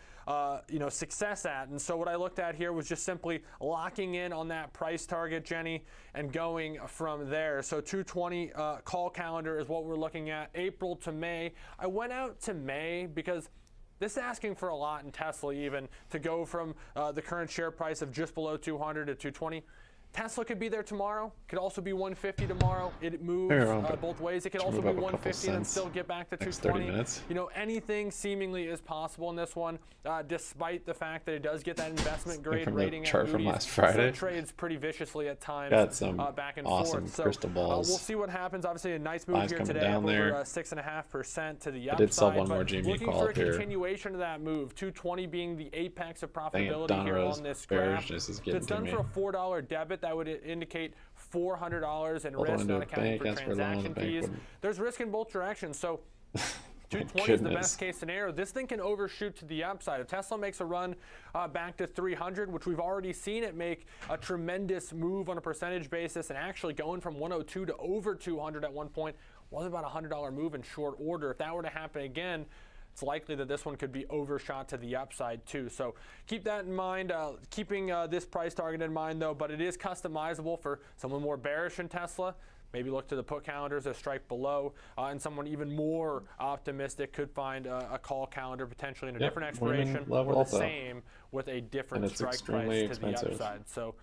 success at. And so what I looked at here was just simply locking in on that price target, Jenny, and going from there. So 220 call calendar is what we're looking at, April to May. I went out to May because this is asking for a lot in Tesla, even to go from the current share price of just below 200 to 220. Tesla could be there tomorrow. Could also be 150 tomorrow. It moves both ways. It could also be 150 and then still get back to 220. Anything seemingly is possible in this one, despite the fact that it does get that investment grade rating. The chart from last Friday. So trades pretty viciously at times. Got some back and awesome forth. crystal balls. We'll see what happens. Obviously, a nice move here today, down over there. 6.5% to the upside. I did sell one more GME looking call for a up here. continuation of that move. 220 being the apex of profitability Don here Rose on this graph. bearishness is If getting it's to done me. for a $4 debit, that would indicate $400 in Hold on risk, to not a accounting bank, for ask for a loan, transaction the bank fees. wouldn't. There's risk in both directions. So 220 is the best case scenario. This thing can overshoot to the upside. If Tesla makes a run back to 300, which we've already seen it make a tremendous move on a percentage basis, and actually going from 102 to over 200 at one point, was about a $100 move in short order. If that were to happen again, it's likely that this one could be overshot to the upside too. So keep that in mind, keeping this price target in mind though, but it is customizable for someone more bearish in Tesla. Maybe look to the put calendars, a strike below, and someone even more optimistic could find a call calendar potentially in a different expiration, or the same with a different strike price to the upside. So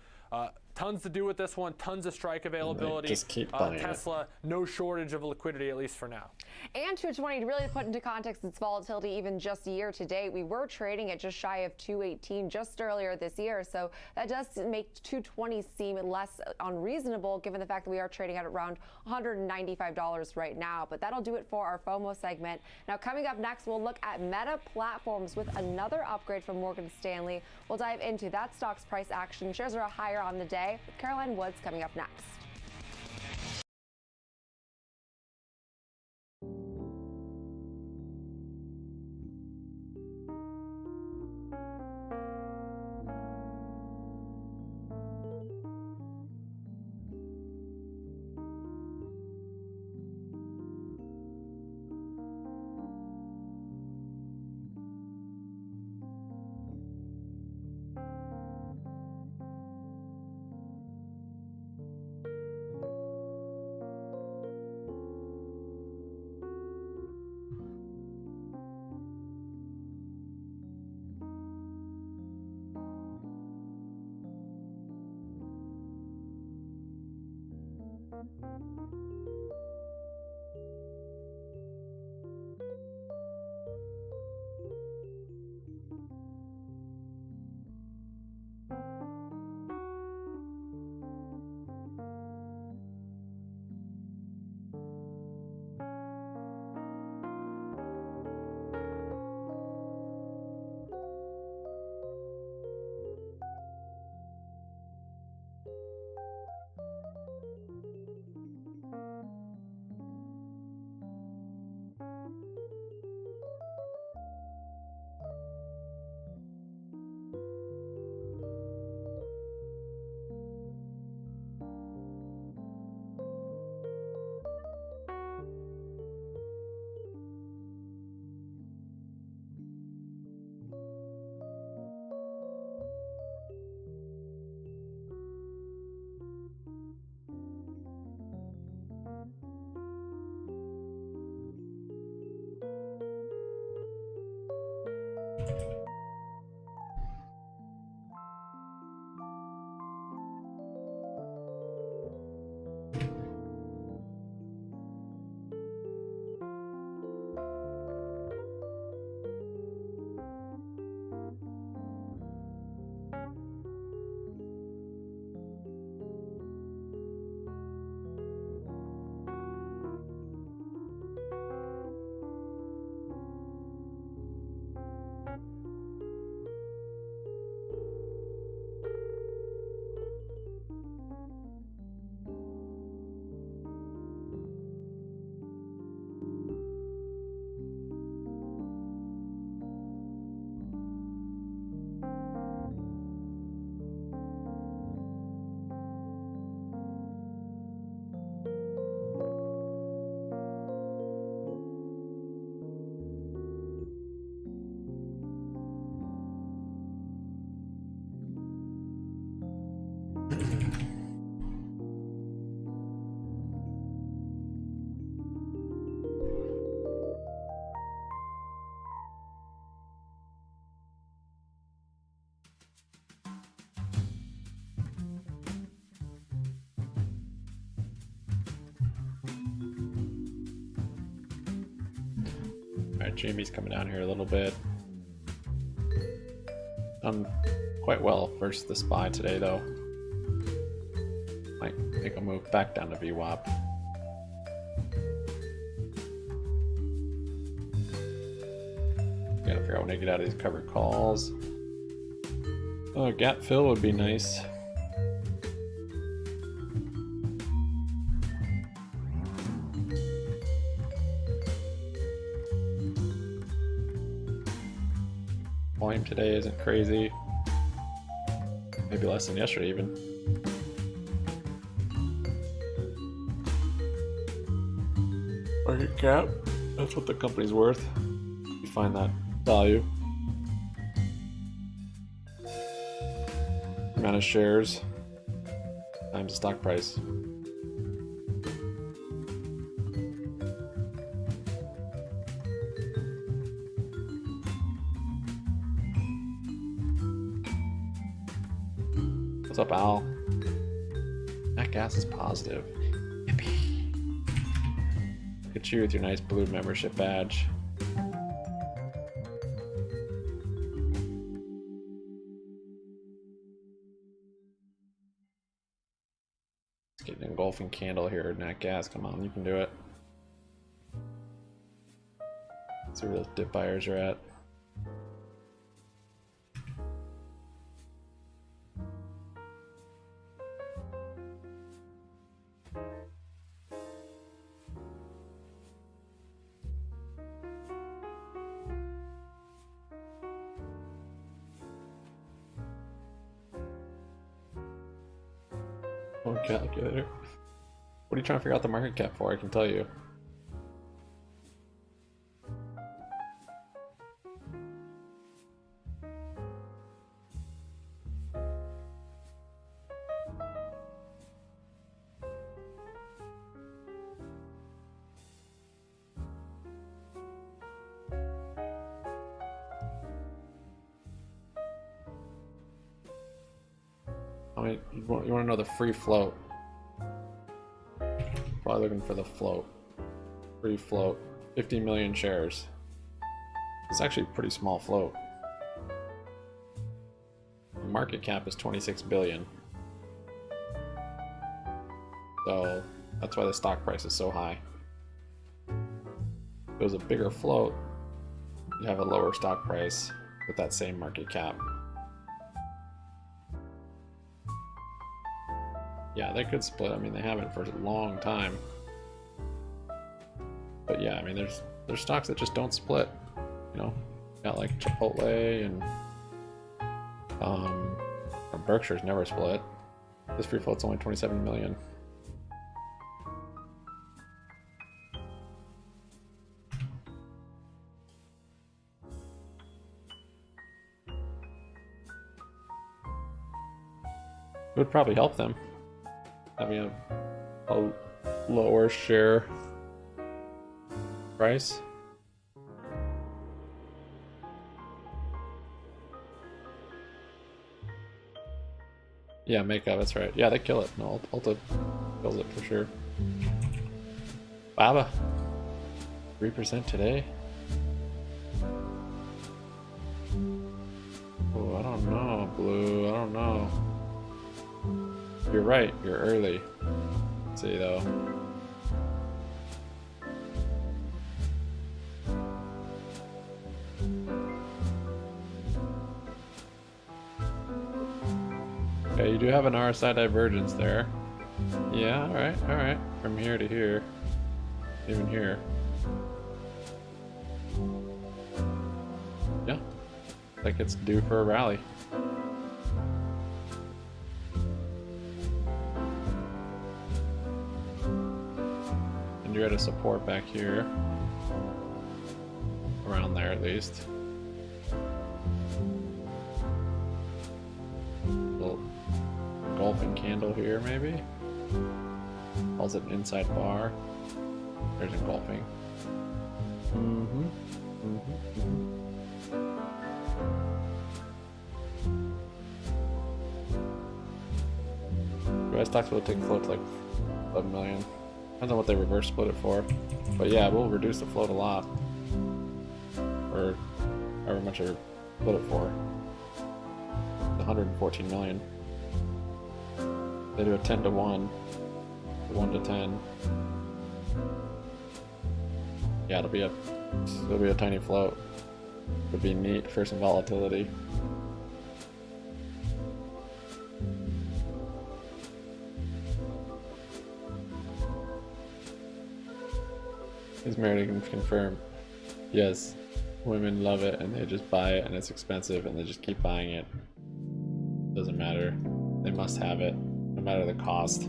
tons to do with this one, tons of strike availability. Just keep buying Tesla, no shortage of liquidity, at least for now. And 220, to really put into context its volatility, even just year to date, we were trading at just shy of 218 just earlier this year. So that does make 220 seem less unreasonable, given the fact that we are trading at around $195 right now. But that'll do it for our FOMO segment. Now, coming up next, we'll look at Meta Platforms with another upgrade from Morgan Stanley. We'll dive into that stock's price action. Shares are higher on the day. Caroline Woods coming up next. Alright, GME's coming down here a little bit. Done quite well versus the SPY today, though. Might make a move back down to VWAP. Gotta figure out when I get out of these covered calls. Oh, gap fill would be nice. Volume today isn't crazy. Maybe less than yesterday even. Market cap, that's what the company's worth. You find that value. Amount of shares times the stock price. What's up, Al? That gas is positive. Yippee. Look at you with your nice blue membership badge. Let's get an engulfing candle here, Nat Gas. Come on, you can do it. Let's see where those dip buyers are at. Calculator. What are you trying to figure out the market cap for? I can tell you. You want to know the free float. Probably looking for the float. Free float. 50 million shares. It's actually a pretty small float. The market cap is 26 billion. So that's why the stock price is so high. If it was a bigger float, you'd have a lower stock price with that same market cap. Yeah, they could split. I mean, they haven't for a long time. But yeah, I mean, there's stocks that just don't split. You know, got like Chipotle and Berkshire's never split. This free float's only 27 million. It would probably help them having a lower share price. Yeah, makeup, that's right. Yeah, they kill it. No, Ulta kills it for sure. Baba, 3% today. Oh, I don't know, Blue. I don't know. You're right, you're early. Let's see though. Okay, you do have an RSI divergence there. Yeah, alright. From here to here. Even here. Yeah. Like it's due for a rally. You're at a support back here. Around there at least. Little engulfing candle here maybe. Calls it an inside bar. There's engulfing. US stocks will take float to like 11 million. Depends on what they reverse split it for. But yeah, we'll reduce the float a lot. or however much I put it for. 114 million. They do a 10 to 1, 1 to 10. Yeah, it'll be a tiny float. Would be neat for some volatility. Is Mary can confirm? Yes, women love it and they just buy it, and it's expensive and they just keep buying it. Doesn't matter. They must have it, no matter the cost.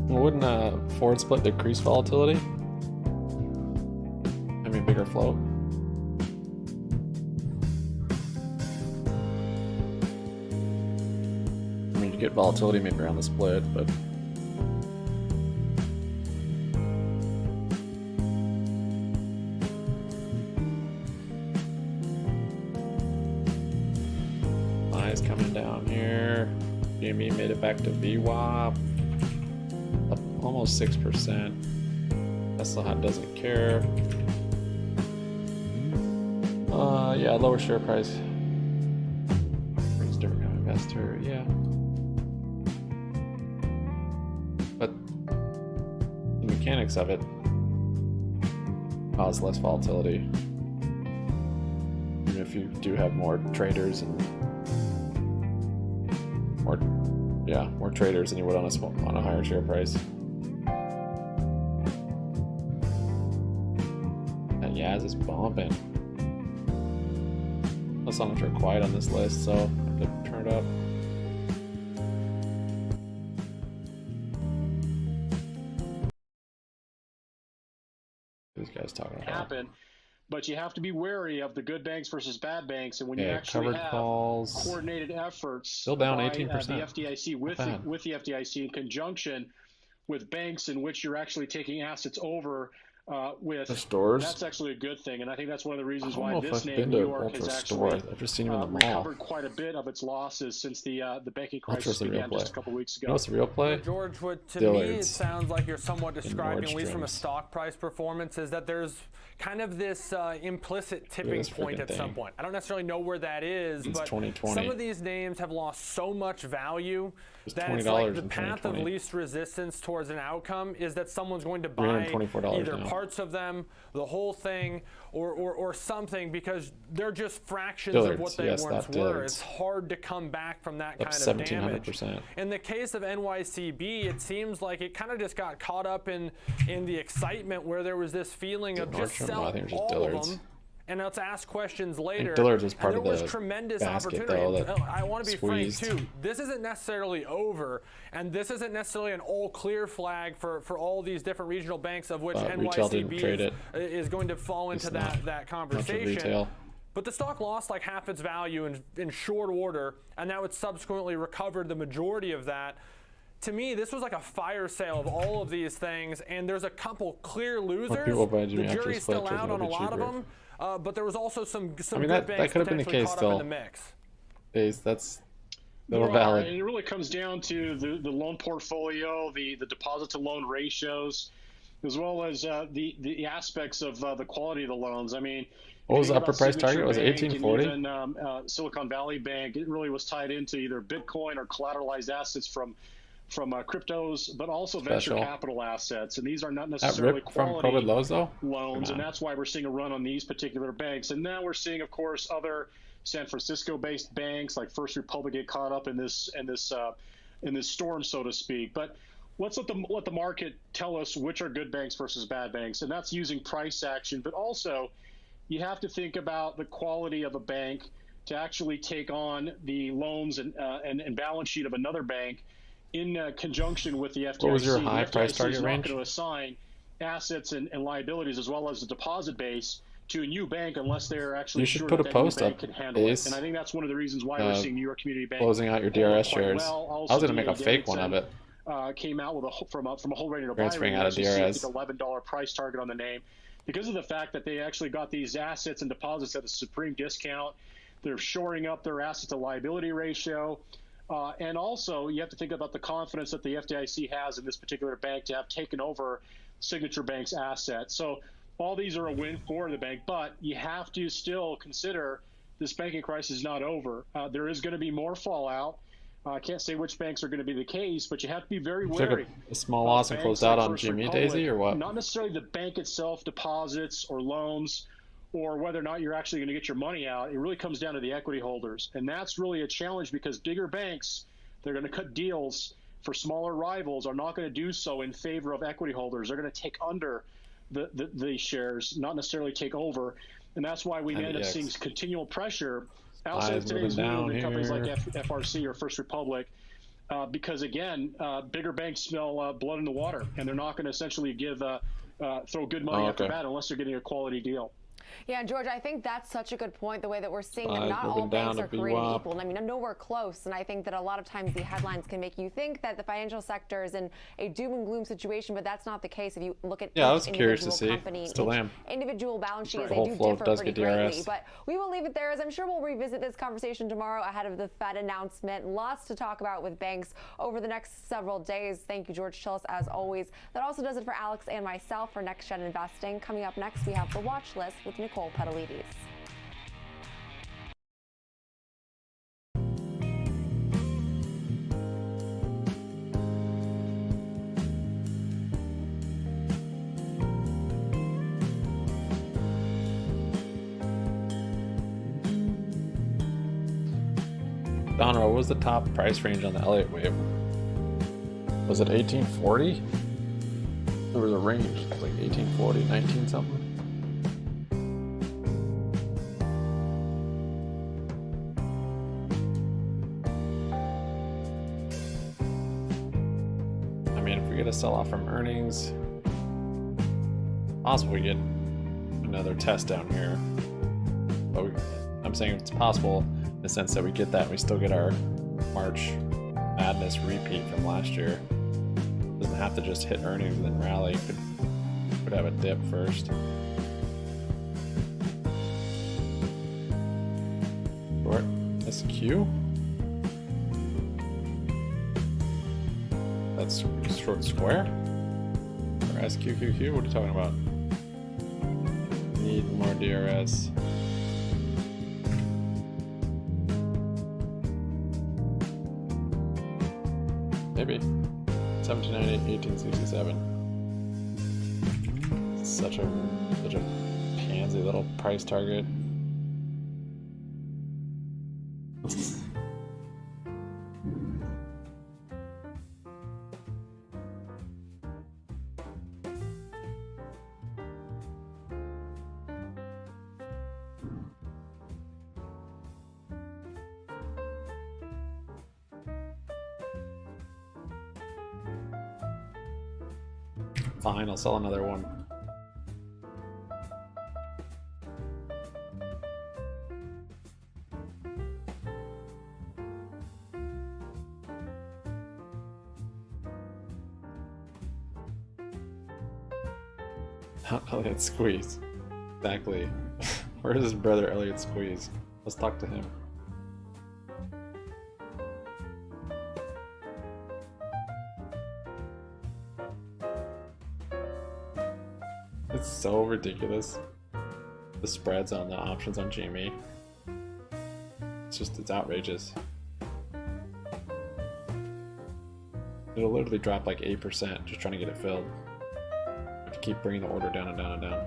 Wouldn't a forward split decrease volatility? I mean, bigger float. I mean, you get volatility maybe around the split, but eyes coming down here. GME made it back to VWAP. Up almost 6%. Tesla doesn't care. Yeah, lower share price. Brings different kind of investor, yeah. But the mechanics of it cause less volatility. Even if you do have more traders and more traders than you would on a higher share price. And Yaz is bumping. Most songs are quiet on this list, so I have to turn it up. These guys talking about happen. But you have to be wary of the good banks versus bad banks, and when you actually have calls. coordinated efforts Still down by 18%. The FDIC with the FDIC in conjunction with banks in which you're actually taking assets over with the stores. That's actually a good thing, and I think that's one of the reasons why this I've name, New York, has actually I've just seen him in the mall. recovered quite a bit of its losses since the banking crisis began just a couple weeks ago. You know what's the real play? Well, George, what to me it sounds like you're somewhat describing, at least from a stock price performance, is that there's kind of this implicit tipping point at some point. I don't necessarily know where that is, but some of these names have lost so much value that it's like the path of least resistance towards an outcome is that someone's going to buy either parts of them, the whole thing, or something, because they're just fractions of what they once were. It's hard to come back from that kind of damage. In the case of NYCB, it seems like it kind of just got caught up in the excitement where there was this feeling of just sell all of them and let's ask questions later. Dillard's was part and there of the was tremendous basket, opportunity. Though, I want to be frank too. This isn't necessarily over, and this isn't necessarily an all clear flag for all these different regional banks, of which NYCB is going to fall into that conversation. But the stock lost like half its value in short order, and now it's subsequently recovered the majority of that. To me, this was like a fire sale of all of these things, and there's a couple clear losers. The jury's still out on a lot of them, but there was also some good banks that could have been the case still. In the mix. That's valid. And it really comes down to the loan portfolio, the deposit to loan ratios, as well as the aspects of the quality of the loans. I mean, what was the upper price target? Was it 1840? Even Silicon Valley Bank, it really was tied into either Bitcoin or collateralized assets from cryptos, but also venture capital assets, and these are not necessarily quality from COVID lows, though? Loans, and that's why we're seeing a run on these particular banks. And now we're seeing, of course, other San Francisco-based banks like First Republic get caught up in this storm, so to speak. But let's let the market tell us which are good banks versus bad banks, and that's using price action. But also, you have to think about the quality of a bank to actually take on the loans and balance sheet of another bank in conjunction with the FDIC. What was your high price target range? Not going to assign assets and liabilities as well as the deposit base to a new bank unless they're actually sure that that bank can handle it. And I think that's one of the reasons why we're seeing New York Community Bank closing out your DRS shares. I was going to make a fake one of it. Came out with from a whole rating to buy transferring out of DRS. $11 price target on the name. because of the fact that they actually got these assets and deposits at a supreme discount. They're shoring up their asset to liability ratio. And also, you have to think about the confidence that the FDIC has in this particular bank to have taken over Signature Bank's assets. So all these are a win for the bank, but you have to still consider this banking crisis is not over. There is going to be more fallout. I can't say which banks are going to be the case, but you have to be very wary. Took a small loss and closed out on GME, Daisy, or what? Not necessarily the bank itself, deposits or loans, or whether or not you're actually going to get your money out. It really comes down to the equity holders. And that's really a challenge because bigger banks, they're going to cut deals for smaller rivals, are not going to do so in favor of equity holders. They're going to take under the shares, not necessarily take over. And that's why we end up seeing continual pressure outside of today's move in companies like FRC or First Republic, because again, bigger banks smell blood in the water, and they're not going to essentially throw good money after bad unless they're getting a quality deal. Yeah, George, I think that's such a good point, the way that we're seeing that not all banks are created equal. I mean, I'm nowhere close, and I think that a lot of times the headlines can make you think that the financial sector is in a doom and gloom situation, but that's not the case. If you look at I was curious to see. Company, Still am. Individual balance sheets, The they do differ pretty DRS. greatly. But we will leave it there, as I'm sure we'll revisit this conversation tomorrow ahead of the Fed announcement. Lots to talk about with banks over the next several days. Thank you, George Chillis, as always. That also does it for Alex and myself for Next Gen Investing. Coming up next, we have the Watch List with Nicole Pedalides. Donra, what was the top price range on the Elliott wave? Was it 1840? There was a range, like 1840, 19 something. I mean, if we get a sell-off from earnings, possible we get another test down here. But I'm saying it's possible in the sense that we get that and we still get our March Madness repeat from last year. Doesn't have to just hit earnings and then rally. Could have a dip first. Short SQ. That's short square? Or SQQQ? What are you talking about? Need more DRS. Maybe. 1798, 1867. Such a pansy little price target. Fine, I'll sell another one. Elliott Squeeze. Exactly. Where is his brother Elliott Squeeze? Let's talk to him. It's so ridiculous. The spreads on the options on GME. It's outrageous. It'll literally drop like 8% just trying to get it filled. You have to keep bringing the order down and down and down.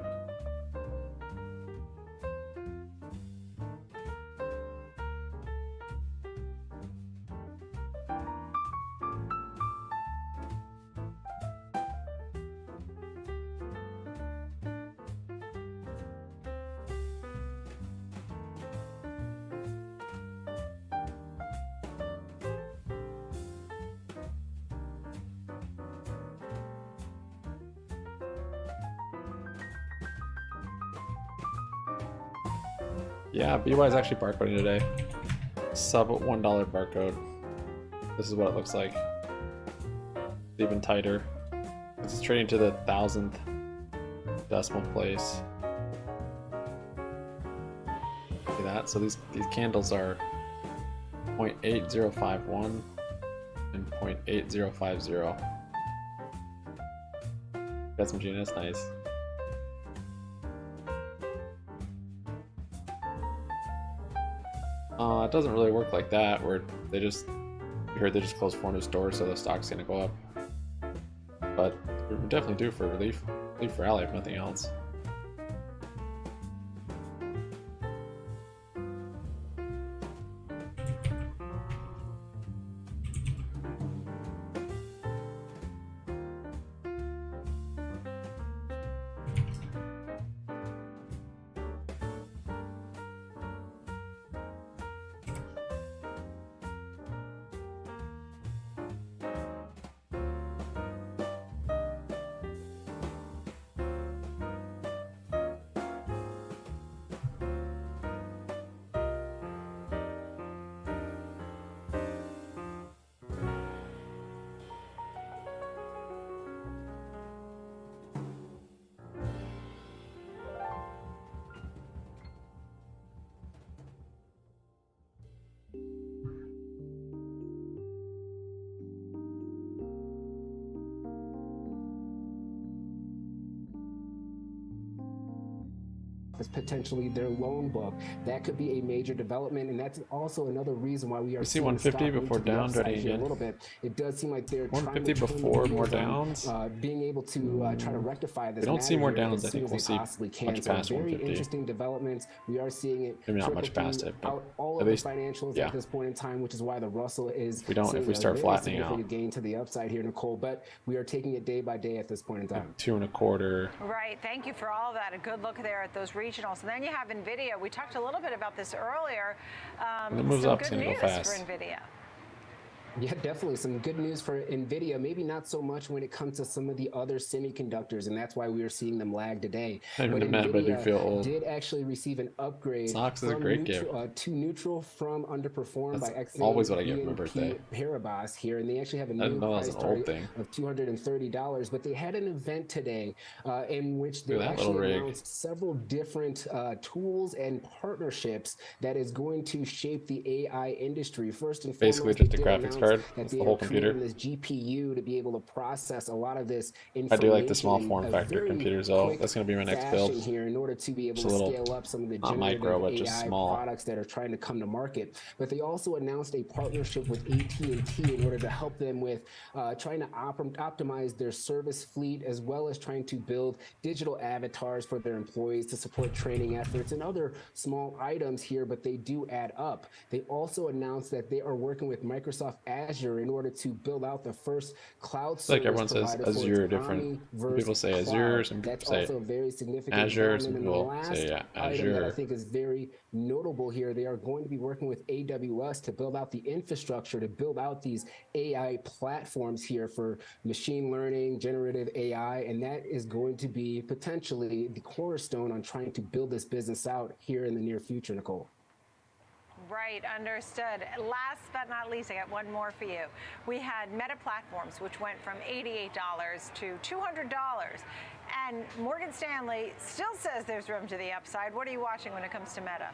Yeah, BBY is actually barcoding today. Sub $1 barcode. This is what it looks like. It's even tighter. It's trading to the 1,000th decimal place. See that? So these candles are 0.8051 and 0.8050. Got some GNS, nice. It doesn't really work like that, where they just, you heard they just closed 4 new stores, so the stock's gonna go up. But it would definitely do for relief rally, if nothing else. As potentially their loan book. That could be a major development, and that's also another reason why we are see 150 before down dreading again. A little bit. It does seem like they're 150 before more downs. Being able to try to rectify this. We don't see more downs. I think we'll see much past very 150. Interesting developments. We are seeing it. Maybe not much past it, but all at of least the financials at this point in time, which is why the Russell is. If we start flattening out, gain to the upside here, Nicole. But we are taking it day by day at this point in time. 2.25. Right. Thank you for all of that. A good look there at those regionals, and then you have NVIDIA. We talked a little bit about this earlier. When it moves up, it's good going to news go fast. for NVIDIA. Yeah, definitely some good news for NVIDIA. Maybe not so much when it comes to some of the other semiconductors, and that's why we are seeing them lag today. But NVIDIA did actually receive an upgrade Stocks is a great gift. To neutral from underperformed by That's always what I get for my BNP birthday. Paribas here, and they actually have a new price target of $230. But they had an event today in which they actually announced several different tools and partnerships that is going to shape the AI industry. First and foremost, basically just a graphics card. That's the whole computer. This GPU to be able to process a lot of this information. I do like the small form factor computers though. That's going to be my next build. Here in order to be able to scale up some of the not micro, but just AI small products that are trying to come to market. But they also announced a partnership with AT&T in order to help them with trying to optimize their service fleet, as well as trying to build digital avatars for their employees to support training efforts and other small items here, but they do add up. They also announced that they are working with Microsoft Azure in order to build out the first cloud service. Like everyone says Azure different. Some people say Azure, some people say also a very significant Azure, some and people the last say item that I Azure. think is very notable here, they are going to be working with AWS to build out the infrastructure, to build out these AI platforms here for machine learning, generative AI, and that is going to be potentially the cornerstone on trying to build this business out here in the near future, Nicole. Right, understood. Last but not least, I got one more for you. We had Meta Platforms, which went from $88 to $200. And Morgan Stanley still says there's room to the upside. What are you watching when it comes to Meta?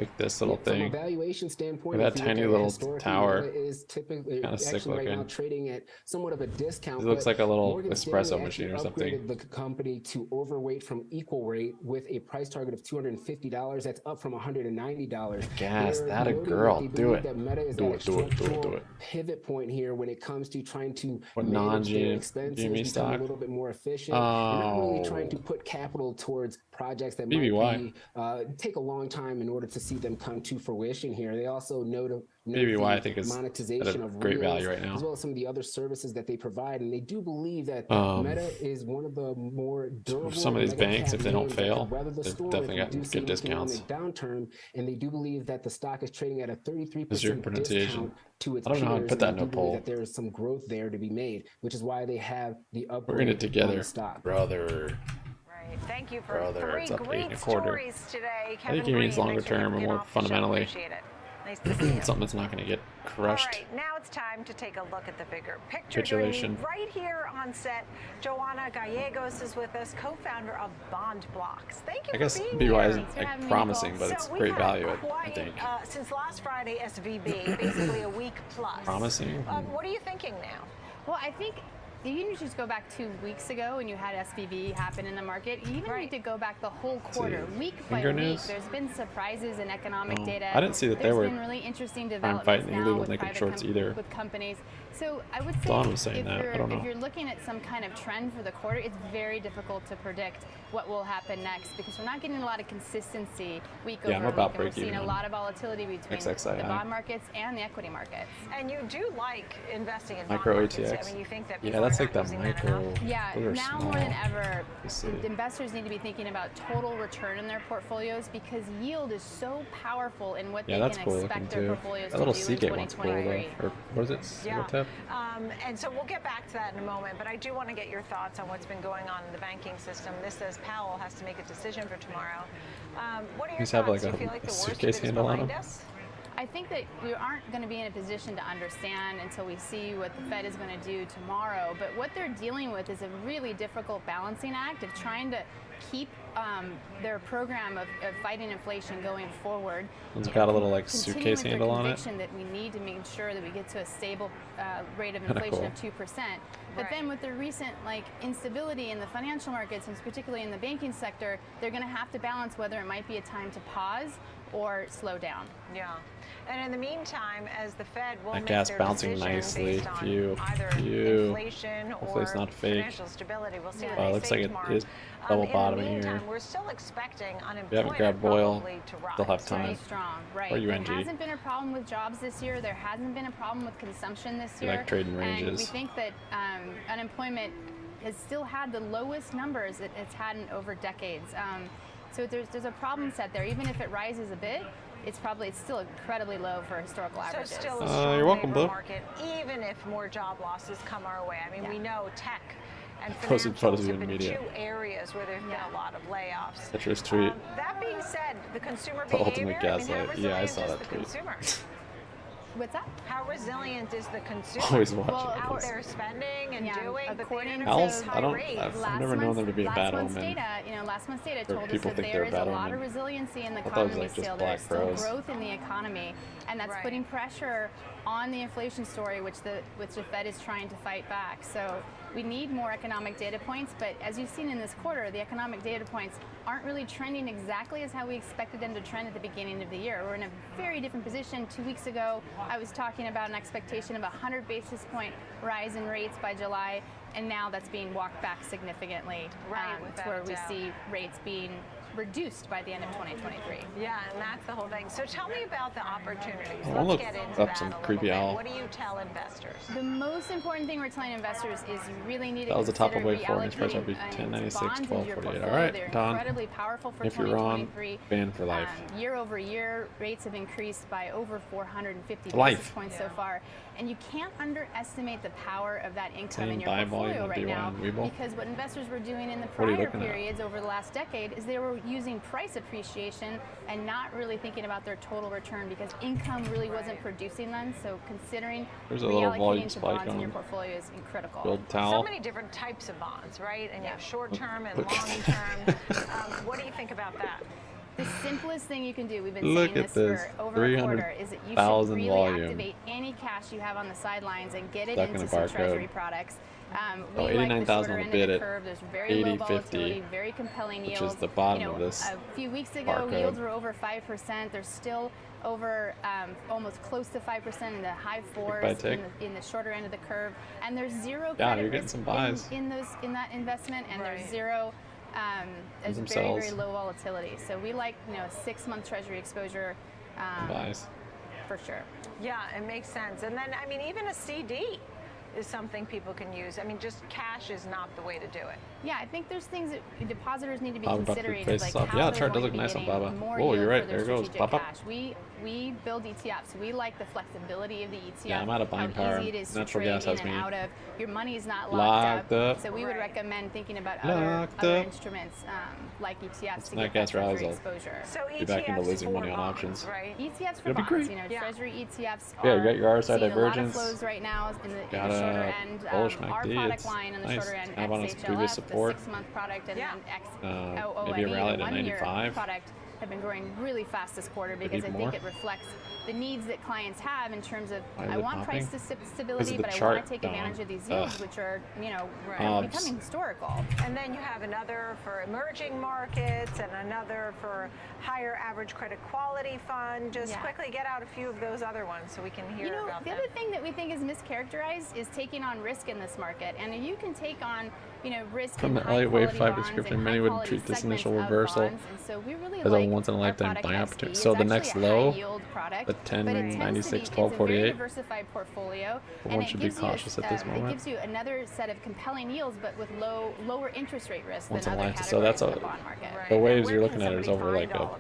Like this little From a thing. valuation standpoint, That tiny little tower. Meta is typically Kind of sick actually right looking. now trading at somewhat of a discount. It looks like a little Morgan espresso Stanley machine or actually something. upgraded the company to overweight from equal weight with a price target of $250. That's up from $190. Gas, They're that a noting girl. that they Do believe it. That Meta is Do at it, a do it, do it, structural do it. pivot point here when it comes to trying to What manage their non-GME expenses, GME become stock? a little bit more efficient, and not really trying Oh. to put capital towards projects that BBY. might be take a long time in order to see them come to fruition here. They also note BBY, I the think, is monetization at a of great Reels, value right now. as well as some of the other services that they provide, and they do believe that Meta is one of the more durable. Some of these banks, if they don't fail, weather the they've storm definitely if we got do see good an economic discounts. downturn, and they do believe that the stock is trading at a 33% Is your pronunciation? discount to its I don't know how to peers, put that and in they a do believe poll. that there is some growth there to be made, which is why they have the upgrade We're in it on together, the stock. brother. Right. Thank you for Brother, three it's up great 8.25. stories today. I Kevin think he means Green, longer thanks for term or getting more off the show. fundamentally. Appreciate it. Nice to see you. Something that's not going to get crushed. All right, now it's time to take a look at the bigger picture. Capitulation. Right here on set, Joanna Gallegos is with us, co-founder of Bond Blocks. Thank you I guess for being BBY here. isn't like promising, but it's great value, I think. Since last Friday, SVB, basically a week plus. Promising? What are you thinking now? Well, I think you can just go back 2 weeks ago and you had SVB happen in the market. You even need to go back the whole quarter, week by week. There's been surprises in economic data. I didn't see that there were There's been really interesting developments fighting now illegal with naked private shorts either. with companies. So I would say Dawn was saying that. I don't know. if you're looking at some kind of trend for the quarter, it's very difficult to predict what will happen next because we're not getting a lot of consistency week over week. And we're seeing a lot of volatility between the bond markets and the equity markets. And you do like investing in micro bond ATX. markets. I mean, you think that That's like that micro. Yeah, now more than ever, investors need to be thinking about total return in their portfolios because yield is so powerful in what they can expect their portfolios to do in 2023. Or what is it? Yeah. And so we'll get back to that in a moment, but I do want to get your thoughts on what's been going on in the banking system. This says Powell has to make a decision for tomorrow. What are your thoughts? Do you feel like the worst of it is behind us? I think that we aren't going to be in a position to understand until we see what the Fed is going to do tomorrow. But what they're dealing with is a really difficult balancing act of trying to keep their program of fighting inflation going forward. It's got a little like suitcase handle on it. That we need to make sure that we get to a stable rate of inflation of 2%. But then with the recent instability in the financial markets, and particularly in the banking sector, they're going to have to balance whether it might be a time to pause or slow down. Yeah. And in the meantime, as the Fed will that make gas their bouncing decision nicely. based on either inflation Hopefully it's or not fake. financial stability, we'll see what Well, they it looks say like tomorrow. it is double bottoming in the here. meantime, we're still expecting If you haven't unemployment grabbed Boyle, probably to rise. they'll have time. Very strong, right? Or There UNG. hasn't been a problem with jobs this year. There hasn't been a problem with consumption this You year. like trading And we ranges. think that unemployment has still had the lowest numbers that it's had in over decades. So there's a problem set there. Even if it rises a bit, it's still incredibly low for historical averages. So still a strong you're welcome, labor Blue. market, even if more job losses come our way. I mean, we know tech and Posted photos financials of have been media. two areas where there's been a lot of layoffs. Citrus tweet. That being said, the consumer The behavior, ultimate how gaslight. Yeah, I resilient saw is that the tweet. consumer? What's that? How resilient is the consumer? Always watching out this. there spending and doing, according but Owls? to I don't. I've never known them to be a bad last month's omen. last month's data Or told us people that think there they're is a a bad lot of omen. resiliency in the I thought it was economy like just still. black There's still crows. growth in the economy, and that's putting pressure on the inflation story, which the Fed is trying to fight back. So we need more economic data points, but as you've seen in this quarter, the economic data points aren't really trending exactly as how we expected them to trend at the beginning of the year. We're in a very different position. 2 weeks ago, I was talking about an expectation of a 100 basis point rise in rates by July, and now that's being walked back significantly to where we see rates being reduced by the end of 2023. Yeah, and that's the whole thing. So tell me about the opportunities. I wanna Let's look get into up that some a little creepy bit. owl. What do you tell investors? The most important thing we're telling investors is you really need to That was the top of consider wave 4 and it's price reallocating RB 1096, bonds into your 1248. portfolio. All right, They're Don. incredibly powerful for If you're wrong, 2023. banned for life. Year over year, rates have increased by over 450 Life. basis points so far. And you can't underestimate the power of that income in Same your buy volume portfolio of right BY now. and Webull. Because what investors were doing in the What are you prior looking at? periods over the last decade is they were using price appreciation and not really thinking about their total return because income really wasn't producing them. So considering There's a little volume reallocating to spike bonds in your on portfolio is critical. Build So towel. many different types of bonds, right? And you have short-term and Look. long-term. What do you think about that? The simplest thing you can do, we've been Look saying at this this, for over a quarter, is that you should 300,000 really volume. activate any cash you have on the sidelines and get it Stuck in into a some barcode. treasury products. Oh, We like the 89,000 shorter on end the of bid the at curve. There's very low 80.50, volatility, very compelling which yields. is the bottom You know, of this a few weeks ago, barcode. yields were over 5%. They're still over almost close to 5% in the high fours buy tick. in the shorter end of the curve. And there's zero Yeah, credit you're getting risk some buys. in that investment, and there's zero. There's Some very, sells. very low volatility. So we like, a 6-month treasury exposure Buys. for sure. Yeah, it makes sense. And then, even a CD is something people can use. Just cash is not the way to do it. Yeah, I think there's things that depositors need to be Baba considering, face like up. how Yeah, the they're chart does going look to be nice on getting Baba. more Oh, yield you're right. for their There it goes. strategic Pop up. cash. We build ETFs. We like the flexibility of the ETF. Yeah, I'm out of buying how power. easy it is to Natural trade gas has in and me out of. Your money is not locked up. So we would recommend thinking about Locked other up. instruments like ETFs to Nat get gas that rallies, treasury I'll exposure. So be back into ETFs losing for money on bonds, options. right? ETFs for It'll be bonds, great. you know, treasury ETFs Yeah, you are got your RSI seeing a lot of divergence. flows right now in the Got shorter a end. bullish Our MACD. product It's line on the nice. shorter end, Kind of on its previous XHLF, support. the 6-month product, and then Maybe a rally the to 1-year 95. product have been growing really fast this quarter because I even think more. it reflects the needs that clients have in terms of Why is I it want popping? price Because stability, of the but I want chart to take down. advantage of these yields, Ugh. which are, you know, Obs. becoming historical. And then you have another for emerging markets and another for higher average credit quality fund. Just quickly get out a few of those other ones so we can hear about the them. other thing that we think is mischaracterized is taking on risk in this market. And if you can take on, you know, risk From in the high Elliott Wave quality 5 bonds description, and many would high-quality treat this segments initial of reversal bonds. And so we really as a like once in a our lifetime product buy XP. opportunity. It's So the actually next a low, high-yield product, the but it tends to be, 1096, it's a very 1248. diversified portfolio. One And it should be gives you, cautious at this it moment. gives you another set of compelling yields, but with lower interest rate risk Once than in a other lifetime. categories So that's in the bond market. the waves you're looking at is over like a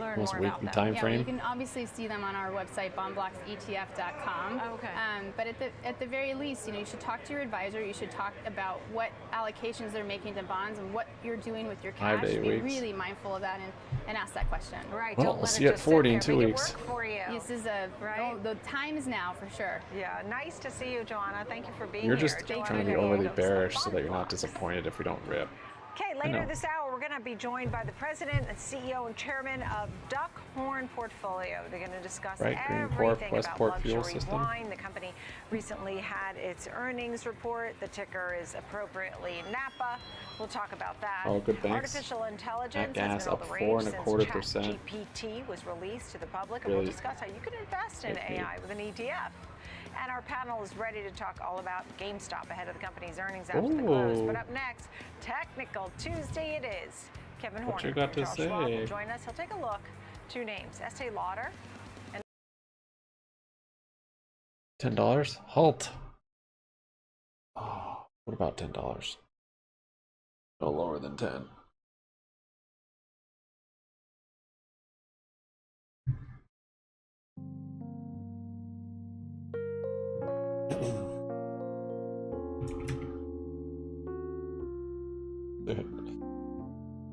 almost weekly time Yeah, frame. you can obviously see them on our website, bondblocksetf.com. Okay. But at the very least, you know, you should talk to your advisor. You should talk about what allocations they're making to bonds and what you're doing with your 5 cash. to 8 Be weeks. really mindful of that and ask that question. Right. Well, Don't we'll let see it you at just sit 40 in there. 2 Make it weeks. work for you. This is the time is now for sure. Yeah. Nice to see you, Joanna. Thank you for being You're here. just Joanna trying to be Daniels overly of bearish so that you're not disappointed if we don't rip. Okay, I later know. this hour, we're going to be joined by the president and CEO and chairman of Duckhorn Portfolio. They're going to discuss Right, Green Corp, everything about Westport Fuel luxury System. wine. The company recently had its earnings report. The ticker is appropriately Napa. We'll talk about that. All good banks. Artificial intelligence Nat has gas been all up the rage since 4.25%. ChatGPT was released to the public, and Really we'll discuss how you can invest in hit me. AI with an ETF. And our panel is ready to talk all about GameStop ahead of the company's earnings after the close. Ooh. But up next, Technical Tuesday it is. Kevin What Horner you got from to Charles Schwab will say? join us. He'll take a look. Two names, Estee Lauder and $10? Halt. Oh, what about $10? No lower than 10.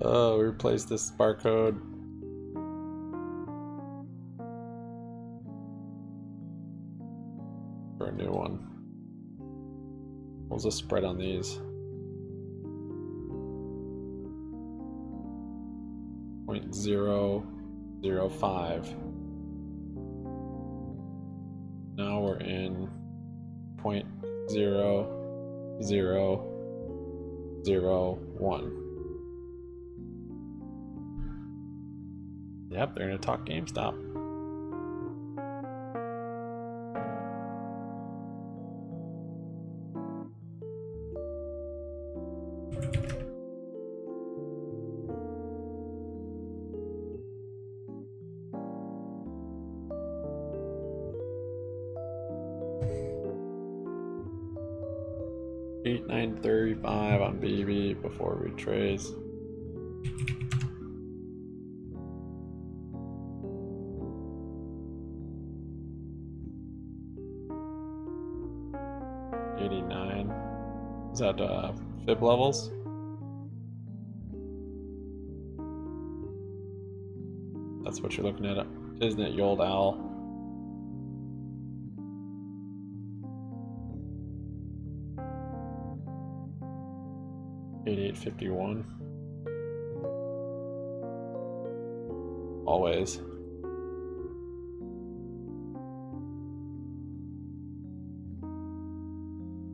Oh, we replaced this barcode. For a new one. What's the spread on these? 0.005. Now we're in 0.0001. Yep, they're gonna talk GameStop. $8,935 on BB before we trace. $89. Is that fib levels? That's what you're looking at, isn't it, you old owl? $88.51. Always.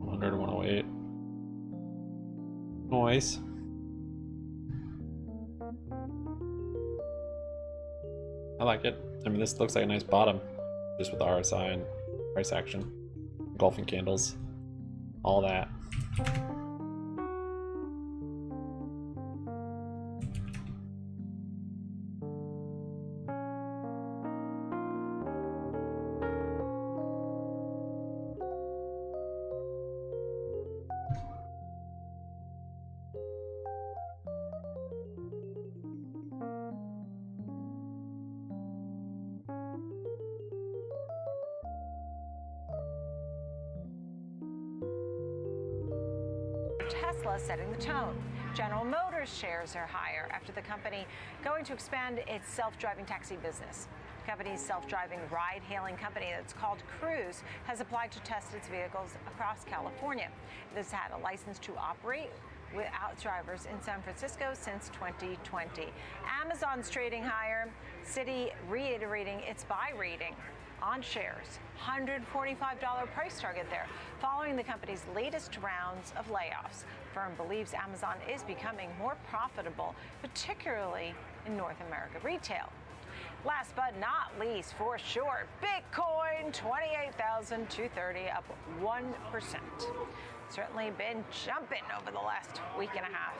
$100, $108. Noise. I like it. I mean, this looks like a nice bottom, just with the RSI and price action, engulfing candles, all that. Tesla setting the tone. General Motors shares are higher after the company going to expand its self-driving taxi business. The company's self-driving ride-hailing company that's called Cruise has applied to test its vehicles across California. It has had a license to operate without drivers in San Francisco since 2020. Amazon's trading higher, Citi reiterating its buy rating on shares, $145 price target there, following the company's latest rounds of layoffs. The firm believes Amazon is becoming more profitable, particularly in North America retail. Last but not least, for short, Bitcoin, 28,230, up 1%. Certainly been jumping over the last week and a half.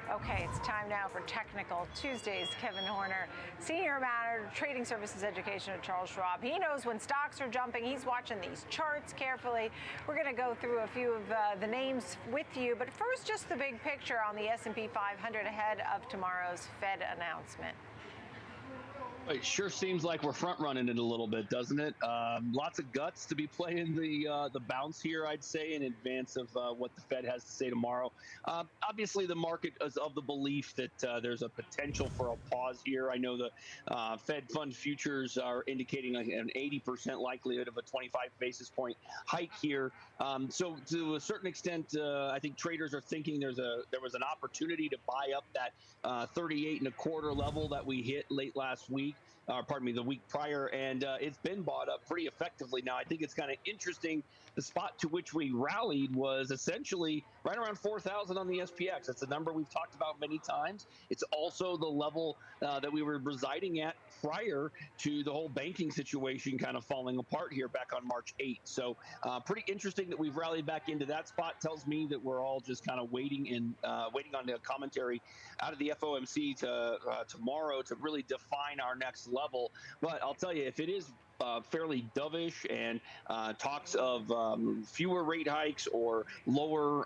Okay, it's time now for Technical Tuesdays. Kevin Horner, Senior Manager, Trading Services Education at Charles Schwab. He knows when stocks are jumping. He's watching these charts carefully. We're going to go through a few of the names with you. But first, just the big picture on the S&P 500 ahead of tomorrow's Fed announcement. It sure seems like we're front running it a little bit, doesn't it? Lots of guts to be playing the bounce here, I'd say, in advance of what the Fed has to say tomorrow. Obviously, the market is of the belief that there's a potential for a pause here. I know the Fed fund futures are indicating an 80% likelihood of a 25 basis point hike here. So to a certain extent, I think traders are thinking there was an opportunity to buy up that 38 and a quarter level that we hit late last week. The week prior, and it's been bought up pretty effectively now. I think it's kind of interesting. The spot to which we rallied was essentially right around 4,000 on the SPX. It's a number we've talked about many times. It's also the level that we were residing at prior to the whole banking situation kind of falling apart here back on March 8th. So pretty interesting that we've rallied back into that spot. Tells me that we're all just kind of waiting on the commentary out of the FOMC tomorrow to really define our next level. But I'll tell you, if it is fairly dovish and talks of fewer rate hikes or lower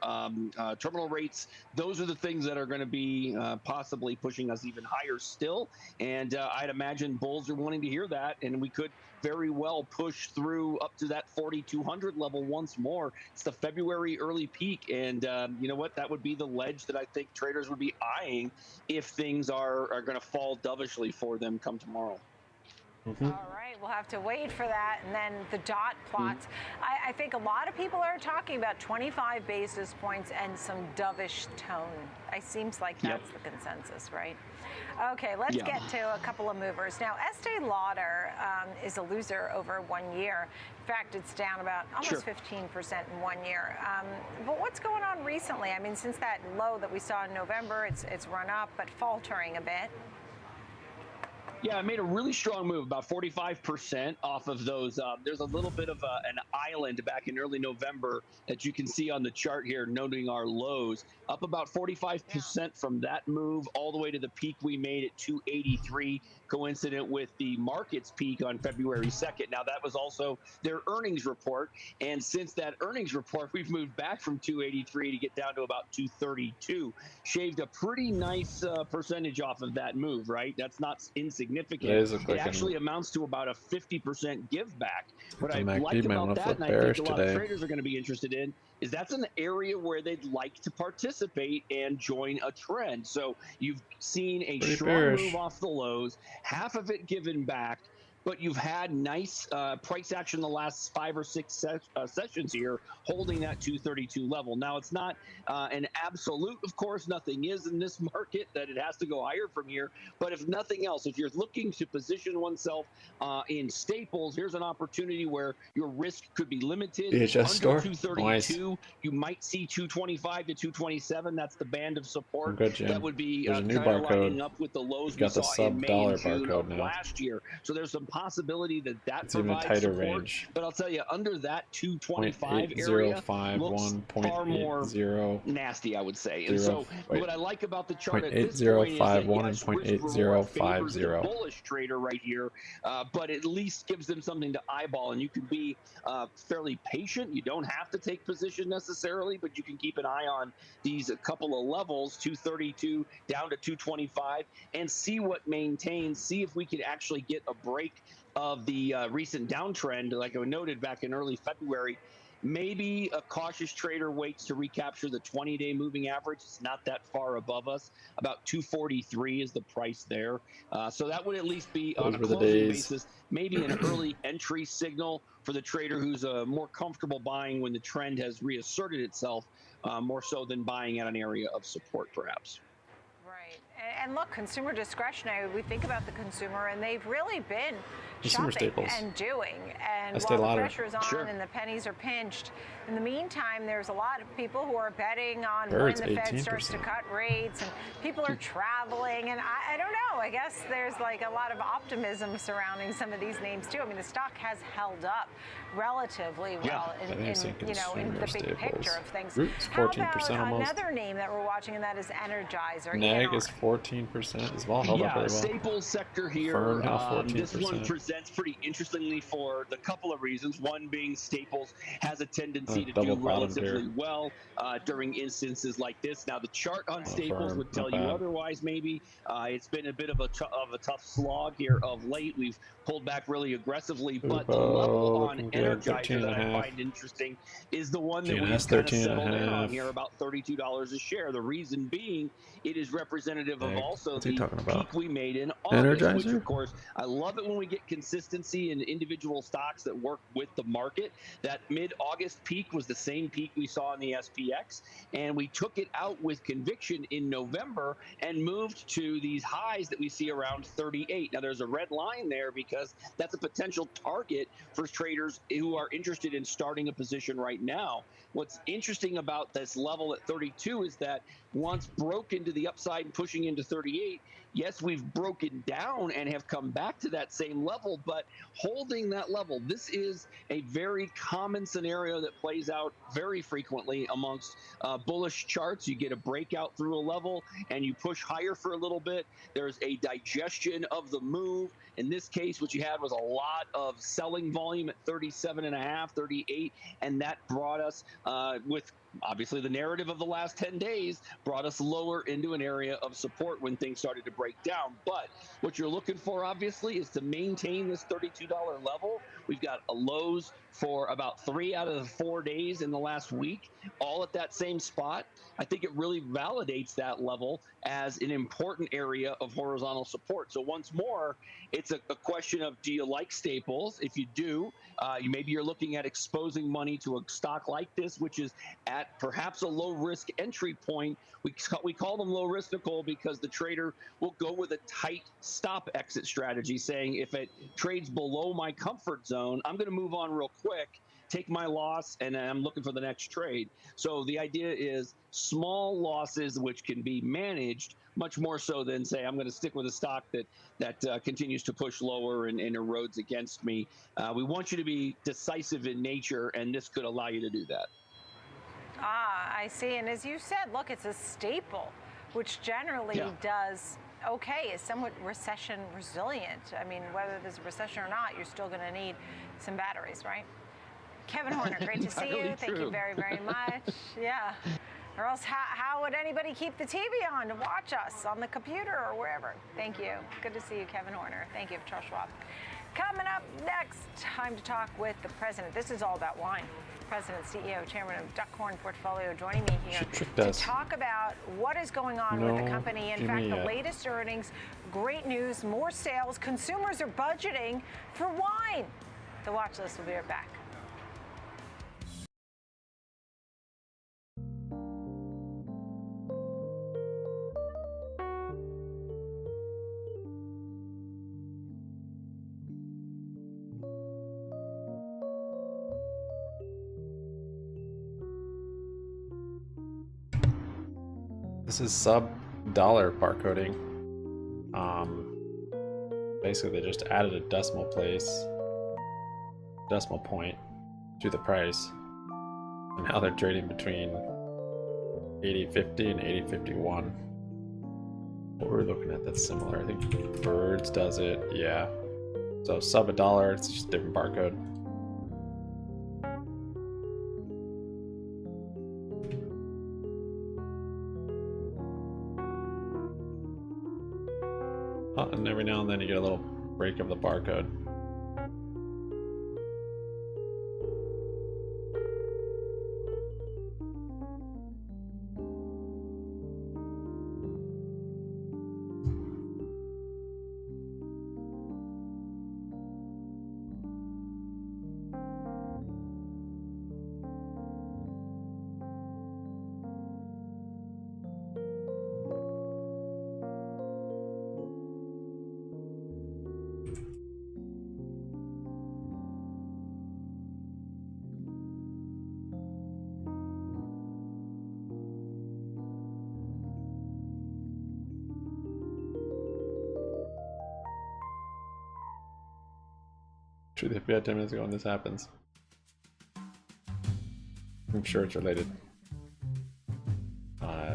terminal rates, those are the things that are going to be possibly pushing us even higher still. And I'd imagine bulls are wanting to hear that, and we could very well push through up to that 4,200 level once more. It's the February early peak, and you know what? That would be the ledge that I think traders would be eyeing if things are going to fall dovishly for them come tomorrow. Mm-hmm. All right, we'll have to wait for that. And then the dot plots. I think a lot of people are talking about 25 basis points and some dovish tone. It seems like that's the consensus, right? Okay, let's get to a couple of movers. Now, Estee Lauder is a loser over 1 year. In fact, it's down about almost 15% in 1 year. But what's going on recently? I mean, since that low that we saw in November, it's run up, but faltering a bit. Yeah, I made a really strong move, about 45% off of those. There's a little bit of an island back in early November that you can see on the chart here, noting our lows. Up about 45% from that move all the way to the peak we made at 283, coincident with the market's peak on February 2nd. Now, that was also their earnings report. And since that earnings report, we've moved back from 283 to get down to about 232. Shaved a pretty nice percentage off of that move, right? That's not insignificant. It actually amounts to about a 50% give back. What I like about that, and I think a lot of traders are going to be interested in, is that's an area where they'd like to participate and join a trend. So you've seen a strong move off the lows, half of it given back, but you've had nice price action the last 5 or 6 sessions here, holding that 232 level. Now, it's not an absolute, of course, nothing is in this market that it has to go higher from here. But if nothing else, if you're looking to position oneself in staples, here's an opportunity where your risk could be limited. VHS Under store? 232, Nice. you might see 225 to 227. That's the band of support. Good, Jim. That would be There's a new kind of barcode. lining up with the lows we Got the saw in May and June sub-dollar of barcode now. last year. So there's some possibility that It's even a provides tighter support. range. But I'll tell you, under that 225 area 0.8051, looks far more 0.80 nasty, I would say. And so wait. what I like about the chart at this point is that, 0.8051 yes, and risk reward favors the 0.8050. bullish trader right here, but at least gives them something to eyeball. And you can be fairly patient. You don't have to take position necessarily, but you can keep an eye on these couple of levels, 232 down to 225, and see what maintains, see if we can actually get a break of the recent downtrend. Like I noted back in early February, Maybe a cautious trader waits to recapture the 20-day moving average. It's not that far above us. About 243 is the price there. So that would at least be on a closing basis, maybe an early entry signal for the trader who's more comfortable buying when the trend has reasserted itself, more so than buying at an area of support, perhaps. Right. And look, consumer discretionary, we think about the consumer, and they've really been Consumer shopping staples. and doing. And Estee while the Lauder. pressure's on Sure. and the pennies are pinched, in the meantime, there's a lot of people who are betting on Birds, when the Fed starts to 18%. cut rates, and people are traveling. And I don't know. I guess there's like a lot of optimism surrounding some of these names, too. I mean, the stock has held up relatively well in the big picture of things. Roots, How 14% about almost. another name that we're watching, and that is Energizer. Neg ENR. is 14%. Is all held up very well. Staples sector here. Fern now 14%. This one presents pretty interestingly for the couple of reasons. One being Staples has a tendency to do double bottomed relatively here. well during instances like this. Now, the chart on Staples Fern, would tell not you bad. otherwise. Maybe it's been a bit of a tough slog here of late. We've pulled back really aggressively, but the level on looking good, Energizer that I 13.5. find interesting is the one that GNS we've kind of 13.5. settled in on here, about $32 a share. The reason being, it is representative of also What's he the talking about? peak we made in August, which Energizer? of course, I love it when we get consistency in individual stocks that work with the market. That mid-August peak was the same peak we saw in the SPX, and we took it out with conviction in November and moved to these highs that we see around 38. Now, there's a red line there because that's a potential target for traders who are interested in starting a position right now. What's interesting about this level at 32 is that once broke into the upside and pushing into 38, yes, we've broken down and have come back to that same level, but holding that level, this is a very common scenario that plays out very frequently amongst bullish charts. You get a breakout through a level and you push higher for a little bit. There's a digestion of the move. In this case, what you had was a lot of selling volume at 37.5, 38, and that brought us with obviously the narrative of the last 10 days brought us lower into an area of support when things started to break down. But what you're looking for, obviously, is to maintain this $32 level. We've got a lows for about 3 out of the 4 days in the last week, all at that same spot. I think it really validates that level as an important area of horizontal support. So once more, it's a question of, do you like staples? If you do, maybe you're looking at exposing money to a stock like this, which is at perhaps a low risk entry point. We call them low risk, Nicole, because the trader will go with a tight stop exit strategy, saying if it trades below my comfort zone, I'm going to move on real quick, take my loss, and I'm looking for the next trade. So the idea is small losses, which can be managed much more so than say, I'm going to stick with a stock that continues to push lower and erodes against me. We want you to be decisive in nature, and this could allow you to do that. Ah, I see. And as you said, look, it's a staple, which generally does okay, is somewhat recession resilient. I mean, whether there's a recession or not, you're still going to need some batteries, right? Kevin Horner, great to see you. Thank you very, very much. Yeah. Or else how would anybody keep the TV on to watch us on the computer or wherever? Thank you. Good to see you, Kevin Horner. Thank you, Charles Schwab. Coming up next, time to talk with the president. This is all about wine. President, CEO, Chairman of Duckhorn Portfolio, joining me here to talk about what is going on with the company. In fact, the latest earnings, great news, more sales. Consumers are budgeting for wine. The watch list will be right back. This is sub-dollar barcoding. Basically they just added a decimal point to the price, and now they're trading between 80.50 and 80.51. What we're looking at that's similar, I think Birds does it, yeah. So sub $1, it's just a different barcode. And every now and then you get a little break of the barcode. Truth, if we had 10 minutes ago when this happens. I'm sure it's related.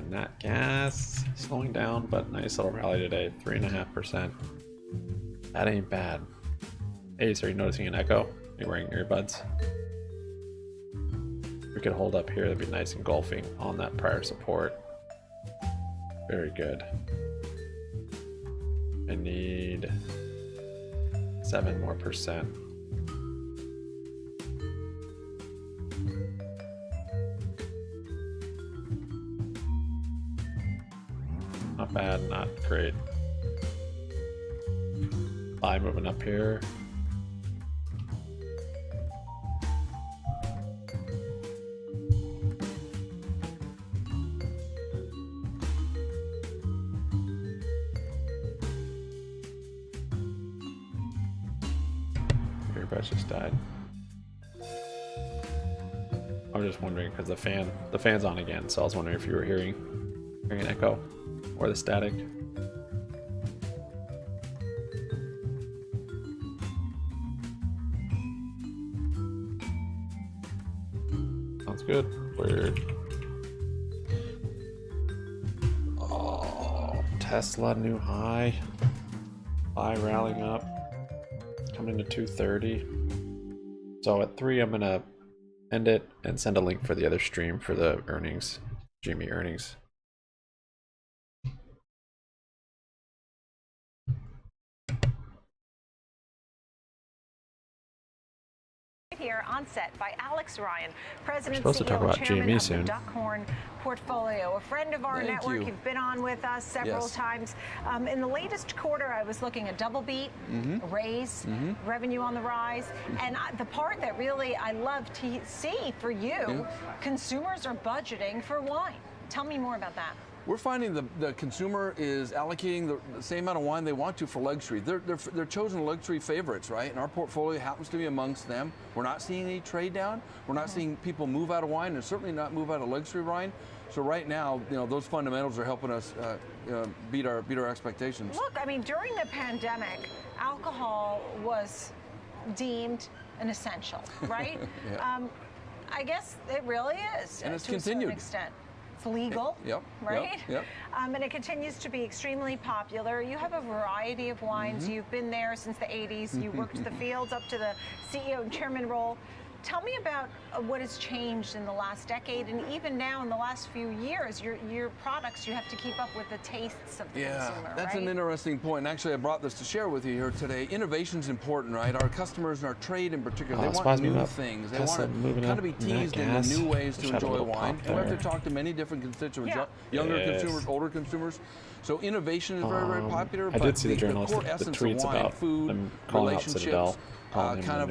Nat gas slowing down, but nice little rally today, 3.5%. That ain't bad. Ace, are you noticing an echo? Are you wearing earbuds? If we could hold up here, that'd be nice engulfing on that prior support. Very good. I need 7% more. Not bad, not great. Buy moving up here. Earbuds just died. I was just wondering because the fan's on again, so I was wondering if you were hearing an echo or the static. Sounds good. Weird. Oh, Tesla new high. Buy rallying up. Coming to 230. So at 3, I'm gonna end it and send a link for the other stream for the earnings, GME earnings. Here on set by Alex Ryan, President We're supposed to talk about Chairman GME of soon. the Duckhorn Portfolio, a friend of our network. You've been on with us several times. In the latest quarter, I was looking at double beat, a raise, revenue on the rise, and the part that really I love to see for you, consumers are budgeting for wine. Tell me more about that. We're finding the consumer is allocating the same amount of wine they want to for luxury. They're chosen luxury favorites, right? And our portfolio happens to be amongst them. We're not seeing any trade down. We're not seeing people move out of wine, and certainly not move out of luxury wine. So right now, those fundamentals are helping us beat our expectations. Look, I mean, during the pandemic, alcohol was deemed an essential, right? I guess it really is, and it's to continued. A certain extent. It's legal, right? Yep. And it continues to be extremely popular. You have a variety of wines. You've been there since the 80s. You worked the fields up to the CEO and chairman role. Tell me about what has changed in the last decade, and even now in the last few years, your products, you have to keep up with the tastes of the consumer, that's right? an interesting point. And actually, I brought this to share with you here today. Innovation's important, right? Our customers and our trade in particular, they want new things. They want to kind of be teased into new ways to enjoy wine. And we have to talk to many different constituents, younger consumers, older consumers. So innovation is very, very popular. I did see the core essence tweets of wine, about food, relationships, kind of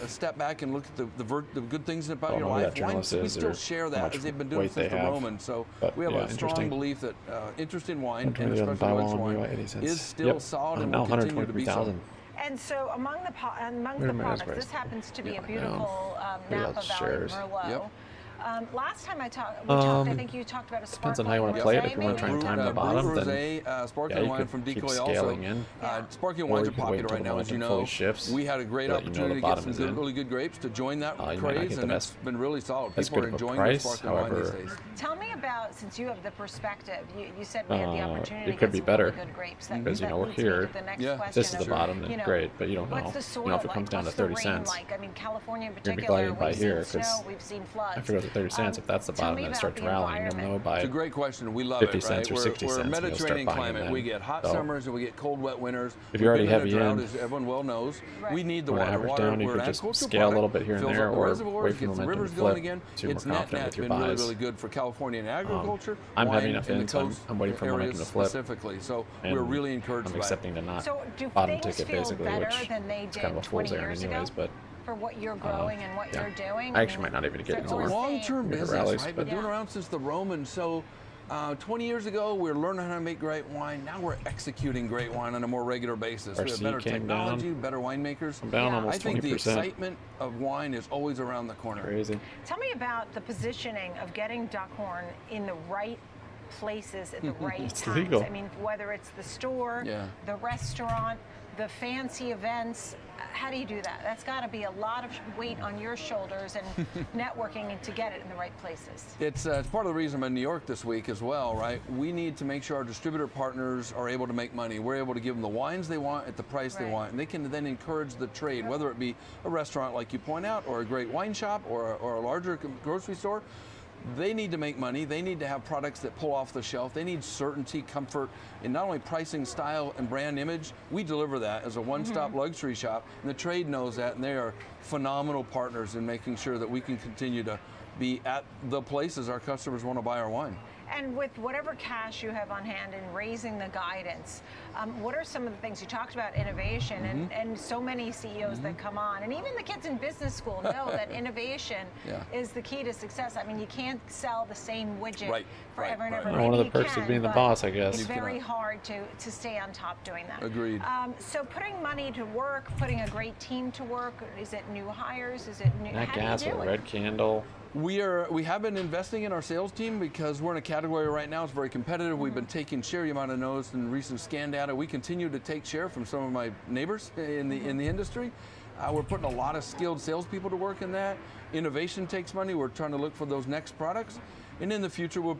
a step back and look at the good things about your life. Wine, we still share that as they've been doing since the Romans. So we have a strong belief that interest in wine, and especially luxury wine, is still solid and will continue to be so. And so among the products, this happens to be a beautiful Napa Valley Merlot. Last time we talked, I think you talked about a depends on how you want to play it. If you want to try and time the bottom, then sparkling wine from Decoy also. Sparkling wines are popular right now, as you know. We had a great opportunity to get some really good grapes to join that craze, and it's been really solid. People are enjoying the sparkling wine these days. Tell me about, since you have the perspective, you said we had the opportunity it could be better good grapes. Because we're here. If this is the bottom, then great, but you don't know. If it comes down to 30 cents, I mean, California in you're particular, by here because we've seen floods. I forgot the 30 cents. If that's the bottom and it starts rallying, you'll know by it's a great question. We love 50 it, cents right? or 60 we're cents. a Mediterranean climate. We get hot summers and we get cold, wet winters. If you're already heavy in, as everyone well knows, we need the water. Average down, you could just scale a little bit here and there, or wait for momentum to flip. So you're more confident with your buys. It's really good for California and agriculture. I'm heavy enough in, so I'm waiting for momentum to flip. Specifically, so we're really encouraged. I'm accepting to not bottom ticket basically, which is kind of a fool's errand anyways, but. For what you're growing and what you're doing. I actually might not even get more. Long-term business, right? Been doing around since the Romans. So 20 years ago, we were learning how to make great wine. Now we're executing great wine on a more regular basis. We have better technology, better winemakers. I'm down almost 20%. I think the excitement of wine is always around the corner. Crazy. Tell me about the positioning of getting Duckhorn in the right places at the right It's times. legal. I mean, whether it's the store, the restaurant, the fancy events, how do you do that? That's got to be a lot of weight on your shoulders and networking to get it in the right places. It's part of the reason I'm in New York this week as well, right? We need to make sure our distributor partners are able to make money. We're able to give them the wines they want at the price they want, and they can then encourage the trade, whether it be a restaurant like you point out, or a great wine shop, or a larger grocery store. They need to make money. They need to have products that pull off the shelf. They need certainty, comfort, in not only pricing, style, and brand image. We deliver that as a one-stop luxury shop, and the trade knows that, and they are phenomenal partners in making sure that we can continue to be at the places our customers want to buy our wine. And with whatever cash you have on hand and raising the guidance, what are some of the things you talked about? Innovation, and so many CEOs that come on, and even the kids in business school know that innovation is the key to success. I mean, you can't sell the same widget forever and ever. One of the perks of being the boss, I guess. It's very hard to stay on top doing that. Agreed. So putting money to work, putting a great team to work, is it new hires? Is it new? That how gas do you with do a it? red candle. We have been investing in our sales team because we're in a category right now. It's very competitive. We've been taking share. You might have noticed in recent scan data, we continue to take share from some of my neighbors in the industry. We're putting a lot of skilled salespeople to work in that. Innovation takes money. We're trying to look for those next products. And in the future, we'll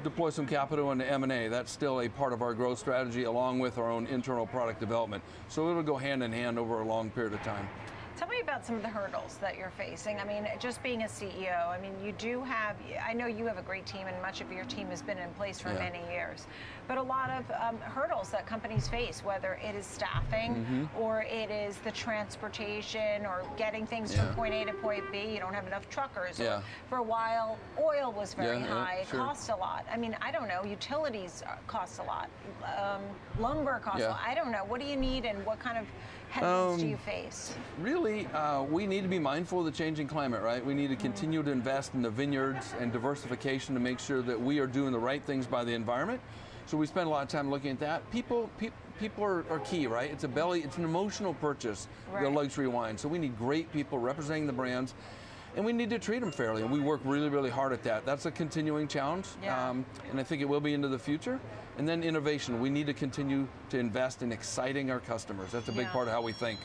deploy some capital into M&A. That's still a part of our growth strategy, along with our own internal product development. So it'll go hand in hand over a long period of time. Tell me about some of the hurdles that you're facing. I mean, just being a CEO, I mean, you do have, I know you have a great team, and much of your team has been in place for many years, but a lot of hurdles that companies face, whether it is staffing or it is the transportation or getting things from point A to point B. You don't have enough truckers. Or for a while, oil was very high. It costs a lot. I mean, I don't know. Utilities cost a lot. Lumber costs a lot. I don't know. What do you need, and what kind of headwinds do you face? Really, we need to be mindful of the changing climate, right? We need to continue to invest in the vineyards and diversification to make sure that we are doing the right things by the environment. So we spend a lot of time looking at that. People are key, right? It's an emotional purchase, the luxury wine. So we need great people representing the brands, and we need to treat them fairly. And we work really, really hard at that. That's a continuing challenge, and I think it will be into the future. And then innovation. We need to continue to invest in exciting our customers. That's a big part of how we think.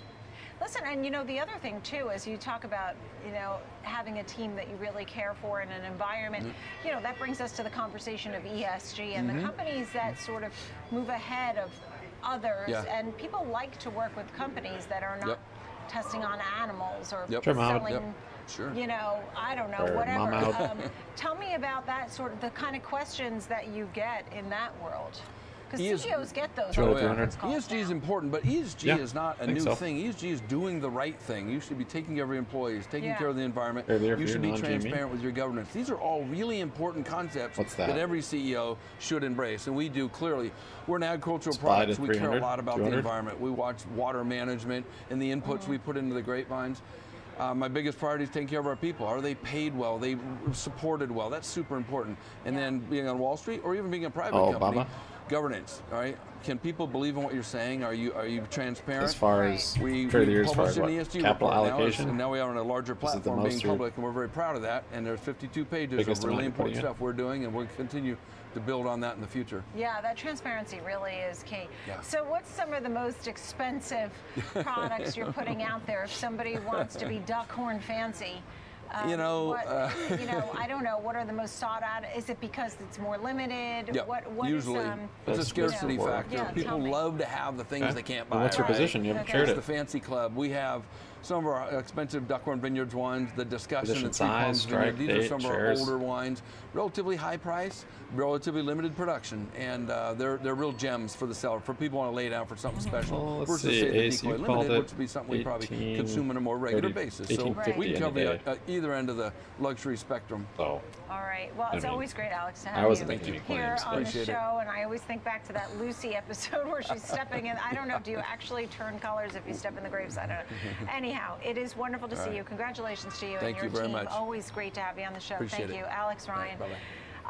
Listen, and you know, the other thing too is you talk about, you know, having a team that you really care for in an environment. You know, that brings us to the conversation of ESG and the companies that sort of move ahead of others. And people like to work with companies that are not testing on animals or selling, you know, I don't know, whatever. Tell me about that sort of the kind of questions that you get in that world. Because CEOs get those. ESG is important, but ESG is not a new thing. ESG is doing the right thing. You should be taking care of your employees, taking care of the environment. You should be transparent with your governance. These are all really important concepts that every CEO should embrace, and we do clearly. We're in agricultural products. We care a lot about the environment. We watch water management and the inputs we put into the grapevines. My biggest priority is taking care of our people. Are they paid well? Are they supported well? That's super important. And then being on Wall Street or even being a private company. Governance, all right? Can people believe in what you're saying? Are you transparent? As far as we published an ESG capital report allocation, and now we are on a larger platform being public, and we're very proud of that. And there's 52 pages of really important stuff we're doing, and we'll continue to build on that in the future. Yeah, that transparency really is key. So what's some of the most expensive products you're putting out there if somebody wants to be duck horn fancy? You know, I don't know. What are the most sought out? Is it because it's more limited? What usually. It's a scarcity factor. People love to have the things they can't buy. What's your position? You haven't shared it. The fancy club. We have some of our expensive Duckhorn Vineyards wines, the Discussion and Three Palms Vineyard. These are some of our older wines, relatively high price, relatively limited production, and they're real gems for the cellar, for people who want to lay down for something special. Let's see, Ace, you called it, which would be something we probably consume on a more regular basis. So we can cover either end of the luxury spectrum. All right. Well, it's always great, Alex, to have you here on the show. And I always think back to that Lucy episode where she's stepping in. I don't know. Do you actually turn colors if you step in the grapes? I don't know. Anyhow, it is wonderful to see you. Congratulations to you and your team. Always great to have you on the show. Thank you, Alex Ryan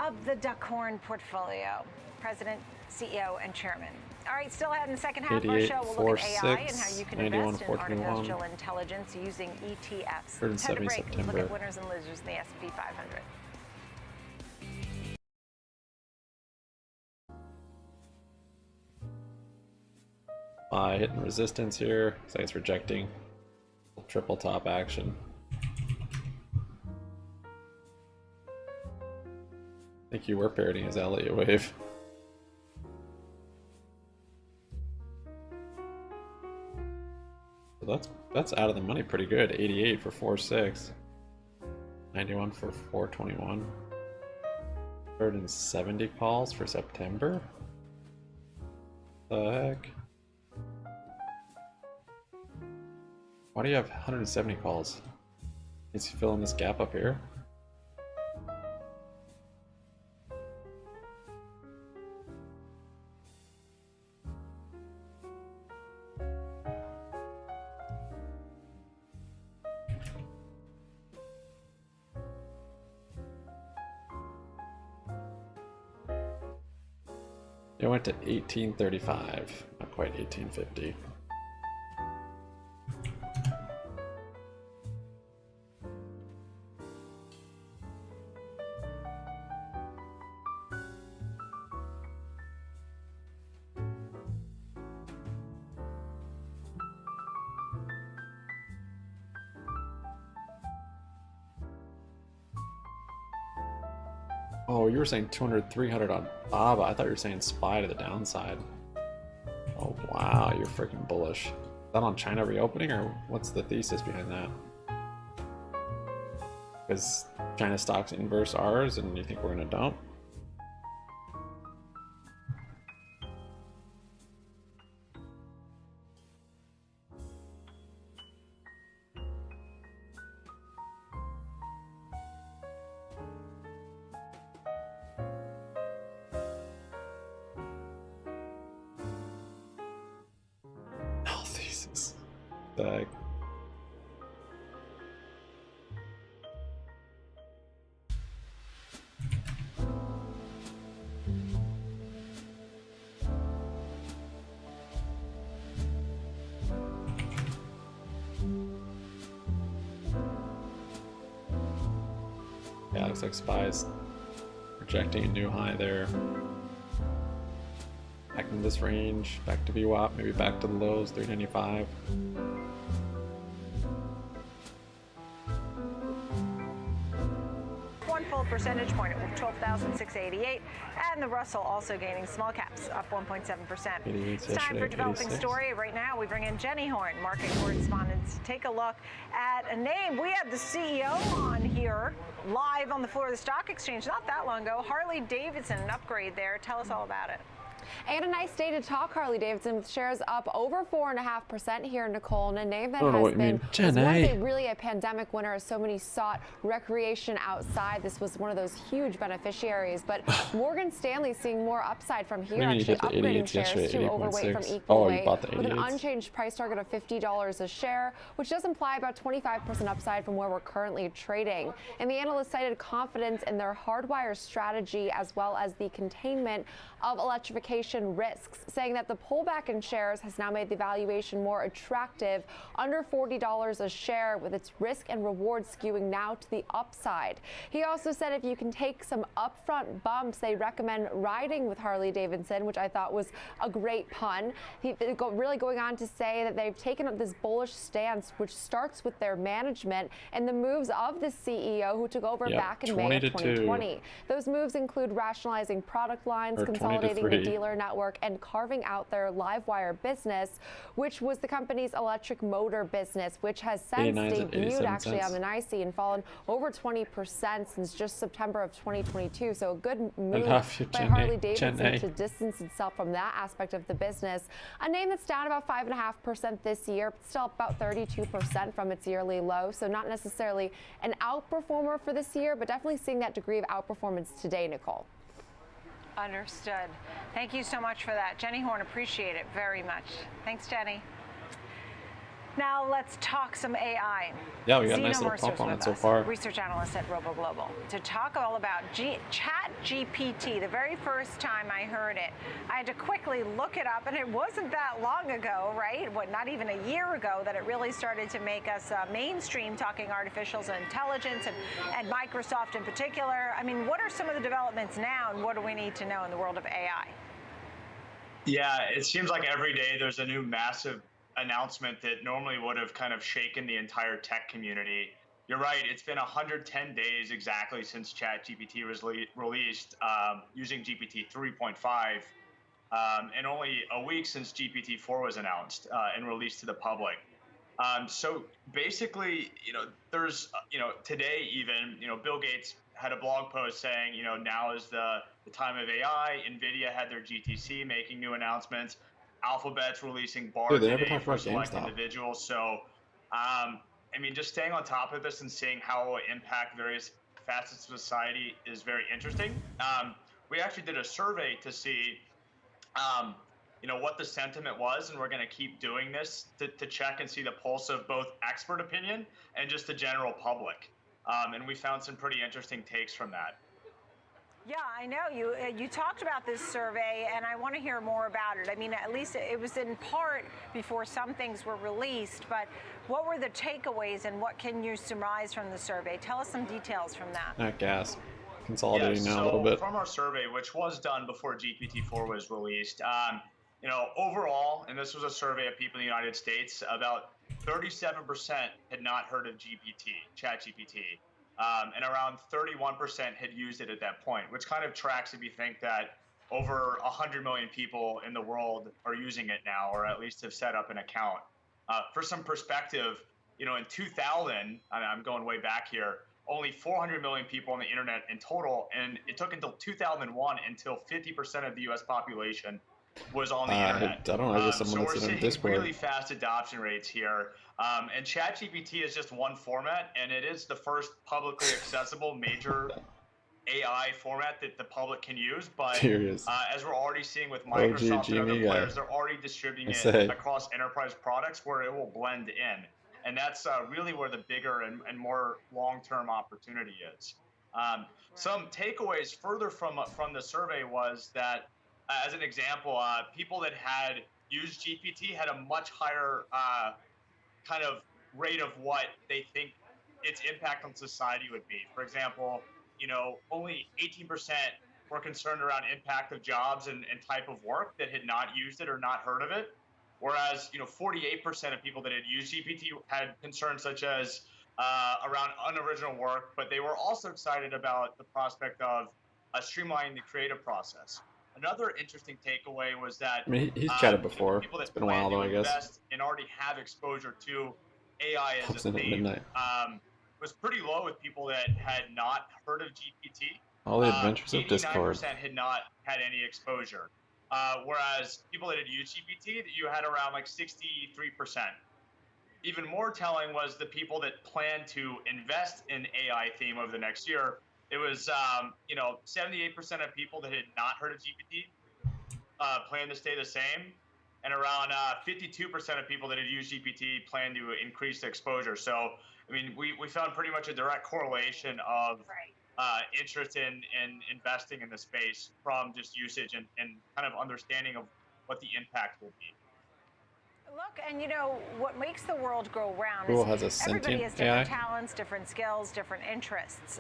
of the Duckhorn Portfolio, President, CEO, and Chairman. All right, still ahead in the second half of our show, we'll look at AI and how you can invest in artificial intelligence using ETFs. Time to break. Let's look at winners and losers in the S&P 500. SPY hitting resistance here. Looks like it's rejecting. Triple top action. I think you were parroting his Elliott wave. So that's out of the money pretty good. 88 for 4.6. 91 for 421. 170 calls for September? The heck? Why do you have 170 calls? Is he filling this gap up here? It went to 1835, not quite 1850. Oh, you were saying 200, 300 on BABA. I thought you were saying SPY to the downside. Oh, wow, you're freaking bullish. Is that on China reopening, or what's the thesis behind that? Because China stocks inverse ours, and you think we're going to dump? Bag. Yeah, looks like SPY's projecting a new high there. Back in this range, back to VWAP, maybe back to the lows, 395. Percentage point at 12,688, and the Russell also gaining small caps up 1.7%. It's time for Developing Story. Right now, we bring in Jenny Horn, market correspondent, to take a look at a name. We had the CEO on here live on the floor of the stock exchange not that long ago. Harley Davidson, an upgrade there. Tell us all about it. And a nice day to talk Harley Davidson, with shares up over 4.5% here, Nicole, and a name that has been really a pandemic winner, as so many sought recreation outside. This was one of those huge beneficiaries, but Morgan Stanley seeing more upside from here, actually upgrading shares to overweight from equal weight with an unchanged price target of $50 a share, which does imply about 25% upside from where we're currently trading. And the analyst cited confidence in their hardwire strategy as well as the containment of electrification risks, saying that the pullback in shares has now made the valuation more attractive, under $40 a share, with its risk and reward skewing now to the upside. He also said if you can take some upfront bumps, they recommend riding with Harley Davidson, which I thought was a great pun. He really going on to say that they've taken up this bullish stance, which starts with their management and the moves of the CEO who took over back in May of 2020. Those moves include rationalizing product lines, consolidating the dealer network, and carving out their LiveWire business, which was the company's electric motor business, which has since debuted actually on the NYSE and fallen over 20% since just September of 2022. So a good move by Harley Davidson to distance itself from that aspect of the business. A name that's down about 5.5% this year, but still about 32% from its yearly low. So not necessarily an outperformer for this year, but definitely seeing that degree of outperformance today, Nicole. Understood. Thank you so much for that. Jenny Horn, appreciate it very much. Thanks, Jenny. Now let's talk some AI. Yeah, we got a nice little pump on it so far. Research analyst at RoboGlobal, to talk all about ChatGPT. The very first time I heard it, I had to quickly look it up, and it wasn't that long ago, right? What, not even a year ago, that it really started to make us mainstream talking artificial intelligence and Microsoft in particular. I mean, what are some of the developments now, and what do we need to know in the world of AI? Yeah, it seems like every day there's a new massive announcement that normally would have kind of shaken the entire tech community. You're right, it's been 110 days exactly since ChatGPT was released using GPT 3.5, and only a week since GPT-4 was announced and released to the public. So basically, there's, today even, Bill Gates had a blog post saying, now is the time of AI. NVIDIA had their GTC making new announcements. Alphabet's releasing bar today for select individuals. So, just staying on top of this and seeing how it will impact various facets of society is very interesting. We actually did a survey to see what the sentiment was, and we're going to keep doing this to check and see the pulse of both expert opinion and just the general public. And we found some pretty interesting takes from that. Yeah, I know you talked about this survey, and I want to hear more about it. I mean, at least it was in part before some things were released, but what were the takeaways and what can you surmise from the survey? Tell us some details from that. Gas. Consolidating now a little bit. From our survey, which was done before GPT-4 was released, overall, and this was a survey of people in the United States, about 37% had not heard of ChatGPT, and around 31% had used it at that point, which kind of tracks if you think that over 100 million people in the world are using it now, or at least have set up an account. For some perspective, in 2000, and I'm going way back here, only 400 million people on the internet in total, and it took until 2001 until 50% of the U.S. population was on the internet. I don't know, I just someone so that's we're in seeing Discord. really fast adoption rates here. And ChatGPT is just one format, and it is the first publicly accessible major AI format that the public can use. But as we're already seeing with Microsoft and other players, they're already distributing it across enterprise products where it will blend in. And that's really where the bigger and more long-term opportunity is. Some takeaways further from the survey was that, as an example, people that had used GPT had a much higher kind of rate of what they think its impact on society would be. For example, only 18% were concerned around impact of jobs and type of work that had not used it or not heard of it. Whereas, 48% of people that had used GPT had concerns such as around unoriginal work, but they were also excited about the prospect of streamlining the creative process. Another interesting takeaway was that he's chatted before. People that it's been a while though, I guess. Invest and already have exposure to AI as a theme was pretty low with people that had not heard of GPT. All the adventures of Discord. 89% had not had any exposure. Whereas people that had used GPT, you had around like 63%. Even more telling was the people that plan to invest in AI theme over the next year. It was, 78% of people that had not heard of GPT plan to stay the same, and around 52% of people that had used GPT plan to increase the exposure. So, we found pretty much a direct correlation of interest in investing in the space from just usage and kind of understanding of what the impact will be. Look, and what makes the world go round is everybody has different talents, different skills, different interests.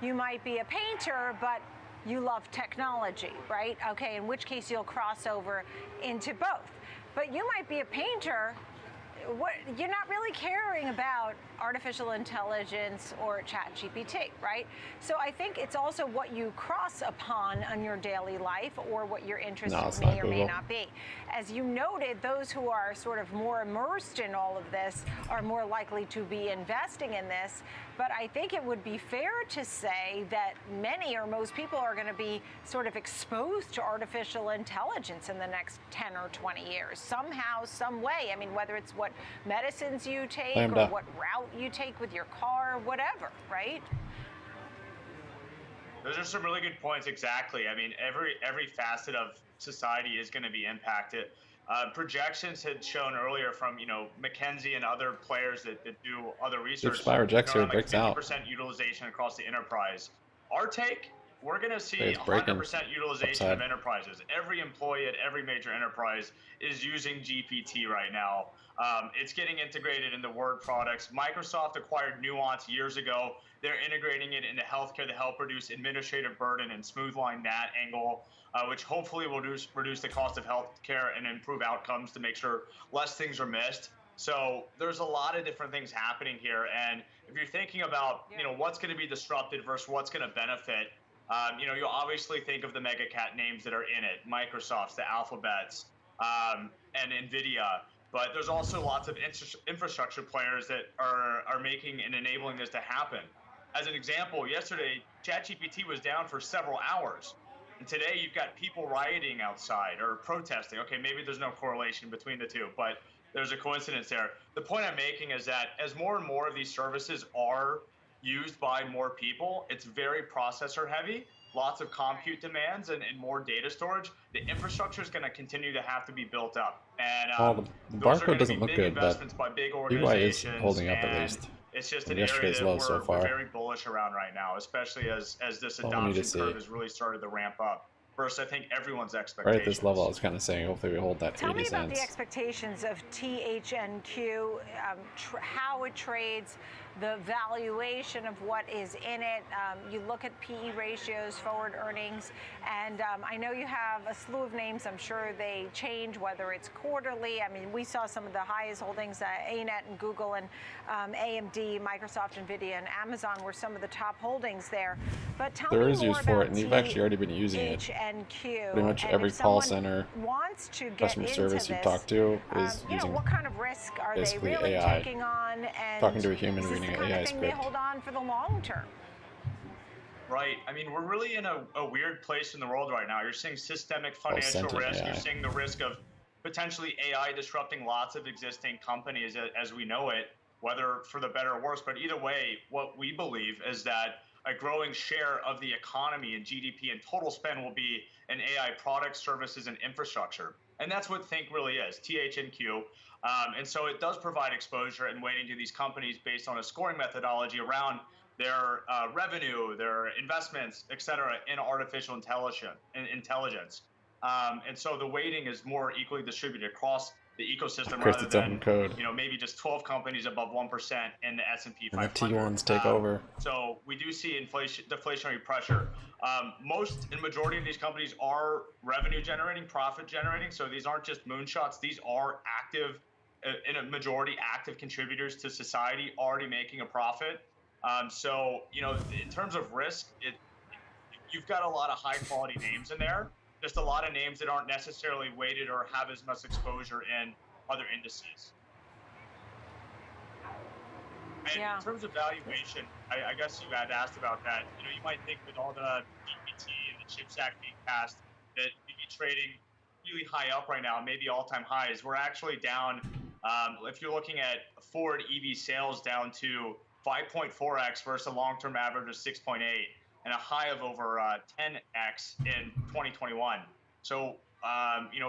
You might be a painter, but you love technology, right? Okay, in which case you'll cross over into both. But you might be a painter, you're not really caring about artificial intelligence or ChatGPT, right? So I think it's also what you cross upon in your daily life or what your interests may or may not be. As you noted, those who are sort of more immersed in all of this are more likely to be investing in this. But I think it would be fair to say that many or most people are going to be sort of exposed to artificial intelligence in the next 10 or 20 years, somehow, some way. Whether it's what medicines you take or what route you take with your car, whatever, right? Those are some really good points. Exactly. Every facet of society is going to be impacted. Projections had shown earlier from McKinsey and other players that do other research. If SPY rejects here, it breaks out. 50% utilization across the enterprise. Our take we're going to see 100% utilization of enterprises. Every employee at every major enterprise is using GPT right now. It's getting integrated into Word products. Microsoft acquired Nuance years ago. They're integrating it into healthcare to help reduce administrative burden and smoothline that angle, which hopefully will reduce the cost of healthcare and improve outcomes to make sure less things are missed. So there's a lot of different things happening here. And if you're thinking about, what's going to be disrupted versus what's going to benefit, you'll obviously think of the mega cat names that are in it, Microsoft's, the Alphabets, and NVIDIA. But there's also lots of infrastructure players that are making and enabling this to happen. As an example, yesterday, ChatGPT was down for several hours. And today you've got people rioting outside or protesting. Okay, maybe there's no correlation between the two, but there's a coincidence there. The point I'm making is that as more and more of these services are used by more people, it's very processor heavy, lots of compute demands and more data storage. The infrastructure is going to continue to have to be built up. And the those are barcode going to doesn't be look big good, but investments by big BBY organizations. is holding up at least. It's just And an area yesterday's that low so far. we're very bullish around right now, especially as this All we need to adoption see. curve has really started to ramp up. Versus, I think, everyone's Right expectations. at this level, I was kind of saying, hopefully we hold that Tell 80 me about the cents. expectations of THNQ, how it trades, the valuation of what is in it. You look at PE ratios, forward earnings, and I know you have a slew of names. I'm sure they change, whether it's quarterly. I mean, we saw some of the highest holdings, ANET and Google and AMD, Microsoft, NVIDIA, and Amazon were some of the top holdings there. But tell me more about use for it, and you've actually already been using it. THNQ. Pretty much every call center, wants to get customer service you talk to is using what kind of risk are they basically really AI. taking on? And Talking to a human, is this reading the an kind AI of thing they script. hold on for the long term? Right. I mean, we're really in a weird place in the world right now. You're seeing systemic financial sentient risk. AI. You're seeing the risk of potentially AI disrupting lots of existing companies as we know it, whether for the better or worse. But either way, what we believe is that a growing share of the economy and GDP and total spend will be in AI products, services, and infrastructure. And that's what Think really is, THNQ. And so it does provide exposure and weighting to these companies based on a scoring methodology around their revenue, their investments, et cetera, in artificial intelligence. And so the weighting is more equally distributed across the ecosystem Creates rather its own than code. maybe just 12 companies above 1% in the S&P 500. And the T1s take over. So we do see deflationary pressure. Most and majority of these companies are revenue generating, profit generating. So these aren't just moonshots. These are active, in a majority active contributors to society, already making a profit. So in terms of risk, you've got a lot of high quality names in there. Just a lot of names that aren't necessarily weighted or have as much exposure in other indices. And in terms of valuation, I guess you had asked about that. You might think with all the GPT and the CHIPS Act being passed that you'd be trading really high up right now, maybe all-time highs. We're actually down, if you're looking at forward EV sales, down to 5.4x versus a long-term average of 6.8. and a high of over 10x in 2021. So,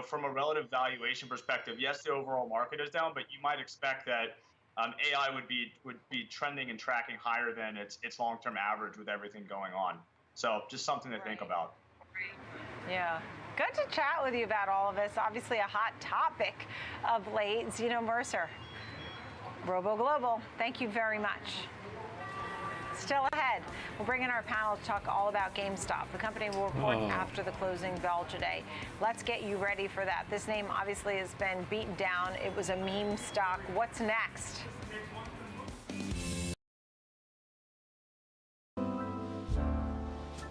from a relative valuation perspective, yes, the overall market is down, but you might expect that AI would be trending and tracking higher than its long-term average with everything going on. So, just something to think about. Yeah. Good to chat with you about all of this. Obviously, a hot topic of late. Zeno Mercer, Robo Global, thank you very much. Still ahead, we'll bring in our panel to talk all about GameStop. The company will report after the closing bell today. Let's get you ready for that. This name obviously has been beaten down. It was a meme stock. What's next?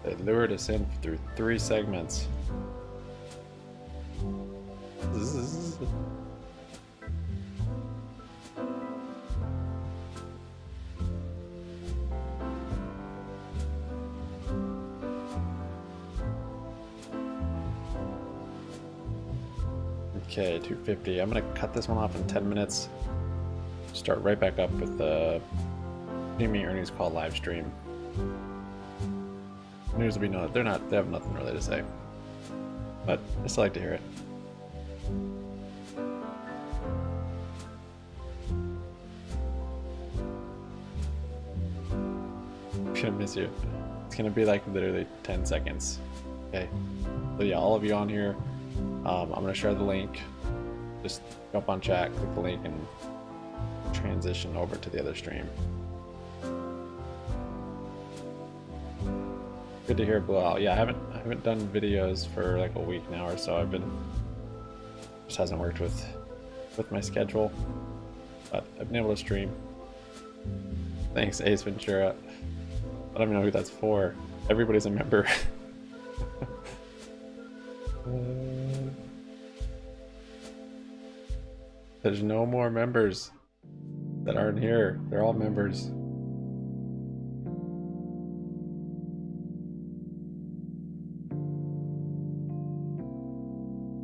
They lured us in through 3 segments. Okay, 250. I'm gonna cut this one off in 10 minutes. Start right back up with the GME earnings call live stream. News will be no, they have nothing really to say, but I still like to hear it. I'm gonna miss you. It's gonna be like literally 10 seconds. Okay. So yeah, all of you on here, I'm gonna share the link. Just jump on chat, click the link, and transition over to the other stream. Good to hear blowout. Yeah, I haven't done videos for like a week now or so. Just hasn't worked with my schedule, but I've been able to stream. Thanks, Ace Ventura. I don't even know who that's for. Everybody's a member. There's no more members that aren't here. They're all members.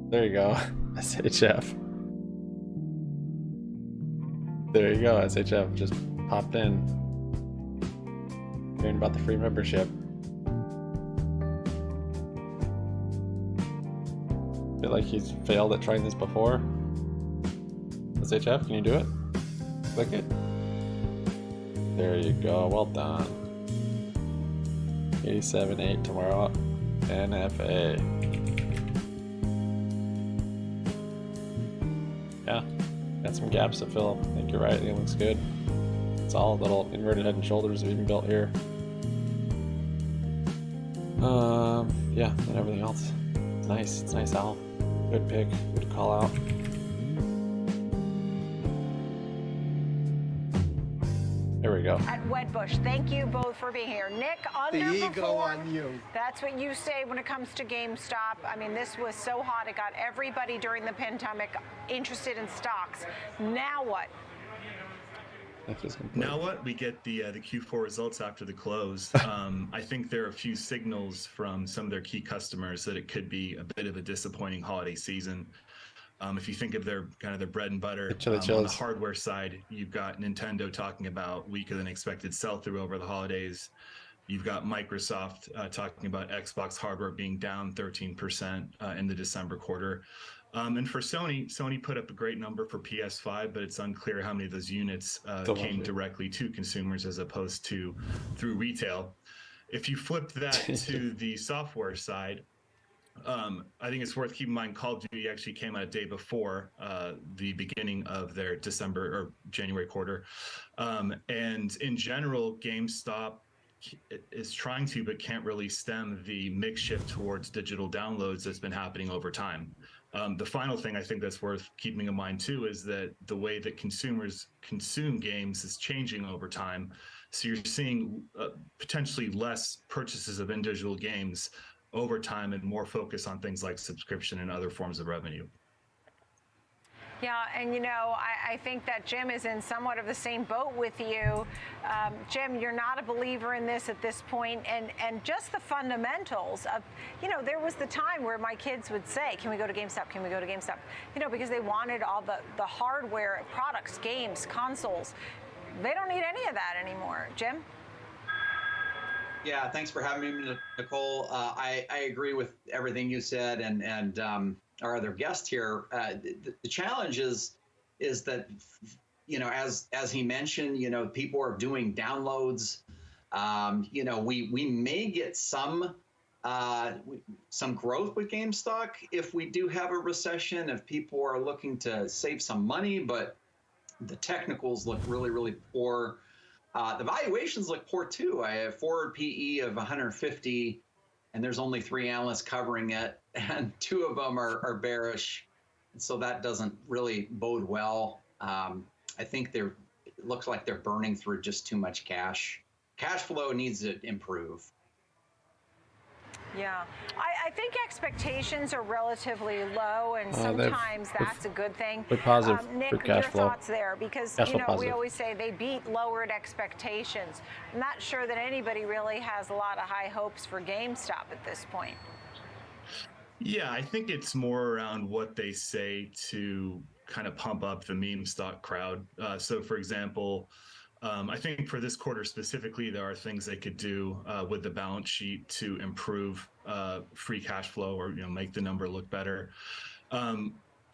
There you go, SHF. There you go, SHF just popped in. Hearing about the free membership. Feel like he's failed at trying this before. SHF, can you do it? Click it. There you go, well done. 87.8 tomorrow. NFA. Yeah, got some gaps to fill. I think you're right, it looks good. It's all little inverted head and shoulders we've even built here. Yeah, and everything else. It's nice, Al. Good pick, good call out. There we go. At Wedbush, thank you both for being here. Nick, underperformed. That's what you say when it comes to GameStop. I mean, this was so hot, it got everybody during the pandemic interested in stocks. Now what? Now what? We get the Q4 results after the close. I think there are a few signals from some of their key customers that it could be a bit of a disappointing holiday season. If you think of their bread and butter on the hardware side, you've got Nintendo talking about weaker than expected sell-through over the holidays. You've got Microsoft talking about Xbox hardware being down 13% in the December quarter. And for Sony put up a great number for PS5, but it's unclear how many of those units came directly to consumers as opposed to through retail. If you flip that to the software side, I think it's worth keeping in mind Call of Duty actually came out a day before the beginning of their December or January quarter. And in general, GameStop is trying to, but can't really stem the mix shift towards digital downloads that's been happening over time. The final thing I think that's worth keeping in mind too is that the way that consumers consume games is changing over time. So you're seeing potentially less purchases of individual games over time and more focus on things like subscription and other forms of revenue. Yeah, and I think that Jim is in somewhat of the same boat with you. Jim, you're not a believer in this at this point, and just the fundamentals of, there was the time where my kids would say, can we go to GameStop, can we go to GameStop? Because they wanted all the hardware products, games, consoles. They don't need any of that anymore. Jim? Yeah, thanks for having me, Nicole. I agree with everything you said, and our other guest here. The challenge is that as he mentioned, people are doing downloads. We may get some growth with GameStop if we do have a recession, if people are looking to save some money, but the technicals look really, really poor. The valuations look poor too. I have forward PE of 150, and there's only 3 analysts covering it, and 2 of them are bearish. So that doesn't really bode well. I think it looks like they're burning through just too much cash. Cash flow needs to improve. Yeah, I think expectations are relatively low, and sometimes that's a good thing. Positive Nick, for cash your flow. thoughts there, because we always say they beat lowered expectations. I'm not sure that anybody really has a lot of high hopes for GameStop at this point. Yeah, I think it's more around what they say to kind of pump up the meme stock crowd. So, for example, I think for this quarter specifically, there are things they could do with the balance sheet to improve free cash flow or make the number look better.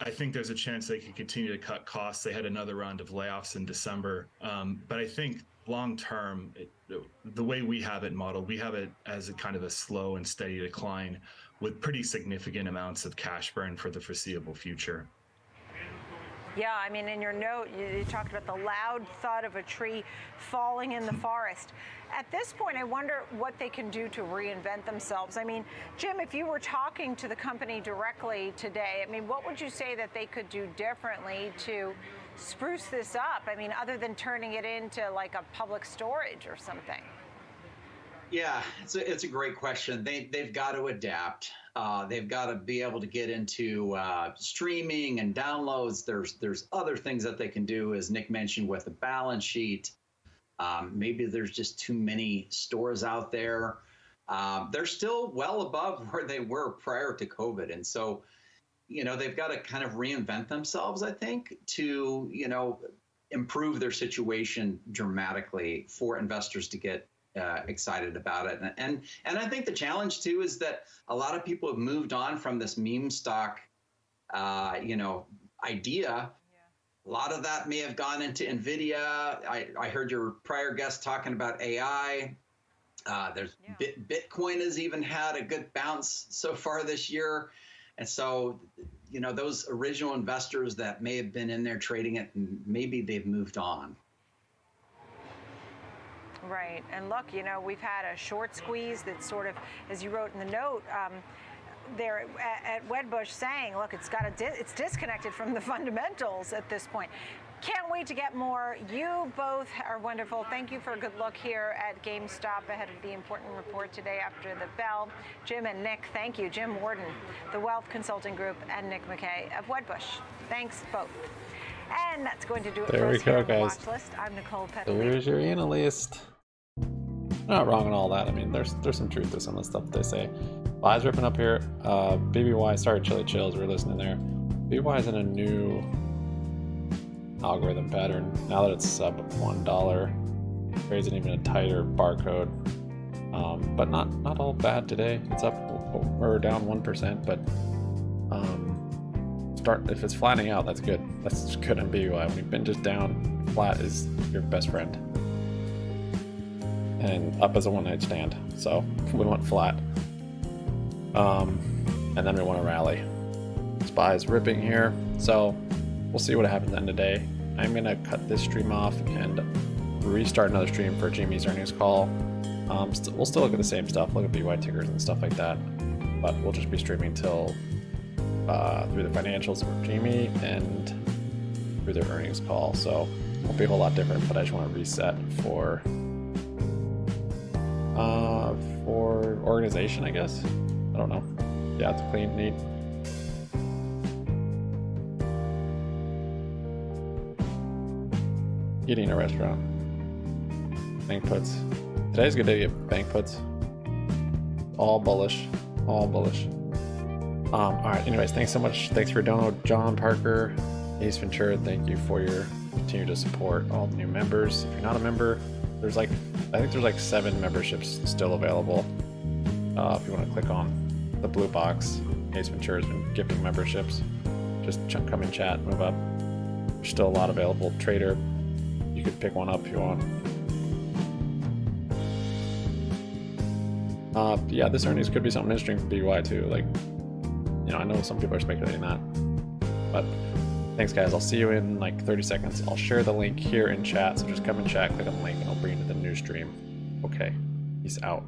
I think there's a chance they could continue to cut costs. They had another round of layoffs in December. But I think long term, the way we have it modeled, we have it as a kind of a slow and steady decline with pretty significant amounts of cash burn for the foreseeable future. Yeah, I mean, in your note, you talked about the loud thud of a tree falling in the forest. At this point, I wonder what they can do to reinvent themselves. I mean, Jim, if you were talking to the company directly today, I mean, what would you say that they could do differently to spruce this up? I mean, other than turning it into like a public storage or something. Yeah, it's a great question. They've got to adapt. They've got to be able to get into streaming and downloads. There's other things that they can do, as Nick mentioned, with the balance sheet. Maybe there's just too many stores out there. They're still well above where they were prior to COVID. And so, they've got to kind of reinvent themselves, I think, to, improve their situation dramatically for investors to get excited about it. And I think the challenge too is that a lot of people have moved on from this meme stock, idea. A lot of that may have gone into NVIDIA. I heard your prior guest talking about AI. Bitcoin has even had a good bounce so far this year. And so, those original investors that may have been in there trading it, maybe they've moved on. Right. And look, we've had a short squeeze that sort of, as you wrote in the note, there at Wedbush saying, look, it's disconnected from the fundamentals at this point. Can't wait to get more. You both are wonderful. Thank you for a good look here at GameStop ahead of the important report today after the bell. Jim and Nick, thank you. Jim Warden, the Wealth Consulting Group, and Nick McKay of Wedbush. Thanks both. And that's going to do it there for us here on the guys. watch list. I'm Nicole Petty. There's your analyst. Not wrong on all that. I mean, there's some truth to some of the stuff they say. Buys ripping up here. BBBY, sorry, Chili Chills, we're listening there. BBBY is in a new algorithm pattern now that it's sub $1. There isn't even a tighter barcode, but not all bad today. It's up or down 1%, but if it's flattening out, that's good. That's good on BBBY. When you've been just down, flat is your best friend. And up as a one-night stand. So we want flat. And then we want to rally. SPY's ripping here. So we'll see what happens at the end of the day. I'm going to cut this stream off and restart another stream for GME's earnings call. We'll still look at the same stuff, look at BY tickers and stuff like that. But we'll just be streaming till through the financials for GME and through their earnings call. So it won't be a whole lot different, but I just want to reset for organization, I guess. I don't know. Yeah, it's clean, neat. Eating a restaurant. Bank puts. Today's a good day to get bank puts. All bullish. All bullish. Alright, anyways, thanks so much. Thanks for downloading, John Parker, Ace Ventura. Thank you for your continued support. All the new members. If you're not a member, I think there's like 7 memberships still available. If you want to click on the blue box, Ace Ventura's been gifting memberships. Just come in chat, move up. There's still a lot available. Trader, you could pick one up if you want. Yeah, this earnings could be something interesting for BY too. Like, I know some people are speculating that. But thanks guys, I'll see you in like 30 seconds. I'll share the link here in chat, so just come in chat, click on the link, and I'll bring you to the new stream. Okay, peace out.